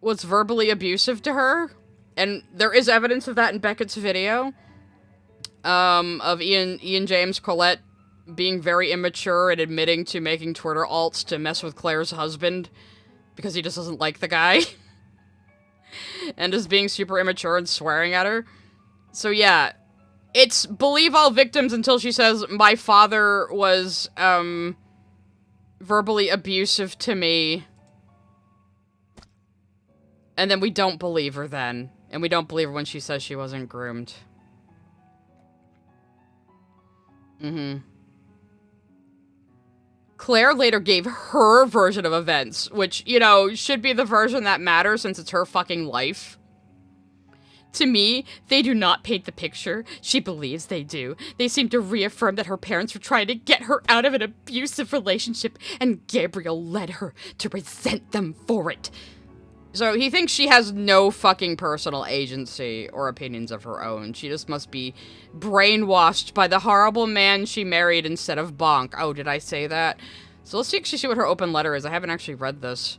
was verbally abusive to her, and there is evidence of that in Beckett's video, of Ian James Corlett being very immature and admitting to making Twitter alts to mess with Claire's husband, because he just doesn't like the guy, and just being super immature and swearing at her. So yeah, it's believe all victims until she says, my father was, verbally abusive to me. And then we don't believe her then. And we don't believe her when she says she wasn't groomed. Claire later gave her version of events, which, you know, should be the version that matters since it's her fucking life. To me, they do not paint the picture she believes they do. They seem to reaffirm that her parents were trying to get her out of an abusive relationship, and Gabriel led her to resent them for it. So he thinks she has no fucking personal agency or opinions of her own. She just must be brainwashed by the horrible man she married instead of Bonk. Oh, did I say that? So let's actually see what her open letter is. I haven't actually read this.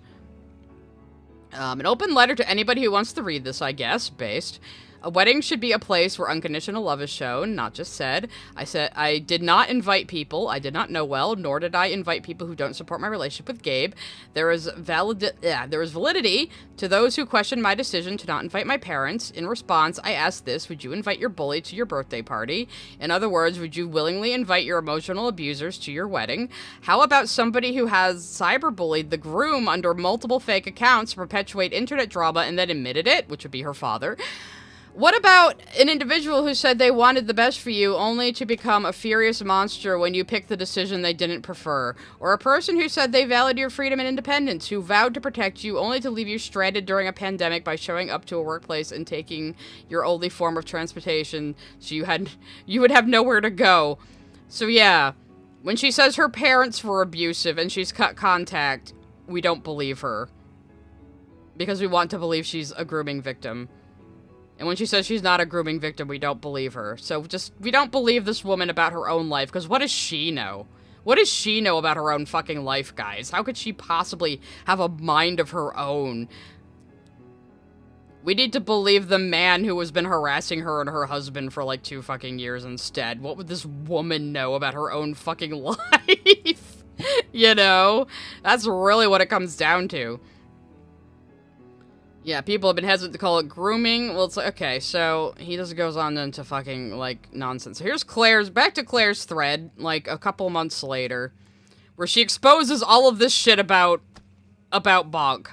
An open letter to anybody who wants to read this, I guess, based. A wedding should be a place where unconditional love is shown, not just said. I did not invite people I did not know well, nor did I invite people who don't support my relationship with Gabe. There is validity to those who question my decision to not invite my parents. In response, I asked this: would you invite your bully to your birthday party? In other words, would you willingly invite your emotional abusers to your wedding? How about somebody who has cyberbullied the groom under multiple fake accounts to perpetuate internet drama and then admitted it, which would be her father? What about an individual who said they wanted the best for you only to become a furious monster when you picked the decision they didn't prefer? Or a person who said they valued your freedom and independence, who vowed to protect you only to leave you stranded during a pandemic by showing up to a workplace and taking your only form of transportation so you would have nowhere to go? So yeah, when she says her parents were abusive and she's cut contact, we don't believe her. Because we want to believe she's a grooming victim. And when she says she's not a grooming victim, we don't believe her. So we don't believe this woman about her own life, because what does she know? What does she know about her own fucking life, guys? How could she possibly have a mind of her own? We need to believe the man who has been harassing her and her husband for like 2 fucking years instead. What would this woman know about her own fucking life? You know? That's really what it comes down to. Yeah, people have been hesitant to call it grooming. Well, it's like, okay, so he just goes on into fucking, like, nonsense. So here's back to Claire's thread, like, a couple months later, where she exposes all of this shit about Bonk.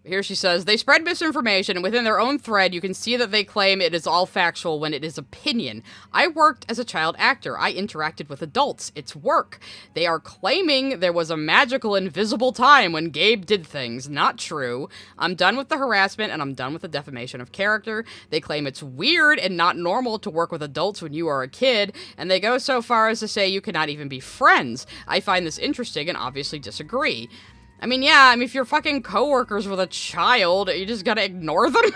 Here she says, they spread misinformation, and within their own thread, you can see that they claim it is all factual when it is opinion. I worked as a child actor. I interacted with adults. It's work. They are claiming there was a magical, invisible time when Gabe did things. Not true. I'm done with the harassment, and I'm done with the defamation of character. They claim it's weird and not normal to work with adults when you are a kid, and they go so far as to say you cannot even be friends. I find this interesting and obviously disagree. I mean, yeah, if you're fucking coworkers with a child, you just gotta ignore them?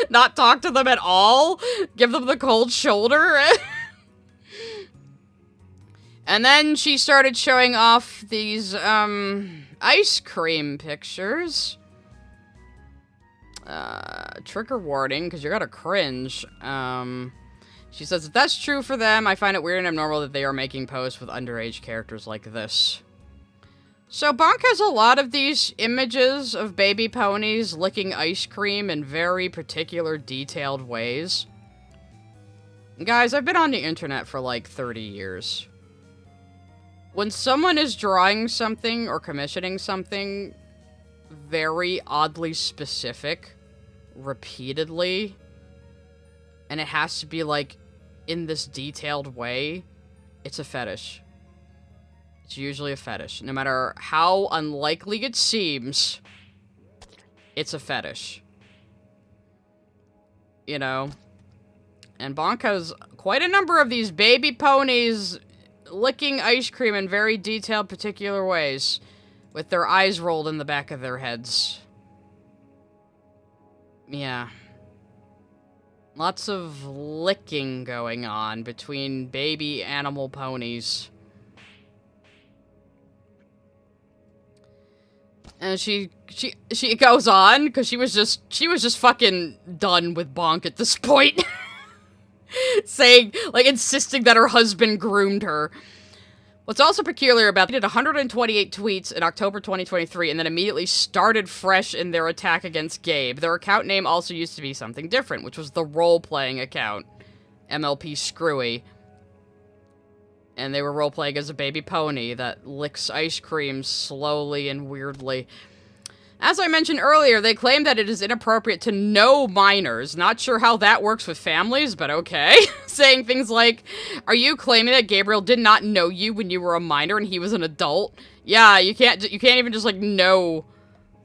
Not talk to them at all? Give them the cold shoulder? And then she started showing off these, ice cream pictures. Trigger warning, because you're gonna cringe. She says, if that's true for them, I find it weird and abnormal that they are making posts with underage characters like this. So Bonk has a lot of these images of baby ponies licking ice cream in very particular detailed ways. Guys, I've been on the internet for like 30 years. When someone is drawing something or commissioning something very oddly specific, repeatedly, and it has to be like in this detailed way, it's a fetish. It's usually a fetish. No matter how unlikely it seems, it's a fetish. You know? And Bonk has quite a number of these baby ponies licking ice cream in very detailed, particular ways. with their eyes rolled in the back of their heads. Yeah. Lots of licking going on between baby animal ponies. And she goes on, because she was just fucking done with Bonk at this point. Saying, like, insisting that her husband groomed her. What's also peculiar about, they did 128 tweets in October 2023 and then immediately started fresh in their attack against Gabe. Their account name also used to be something different, which was the role-playing account. MLP Screwy. And they were role-playing as a baby pony that licks ice cream slowly and weirdly. As I mentioned earlier, they claim that it is inappropriate to know minors. Not sure how that works with families, but okay. Saying things like, are you claiming that Gabriel did not know you when you were a minor and he was an adult? Yeah, you can't even just, like, know.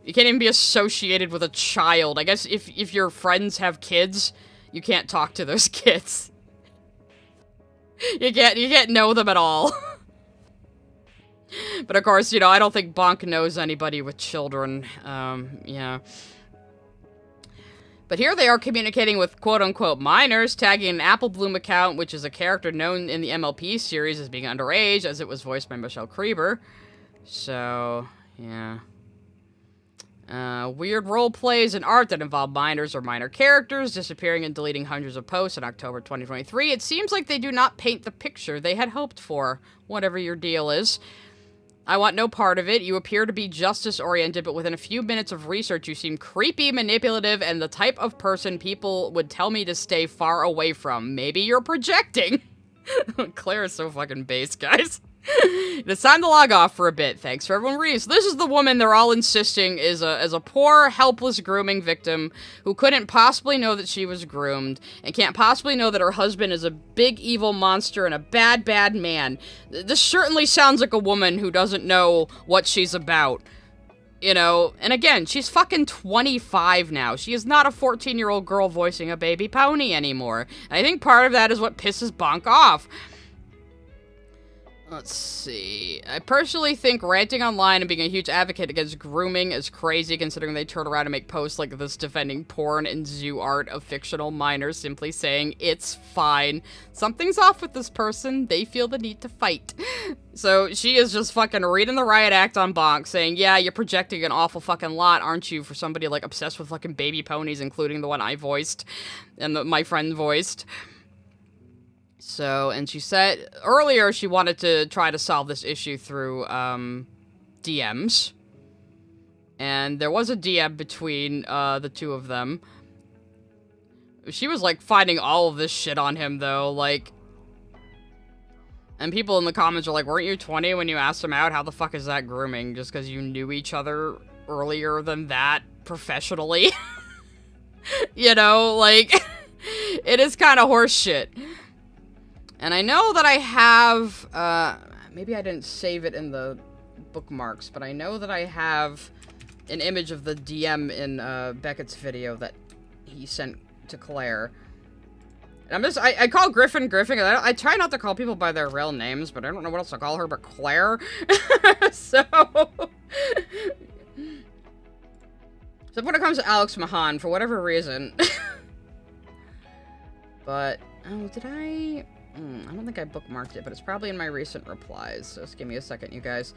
You can't even be associated with a child. I guess if your friends have kids, you can't talk to those kids. You can't know them at all. But of course, you know, I don't think Bonk knows anybody with children. Yeah. But here they are communicating with quote-unquote minors, tagging an Apple Bloom account, which is a character known in the MLP series as being underage, as it was voiced by Michelle Krieber. So, yeah. Weird role plays and art that involve minors or minor characters, disappearing and deleting hundreds of posts in October 2023. It seems like they do not paint the picture they had hoped for, whatever your deal is. I want no part of it. You appear to be justice-oriented, but within a few minutes of research, you seem creepy, manipulative, and the type of person people would tell me to stay far away from. Maybe you're projecting. Claire is so fucking base, guys. It's time to log off for a bit. Thanks for everyone reading. So this is the woman they're all insisting is a poor, helpless grooming victim who couldn't possibly know that she was groomed and can't possibly know that her husband is a big evil monster and a bad, bad man. This certainly sounds like a woman who doesn't know what she's about. You know, and again, she's fucking 25 now. She is not a 14-year-old girl voicing a baby pony anymore. And I think part of that is what pisses Bonk off. Let's see. I personally think ranting online and being a huge advocate against grooming is crazy, considering they turn around and make posts like this defending porn and zoo art of fictional minors, simply saying, it's fine. Something's off with this person. They feel the need to fight. So she is just fucking reading the riot act on Bonk, saying, yeah, you're projecting an awful fucking lot, aren't you, for somebody, like, obsessed with fucking baby ponies, including the one I voiced and my friend voiced. So, and she said earlier she wanted to try to solve this issue through, DMs. And there was a DM between, the two of them. She was, like, finding all of this shit on him, though, like... And people in the comments are like, weren't you 20 when you asked him out? How the fuck is that grooming? Just because you knew each other earlier than that, professionally? You know, like... It is kind of horse shit. And I know that I have, maybe I didn't save it in the bookmarks, but I know that I have an image of the DM in Beckett's video that he sent to Claire. And I call Gryphon. I try not to call people by their real names, but I don't know what else to call her but Claire. So when it comes to Alex Mahan, for whatever reason. But, oh, did I don't think I bookmarked it, but it's probably in my recent replies, so just give me a second, you guys.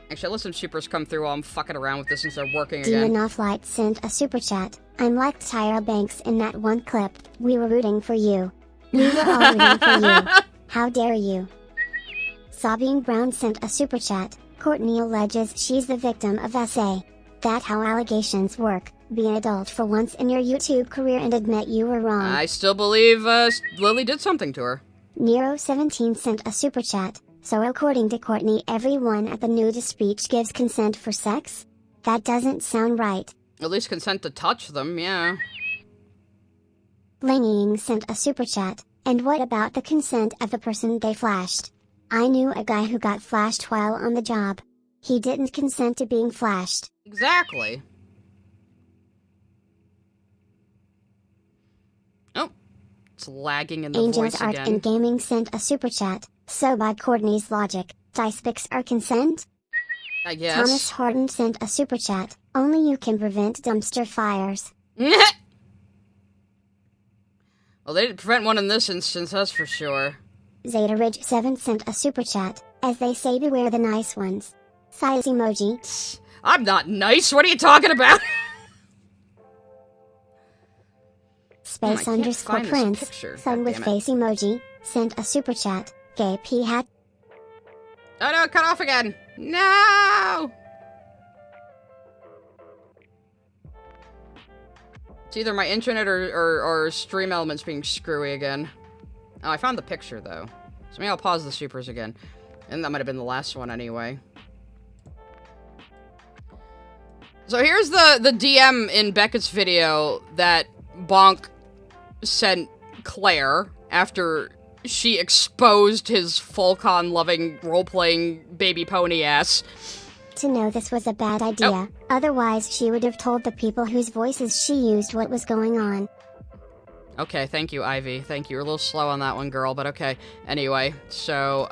Actually, I'll let some supers come through while I'm fucking around with this since they're working again. Demon Offlight sent a super chat. I'm like Tyra Banks in that one clip. We were rooting for you. We were all rooting for you. How dare you? Sabine Brown sent a super chat. Courtney alleges she's the victim of SA. That how allegations work. Be an adult for once in your YouTube career and admit you were wrong. I still believe Lily did something to her. Nero17 sent a super chat. So according to Courtney, everyone at the nudist beach gives consent for sex? That doesn't sound right. At least consent to touch them, yeah. Langing sent a super chat. And what about the consent of the person they flashed? I knew a guy who got flashed while on the job. He didn't consent to being flashed. Exactly. Oh, it's lagging in the Angels voice Art again. and Gaming sent a super chat. So by Courtney's logic, dice pics are consent? I guess. Thomas Harden sent a super chat. Only you can prevent dumpster fires. Well, they didn't prevent one in this instance, that's for sure. Zeta Ridge 7 sent a super chat. As they say, beware the nice ones. Size emoji. I'm not nice. What are you talking about? Space underscore Prince, son with face emoji, sent a super chat. Gay P hat. Oh no, cut off again. No! It's either my internet or stream elements being screwy again. Oh, I found the picture though. So maybe I'll pause the supers again. And that might have been the last one anyway. So here's the DM in Beckett's video that Bonk sent Claire after she exposed his Fulcon-loving role-playing baby pony ass. To know this was a bad idea. Oh. Otherwise, she would have told the people whose voices she used what was going on. Okay, thank you, Ivy. Thank you. You're a little slow on that one, girl, but okay. Anyway, so,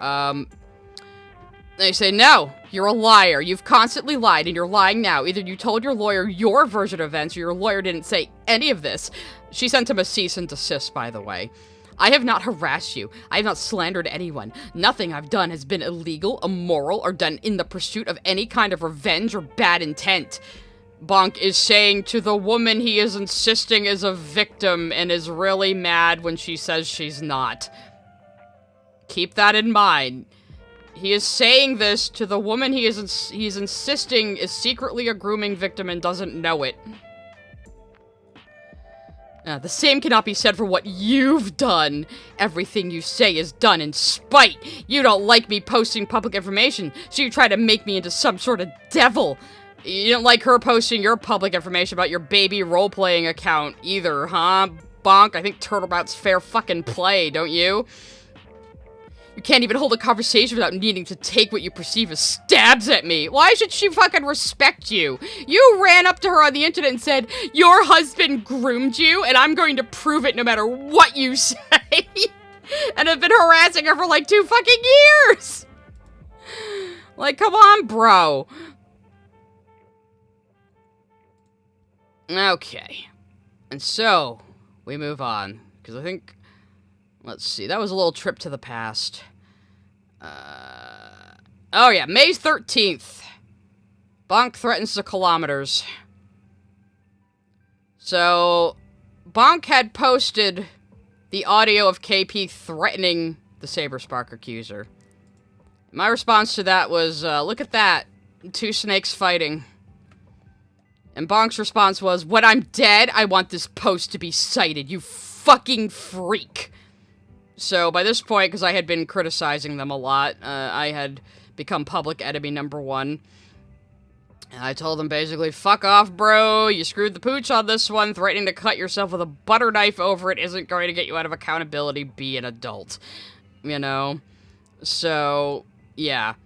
they say, no, you're a liar. You've constantly lied, and you're lying now. Either you told your lawyer your version of events, or your lawyer didn't say any of this. She sent him a cease and desist, by the way. I have not harassed you. I have not slandered anyone. Nothing I've done has been illegal, immoral, or done in the pursuit of any kind of revenge or bad intent. Bonk is saying to the woman he is insisting is a victim and is really mad when she says she's not. Keep that in mind. He is saying this to the woman he's insisting is secretly a grooming victim and doesn't know it. The same cannot be said for what you've done. Everything you say is done in spite. You don't like me posting public information, so you try to make me into some sort of devil. You don't like her posting your public information about your baby role-playing account either, huh, Bonk? I think Turtlebout's fair fucking play, don't you? You can't even hold a conversation without needing to take what you perceive as stabs at me. Why should she fucking respect you? You ran up to her on the internet and said, your husband groomed you, and I'm going to prove it no matter what you say. And have been harassing her for like 2 fucking years. Like, come on, bro. Okay. And so, we move on. Because I think... Let's see, that was a little trip to the past. Oh yeah, May 13th. Bonk threatens the kilometers. So, Bonk had posted the audio of KP threatening the Saberspark accuser. My response to that was, look at that. 2 snakes fighting. And Bonk's response was, when I'm dead, I want this post to be cited, you fucking freak. So, by this point, because I had been criticizing them a lot, I had become public enemy #1. And I told them basically, fuck off, bro, you screwed the pooch on this one, threatening to cut yourself with a butter knife over it isn't going to get you out of accountability, be an adult. You know? So, yeah.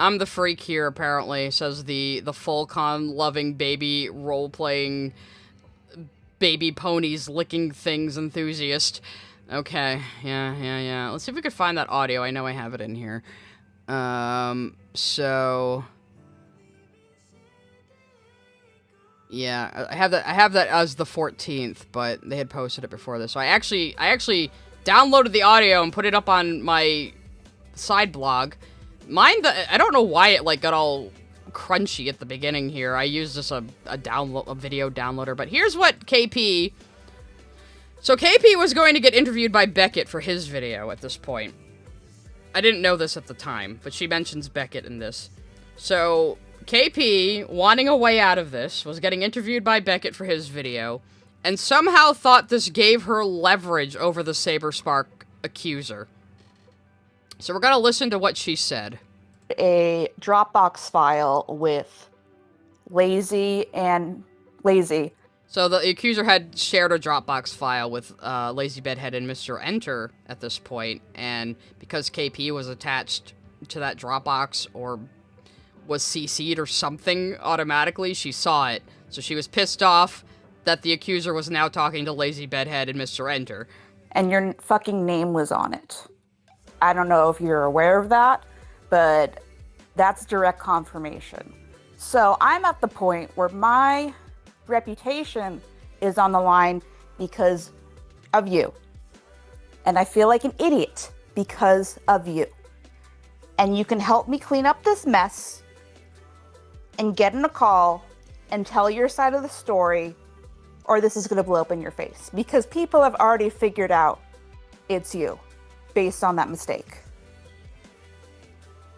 I'm the freak here, apparently, says the Fulcon-loving baby role-playing baby ponies licking things enthusiast. Okay, yeah. Let's see if we could find that audio. I know I have it in here. So... Yeah, I have that as the 14th, but they had posted it before this. So I actually downloaded the audio and put it up on my side blog. I don't know why it, like, got all crunchy at the beginning here. I used just a video downloader, but here's what KP... So KP was going to get interviewed by Beckett for his video at this point. I didn't know this at the time, but she mentions Beckett in this. So KP, wanting a way out of this, was getting interviewed by Beckett for his video, and somehow thought this gave her leverage over the Saberspark accuser. So we're gonna listen to what she said. A Dropbox file with Lazy. So the accuser had shared a Dropbox file with Lazy Bedhead and Mr. Enter at this point, and because KP was attached to that Dropbox or was CC'd or something automatically, she saw it. So she was pissed off that the accuser was now talking to Lazy Bedhead and Mr. Enter. And your fucking name was on it. I don't know if you're aware of that, but That's direct confirmation. So I'm at the point where my reputation is on the line because of you. And I feel like an idiot because of you. And you can help me clean up this mess and get in a call and tell your side of the story, or this is going to blow up in your face. Because people have already figured out it's you based on that mistake.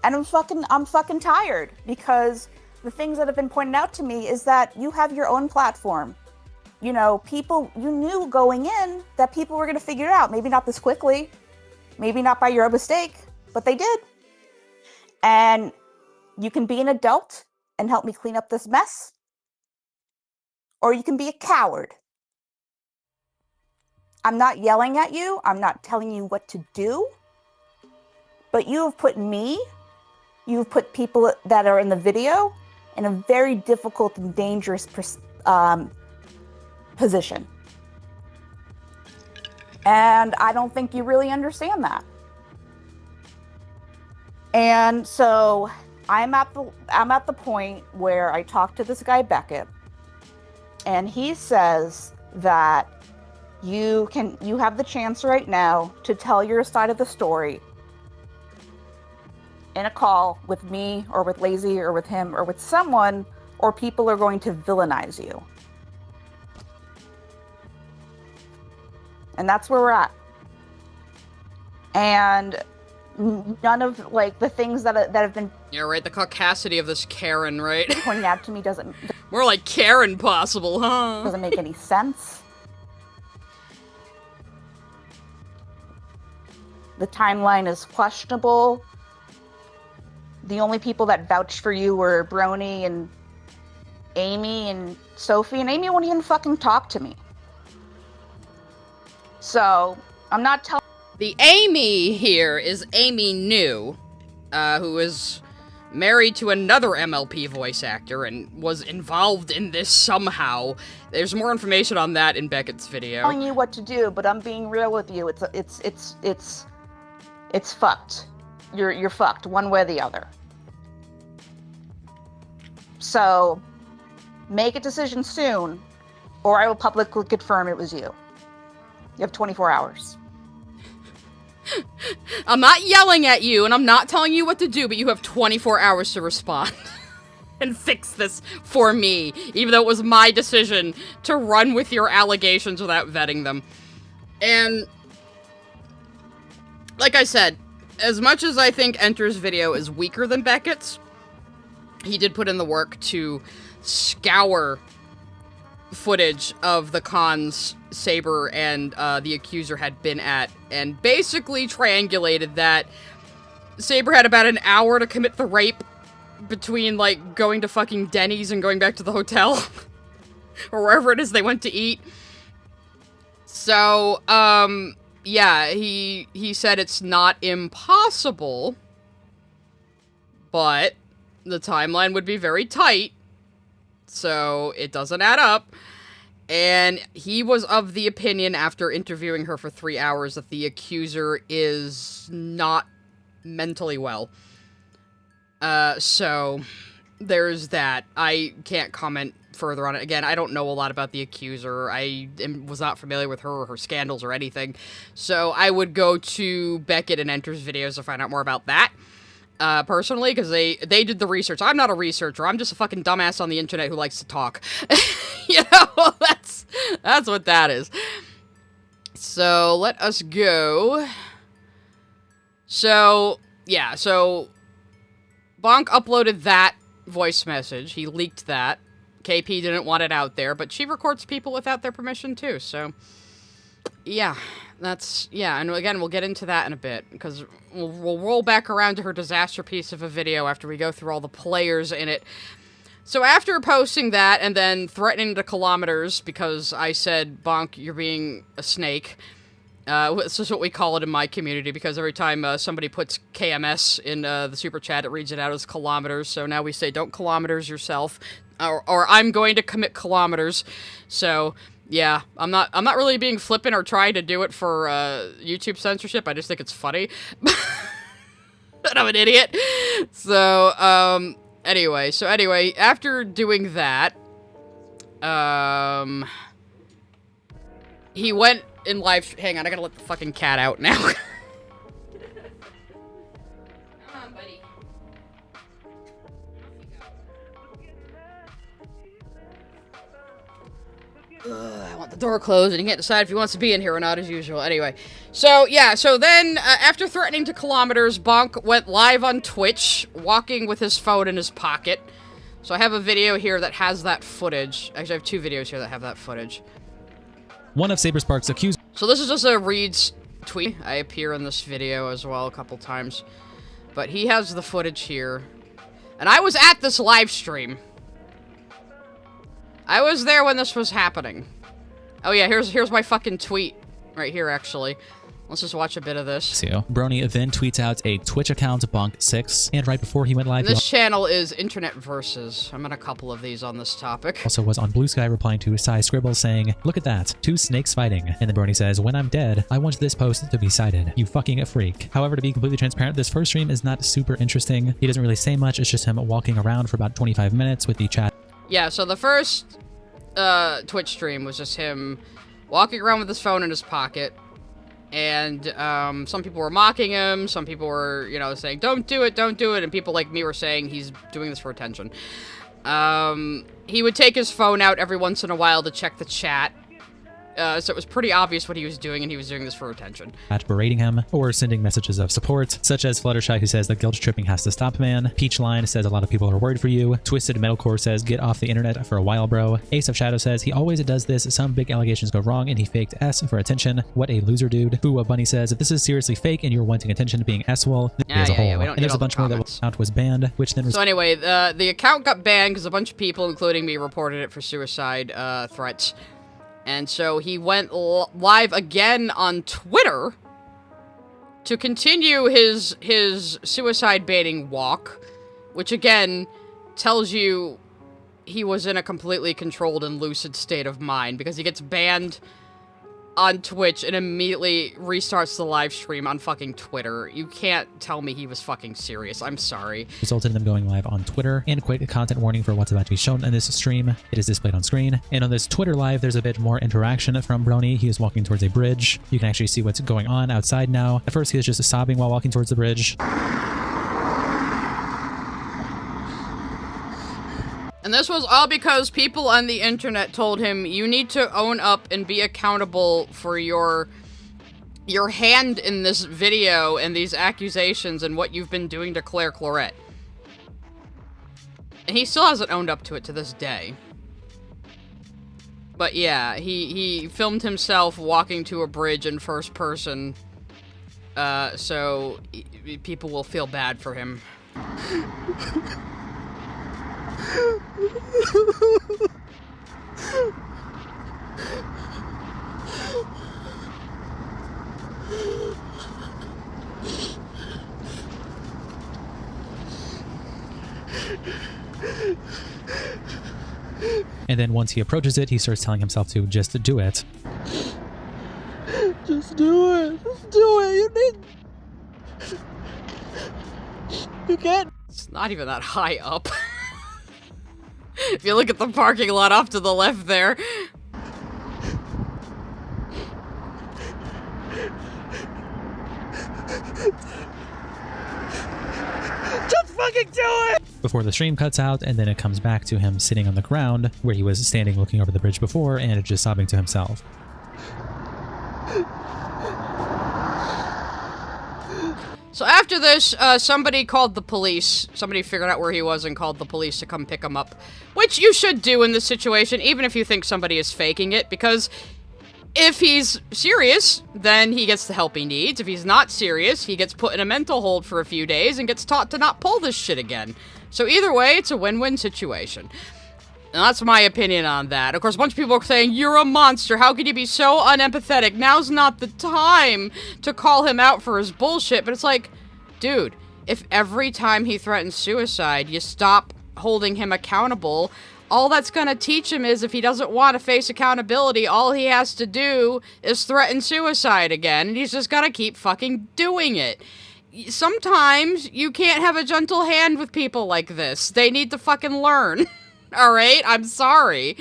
And I'm fucking tired, because the things that have been pointed out to me is that you have your own platform. You know, people, you knew going in that people were going to figure it out. Maybe not this quickly, maybe not by your own mistake, but they did. And you can be an adult and help me clean up this mess, or you can be a coward. I'm not yelling at you. I'm not telling you what to do, but you have put me, you've put people that are in the video in a very difficult and dangerous position. And I don't think you really understand that. And so I'm at the point where I talked to this guy Beckett, and he says that you have the chance right now to tell your side of the story in a call with me or with Lazy or with him or with someone, or people are going to villainize you. And that's where we're at. And none of like the things that have been, yeah, right, the caucasity of this Karen, right? pointed out to me doesn't more like Karen possible, huh? Doesn't make any sense. The timeline is questionable. The only people that vouched for you were Brony and Amy and Sophie, and Amy won't even fucking talk to me. So I'm not telling. The Amy here is Amy New, who is married to another MLP voice actor and was involved in this somehow. There's more information on that in Beckett's video. Telling you what to do, but I'm being real with you. It's fucked. You're fucked one way or the other. So make a decision soon, or I will publicly confirm it was you. You have 24 hours. I'm not yelling at you, and I'm not telling you what to do, but you have 24 hours to respond and fix this for me, even though it was my decision to run with your allegations without vetting them. And like I said, as much as I think Enter's video is weaker than Beckett's, he did put in the work to scour footage of the cons Saber and the Accuser had been at, and basically triangulated that Saber had about an hour to commit the rape between, like, going to fucking Denny's and going back to the hotel, or wherever it is they went to eat. So, yeah, he said it's not impossible, but the timeline would be very tight, so it doesn't add up. And he was of the opinion, after interviewing her for 3 hours, that the Accuser is not mentally well. So there's that. I can't comment further on it. Again, I don't know a lot about the Accuser. I was not familiar with her or her scandals or anything. So I would go to Beckett and Enter's videos to find out more about that. Personally, because they did the research. I'm not a researcher. I'm just a fucking dumbass on the internet who likes to talk. You know, that's what that is. So, let us go. So, yeah, so Bonk uploaded that voice message. He leaked that. KP didn't want it out there, but she records people without their permission too, so yeah. Yeah, and again, we'll get into that in a bit, because we'll roll back around to her disaster piece of a video after we go through all the players in it. So after posting that, and then threatening the kilometers, because I said, Bonk, you're being a snake. This is what we call it in my community, because every time somebody puts KMS in the super chat, it reads it out as kilometers, so now we say, don't kilometers yourself, or I'm going to commit kilometers, so yeah, I'm not really being flippant or trying to do it for YouTube censorship. I just think it's funny. and I'm an idiot. So, anyway, after doing that, he went in live. Hang on, I gotta let the fucking cat out now. Come on, buddy. I want the door closed, and he can't decide if he wants to be in here or not, as usual. Anyway, so yeah, so then, after threatening to kilometers, Bonk went live on Twitch, walking with his phone in his pocket. So I have a video here that has that footage. Actually, I have 2 videos here that have that footage. One of Saberspark's accusers. So this is just a Reed's tweet. I appear in this video as well a couple times. But he has the footage here. And I was at this live stream. I was there when this was happening. Oh yeah, here's my fucking tweet. Right here, actually. Let's just watch a bit of this. Brony then tweets out a Twitch account, Bonk6, and right before he went live, This channel is Internet Versus. I'm in a couple of these on this topic. Also was on Blue Sky replying to Sai Scribble saying, "Look at that, 2 snakes fighting." And then Brony says, "When I'm dead, I want this post to be cited. You fucking freak." However, to be completely transparent, this first stream is not super interesting. He doesn't really say much. It's just him walking around for about 25 minutes with the chat. Yeah, so the first Twitch stream was just him walking around with his phone in his pocket. And some people were mocking him, some people were, you know, saying, don't do it, and people like me were saying he's doing this for attention. He would take his phone out every once in a while to check the chat, so it was pretty obvious what he was doing, and he was doing this for attention. Berating him, or sending messages of support, such as Fluttershy, who says that guilt tripping has to stop, man. Peachline says a lot of people are worried for you. Twisted Metalcore says get off the internet for a while, bro. Ace of Shadow says he always does this. Some big allegations go wrong, and he faked S for attention. What a loser, dude. Boo Bunny says if this is seriously fake and you're wanting attention to being S-well, as a whole. And there's a bunch more that account was banned, which then. So anyway, the account got banned because a bunch of people, including me, reported it for suicide threats. And so he went live again on Twitter to continue his suicide baiting walk, which again tells you he was in a completely controlled and lucid state of mind, because he gets banned on Twitch and immediately restarts the live stream on fucking Twitter. You can't tell me he was fucking serious. I'm sorry. Resulted in them going live on Twitter. And quick content warning for what's about to be shown in this stream. It is displayed on screen. And on this Twitter live, there's a bit more interaction from Brony. He is walking towards a bridge. You can actually see what's going on outside now. At first, he was just sobbing while walking towards the bridge. And this was all because people on the internet told him, you need to own up and be accountable for your hand in this video and these accusations and what you've been doing to Claire Corlett. And he still hasn't owned up to it to this day. But yeah, he filmed himself walking to a bridge in first person, so people will feel bad for him. And then once he approaches it, he starts telling himself to just do it. Just do it. Just do it. You need... You can't... It's not even that high up. If you look at the parking lot off to the left there. Just fucking do it! Before the stream cuts out, and then it comes back to him sitting on the ground, where he was standing looking over the bridge before, and just sobbing to himself. So after this, somebody called the police. Somebody figured out where he was and called the police to come pick him up. Which you should do in this situation, even if you think somebody is faking it, because if he's serious, then he gets the help he needs. If he's not serious, he gets put in a mental hold for a few days and gets taught to not pull this shit again. So either way, it's a win-win situation. And that's my opinion on that. Of course, a bunch of people are saying, you're a monster, how could you be so unempathetic? Now's not the time to call him out for his bullshit. But it's like, dude, if every time he threatens suicide, you stop holding him accountable, all that's gonna teach him is if he doesn't want to face accountability, all he has to do is threaten suicide again, and he's just gotta keep fucking doing it. sometimes you can't have a gentle hand with people like this. They need to fucking learn. Alright? I'm sorry.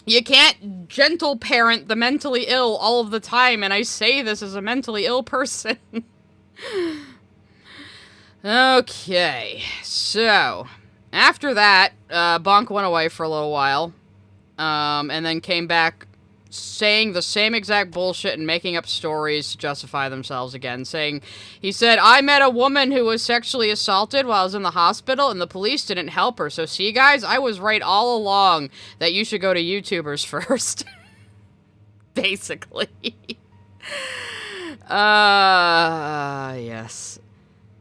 You can't gentle parent the mentally ill all of the time, and I say this as a mentally ill person. Okay, so, after that, Bonk went away for a little while, and then came back saying the same exact bullshit and making up stories to justify themselves again, he said, I met a woman who was sexually assaulted while I was in the hospital, and the police didn't help her, so see guys, I was right all along that you should go to YouTubers first. Basically. Yes.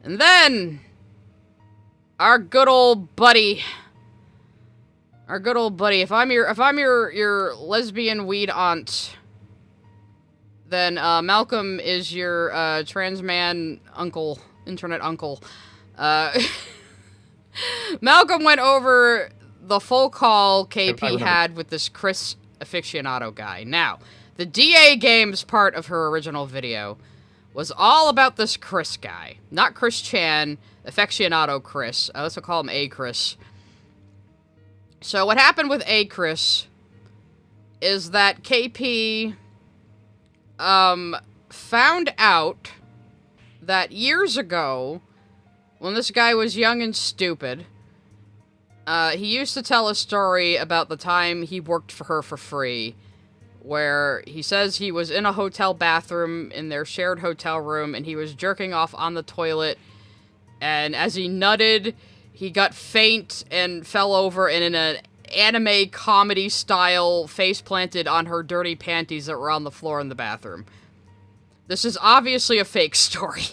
And then, our good old buddy, if I'm your lesbian weed aunt, then Malcolm is your trans man uncle, internet uncle. Malcolm went over the full call KP had with this Chris aficionado guy. Now, the DA Games part of her original video was all about this Chris guy. Not Chris Chan, aficionado Chris. Let's call him A Chris. So what happened with A Chris is that KP found out that years ago, when this guy was young and stupid, he used to tell a story about the time he worked for her for free, where he says he was in a hotel bathroom in their shared hotel room, and he was jerking off on the toilet, and as he nutted, he got faint and fell over, and in an anime comedy style face planted on her dirty panties that were on the floor in the bathroom. This is obviously a fake story.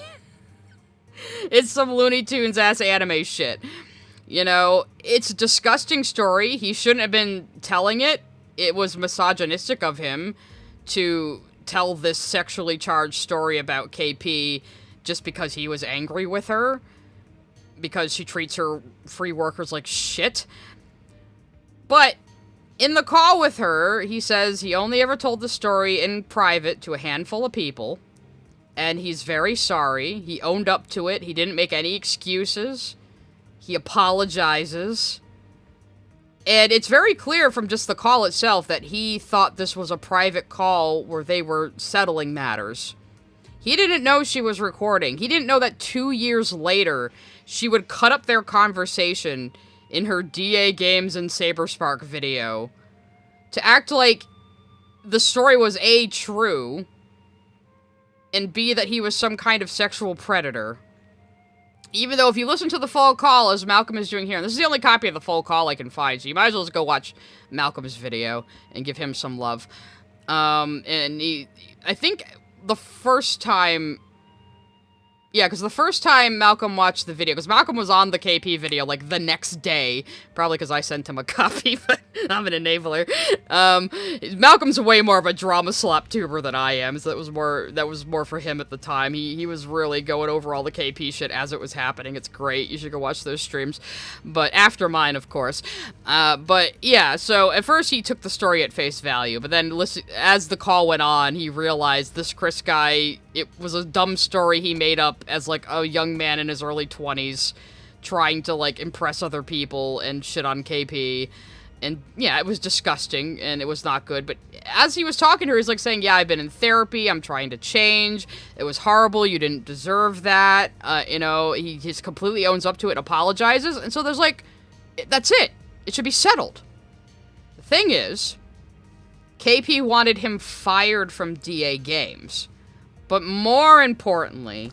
It's some Looney Tunes ass anime shit. You know, it's a disgusting story. He shouldn't have been telling it. It was misogynistic of him to tell this sexually charged story about KP just because he was angry with her, because she treats her free workers like shit. But in the call with her, he says he only ever told the story in private to a handful of people, and he's very sorry. He owned up to it. He didn't make any excuses. He apologizes. And it's very clear from just the call itself that he thought this was a private call where they were settling matters. He didn't know she was recording. He didn't know that 2 years later, she would cut up their conversation in her DA Games and Saberspark video to act like the story was A, true, and B, that he was some kind of sexual predator. Even though if you listen to the full call, as Malcolm is doing here, and this is the only copy of the full call I can find, so you might as well just go watch Malcolm's video and give him some love. And I think the first time... Yeah, because the first time Malcolm watched the video, because Malcolm was on the KP video, like, the next day, probably because I sent him a copy, but I'm an enabler. Malcolm's way more of a drama slop tuber than I am, so that was more for him at the time. He was really going over all the KP shit as it was happening. It's great. You should go watch those streams. But after mine, of course. But, yeah, so at first he took the story at face value, but then as the call went on, he realized this Chris guy, it was a dumb story he made up as, like, a young man in his early 20s trying to, like, impress other people and shit on KP. And, yeah, it was disgusting, and it was not good. But as he was talking to her, he's, like, saying, yeah, I've been in therapy, I'm trying to change, it was horrible, you didn't deserve that, you know, he just completely owns up to it and apologizes. And so there's, like, that's it. It should be settled. The thing is, KP wanted him fired from DA Games. But more importantly,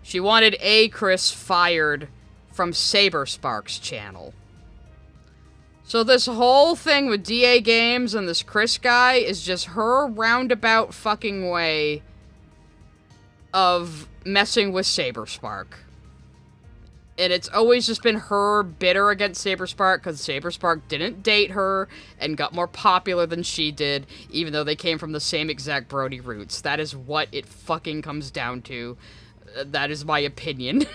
she wanted A. Chris fired from Saberspark's channel. So this whole thing with DA Games and this Chris guy is just her roundabout fucking way of messing with Saberspark. And it's always just been her bitter against Saberspark because Saberspark didn't date her and got more popular than she did, even though they came from the same exact Brony roots. That is what it fucking comes down to. That is my opinion.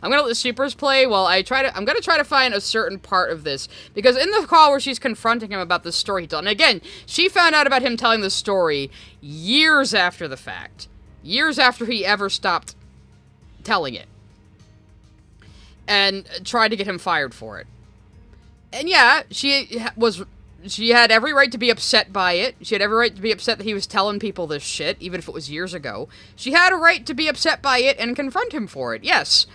I'm gonna let the supers play while I'm gonna try to find a certain part of this. Because in the call where she's confronting him about the story he told, and again, she found out about him telling the story years after the fact. Years after he ever stopped telling it. And tried to get him fired for it. And yeah, she had every right to be upset by it. She had every right to be upset that he was telling people this shit, even if it was years ago. She had a right to be upset by it and confront him for it, yes.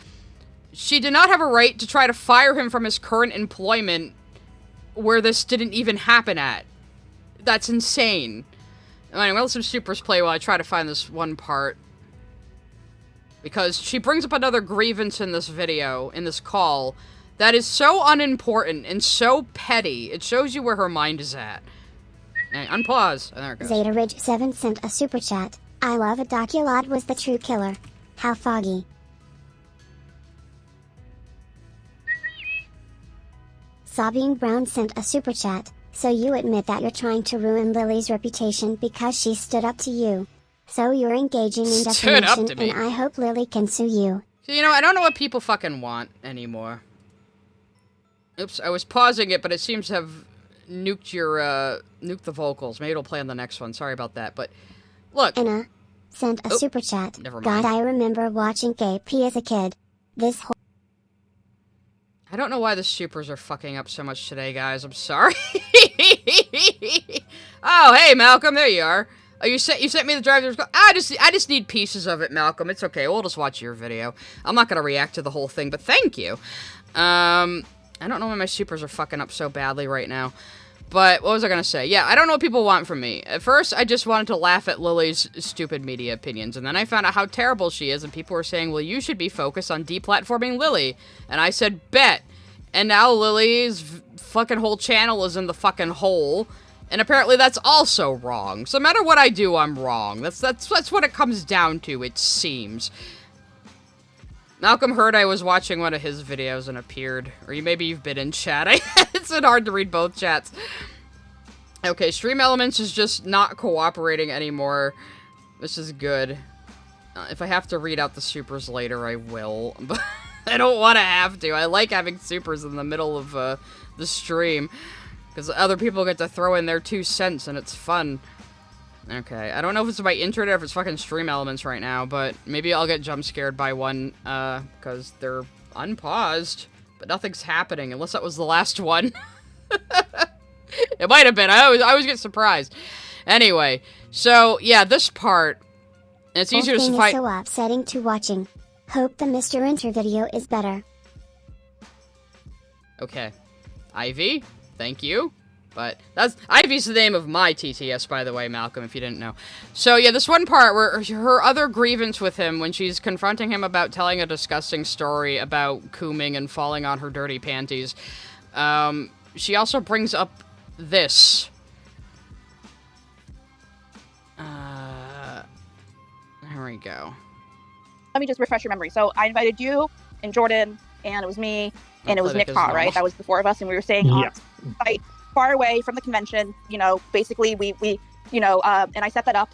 She did not have a right to try to fire him from his current employment where this didn't even happen at. That's insane. Anyway, let some supers play while I try to find this one part. Because she brings up another grievance in this video, in this call, that is so unimportant and so petty. It shows you where her mind is at. Hey, unpause. Oh, there it goes. Zeta Ridge 7 sent a super chat. I love it. Doculot was the true killer. How foggy. Sabine Brown sent a super chat. So you admit that you're trying to ruin Lily's reputation because she stood up to you. So you're engaging in defamation, and I hope Lily can sue you. So, you know, I don't know what people fucking want anymore. Oops, I was pausing it, but it seems to have nuked the vocals. Maybe it'll play on the next one. Sorry about that, but look. Anna sent a super chat. God, I remember watching KP as a kid. This whole... I don't know why the supers are fucking up so much today, guys. I'm sorry. Oh, hey, Malcolm, there you are. Oh, you sent me the drive-thru. I just need pieces of it, Malcolm. It's okay. We'll just watch your video. I'm not gonna react to the whole thing, but thank you. I don't know why my supers are fucking up so badly right now. But what was I gonna say? Yeah, I don't know what people want from me. At first, I just wanted to laugh at Lily's stupid media opinions, and then I found out how terrible she is, and people were saying, well, you should be focused on deplatforming Lily. And I said, bet. And now Lily's fucking whole channel is in the fucking hole. And apparently that's also wrong. So no matter what I do, I'm wrong. That's what it comes down to, it seems. Malcolm heard I was watching one of his videos and appeared. Or maybe you've been in chat. It's been hard to read both chats. Okay, Stream Elements is just not cooperating anymore. This is good. If I have to read out the supers later, I will. But I don't want to have to. I like having supers in the middle of the stream. Because other people get to throw in their 2 cents and it's fun. Okay, I don't know if it's my internet or if it's fucking Stream Elements right now, but maybe I'll get jump scared by one, because they're unpaused, but nothing's happening, unless that was the last one. It might have been. I always get surprised. Anyway, so, yeah, this part, it's easier to fight. Is so upsetting to watching. Hope the Mr. Inter video is better. Okay. Ivy, thank you. But that's Ivy's the name of my TTS, by the way, Malcolm, if you didn't know. So yeah, this one part where her other grievance with him when she's confronting him about telling a disgusting story about cooming and falling on her dirty panties. She also brings up this. There we go. Let me just refresh your memory. So I invited you and Jordan, and it was me, and it was Nick Pa, right? That was the 4 of us, and we were staying on site, far away from the convention. You know, basically we and I set that up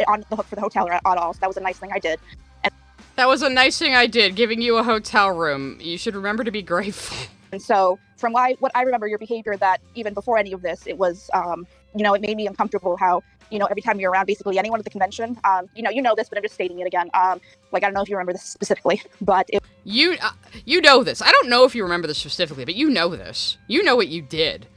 on the hook for the hotel at all. So that was a nice thing I did. And that was a nice thing I did, giving you a hotel room. You should remember to be grateful. And so from what I remember your behavior, that even before any of this, it was, it made me uncomfortable how, every time you're around basically anyone at the convention, you know this, but I'm just stating it again. I don't know if you remember this specifically, but you know this. I don't know if you remember this specifically, but you know this. You know what you did.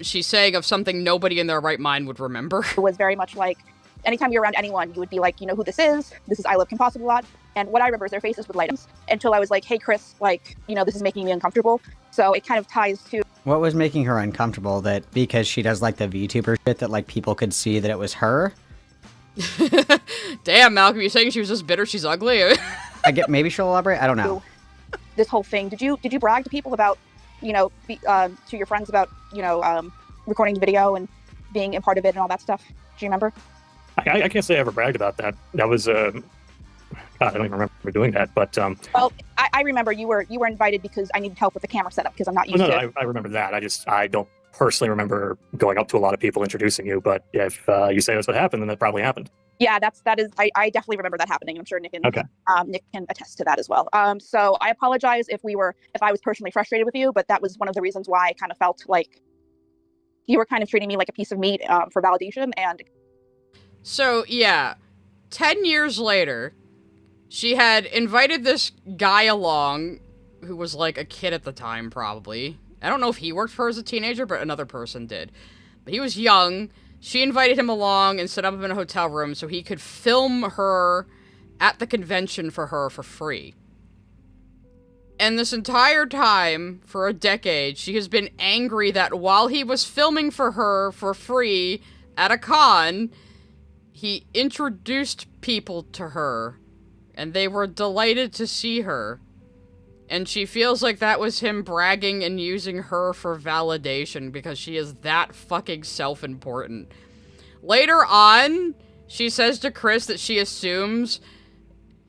She's saying of something nobody in their right mind would remember. It was very much like, anytime you're around anyone, you would be like, you know who this is? This is ILoveKimPossibleAlot. And what I remember is their faces would light up until I was like, hey, Chris, this is making me uncomfortable. So it kind of ties to... What was making her uncomfortable? That because she does, the VTuber shit, that, people could see that it was her? Damn, Malcolm, you're saying she was just bitter she's ugly? Maybe she'll elaborate? I don't know. This whole thing. Did you brag to people about, to your friends about, recording the video and being a part of it and all that stuff? Do you remember? I can't say I ever bragged about that. That was, I don't even remember doing that, but... Well, I remember you were invited because I needed help with the camera setup because I'm not used to it. I remember that. I don't personally remember going up to a lot of people introducing you, but if you say that's what happened, then that probably happened. Yeah, I definitely remember that happening. I'm sure Nick can attest to that as well. So I apologize if I was personally frustrated with you, but that was one of the reasons why I kind of felt like you were kind of treating me like a piece of meat for validation. And so, yeah, 10 years later, she had invited this guy along, who was like a kid at the time, probably. I don't know if he worked for her as a teenager, but another person did. But he was young. She invited him along and set up him in a hotel room so he could film her at the convention for her for free. And this entire time, for a decade, she has been angry that while he was filming for her for free at a con, he introduced people to her, and they were delighted to see her. And she feels like that was him bragging and using her for validation because she is that fucking self-important. Later on, she says to Chris that she assumes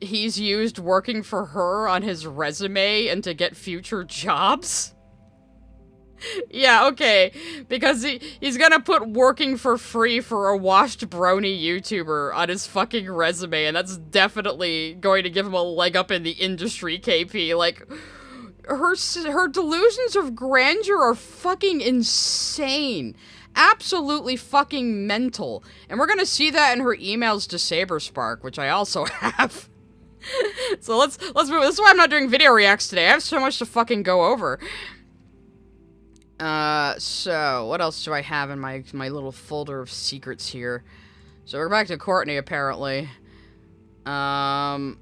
he's used working for her on his resume and to get future jobs. Yeah, okay, because he's gonna put working for free for a washed brony YouTuber on his fucking resume, and that's definitely going to give him a leg up in the industry, KP. Like, her delusions of grandeur are fucking insane. Absolutely fucking mental. And we're gonna see that in her emails to Saberspark, which I also have. So let's move. This is why I'm not doing video reacts today. I have so much to fucking go over. So what else do I have in my little folder of secrets here? So we're back to Courtney, apparently. So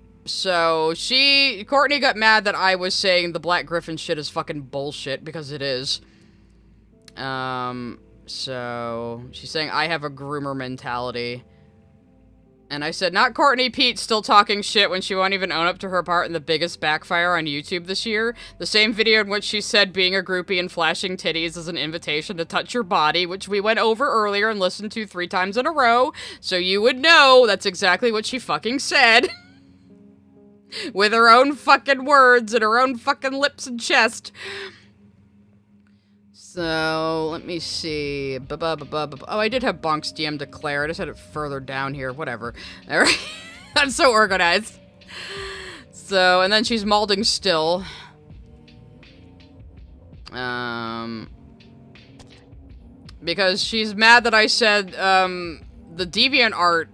Courtney got mad that I was saying the Black Gryphon shit is fucking bullshit, because it is. So she's saying I have a groomer mentality. And I said, not Courtney, Peet still talking shit when she won't even own up to her part in the biggest backfire on YouTube this year. The same video in which she said being a groupie and flashing titties is an invitation to touch your body, which we went over earlier and listened to 3 times in a row, so you would know that's exactly what she fucking said. With her own fucking words and her own fucking lips and chest. So, let me see. Oh, I did have Bonk's DM declare. I just had it further down here. Whatever. Alright. I'm so organized. So, and then she's malding still. Because she's mad that I said, the DeviantArt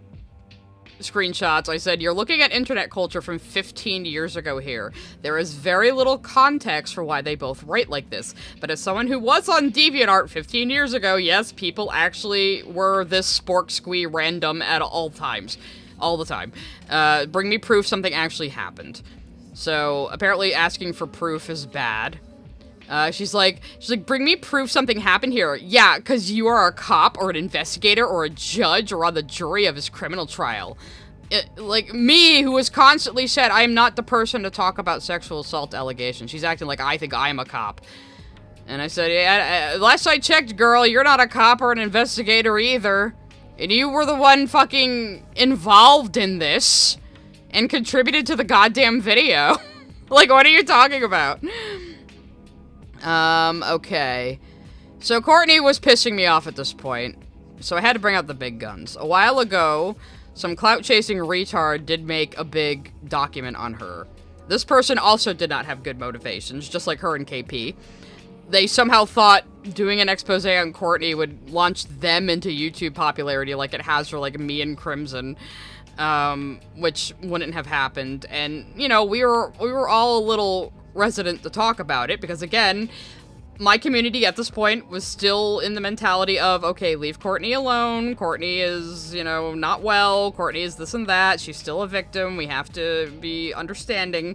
screenshots, I said, you're looking at internet culture from 15 years ago here. There is very little context for why they both write like this. But as someone who was on DeviantArt 15 years ago, yes, people actually were this spork squee random at all times. All the time. Bring me proof something actually happened. So, apparently asking for proof is bad. She's like, bring me proof something happened here. Yeah, because you are a cop or an investigator or a judge or on the jury of his criminal trial. Like, me, who has constantly said I am not the person to talk about sexual assault allegations. She's acting like I think I'm a cop. And I said, yeah, last I checked, girl, you're not a cop or an investigator either. And you were the one fucking involved in this and contributed to the goddamn video. Like, what are you talking about? Okay. So Courtney was pissing me off at this point, so I had to bring out the big guns. A while ago, some clout-chasing retard did make a big document on her. This person also did not have good motivations, just like her and KP. They somehow thought doing an expose on Courtney would launch them into YouTube popularity like it has for, like, me and Crimson, which wouldn't have happened. And, you know, we were all a little resident to talk about it, because again, my community at this point was still in the mentality of, okay, leave Courtney alone. Courtney is, you know, not well. Courtney is this and that. She's still a victim. We have to be understanding.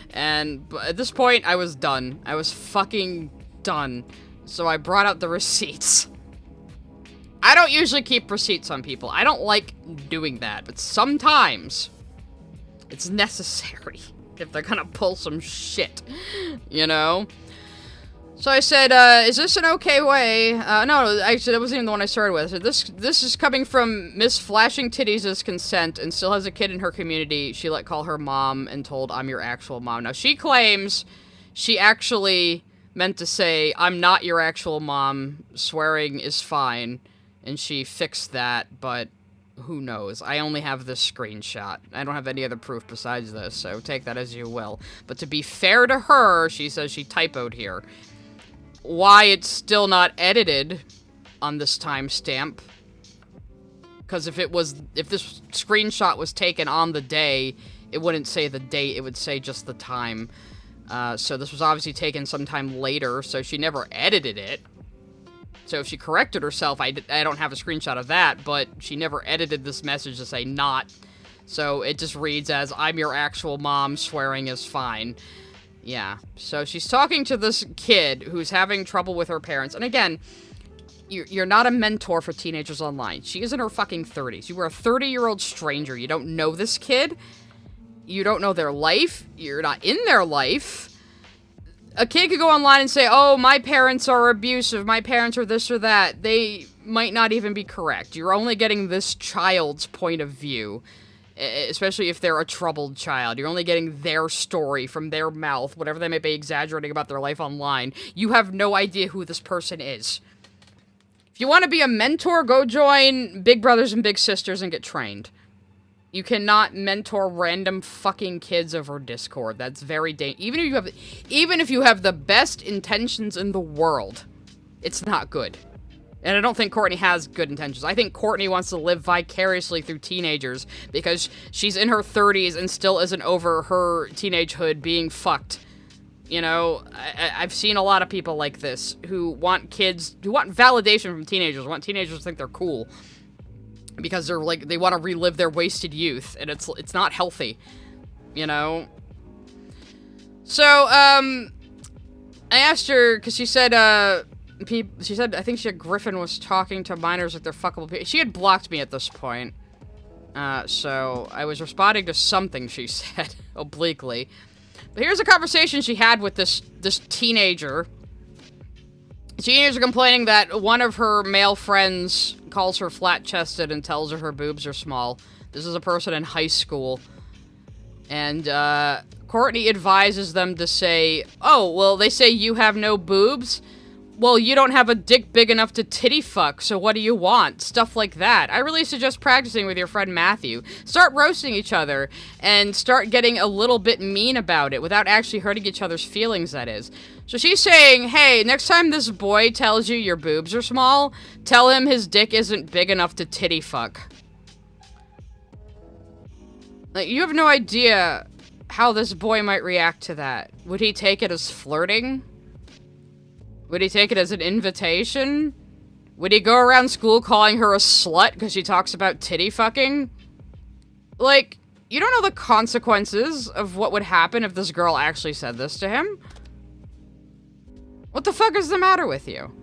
And at this point, I was done. I was fucking done. So I brought out the receipts. I don't usually keep receipts on people. I don't like doing that, but sometimes it's necessary if they're gonna pull some shit, you know? So I said, is this an okay way? No, actually, that wasn't even the one I started with. So this is coming from Miss Flashing Titties' consent and still has a kid in her community she let call her mom and told I'm your actual mom. Now, she claims she actually meant to say, I'm not your actual mom, swearing is fine, and she fixed that, but who knows? I only have this screenshot. I don't have any other proof besides this, so take that as you will. But to be fair to her, she says she typoed here. Why it's still not edited on this timestamp? Because if this screenshot was taken on the day, it wouldn't say the date, it would say just the time. So this was obviously taken sometime later, so she never edited it. So if she corrected herself, I don't have a screenshot of that, but she never edited this message to say not. So it just reads as, I'm your actual mom, swearing is fine. Yeah, so she's talking to this kid who's having trouble with her parents. And again, you're not a mentor for teenagers online. She is in her fucking 30s. You are a 30-year-old stranger. You don't know this kid. You don't know their life. You're not in their life. A kid could go online and say, oh, my parents are abusive, my parents are this or that. They might not even be correct. You're only getting this child's point of view, especially if they're a troubled child. You're only getting their story from their mouth, whatever they may be exaggerating about their life online. You have no idea who this person is. If you want to be a mentor, go join Big Brothers and Big Sisters and get trained. You cannot mentor random fucking kids over Discord. That's very dangerous. Even if you have the best intentions in the world, it's not good. And I don't think Courtney has good intentions. I think Courtney wants to live vicariously through teenagers because she's in her 30s and still isn't over her teenagehood being fucked. You know, I've seen a lot of people like this who want validation from teenagers, want teenagers to think they're cool. Because they're like, they want to relive their wasted youth, and it's not healthy, you know? So, I asked her, because she said, I think she said Gryphon was talking to minors like they're fuckable people. She had blocked me at this point. So I was responding to something she said, obliquely. But here's a conversation she had with this teenager. Teenagers are complaining that one of her male friends calls her flat-chested and tells her boobs are small. This is a person in high school. And, Courtney advises them to say, oh, well, they say you have no boobs? Well, you don't have a dick big enough to titty fuck, so what do you want? Stuff like that. I really suggest practicing with your friend Matthew. Start roasting each other, and start getting a little bit mean about it, without actually hurting each other's feelings, that is. So she's saying, hey, next time this boy tells you your boobs are small, tell him his dick isn't big enough to titty fuck. Like, you have no idea how this boy might react to that. Would he take it as flirting? Would he take it as an invitation? Would he go around school calling her a slut because she talks about titty fucking? Like, you don't know the consequences of what would happen if this girl actually said this to him. What the fuck is the matter with you?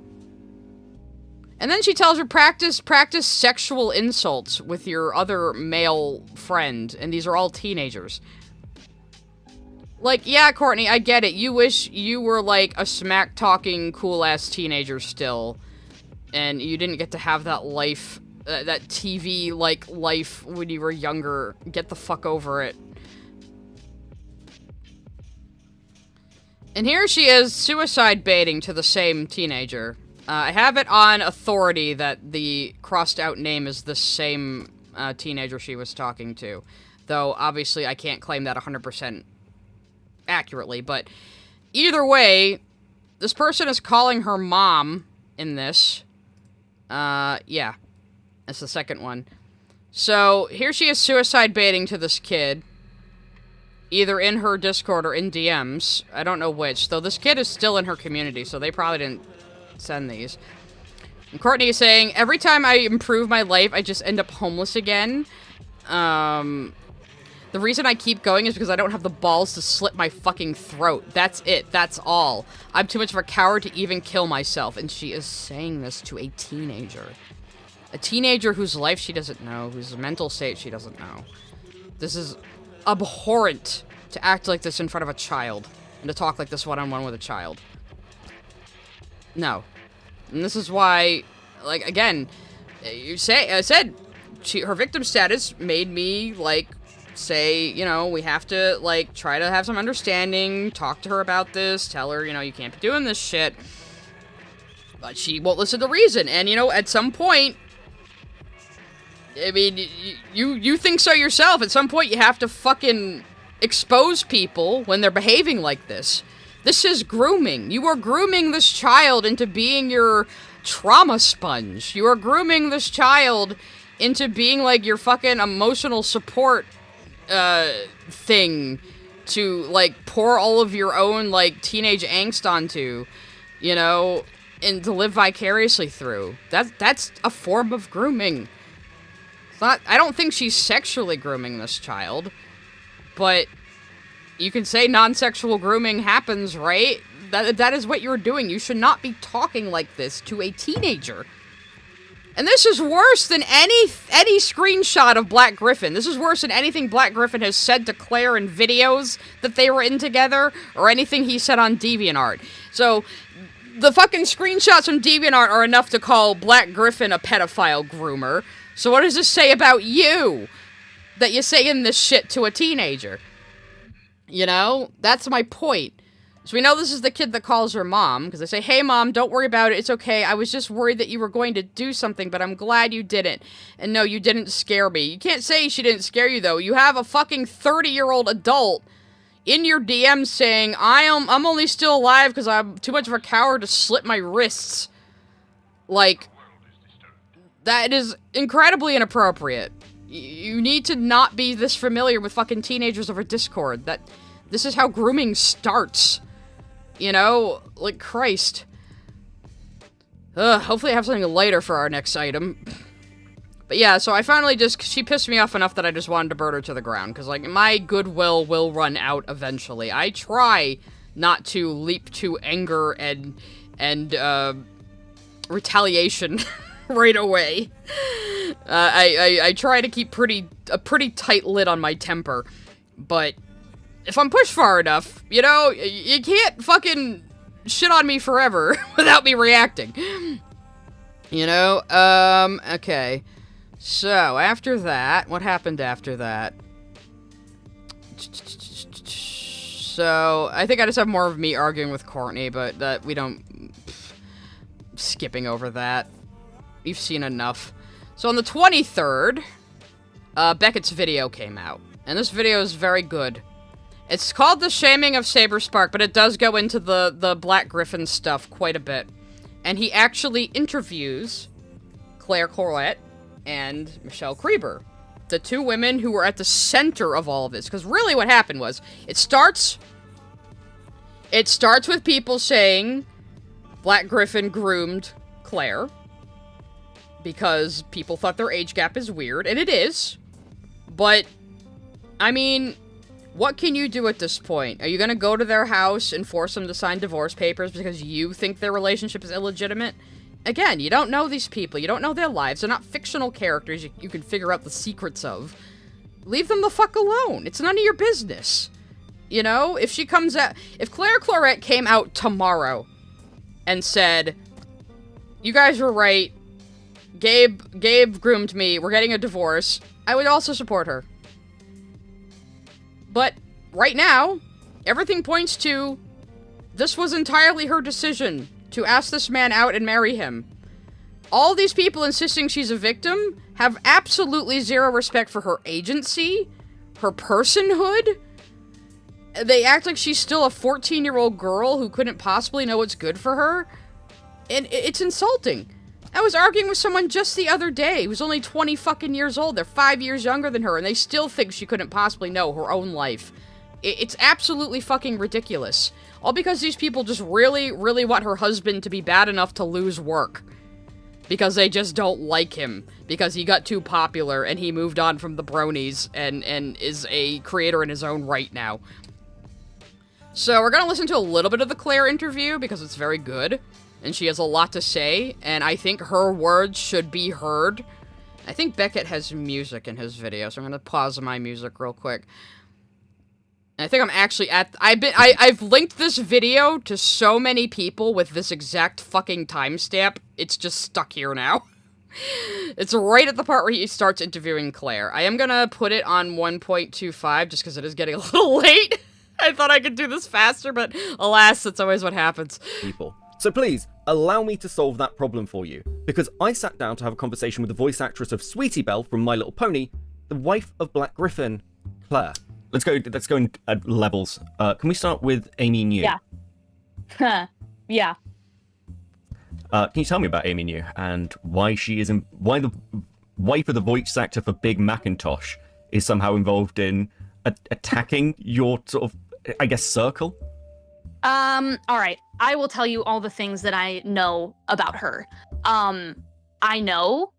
And then she tells her, practice sexual insults with your other male friend, and these are all teenagers. Like, yeah, Courtney, I get it. You wish you were, like, a smack-talking, cool-ass teenager still, and you didn't get to have that life, that TV-like life when you were younger. Get the fuck over it. And here she is, suicide baiting to the same teenager. I have it on authority that the crossed-out name is the same teenager she was talking to. Though, obviously, I can't claim that 100% accurately, but either way, this person is calling her mom in this. Yeah. That's the second one. So, here she is suicide baiting to this kid. Either in her Discord or in DMs. I don't know which. Though this kid is still in her community, so they probably didn't send these. And Courtney is saying, every time I improve my life, I just end up homeless again. The reason I keep going is because I don't have the balls to slit my fucking throat. That's it. That's all. I'm too much of a coward to even kill myself. And she is saying this to a teenager. A teenager whose life she doesn't know, whose mental state she doesn't know. This is abhorrent to act like this in front of a child. And to talk like this one-on-one with a child. No. And this is why, like, again, I said, her victim status made me, like, say, you know, we have to, like, try to have some understanding, talk to her about this, tell her, you know, you can't be doing this shit. But she won't listen to reason. And, you know, at some point, I mean, you think so yourself. At some point, you have to fucking expose people when they're behaving like this. This is grooming. You are grooming this child into being your trauma sponge. You are grooming this child into being, like, your fucking emotional support thing to, like, pour all of your own, like, teenage angst onto, you know, and to live vicariously through. That's a form of grooming. It's not, I don't think she's sexually grooming this child, but you can say non-sexual grooming happens, right? That is what you're doing. You should not be talking like this to a teenager. And this is worse than any screenshot of Black Gryphon. This is worse than anything Black Gryphon has said to Claire in videos that they were in together, or anything he said on DeviantArt. So, the fucking screenshots from DeviantArt are enough to call Black Gryphon a pedophile groomer. So what does this say about you? That you're saying this shit to a teenager? You know? That's my point. So we know this is the kid that calls her mom, because they say, hey mom, don't worry about it, it's okay, I was just worried that you were going to do something, but I'm glad you didn't. And no, you didn't scare me. You can't say she didn't scare you, though. You have a fucking 30-year-old adult in your DMs saying, I'm only still alive because I'm too much of a coward to slit my wrists. Like, that is incredibly inappropriate. You need to not be this familiar with fucking teenagers over Discord. This is how grooming starts. You know? Like, Christ. Hopefully I have something lighter for our next item. But yeah, so I finally she pissed me off enough that I just wanted to burn her to the ground. Because, like, my goodwill will run out eventually. I try not to leap to anger and retaliation right away. I try to keep a pretty tight lid on my temper. But if I'm pushed far enough, you know, you can't fucking shit on me forever without me reacting. You know? Okay. So, after that, what happened after that? So, I think I just have more of me arguing with Courtney, but we don't... skipping over that. You've seen enough. So, on the 23rd, Beckett's video came out. And this video is very good. It's called The Shaming of Saberspark, but it does go into the Black Gryphon stuff quite a bit. And he actually interviews Claire Corlett and Michelle Krieber, the two women who were at the center of all of this. Because really what happened was, it starts with people saying Black Gryphon groomed Claire because people thought their age gap is weird, and it is. But, I mean, what can you do at this point? Are you gonna go to their house and force them to sign divorce papers because you think their relationship is illegitimate? Again, you don't know these people. You don't know their lives. They're not fictional characters you can figure out the secrets of. Leave them the fuck alone. It's none of your business. You know? If Claire Corlett came out tomorrow and said, you guys were right, Gabe groomed me, we're getting a divorce, I would also support her. But right now, everything points to this was entirely her decision to ask this man out and marry him. All these people insisting she's a victim have absolutely zero respect for her agency, her personhood. They act like she's still a 14-year-old girl who couldn't possibly know what's good for her. And it's insulting. I was arguing with someone just the other day who's only 20 fucking years old. They're 5 years younger than her, and they still think she couldn't possibly know her own life. It's absolutely fucking ridiculous. All because these people just really, really want her husband to be bad enough to lose work. Because they just don't like him. Because he got too popular, and he moved on from the Bronies, and is a creator in his own right now. So we're gonna listen to a little bit of the Claire interview, because it's very good. And she has a lot to say, and I think her words should be heard. I think Beckett has music in his video, so I'm gonna pause my music real quick. And I think I'm actually I've linked this video to so many people with this exact fucking timestamp, it's just stuck here now. It's right at the part where he starts interviewing Claire. I am gonna put it on 1.25, just because it is getting a little late. I thought I could do this faster, but alas, that's always what happens. People. So please, allow me to solve that problem for you, because I sat down to have a conversation with the voice actress of Sweetie Belle from My Little Pony, the wife of Black Gryphon, Claire. Let's go in levels. Can we start with Amy New? Yeah. Yeah. Can you tell me about Amy New and why the wife of the voice actor for Big Macintosh is somehow involved in attacking your sort of, I guess, circle? All right. I will tell you all the things that I know about her. I know.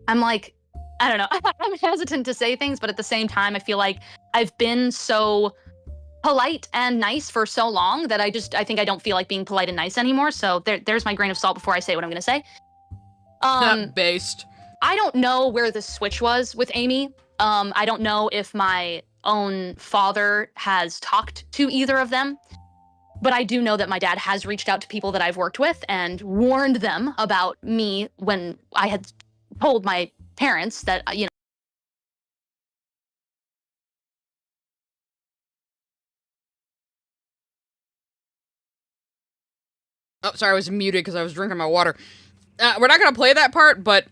I'm like, I don't know. I'm hesitant to say things, but at the same time, I feel like I've been so polite and nice for so long that I think I don't feel like being polite and nice anymore. So there's my grain of salt before I say what I'm going to say. Based. I don't know where the switch was with Amy. I don't know if my own father has talked to either of them. But I do know that my dad has reached out to people that I've worked with and warned them about me when I had told my parents that, you know. Oh, sorry, I was muted because I was drinking my water. We're not going to play that part, but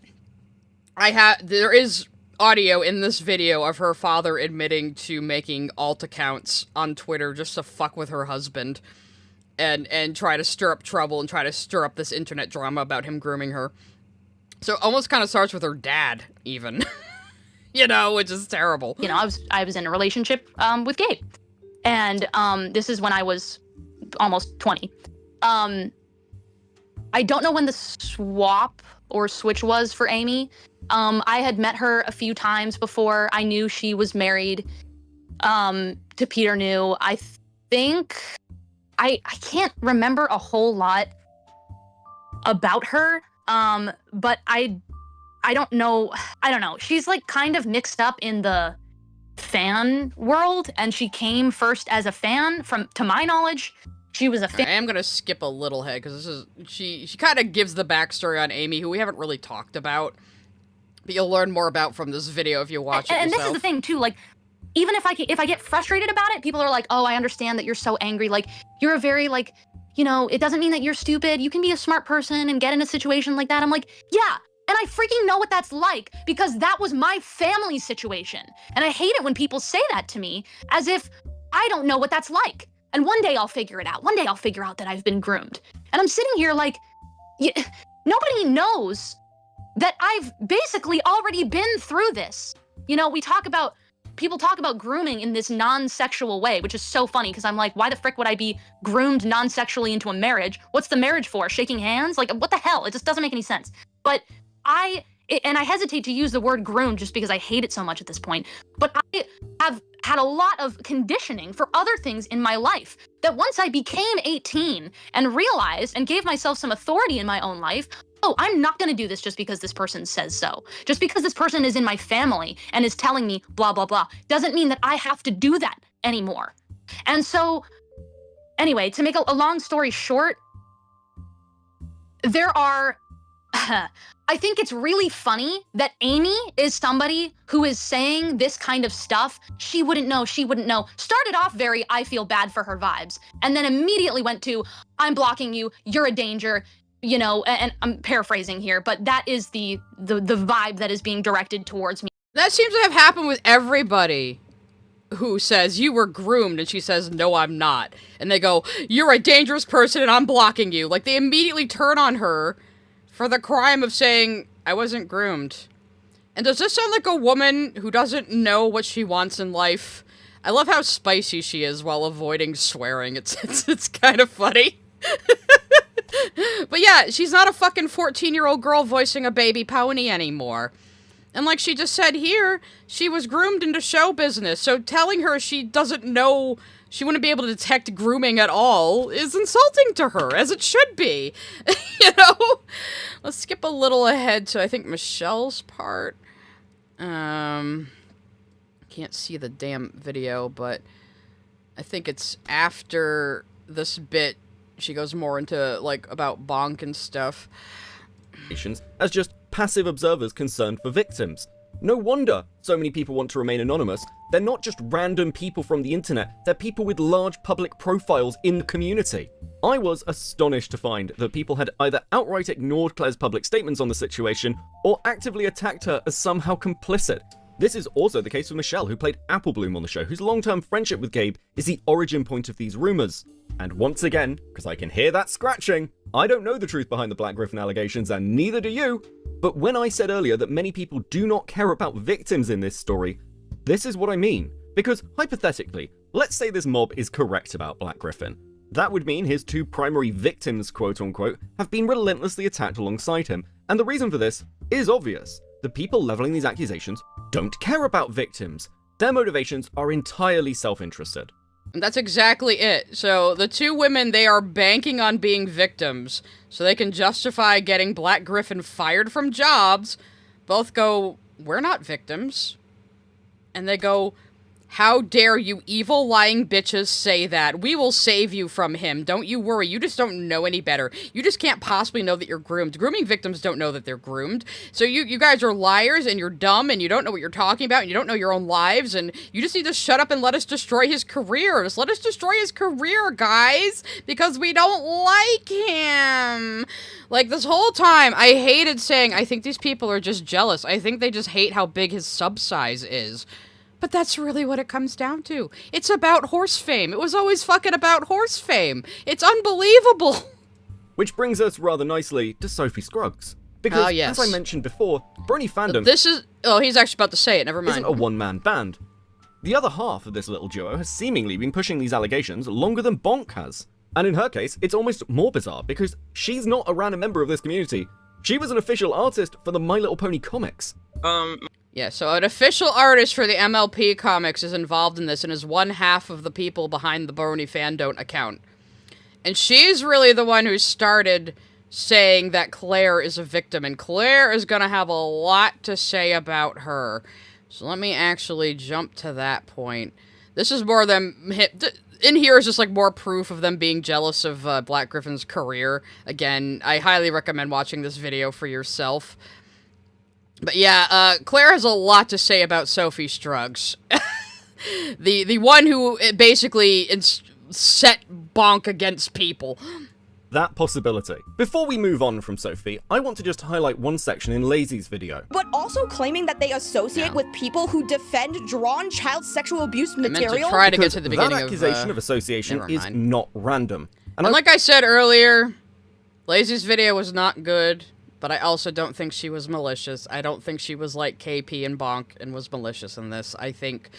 there is audio in this video of her father admitting to making alt accounts on Twitter just to fuck with her husband and try to stir up trouble and try to stir up this internet drama about him grooming her. So it almost kind of starts with her dad, even. You know, which is terrible. You know, I was in a relationship with Gabe. And this is when I was almost 20. I don't know when the swap or switch was for Amy. I had met her a few times before. I knew she was married to Peter New. I think I can't remember a whole lot about her, but I don't know. I don't know. She's like kind of mixed up in the fan world, and she came first as a fan. To my knowledge, she was a fan. I am gonna skip a little ahead because she kind of gives the backstory on Amy, who we haven't really talked about, but you'll learn more about from this video if you watch it yourself. And this is the thing too, like, even if I get frustrated about it, people are like, oh, I understand that you're so angry. Like, you're a very, like, you know, it doesn't mean that you're stupid. You can be a smart person and get in a situation like that. I'm like, yeah, and I freaking know what that's like because that was my family situation. And I hate it when people say that to me as if I don't know what that's like. And one day I'll figure it out. One day I'll figure out that I've been groomed. And I'm sitting here like, nobody knows that I've basically already been through this. You know, people talk about grooming in this non-sexual way, which is so funny because I'm like, why the frick would I be groomed non-sexually into a marriage? What's the marriage for? Shaking hands? Like, what the hell? It just doesn't make any sense. But I hesitate to use the word groomed just because I hate it so much at this point. But I have had a lot of conditioning for other things in my life that once I became 18 and realized and gave myself some authority in my own life, oh, I'm not going to do this just because this person says so. Just because this person is in my family and is telling me blah, blah, blah, doesn't mean that I have to do that anymore. And so, anyway, to make a long story short, there are... I think it's really funny that Amy is somebody who is saying this kind of stuff. She wouldn't know. Started off very, I feel bad for her vibes. And then immediately went to, I'm blocking you, you're a danger. You know, and I'm paraphrasing here, but that is the vibe that is being directed towards me. That seems to have happened with everybody who says, you were groomed, and she says, no, I'm not. And they go, you're a dangerous person and I'm blocking you. Like, they immediately turn on her for the crime of saying, I wasn't groomed. And does this sound like a woman who doesn't know what she wants in life? I love how spicy she is while avoiding swearing. It's kind of funny. But yeah, she's not a fucking 14-year-old girl voicing a baby pony anymore. And like she just said here, she was groomed into show business, so telling her she doesn't know, she wouldn't be able to detect grooming at all is insulting to her, as it should be. You know? Let's skip a little ahead to, I think, Michelle's part. Can't see the damn video, but I think it's after this bit. She goes more into, like, about Bonk and stuff. As just passive observers concerned for victims. No wonder so many people want to remain anonymous. They're not just random people from the internet, they're people with large public profiles in the community. I was astonished to find that people had either outright ignored Claire's public statements on the situation, or actively attacked her as somehow complicit. This is also the case with Michelle, who played Applebloom on the show, whose long-term friendship with Gabe is the origin point of these rumors. And once again, because I can hear that scratching, I don't know the truth behind the Black Gryphon allegations, and neither do you. But when I said earlier that many people do not care about victims in this story, This is what I mean. Because, hypothetically, let's say this mob is correct about Black Gryphon. That would mean his two primary victims, quote-unquote, have been relentlessly attacked alongside him. And the reason for this is obvious. The people leveling these accusations don't care about victims. Their motivations are entirely self-interested. And that's exactly it. So the two women, they are banking on being victims, so they can justify getting Black Gryphon fired from jobs. Both go, we're not victims. And they go, how dare you evil lying bitches say that? We will save you from him. Don't you worry. You just don't know any better. You just can't possibly know that you're groomed. Grooming victims don't know that they're groomed. So you guys are liars and you're dumb and you don't know what you're talking about and you don't know your own lives and you just need to shut up and let us destroy his career. Just let us destroy his career, guys, because we don't like him. Like, this whole time, I hated saying, I think these people are just jealous. I think they just hate how big his sub size is. But that's really what it comes down to. It's about horse fame. It was always fucking about horse fame. It's unbelievable. Which brings us rather nicely to Sophie Scruggs. Because, as I mentioned before, Brony Fandont... This is... Oh, he's actually about to say it. Never mind. ...isn't a one-man band. The other half of this little duo has seemingly been pushing these allegations longer than Bonk has. And in her case, it's almost more bizarre, because she's not a random member of this community. She was an official artist for the My Little Pony comics. Yeah, so an official artist for the MLP comics is involved in this and is one half of the people behind the Brony Fandont account. And she's really the one who started saying that Claire is a victim, and Claire is gonna have a lot to say about her. So let me actually jump to that point. This is more them... In here is just, like, more proof of them being jealous of Black Gryphon's career. Again, I highly recommend watching this video for yourself. But yeah, Claire has a lot to say about Sophie Scruggs. the one who basically set Bonk against people. That possibility. Before we move on from Sophie, I want to just highlight one section in Lazy's video. But also claiming that they associate with people who defend drawn child sexual abuse material? I meant to try to get to the beginning that accusation of association is not random. And like I said earlier, Lazy's video was not good. But I also don't think she was malicious. I don't think she was like KP and Bonk and was malicious in this. I think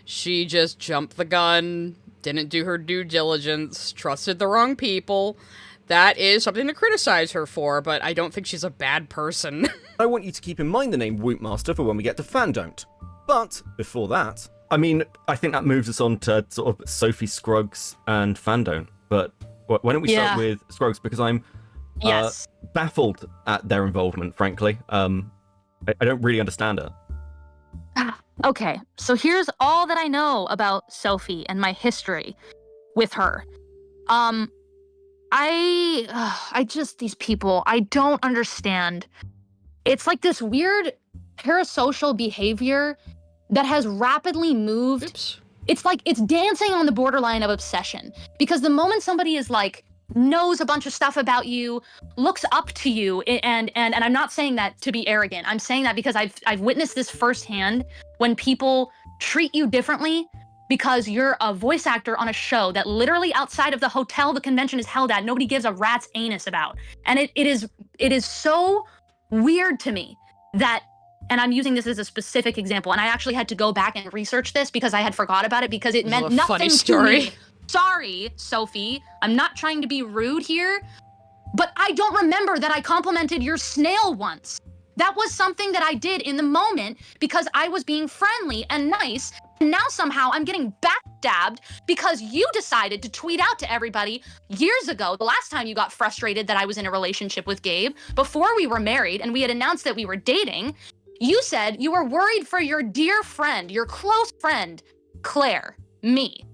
she just jumped the gun, didn't do her due diligence, trusted the wrong people. That is something to criticize her for, but I don't think she's a bad person. I want you to keep in mind the name Whoopmaster for when we get to Fandont. But before that, I mean, I think that moves us on to sort of Sophie Scruggs and Fandont. But why don't we start with Scruggs, because I'm... baffled at their involvement, frankly. I don't really understand it. Okay, so here's all that I know about Sophie and my history with her. I just, these people, I don't understand. It's like this weird parasocial behavior that has rapidly moved. Oops. It's like, it's dancing on the borderline of obsession. Because the moment somebody is like, knows a bunch of stuff about you, looks up to you, and I'm not saying that to be arrogant. I'm saying that because I've witnessed this firsthand when people treat you differently because you're a voice actor on a show that literally outside of the hotel the convention is held at, nobody gives a rat's anus about. And it is so weird to me that, and I'm using this as a specific example, and I actually had to go back and research this because I had forgot about it because it meant nothing to me. Sorry, Sophie, I'm not trying to be rude here, but I don't remember that I complimented your snail once. That was something that I did in the moment because I was being friendly and nice, and now somehow I'm getting backstabbed because you decided to tweet out to everybody years ago, the last time you got frustrated that I was in a relationship with Gabe, before we were married and we had announced that we were dating, you said you were worried for your dear friend, your close friend, Claire, me.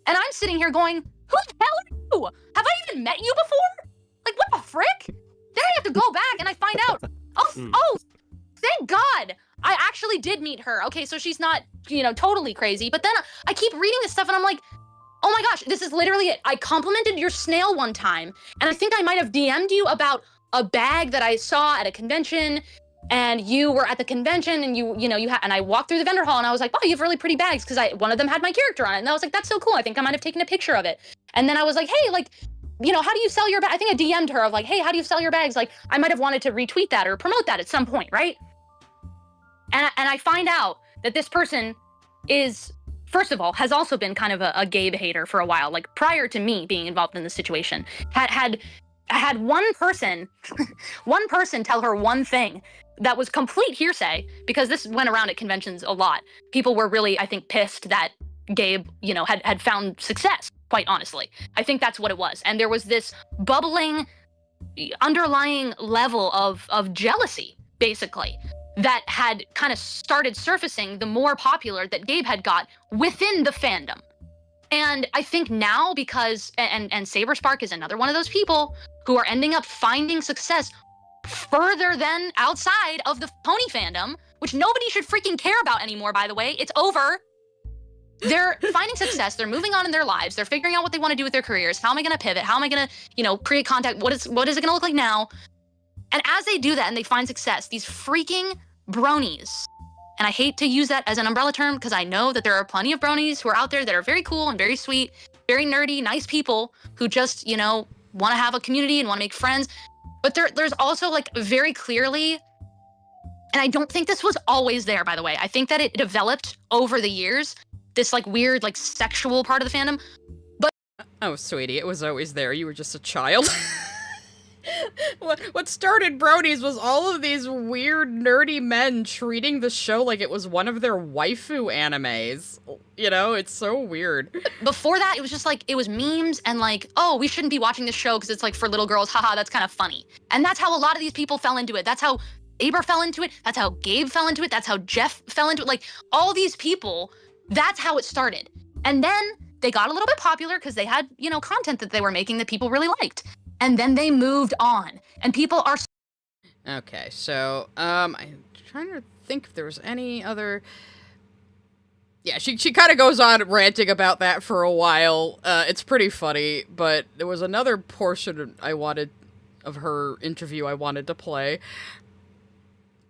And I'm sitting here going, who the hell are you? Have I even met you before? Like, what the frick? Then I have to go back and I find out, oh, thank God. I actually did meet her. Okay, so she's not, totally crazy. But then I keep reading this stuff and I'm like, oh my gosh, this is literally it. I complimented your snail one time. And I think I might have DM'd you about a bag that I saw at a convention. And you were at the convention and and I walked through the vendor hall and I was like, wow, you have really pretty bags because one of them had my character on it. And I was like, that's so cool. I think I might have taken a picture of it. And then I was like, hey, like, how do you sell your bag? I think I DM'd her of like, hey, how do you sell your bags? Like, I might have wanted to retweet that or promote that at some point, right? And I find out that this person is, first of all, has also been kind of a Gabe hater for a while. Like, prior to me being involved in this situation, had one person tell her one thing that was complete hearsay, because this went around at conventions a lot. People were really, I think, pissed that Gabe, you know, had found success, quite honestly. I think that's what it was. And there was this bubbling, underlying level of jealousy, basically, that had kind of started surfacing the more popular that Gabe had got within the fandom. And I think now, because, and Saberspark is another one of those people who are ending up finding success further than outside of the pony fandom, which nobody should freaking care about anymore, by the way. It's over. They're finding success. They're moving on in their lives. They're figuring out what they want to do with their careers. How am I going to pivot? How am I going to, you know, create content? What is it going to look like now? And as they do that and they find success, these freaking bronies, and I hate to use that as an umbrella term because I know that there are plenty of bronies who are out there that are very cool and very sweet, very nerdy, nice people who just, you know, want to have a community and want to make friends. But there's also, like, very clearly, and I don't think this was always there, by the way. I think that it developed over the years, this, like, weird, like, sexual part of the fandom. But oh, sweetie, it was always there. You were just a child. What started bronies was all of these weird, nerdy men treating the show like it was one of their waifu animes. You know, it's so weird. Before that, it was just like, it was memes and like, oh, we shouldn't be watching this show because it's like for little girls. Haha, that's kind of funny. And that's how a lot of these people fell into it. That's how Aber fell into it. That's how Gabe fell into it. That's how Jeff fell into it. Like, all these people, that's how it started. And then they got a little bit popular because they had, you know, content that they were making that people really liked. And then they moved on, and people are. Okay, so I'm trying to think if there was any other. Yeah, she kind of goes on ranting about that for a while. It's pretty funny, but there was another portion of her interview I wanted to play.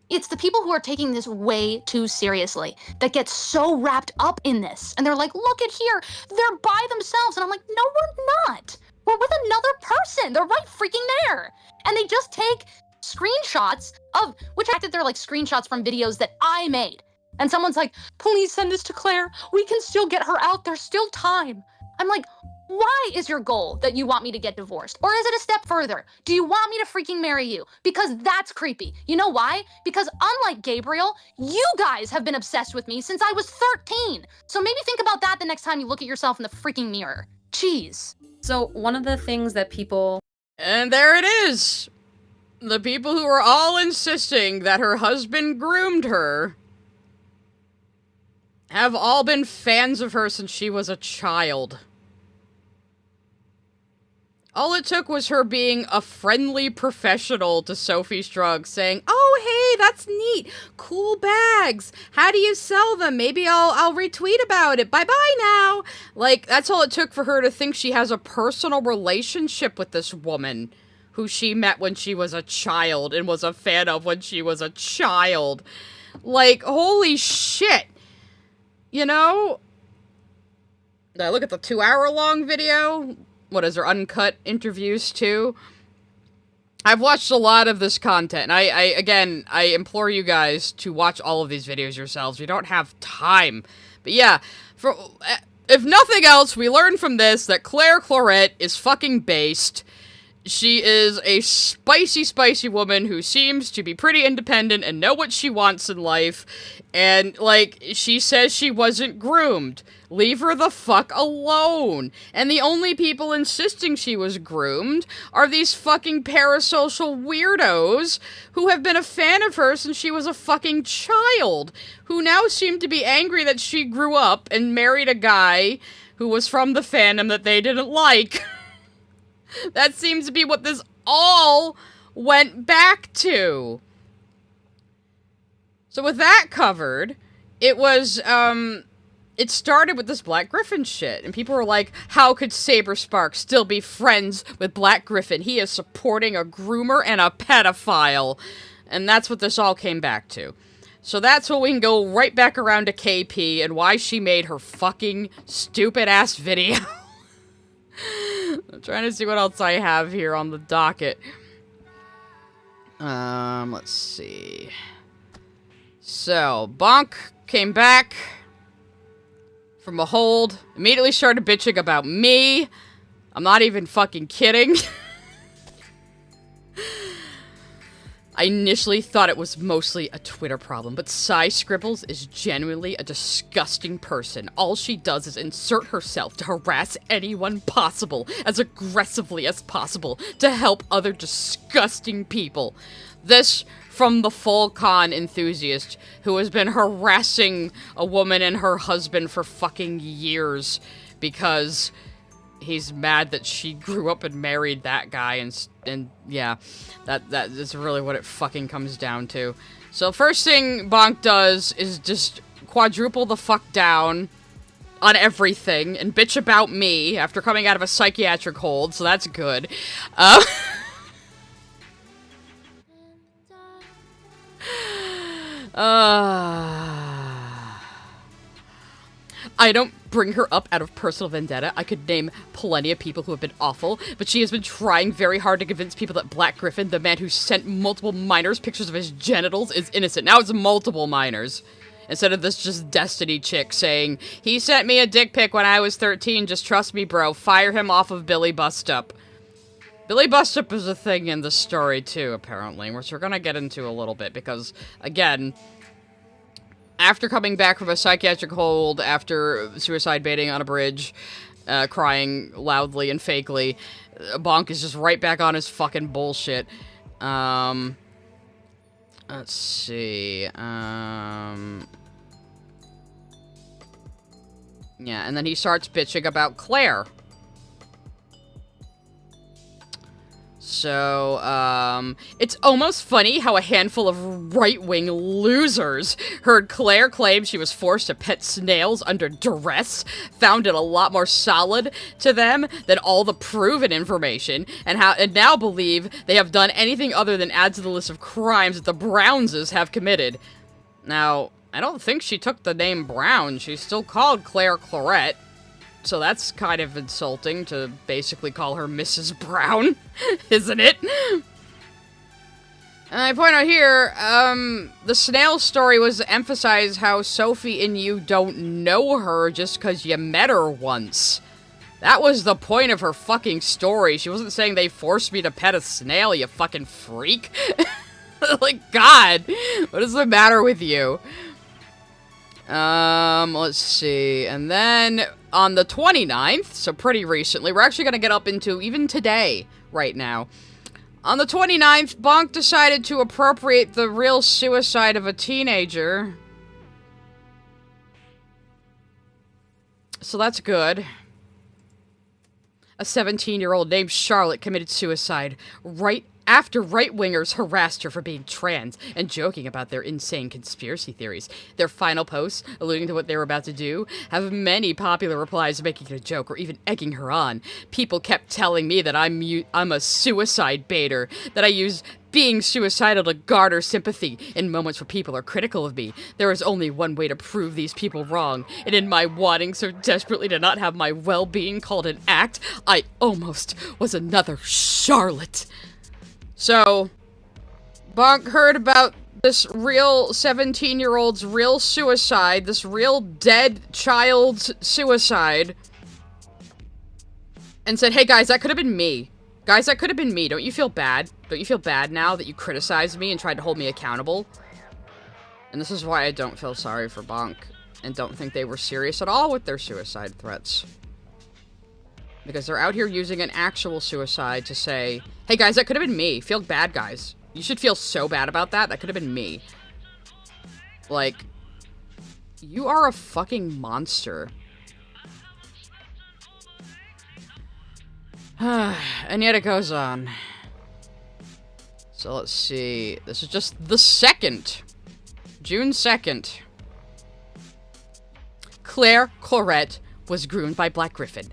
It's the people who are taking this way too seriously that get so wrapped up in this, and they're like, "Look at here, they're by themselves," and I'm like, "No, we're not. We're with another person. They're right freaking there." And they just take screenshots of, which acted they're like screenshots from videos that I made. And someone's like, "Please send this to Claire. We can still get her out. There's still time." I'm like, why is your goal that you want me to get divorced? Or is it a step further? Do you want me to freaking marry you? Because that's creepy. You know why? Because unlike Gabriel, you guys have been obsessed with me since I was 13. So maybe think about that the next time you look at yourself in the freaking mirror. Jeez. So one of the things that people... And there it is! The people who are all insisting that her husband groomed her have all been fans of her since she was a child. All it took was her being a friendly professional to Sophie's Drugs, saying, "Oh, hey, that's neat. Cool bags. How do you sell them? Maybe I'll retweet about it. Bye-bye now." Like, that's all it took for her to think she has a personal relationship with this woman who she met when she was a child and was a fan of when she was a child. Like, holy shit. You know? Look at the 2-hour-long video. What is there, uncut interviews too? I've watched a lot of this content, and I implore you guys to watch all of these videos yourselves. We don't have time. But yeah, if nothing else, we learned from this that Claire Corlett is fucking based. She is a spicy, spicy woman who seems to be pretty independent and know what she wants in life. And, like, she says she wasn't groomed. Leave her the fuck alone. And the only people insisting she was groomed are these fucking parasocial weirdos who have been a fan of her since she was a fucking child, who now seem to be angry that she grew up and married a guy who was from the fandom that they didn't like. That seems to be what this all went back to. So with that covered, it was, it started with this Black Gryphon shit, and people were like, how could Saberspark still be friends with Black Gryphon? He is supporting a groomer and a pedophile. And that's what this all came back to. So that's what we can go right back around to KP and why she made her fucking stupid-ass video. I'm trying to see what else I have here on the docket. Let's see. So, Bonk came back. from a hold. Immediately started bitching about me. I'm not even fucking kidding. I initially thought it was mostly a Twitter problem, but Cy Scribbles is genuinely a disgusting person. All she does is insert herself to harass anyone possible, as aggressively as possible, to help other disgusting people. This from the full con enthusiast who has been harassing a woman and her husband for fucking years because he's mad that she grew up and married that guy, and yeah, that is really what it fucking comes down to. So first thing Bonk does is just quadruple the fuck down on everything and bitch about me after coming out of a psychiatric hold, so that's good. I don't bring her up out of personal vendetta. I could name plenty of people who have been awful, but she has been trying very hard to convince people that Black Gryphon, the man who sent multiple minors pictures of his genitals, is innocent. Now it's multiple minors. Instead of this just Destiny chick saying, he sent me a dick pic when I was 13, just trust me, bro. Fire him off of Billy Bustup. Billy Bustup is a thing in the story, too, apparently, which we're gonna get into a little bit, because, again, after coming back from a psychiatric hold, after suicide baiting on a bridge, crying loudly and fakely, Bonk is just right back on his fucking bullshit. Let's see, yeah, and then he starts bitching about Claire. So, it's almost funny how a handful of right-wing losers heard Claire claim she was forced to pet snails under duress, found it a lot more solid to them than all the proven information, and now believe they have done anything other than add to the list of crimes that the Brownses have committed. Now, I don't think she took the name Brown. She's still called Claire Corlett. So that's kind of insulting to basically call her Mrs. Brown, isn't it? And I point out here, the snail story was to emphasize how Sophie and you don't know her just because you met her once. That was the point of her fucking story. She wasn't saying they forced me to pet a snail, you fucking freak. Like, God, what is the matter with you? Let's see, and then on the 29th, so pretty recently, we're actually gonna get up into even today, right now. On the 29th, Bonk decided to appropriate the real suicide of a teenager. So that's good. A 17-year-old named Charlotte committed suicide right after right-wingers harassed her for being trans and joking about their insane conspiracy theories. Their final posts, alluding to what they were about to do, have many popular replies making it a joke or even egging her on. People kept telling me that I'm a suicide baiter, that I use being suicidal to garner sympathy in moments where people are critical of me. There is only one way to prove these people wrong, and in my wanting so desperately to not have my well-being called an act, I almost was another Charlotte. So, Bonk heard about this real 17-year-old's real suicide, this real dead child's suicide, and said, hey guys, that could have been me. Guys, that could have been me. Don't you feel bad? Don't you feel bad now that you criticized me and tried to hold me accountable? And this is why I don't feel sorry for Bonk, and don't think they were serious at all with their suicide threats. Because they're out here using an actual suicide to say, hey guys, that could have been me. Feel bad, guys. You should feel so bad about that. That could have been me. Like, you are a fucking monster. And yet it goes on. So let's see. This is just the 2nd. June 2nd. Claire Corlett was groomed by Black Gryphon.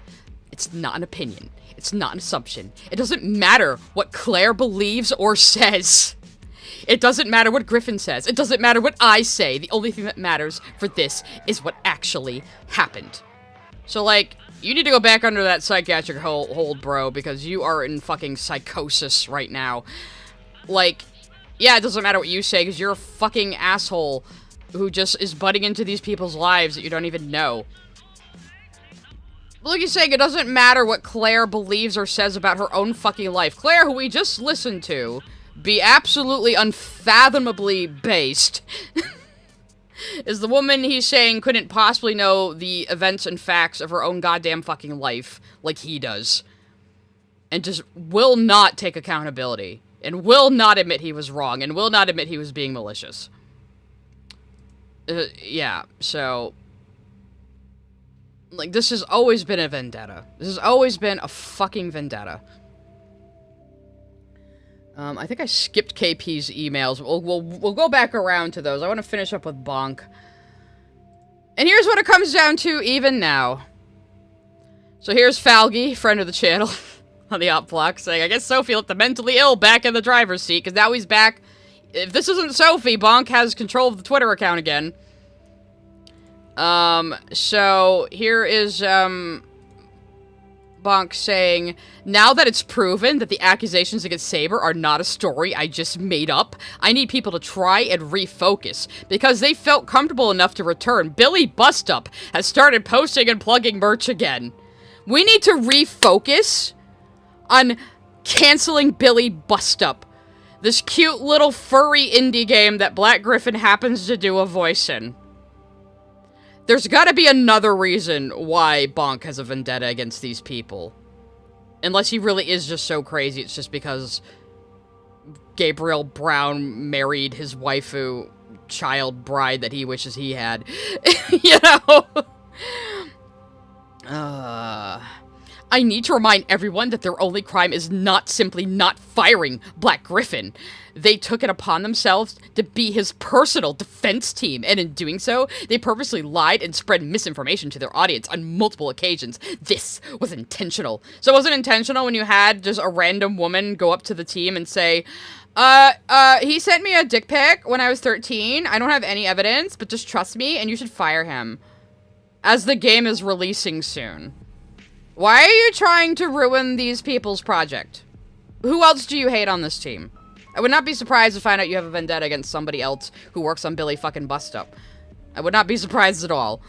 It's not an opinion. It's not an assumption. It doesn't matter what Claire believes or says. It doesn't matter what Gryphon says. It doesn't matter what I say. The only thing that matters for this is what actually happened. So, like, you need to go back under that psychiatric hold, bro, because you are in fucking psychosis right now. Like, yeah, it doesn't matter what you say, because you're a fucking asshole who just is butting into these people's lives that you don't even know. Like you're saying, it doesn't matter what Claire believes or says about her own fucking life. Claire, who we just listened to, be absolutely unfathomably based, is the woman he's saying couldn't possibly know the events and facts of her own goddamn fucking life like he does. And just will not take accountability. And will not admit he was wrong. And will not admit he was being malicious. Yeah, so... Like, this has always been a vendetta. This has always been a fucking vendetta. I think I skipped KP's emails. We'll go back around to those. I want to finish up with Bonk. And here's what it comes down to even now. So here's Falgy, friend of the channel, on the op block, saying, I guess Sophie let the mentally ill back in the driver's seat, because now he's back. If this isn't Sophie, Bonk has control of the Twitter account again. So here is, Bonk saying, now that it's proven that the accusations against Saber are not a story I just made up, I need people to try and refocus, because they felt comfortable enough to return. Billy Bustup has started posting and plugging merch again. We need to refocus on canceling Billy Bustup, this cute little furry indie game that Black Gryphon happens to do a voice in. There's gotta be another reason why Bonk has a vendetta against these people. Unless he really is just so crazy, it's just because Gabriel Brown married his waifu child bride that he wishes he had. You know? I need to remind everyone that their only crime is not simply not firing Black Gryphon. They took it upon themselves to be his personal defense team, and in doing so, they purposely lied and spread misinformation to their audience on multiple occasions. This was intentional. So it wasn't intentional when you had just a random woman go up to the team and say, he sent me a dick pic when I was 13. I don't have any evidence, but just trust me, and you should fire him. As the game is releasing soon. Why are you trying to ruin these people's project? Who else do you hate on this team? I would not be surprised to find out you have a vendetta against somebody else who works on Billy fucking Bustup. I would not be surprised at all.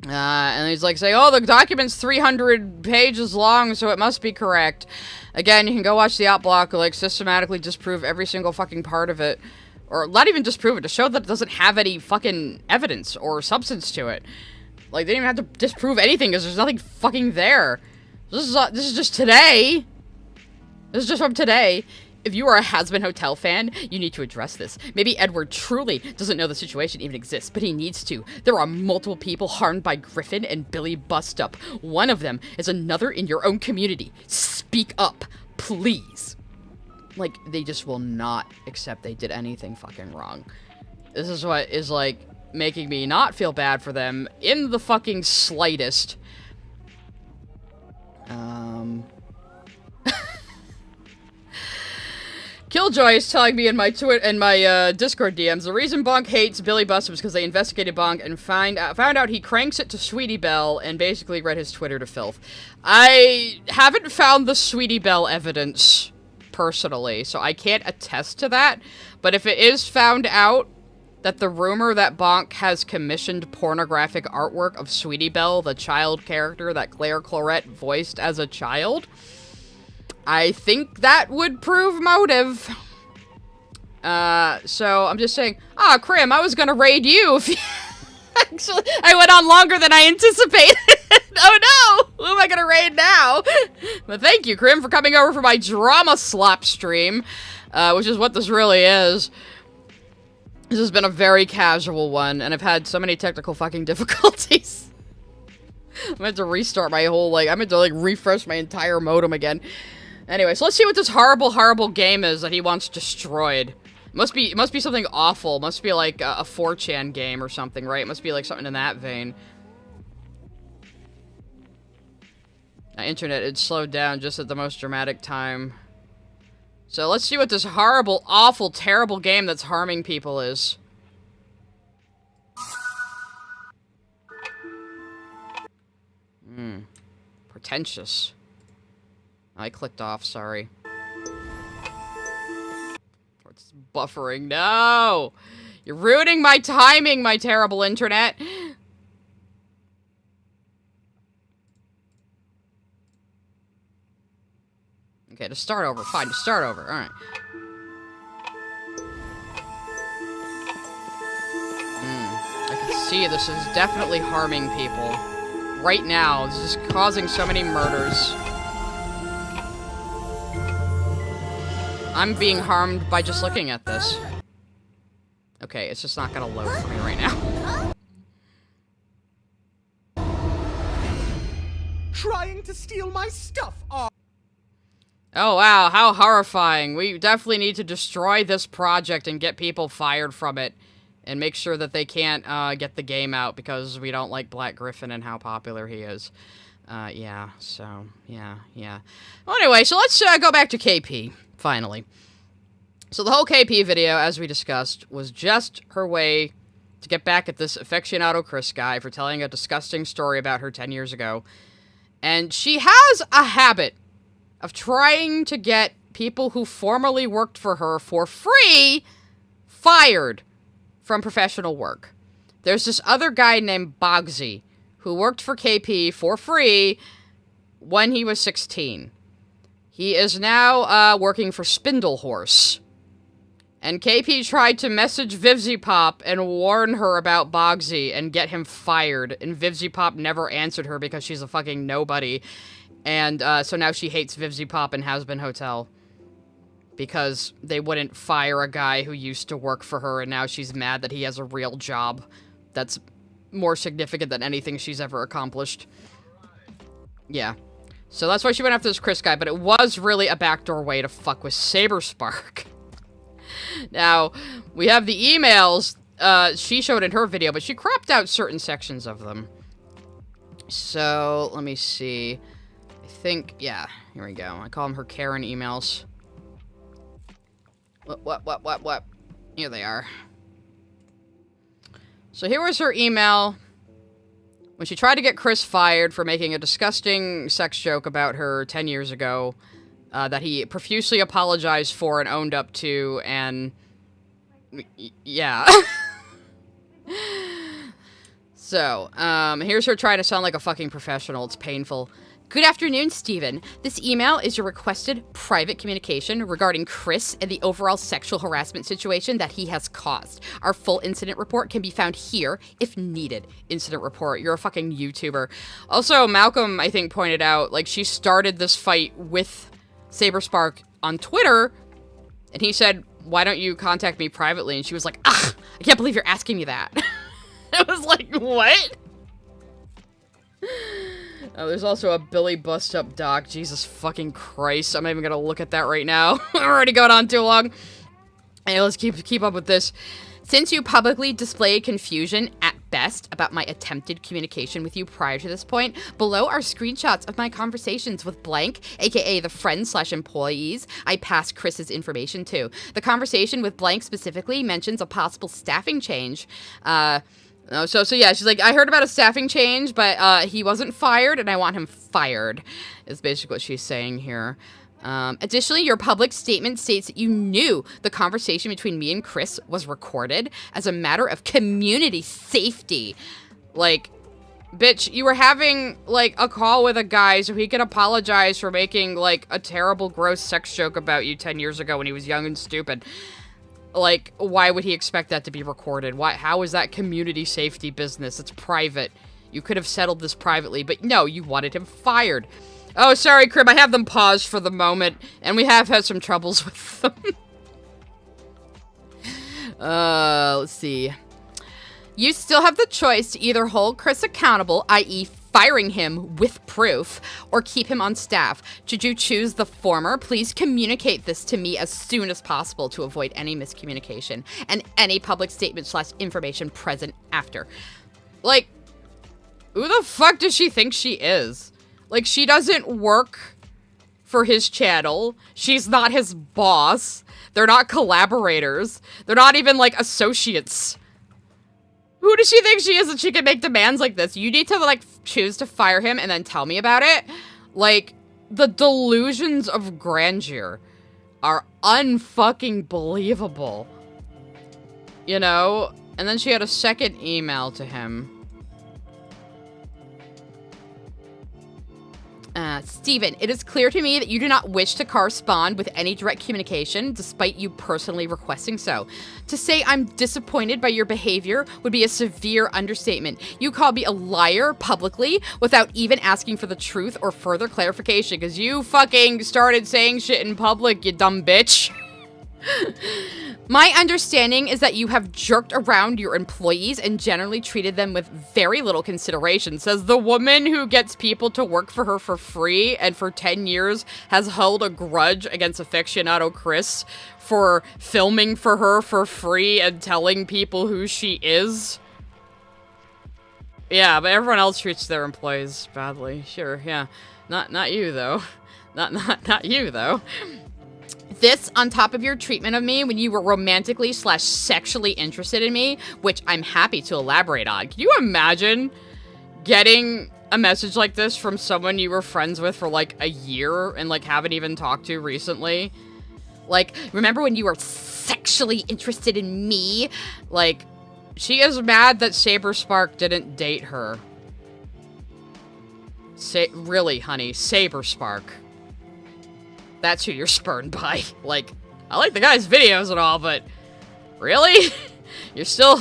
And he's like saying, oh, the document's 300 pages long, so it must be correct. Again, you can go watch the outblock, like, systematically disprove every single fucking part of it. Or not even disprove it, to show that it doesn't have any fucking evidence or substance to it. Like, they didn't even have to disprove anything, because there's nothing fucking there. This is just today. This is just from today. If you are a Has-Been Hotel fan, you need to address this. Maybe Edward truly doesn't know the situation even exists, but he needs to. There are multiple people harmed by Gryphon and Billy Bustup. One of them is another in your own community. Speak up, please. Like, they just will not accept they did anything fucking wrong. This is what is, like, making me not feel bad for them in the fucking slightest. Killjoy is telling me in my Discord DMs, the reason Bonk hates Billy Bustup is because they investigated Bonk and found out he cranks it to Sweetie Belle and basically read his Twitter to filth. I haven't found the Sweetie Belle evidence personally, so I can't attest to that, but if it is found out that the rumor that Bonk has commissioned pornographic artwork of Sweetie Belle, the child character that Claire Corlett voiced as a child, I think that would prove motive. So I'm just saying, Krim, I was gonna raid you if you... Actually, I went on longer than I anticipated. Oh no! Who am I gonna raid now? But thank you, Krim, for coming over for my drama slop stream, which is what this really is. This has been a very casual one, and I've had so many technical fucking difficulties. I'm going to restart my whole, like, I'm going to, like, refresh my entire modem again. Anyway, so let's see what this horrible, horrible game is that he wants destroyed. It must be something awful. It must be, like, a 4chan game or something, right? It must be, like, something in that vein. My internet, it slowed down just at the most dramatic time. So let's see what this horrible, awful, terrible game that's harming people is. Pretentious. I clicked off, sorry. It's buffering. No! You're ruining my timing, my terrible internet! Okay, to start over. Fine, to start over. Alright. I can see this is definitely harming people. Right now, this is causing so many murders. I'm being harmed by just looking at this. Okay, it's just not gonna load for me right now. Trying to steal my stuff. Oh wow, how horrifying. We definitely need to destroy this project and get people fired from it. And make sure that they can't get the game out because we don't like Black Gryphon and how popular he is. Yeah, so, yeah. Well, anyway, so let's go back to KP, finally. So the whole KP video, as we discussed, was just her way to get back at this Aficionado Chris guy for telling a disgusting story about her 10 years ago. And she has a habit of trying to get people who formerly worked for her for free fired from professional work. There's this other guy named Bogsy who worked for KP for free when he was 16. He is now working for Spindlehorse. And KP tried to message VivzyPop and warn her about Bogsy and get him fired. And VivzyPop never answered her because she's a fucking nobody. And so now she hates VivzyPop and Has-Been Hotel. Because they wouldn't fire a guy who used to work for her, and now she's mad that he has a real job that's more significant than anything she's ever accomplished. Yeah. So that's why she went after this Chris guy, but it was really a backdoor way to fuck with Saberspark. Now, we have the emails she showed in her video, but she cropped out certain sections of them. So, let me see. I think, yeah, here we go. I call them her Karen emails. What? Here they are. So here was her email when she tried to get Chris fired for making a disgusting sex joke about her 10 years ago that he profusely apologized for and owned up to, and yeah. So, here's her trying to sound like a fucking professional. It's painful. Good afternoon, Steven. This email is your requested private communication regarding Chris and the overall sexual harassment situation that he has caused. Our full incident report can be found here if needed. Incident report. You're a fucking YouTuber. Also, Malcolm, I think, pointed out, like, she started this fight with Saberspark on Twitter, and he said, why don't you contact me privately? And she was like, I can't believe you're asking me that. It was like, what? Oh, there's also a Billy bust-up doc. Jesus fucking Christ. I'm not even gonna look at that right now. We're already going on too long. Hey, let's keep up with this. Since you publicly displayed confusion at best about my attempted communication with you prior to this point, below are screenshots of my conversations with blank, aka the friends/employees I passed Chris's information to. The conversation with blank specifically mentions a possible staffing change. So yeah, she's like, I heard about a staffing change, but he wasn't fired, and I want him fired, is basically what she's saying here. Additionally, your public statement states that you knew the conversation between me and Chris was recorded as a matter of community safety. Like, bitch, you were having, like, a call with a guy so he could apologize for making, like, a terrible, gross sex joke about you 10 years ago when he was young and stupid. Like, why would he expect that to be recorded? How is that community safety business? It's private. You could have settled this privately, but no, you wanted him fired. Oh, sorry, Crib, I have them paused for the moment, and we have had some troubles with them. Let's see. You still have the choice to either hold Chris accountable, i.e. firing him with proof, or keep him on staff. Should you choose the former, please communicate this to me as soon as possible to avoid any miscommunication and any public statement/information present after. Like, who the fuck does she think she is? Like, she doesn't work for his channel. She's not his boss. They're not collaborators. They're not even, like, associates. Who does she think she is that she can make demands like this? You need to, like, choose to fire him and then tell me about it. Like, the delusions of grandeur are unfucking believable. You know? And then she had a second email to him. Steven, it is clear to me that you do not wish to correspond with any direct communication, despite you personally requesting so. To say I'm disappointed by your behavior would be a severe understatement. You called me a liar publicly without even asking for the truth or further clarification, because you fucking started saying shit in public, you dumb bitch. My understanding is that you have jerked around your employees and generally treated them with very little consideration, says the woman who gets people to work for her for free and for 10 years has held a grudge against Aficionado Chris for filming for her for free and telling people who she is. Yeah, but everyone else treats their employees badly. Sure, yeah. Not you, though. Not you, though. This, on top of your treatment of me when you were romantically/sexually interested in me, which I'm happy to elaborate on. Can you imagine getting a message like this from someone you were friends with for like a year and like haven't even talked to recently? Like, remember when you were sexually interested in me? Like, she is mad that Saberspark didn't date her. Really, honey, Saberspark. That's who you're spurned by. Like, I like the guy's videos and all, but really? You're still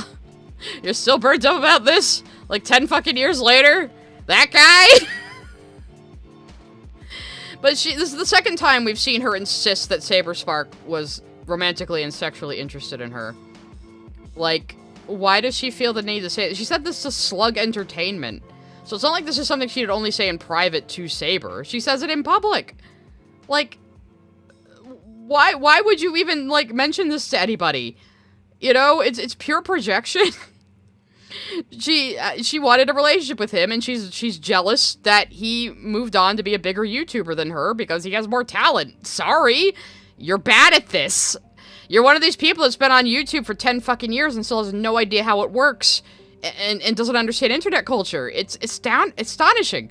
burnt up about this? Like 10 fucking years later? That guy? But this is the second time we've seen her insist that Saberspark was romantically and sexually interested in her. Like, why does she feel the need to say it? She said this to Slug Entertainment. So it's not like this is something she'd only say in private to Saber. She says it in public. Like, why would you even, like, mention this to anybody? You know, it's pure projection. She wanted a relationship with him, and she's jealous that he moved on to be a bigger YouTuber than her because he has more talent. Sorry, you're bad at this. You're one of these people that's been on YouTube for 10 fucking years and still has no idea how it works and doesn't understand internet culture. It's astonishing.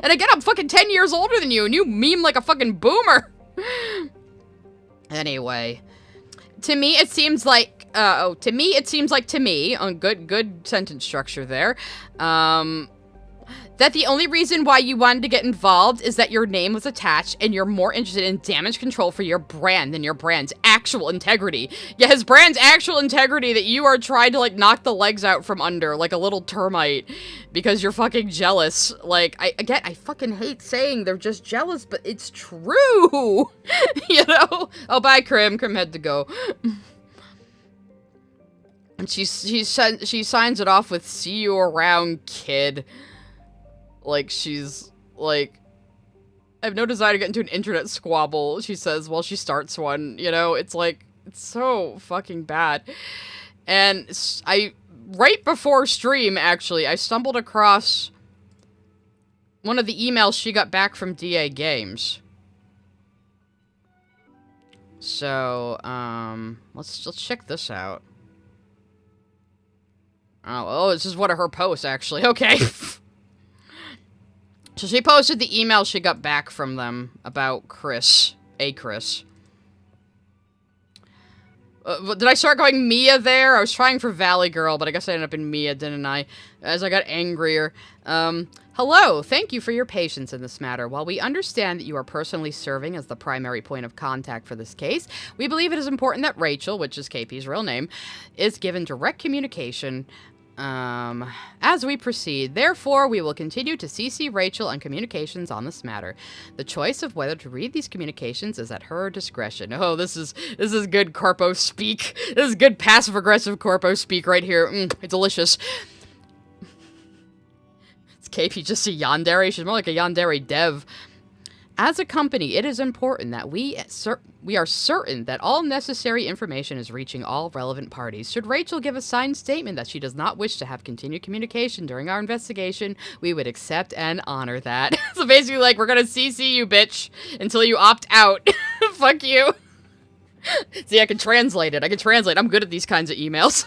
And again, I'm fucking 10 years older than you, and you meme like a fucking boomer. Anyway, to me, it seems like, good sentence structure there, that the only reason why you wanted to get involved is that your name was attached and you're more interested in damage control for your brand than your brand's actual integrity. Yeah, his brand's actual integrity that you are trying to, like, knock the legs out from under like a little termite because you're fucking jealous. Like, I fucking hate saying they're just jealous, but it's true. You know? Oh, bye, Krim. Krim had to go. And she signs it off with, "See you around, kid." Like, she's, like, I have no desire to get into an internet squabble, she says while she starts one, you know? It's like, it's so fucking bad. And right before stream, actually, I stumbled across one of the emails she got back from DA Games. So, let's check this out. Oh, this is one of her posts, actually. Okay. So she posted the email she got back from them about Chris. Chris. Did I start going Mia there? I was trying for Valley Girl, but I guess I ended up in Mia, didn't I? As I got angrier. Hello, thank you for your patience in this matter. While we understand that you are personally serving as the primary point of contact for this case, we believe it is important that Rachel, which is KP's real name, is given direct communication as we proceed. Therefore, we will continue to CC Rachel on communications on this matter. The choice of whether to read these communications is at her discretion. Oh, this is good corpo speak. This is good passive-aggressive corpo speak right here. Delicious. Is KP just a yandere? She's more like a yandere dev. As a company, it is important that we are certain that all necessary information is reaching all relevant parties. Should Rachel give a signed statement that she does not wish to have continued communication during our investigation, we would accept and honor that. So basically, like, we're gonna CC you, bitch, until you opt out. Fuck you. See, I can translate it. I'm good at these kinds of emails.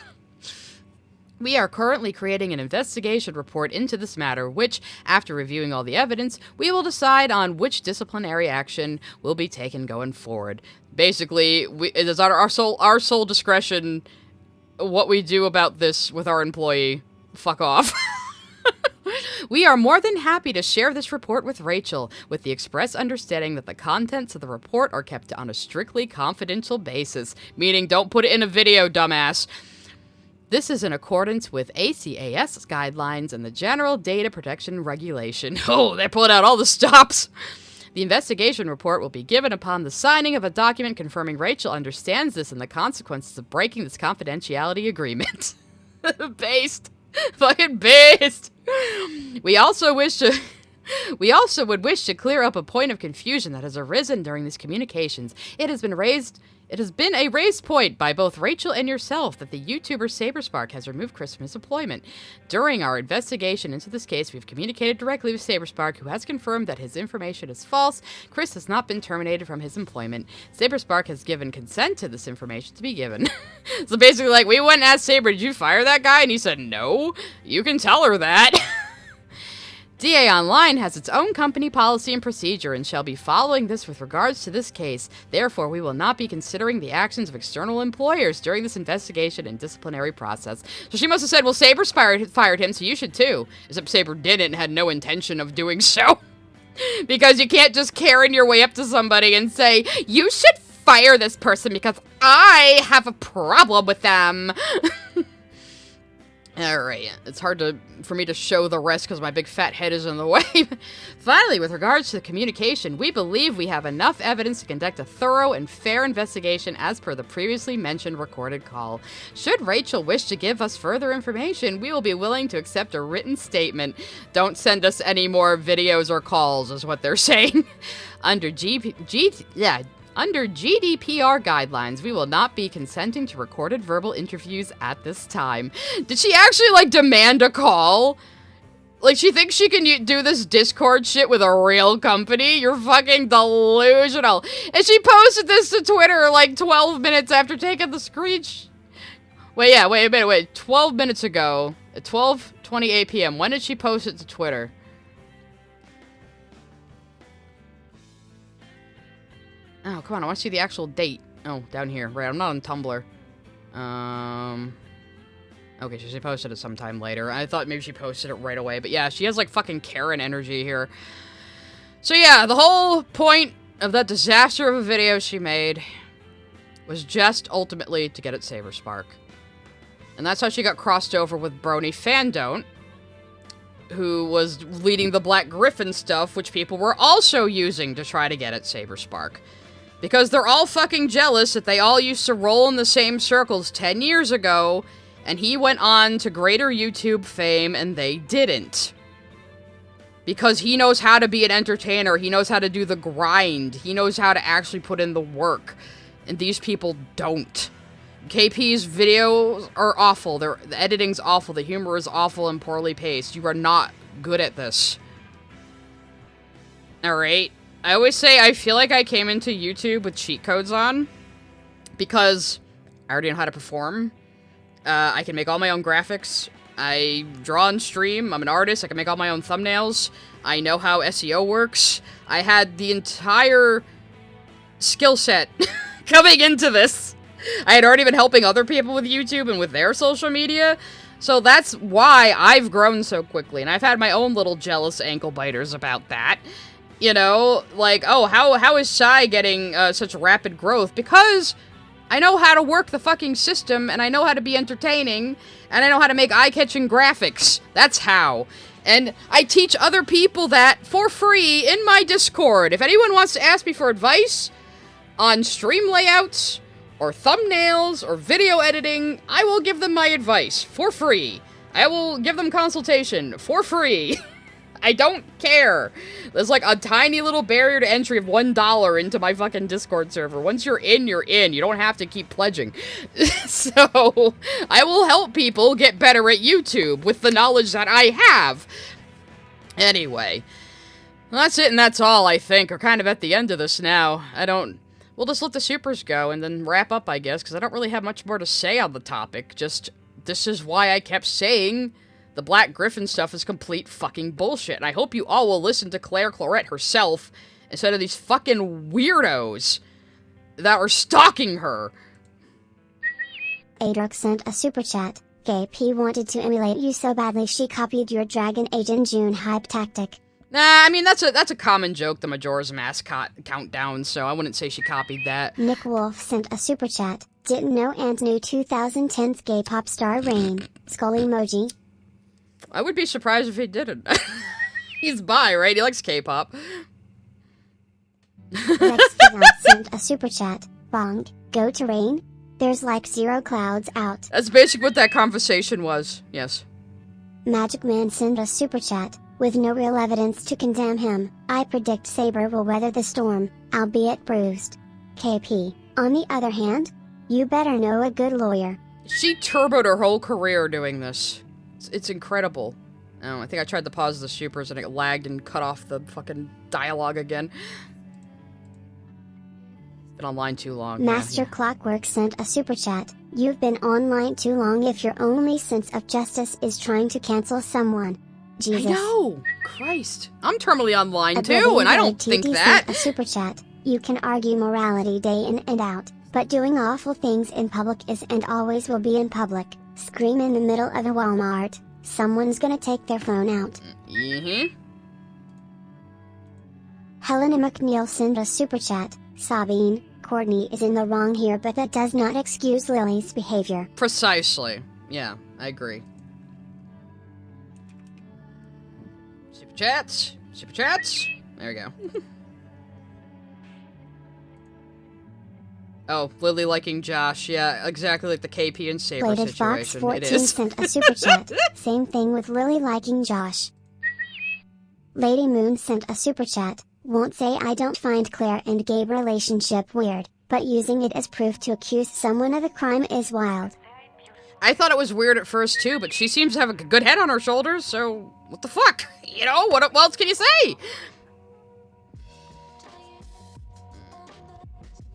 We are currently creating an investigation report into this matter, which, after reviewing all the evidence, we will decide on which disciplinary action will be taken going forward. Basically, it is our sole discretion what we do about this with our employee. Fuck off. We are more than happy to share this report with Rachel, with the express understanding that the contents of the report are kept on a strictly confidential basis, meaning don't put it in a video, dumbass. This is in accordance with ACAS guidelines and the General Data Protection Regulation. Oh, they're pulling out all the stops. The investigation report will be given upon the signing of a document confirming Rachel understands this and the consequences of breaking this confidentiality agreement. Based. Fucking based. We also would wish to clear up a point of confusion that has arisen during these communications. It has been a raised point by both Rachel and yourself that the YouTuber Saberspark has removed Chris from his employment. During our investigation into this case, we've communicated directly with Saberspark, who has confirmed that his information is false. Chris has not been terminated from his employment. Saberspark has given consent to this information to be given. So basically, like, we went and asked Saber, did you fire that guy? And he said, no. You can tell her that. DA Online has its own company policy and procedure and shall be following this with regards to this case. Therefore, we will not be considering the actions of external employers during this investigation and disciplinary process. So she must have said, well, Saber fired him, so you should too. Except Saber didn't and had no intention of doing so. Because you can't just Karen your way up to somebody and say, you should fire this person because I have a problem with them. Alright, it's hard for me to show the rest because my big fat head is in the way. Finally, with regards to the communication, we believe we have enough evidence to conduct a thorough and fair investigation as per the previously mentioned recorded call. Should Rachel wish to give us further information, we will be willing to accept a written statement. Don't send us any more videos or calls, is what they're saying. Under Under GDPR guidelines, we will not be consenting to recorded verbal interviews at this time. Did she actually, like, demand a call? Like, she thinks she can do this Discord shit with a real company? You're fucking delusional. And she posted this to Twitter, like, 12 minutes after taking the screenshot. Wait a minute. 12 minutes ago, at 12:28 p.m., when did she post it to Twitter? Oh, come on, I want to see the actual date. Oh, down here. Right, I'm not on Tumblr. Okay, so she posted it sometime later. I thought maybe she posted it right away. But yeah, she has, like, fucking Karen energy here. So yeah, the whole point of that disaster of a video she made was just ultimately to get at Saberspark. And that's how she got crossed over with Brony Fandont, who was leading the Black Gryphon stuff, which people were also using to try to get at Saberspark. Because they're all fucking jealous that they all used to roll in the same circles 10 years ago, and he went on to greater YouTube fame and they didn't. Because he knows how to be an entertainer, he knows how to do the grind, he knows how to actually put in the work, and these people don't. KP's videos are awful, the editing's awful, the humor is awful and poorly paced. You are not good at this. Alright? I always say I feel like I came into YouTube with cheat codes on, because I already know how to perform. I can make all my own graphics. I draw and stream. I'm an artist. I can make all my own thumbnails. I know how SEO works. I had the entire skill set coming into this. I had already been helping other people with YouTube and with their social media. So that's why I've grown so quickly. And I've had my own little jealous ankle biters about that. You know, like, oh, how is Shy getting such rapid growth? Because I know how to work the fucking system, and I know how to be entertaining, and I know how to make eye-catching graphics. That's how. And I teach other people that for free in my Discord. If anyone wants to ask me for advice on stream layouts, or thumbnails, or video editing, I will give them my advice for free. I will give them consultation for free. I don't care. There's like a tiny little barrier to entry of $1 into my fucking Discord server. Once you're in, you're in. You don't have to keep pledging. So, I will help people get better at YouTube with the knowledge that I have. Anyway, well, that's it and that's all, I think. We're kind of at the end of this now. We'll just let the supers go and then wrap up, I guess, because I don't really have much more to say on the topic. Just, this is why I kept saying the Black Gryphon stuff is complete fucking bullshit, and I hope you all will listen to Corlett herself instead of these fucking weirdos that are stalking her. Adric sent a super chat. Gay P wanted to emulate you so badly she copied your Dragon Age in June hype tactic. Nah, I mean, that's a common joke, the Majora's Mask countdown, so I wouldn't say she copied that. Nick Wolf sent a super chat. Didn't know and knew 2010's gay pop star RAINN. Skull emoji. I would be surprised if he didn't. He's bi, right? He likes K-pop. Lex Fiasco sent a super chat. Bonk, go to RAINN? There's like 0 clouds out. That's basically what that conversation was, yes. Magic Man sent a super chat. With no real evidence to condemn him, I predict Saber will weather the storm, albeit bruised. KP, on the other hand, you better know a good lawyer. She turboed her whole career doing this. It's incredible. Oh, I think I tried to pause the supers and it lagged and cut off the fucking dialogue again. Been online too long. Master Clockwork sent a super chat. You've been online too long if your only sense of justice is trying to cancel someone. Jesus. I know! Christ. I'm terminally online too, and I don't think that. A super chat. You can argue morality day in and out, but doing awful things in public is and always will be in public. Scream in the middle of a Walmart. Someone's gonna take their phone out. Mm-hmm. Helena McNeil sent a super chat. Sabine, Courtney is in the wrong here, but that does not excuse Lily's behavior. Precisely. Yeah, I agree. Super chats. Super chats. There we go. Oh, Lily liking Josh. Yeah, exactly like the KP and Saber Bladed situation. Fox 14 It is. sent a super chat. Same thing with Lily liking Josh. Lady Moon sent a super chat. Won't say I don't find Claire and Gabe relationship weird, but using it as proof to accuse someone of a crime is wild. I thought it was weird at first too, but she seems to have a good head on her shoulders, so what the fuck? You know, what else can you say?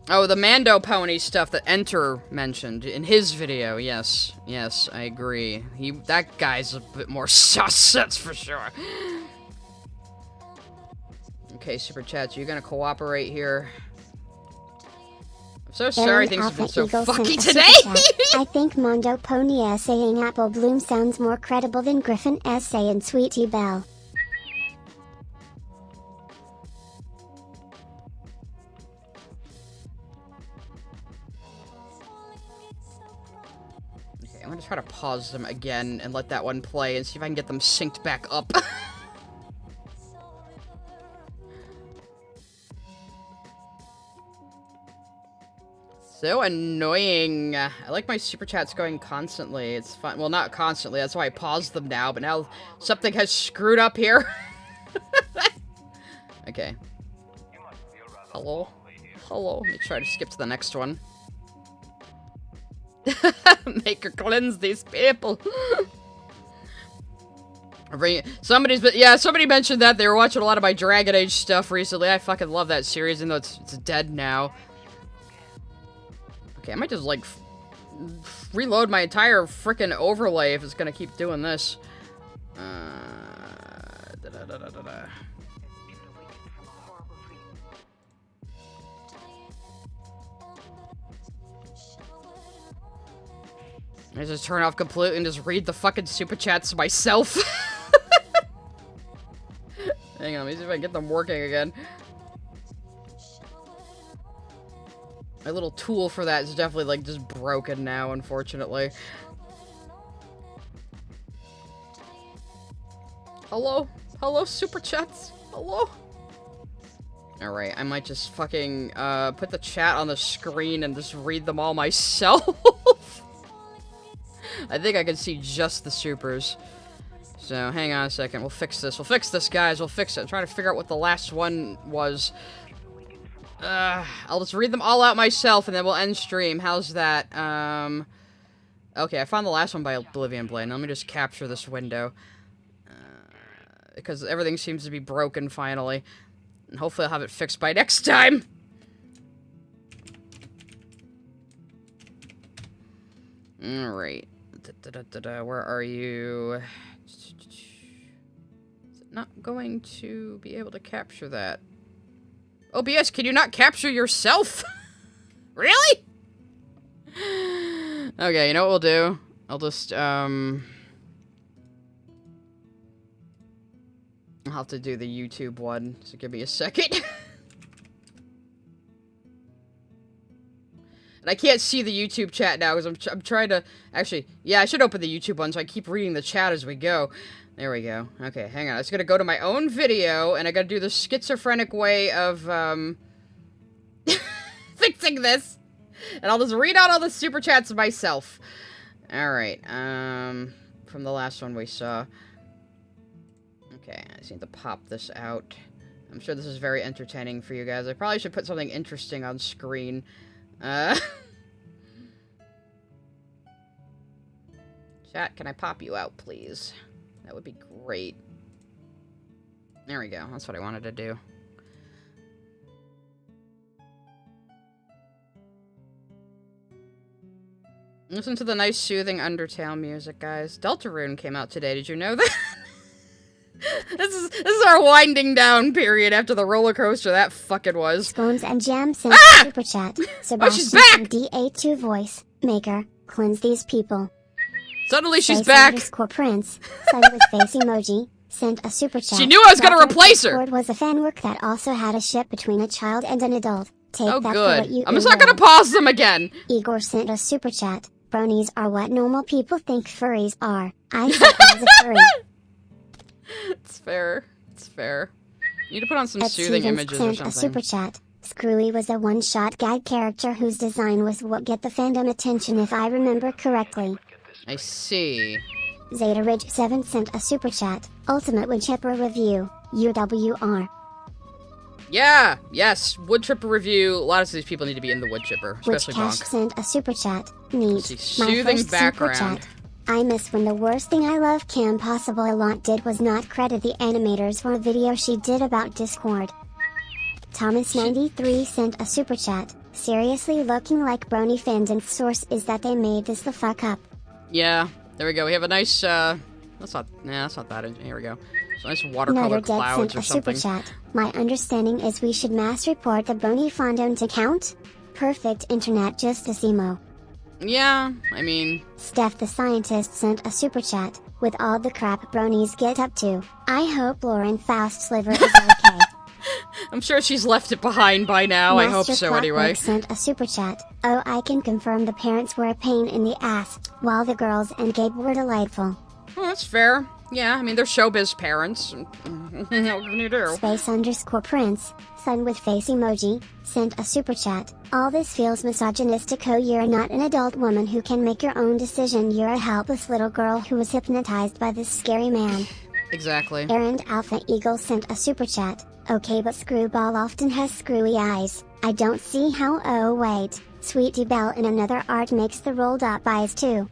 Oh, the Mando pony stuff that Enter mentioned in his video. Yes, yes, I agree. That guy's a bit more sus, that's for sure. Okay, Super Chats, you're gonna cooperate here. I'm so sorry things have been so fucky today! I think Mondo Pony essaying Apple Bloom sounds more credible than Gryphon essaying Sweetie Belle. Okay, I'm gonna try to pause them again and let that one play and see if I can get them synced back up. So annoying. I like my super chats going constantly. It's fun. Well, not constantly. That's why I paused them now. But now something has screwed up here. Okay. Hello? Hello. Let me try to skip to the next one. Make her cleanse these people. Somebody mentioned that they were watching a lot of my Dragon Age stuff recently. I fucking love that series, even though it's dead now. Okay, I might just, like, reload my entire frickin' overlay if it's gonna keep doing this. I just turn off completely and just read the fucking super chats myself. Hang on, let me see if I can get them working again. My little tool for that is definitely, like, just broken now, unfortunately. Hello? Hello, super chats? Hello? Alright, I might just fucking, put the chat on the screen and just read them all myself. I think I can see just the supers. So, hang on a second. We'll fix this. We'll fix this, guys. We'll fix it. I'm trying to figure out what the last one was. I'll just read them all out myself, and then we'll end stream. How's that? Okay, I found the last one by Oblivion Blade. Let me just capture this window. Because everything seems to be broken, finally. And hopefully I'll have it fixed by next time! Alright. Where are you? Is it not going to be able to capture that? OBS, can you not capture yourself? Really? Okay, you know what we'll do? I'll just, I'll have to do the YouTube one, so give me a second. And I can't see the YouTube chat now, because I'm trying to... Actually, yeah, I should open the YouTube one, so I keep reading the chat as we go. There we go. Okay, hang on. I was gonna go to my own video, and I gotta do the schizophrenic way of, fixing this. And I'll just read out all the super chats myself. Alright, from the last one we saw. Okay, I just need to pop this out. I'm sure this is very entertaining for you guys. I probably should put something interesting on screen. Chat, can I pop you out, please? That would be great. There we go. That's what I wanted to do. Listen to the nice, soothing Undertale music, guys. Deltarune came out today. Did you know that? This is our winding down period after the roller coaster that fucking was. Scones and Jam sent a super chat. Sebastian she's back! from DA2 voice maker. Cleanse these people. Suddenly she's Face back. Prince, sung with face emoji, sent a super chat. She knew I was gonna replace her. Discord was a fanwork that also had a ship between a child and an adult. Take Oh, that good. For what you I'm just not gonna pause them again. Igor sent a super chat. Bronies are what normal people think furries are. I said I was a furry. It's fair. It's fair. You need to put on some Ed soothing Stevens images or sent something. a super chat. Screwy was a one-shot gag character whose design was what get the fandom attention if I remember correctly. I see. Zeta Ridge 7 sent a super chat. Ultimate Wood Chipper Review. UWR. Yeah, yes, wood chipper review. A lot of these people need to be in the wood chipper, especially Which Cash Bonk. sent a super chat. Neat. See, My soothing first background. super chat. I miss when the worst thing ILoveKimPossibleAlot did was not credit the animators for a video she did about Discord. Thomas93 sent a super chat. Seriously, looking like Brony Fandont's source is that they made this the fuck up. Yeah, there we go. We have a nice, that's not that. Here we go. It's nice watercolor Netherdead clouds sent or a super something. chat. My understanding is we should mass report the Brony Fandont account? Perfect internet justice emo. Yeah, I mean... Steph the Scientist sent a super chat. With all the crap bronies get up to, I hope Lauren Faust's liver is okay. I'm sure she's left it behind by now. I hope Master so Clockwork anyway. sent a super chat. Oh, I can confirm the parents were a pain in the ass, while the girls and Gabe were delightful. Oh, that's fair. Yeah, I mean, they're showbiz parents. What can you do? Space_Prince, son with face emoji, sent a super chat. All this feels misogynistic. Oh, you're not an adult woman who can make your own decision. You're a helpless little girl who was hypnotized by this scary man. Exactly. Errand Alpha Eagle sent a super chat. Okay, but Screwball often has screwy eyes. I don't see how. Oh wait, Sweetie Belle in another art makes the rolled up eyes too.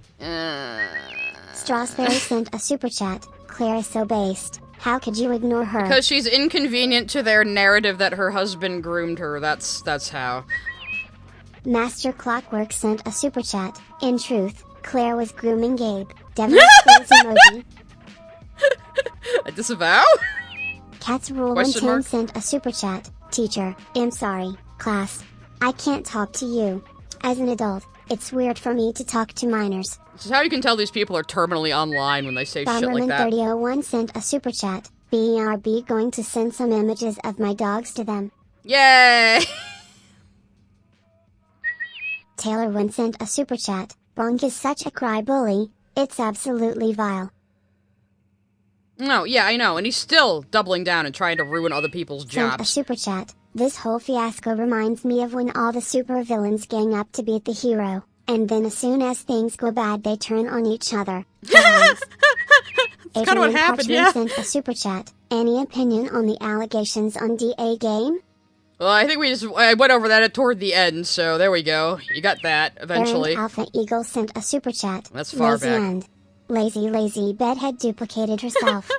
Strasberry sent a super chat. Claire is so based. How could you ignore her? Because she's inconvenient to their narrative that her husband groomed her. That's how. Master Clockwork sent a super chat. In truth, Claire was grooming Gabe. Devil's face emoji. I disavow? Cat's Rule Question 110 mark? sent a super chat. Teacher, I'm sorry, class. I can't talk to you. As an adult, it's weird for me to talk to minors. This is how you can tell these people are terminally online when they say shit like that. Bomberman3001 sent a super chat. BRB going to send some images of my dogs to them. Yay! Taylor Wynn sent a super chat. Bonk is such a cry bully. It's absolutely vile. No, yeah, I know, and he's still doubling down and trying to ruin other people's Sent a jobs. super chat. This whole fiasco reminds me of when all the supervillains gang up to beat the hero, and then as soon as things go bad they turn on each other. That's kind of what happened, yeah. Sent a super chat. Any opinion on the allegations on DA game? Well, I think I went over that toward the end, so there we go. You got that, eventually. Errand Alpha Eagle sent a super chat. That's far Lazy back. End. Lazy bedhead duplicated herself.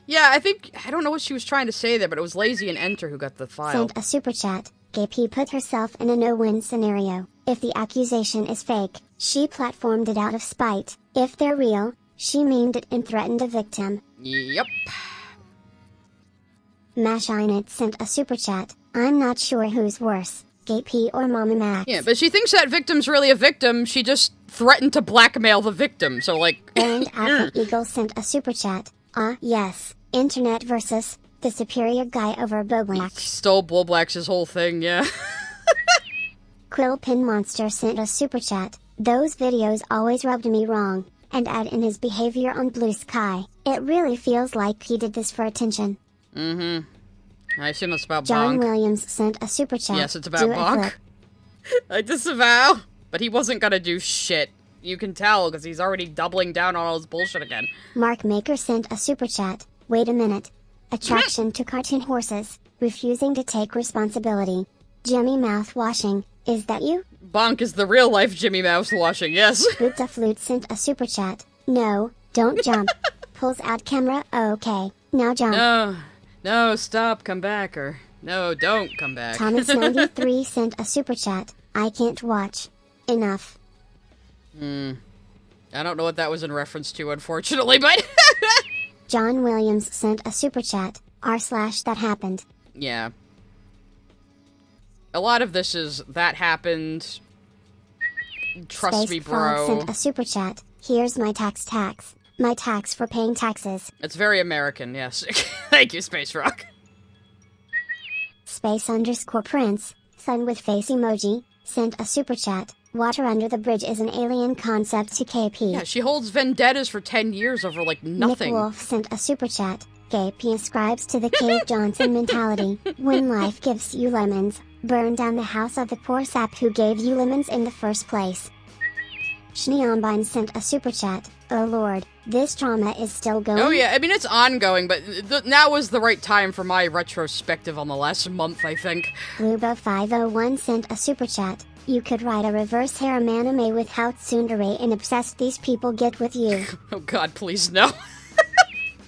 Yeah, I don't know what she was trying to say there, but it was Lazy and Enter who got the file. Sent a super chat. Gape put herself in a no-win scenario. If the accusation is fake, she platformed it out of spite. If they're real, she memed it and threatened a victim. Yep. Mashinit sent a super chat. I'm not sure who's worse, Gay P or Mama Max. Yeah, but she thinks that victim's really a victim. She just threatened to blackmail the victim, so like... And Apple Eagle sent a super chat. Yes. Internet versus the superior guy over Boblax. Stole Boblax's whole thing, yeah. Quillpin Monster sent a super chat. Those videos always rubbed me wrong, and add in his behavior on Blue Sky. It really feels like he did this for attention. Mm-hmm. I assume it's about John Bonk. Williams sent a super chat. Yes, it's about Bonk. I disavow. But he wasn't gonna do shit. You can tell, because he's already doubling down on all his bullshit again. Mark Maker sent a super chat. Wait a minute. Attraction to cartoon horses. Refusing to take responsibility. Jimmy Mouth washing. Is that you? Bonk is the real life Jimmy Mouse washing, yes. Flute Flute sent a super chat. No, don't jump. Pulls out camera. Okay, now jump. No, stop, come back, or no, don't come back. Thomas93 sent a super chat. I can't watch. Enough. I don't know what that was in reference to, unfortunately, but... John Williams sent a super chat. r/that happened. Yeah. A lot of this is, that happened. Trust Space me, Frog bro. sent a super chat. Here's my tax. My tax for paying taxes. It's very American, yes. Thank you, Space Frog. Space_Prince, sun with face emoji, sent a super chat. Water under the bridge is an alien concept to KP. Yeah, she holds vendettas for 10 years over, like, nothing. Nick Wolf sent a super chat. KP ascribes to the Cave Johnson mentality. When life gives you lemons, burn down the house of the poor sap who gave you lemons in the first place. Schneombine sent a super chat. Oh lord, this trauma is still going? Oh yeah, I mean, it's ongoing, but now was the right time for my retrospective on the last month, I think. Bluebo501 sent a super chat. You could write a reverse harem anime with how tsundere and obsessed these people get with you. Oh god, please no.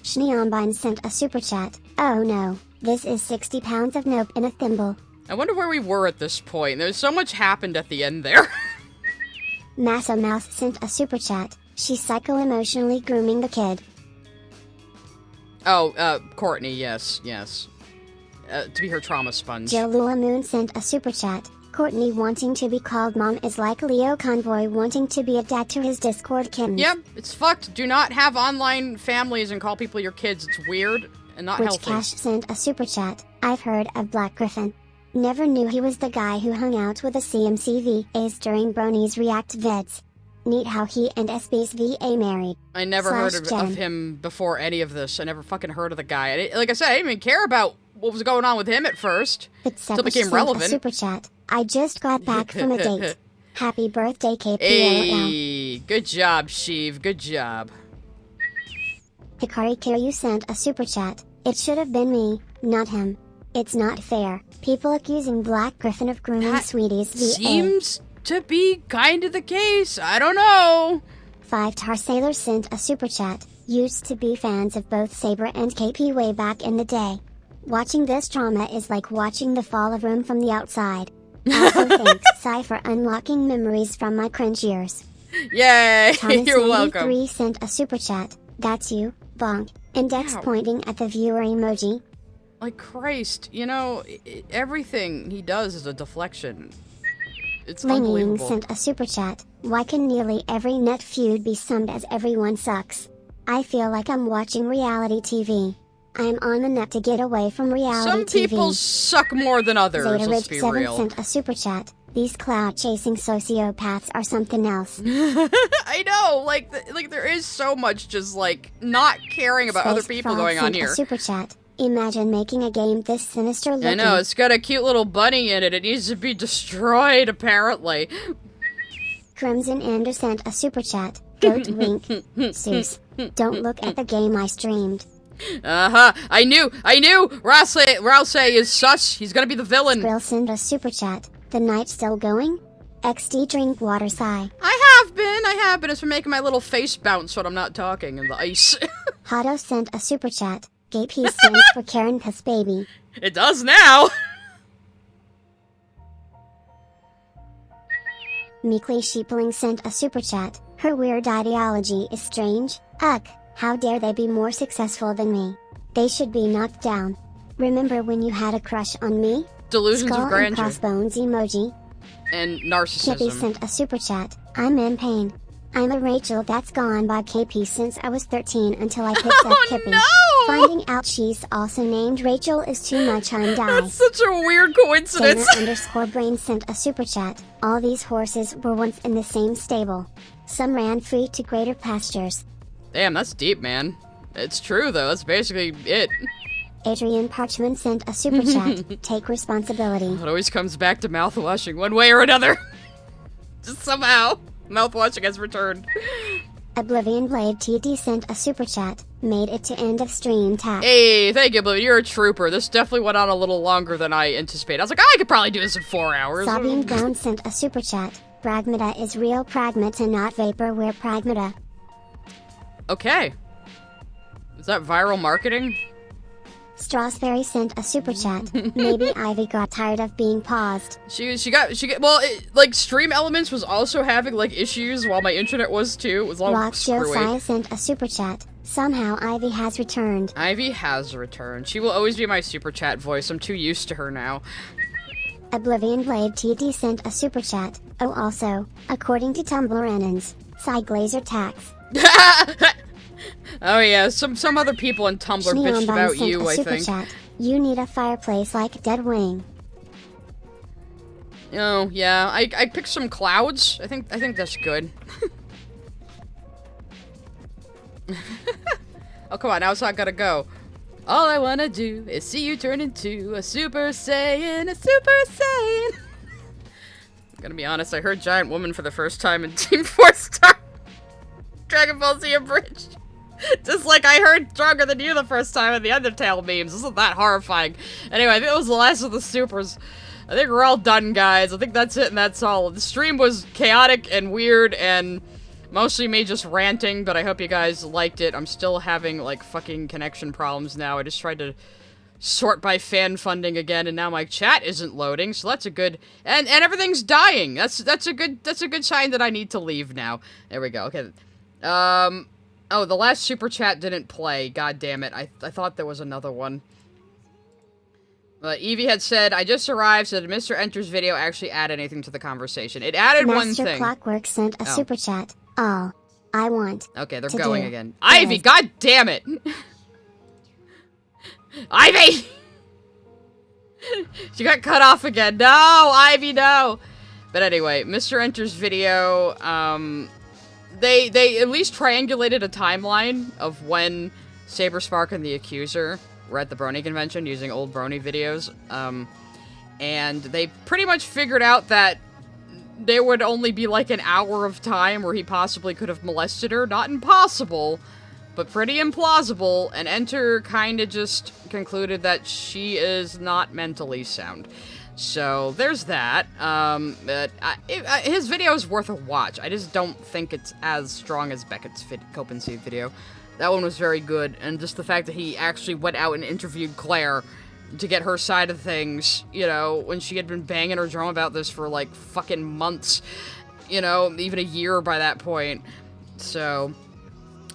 Schneombine sent a super chat. Oh no, this is 60 pounds of nope in a thimble. I wonder where we were at this point. There's so much happened at the end there. Massa Mouse sent a super chat. She's psycho-emotionally grooming the kid. Oh, Courtney, yes. To be her trauma sponge. Joe Lula Moon sent a super chat. Courtney wanting to be called mom is like Leo Convoy wanting to be a dad to his Discord kittens. Yep, it's fucked. Do not have online families and call people your kids. It's weird and not healthy. Cash sent a super chat. I've heard of Black Gryphon. Never knew he was the guy who hung out with the CMCVAs during Brony's React vids. Neat how he and SB's VA married. I never heard of him before any of this. I never fucking heard of the guy. Like I said, I didn't even care about what was going on with him at first. Until it became relevant. A super chat. I just got back from a date. Happy birthday, KP. Hey, good job, Sheev. Good job. Hikari Kiryu sent a super chat. It should have been me, not him. It's not fair. People accusing Black Gryphon of grooming Sweetie's VA. Seems to be kind of the case. I don't know. 5-Tar Sailor sent a super chat. Used to be fans of both Saber and KP way back in the day. Watching this drama is like watching the fall of Rome from the outside. Also thanks, Sai, for unlocking memories from my cringe years. Yay! Thomas You're welcome. 93 sent a super chat. That's you, Bonk. Index pointing at the viewer emoji. Like Christ, you know, everything he does is a deflection. It's unbelievable. Sent a super chat. Why can nearly every net feud be summed as everyone sucks? I feel like I'm watching reality TV. I'm on the net to get away from reality Some TV. people suck more than others, Zeta let's be Ridge 7 real. sent a super chat. These cloud-chasing sociopaths are something else. I know, like there is so much just, like, not caring about other people going on here. A super chat. Imagine making a game this sinister looking. I know, it's got a cute little bunny in it. It needs to be destroyed, apparently. Crimson Ender sent a super chat. Goat wink. Seuss. Don't look at the game I streamed. I knew! Rouse is sus. He's gonna be the villain. Skrill sent a super chat. The night still going? XD drink water sigh. I have been. It's been making my little face bounce when I'm not talking in the ice. Hotto sent a super chat. Gay piece stands for Karen Piss Baby. It does now. Meekly Sheepling sent a super chat. Her weird ideology is strange. Ugh, how dare they be more successful than me? They should be knocked down. Remember when you had a crush on me? delusions Skull of and grandeur. crossbones emoji. And Kippy narcissism. sent a super chat. I'm in pain. I'm a Rachel that's gone by KP since I was 13 until I picked up Kippy. No! Finding out she's also named Rachel is too much. I'm dying. That's such a weird coincidence. Gamer_brain sent a super chat. All these horses were once in the same stable. Some ran free to greater pastures. Damn, that's deep, man. It's true, though. That's basically it. Adrian Parchman sent a super chat. Take responsibility. It always comes back to mouthwashing one way or another. Just somehow, mouthwashing has returned. Oblivion Blade TD sent a super chat. Made it to end of stream tap. Hey, thank you, Oblivion. You're a trooper. This definitely went on a little longer than I anticipated. I was like, I could probably do this in 4 hours. Sabian Brown sent a super chat. Pragmata is real pragmata, not vaporware pragmata. Okay. Is that viral marketing? Strasberry sent a super chat. Maybe Ivy got tired of being paused. She got well, like Stream Elements was also having like issues while my internet was too. It was all Rock screwy. Josiah sent a super chat. Somehow Ivy has returned. Ivy has returned. She will always be my super chat voice. I'm too used to her now. Oblivion Blade TD sent a super chat. Oh, also, according to Tumblr Annons, side glazer tax. Oh yeah, some other people in Tumblr bitched about you, I think. Chat. You need a fireplace like Dead Wing. Oh yeah, I picked some clouds. I think that's good. Oh come on, now it's not gonna go. All I wanna do is see you turn into a Super Saiyan, a Super Saiyan. I'm gonna be honest, I heard Giant Woman for the first time in Team 4-Star Dragon Ball Z Abridged. Just like I heard Stronger Than You the first time in the Undertale memes. Isn't that horrifying? Anyway, I think that was the last of the supers. I think we're all done, guys. I think that's it and that's all. The stream was chaotic and weird and mostly me just ranting, but I hope you guys liked it. I'm still having, like, fucking connection problems now. I just tried to sort by fan funding again, and now my chat isn't loading, so that's a good... And everything's dying! That's a good sign that I need to leave now. There we go, okay. Oh, the last super chat didn't play. God damn it. I thought there was another one. Evie had said, I just arrived, so did Mr. Enter's video actually add anything to the conversation? It added one thing. Master Clockwork sent a super chat. All I want. Okay, they're going again. Ivy, god damn it! Ivy! She got cut off again. No, Ivy, no! But anyway, Mr. Enter's video, They at least triangulated a timeline of when Saberspark and the Accuser were at the Brony convention using old Brony videos. And they pretty much figured out that there would only be like an hour of time where he possibly could have molested her. Not impossible, but pretty implausible. And Enter kind of just concluded that she is not mentally sound. So, there's that. His video is worth a watch. I just don't think it's as strong as Beckett's Copenhagen video. That one was very good, and just the fact that he actually went out and interviewed Claire to get her side of things, you know, when she had been banging her drum about this for, like, fucking months. You know, even a year by that point. So...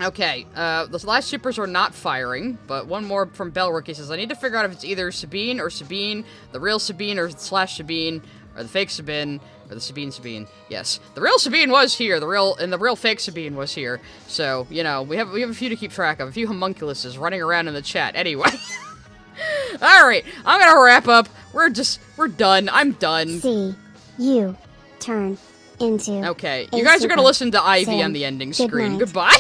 Okay, the last supers are not firing, but one more from Bellrick. Says, I need to figure out if it's either Sabine or Sabine, the real Sabine or slash Sabine, or the fake Sabine, or the Sabine. Yes, the real Sabine was here, the real fake Sabine was here. So, you know, we have a few to keep track of, a few homunculuses running around in the chat. Anyway. Alright, I'm gonna wrap up. We're done. I'm done. See you turn into Okay, you guys are gonna listen to Ivy on the ending screen. Goodbye.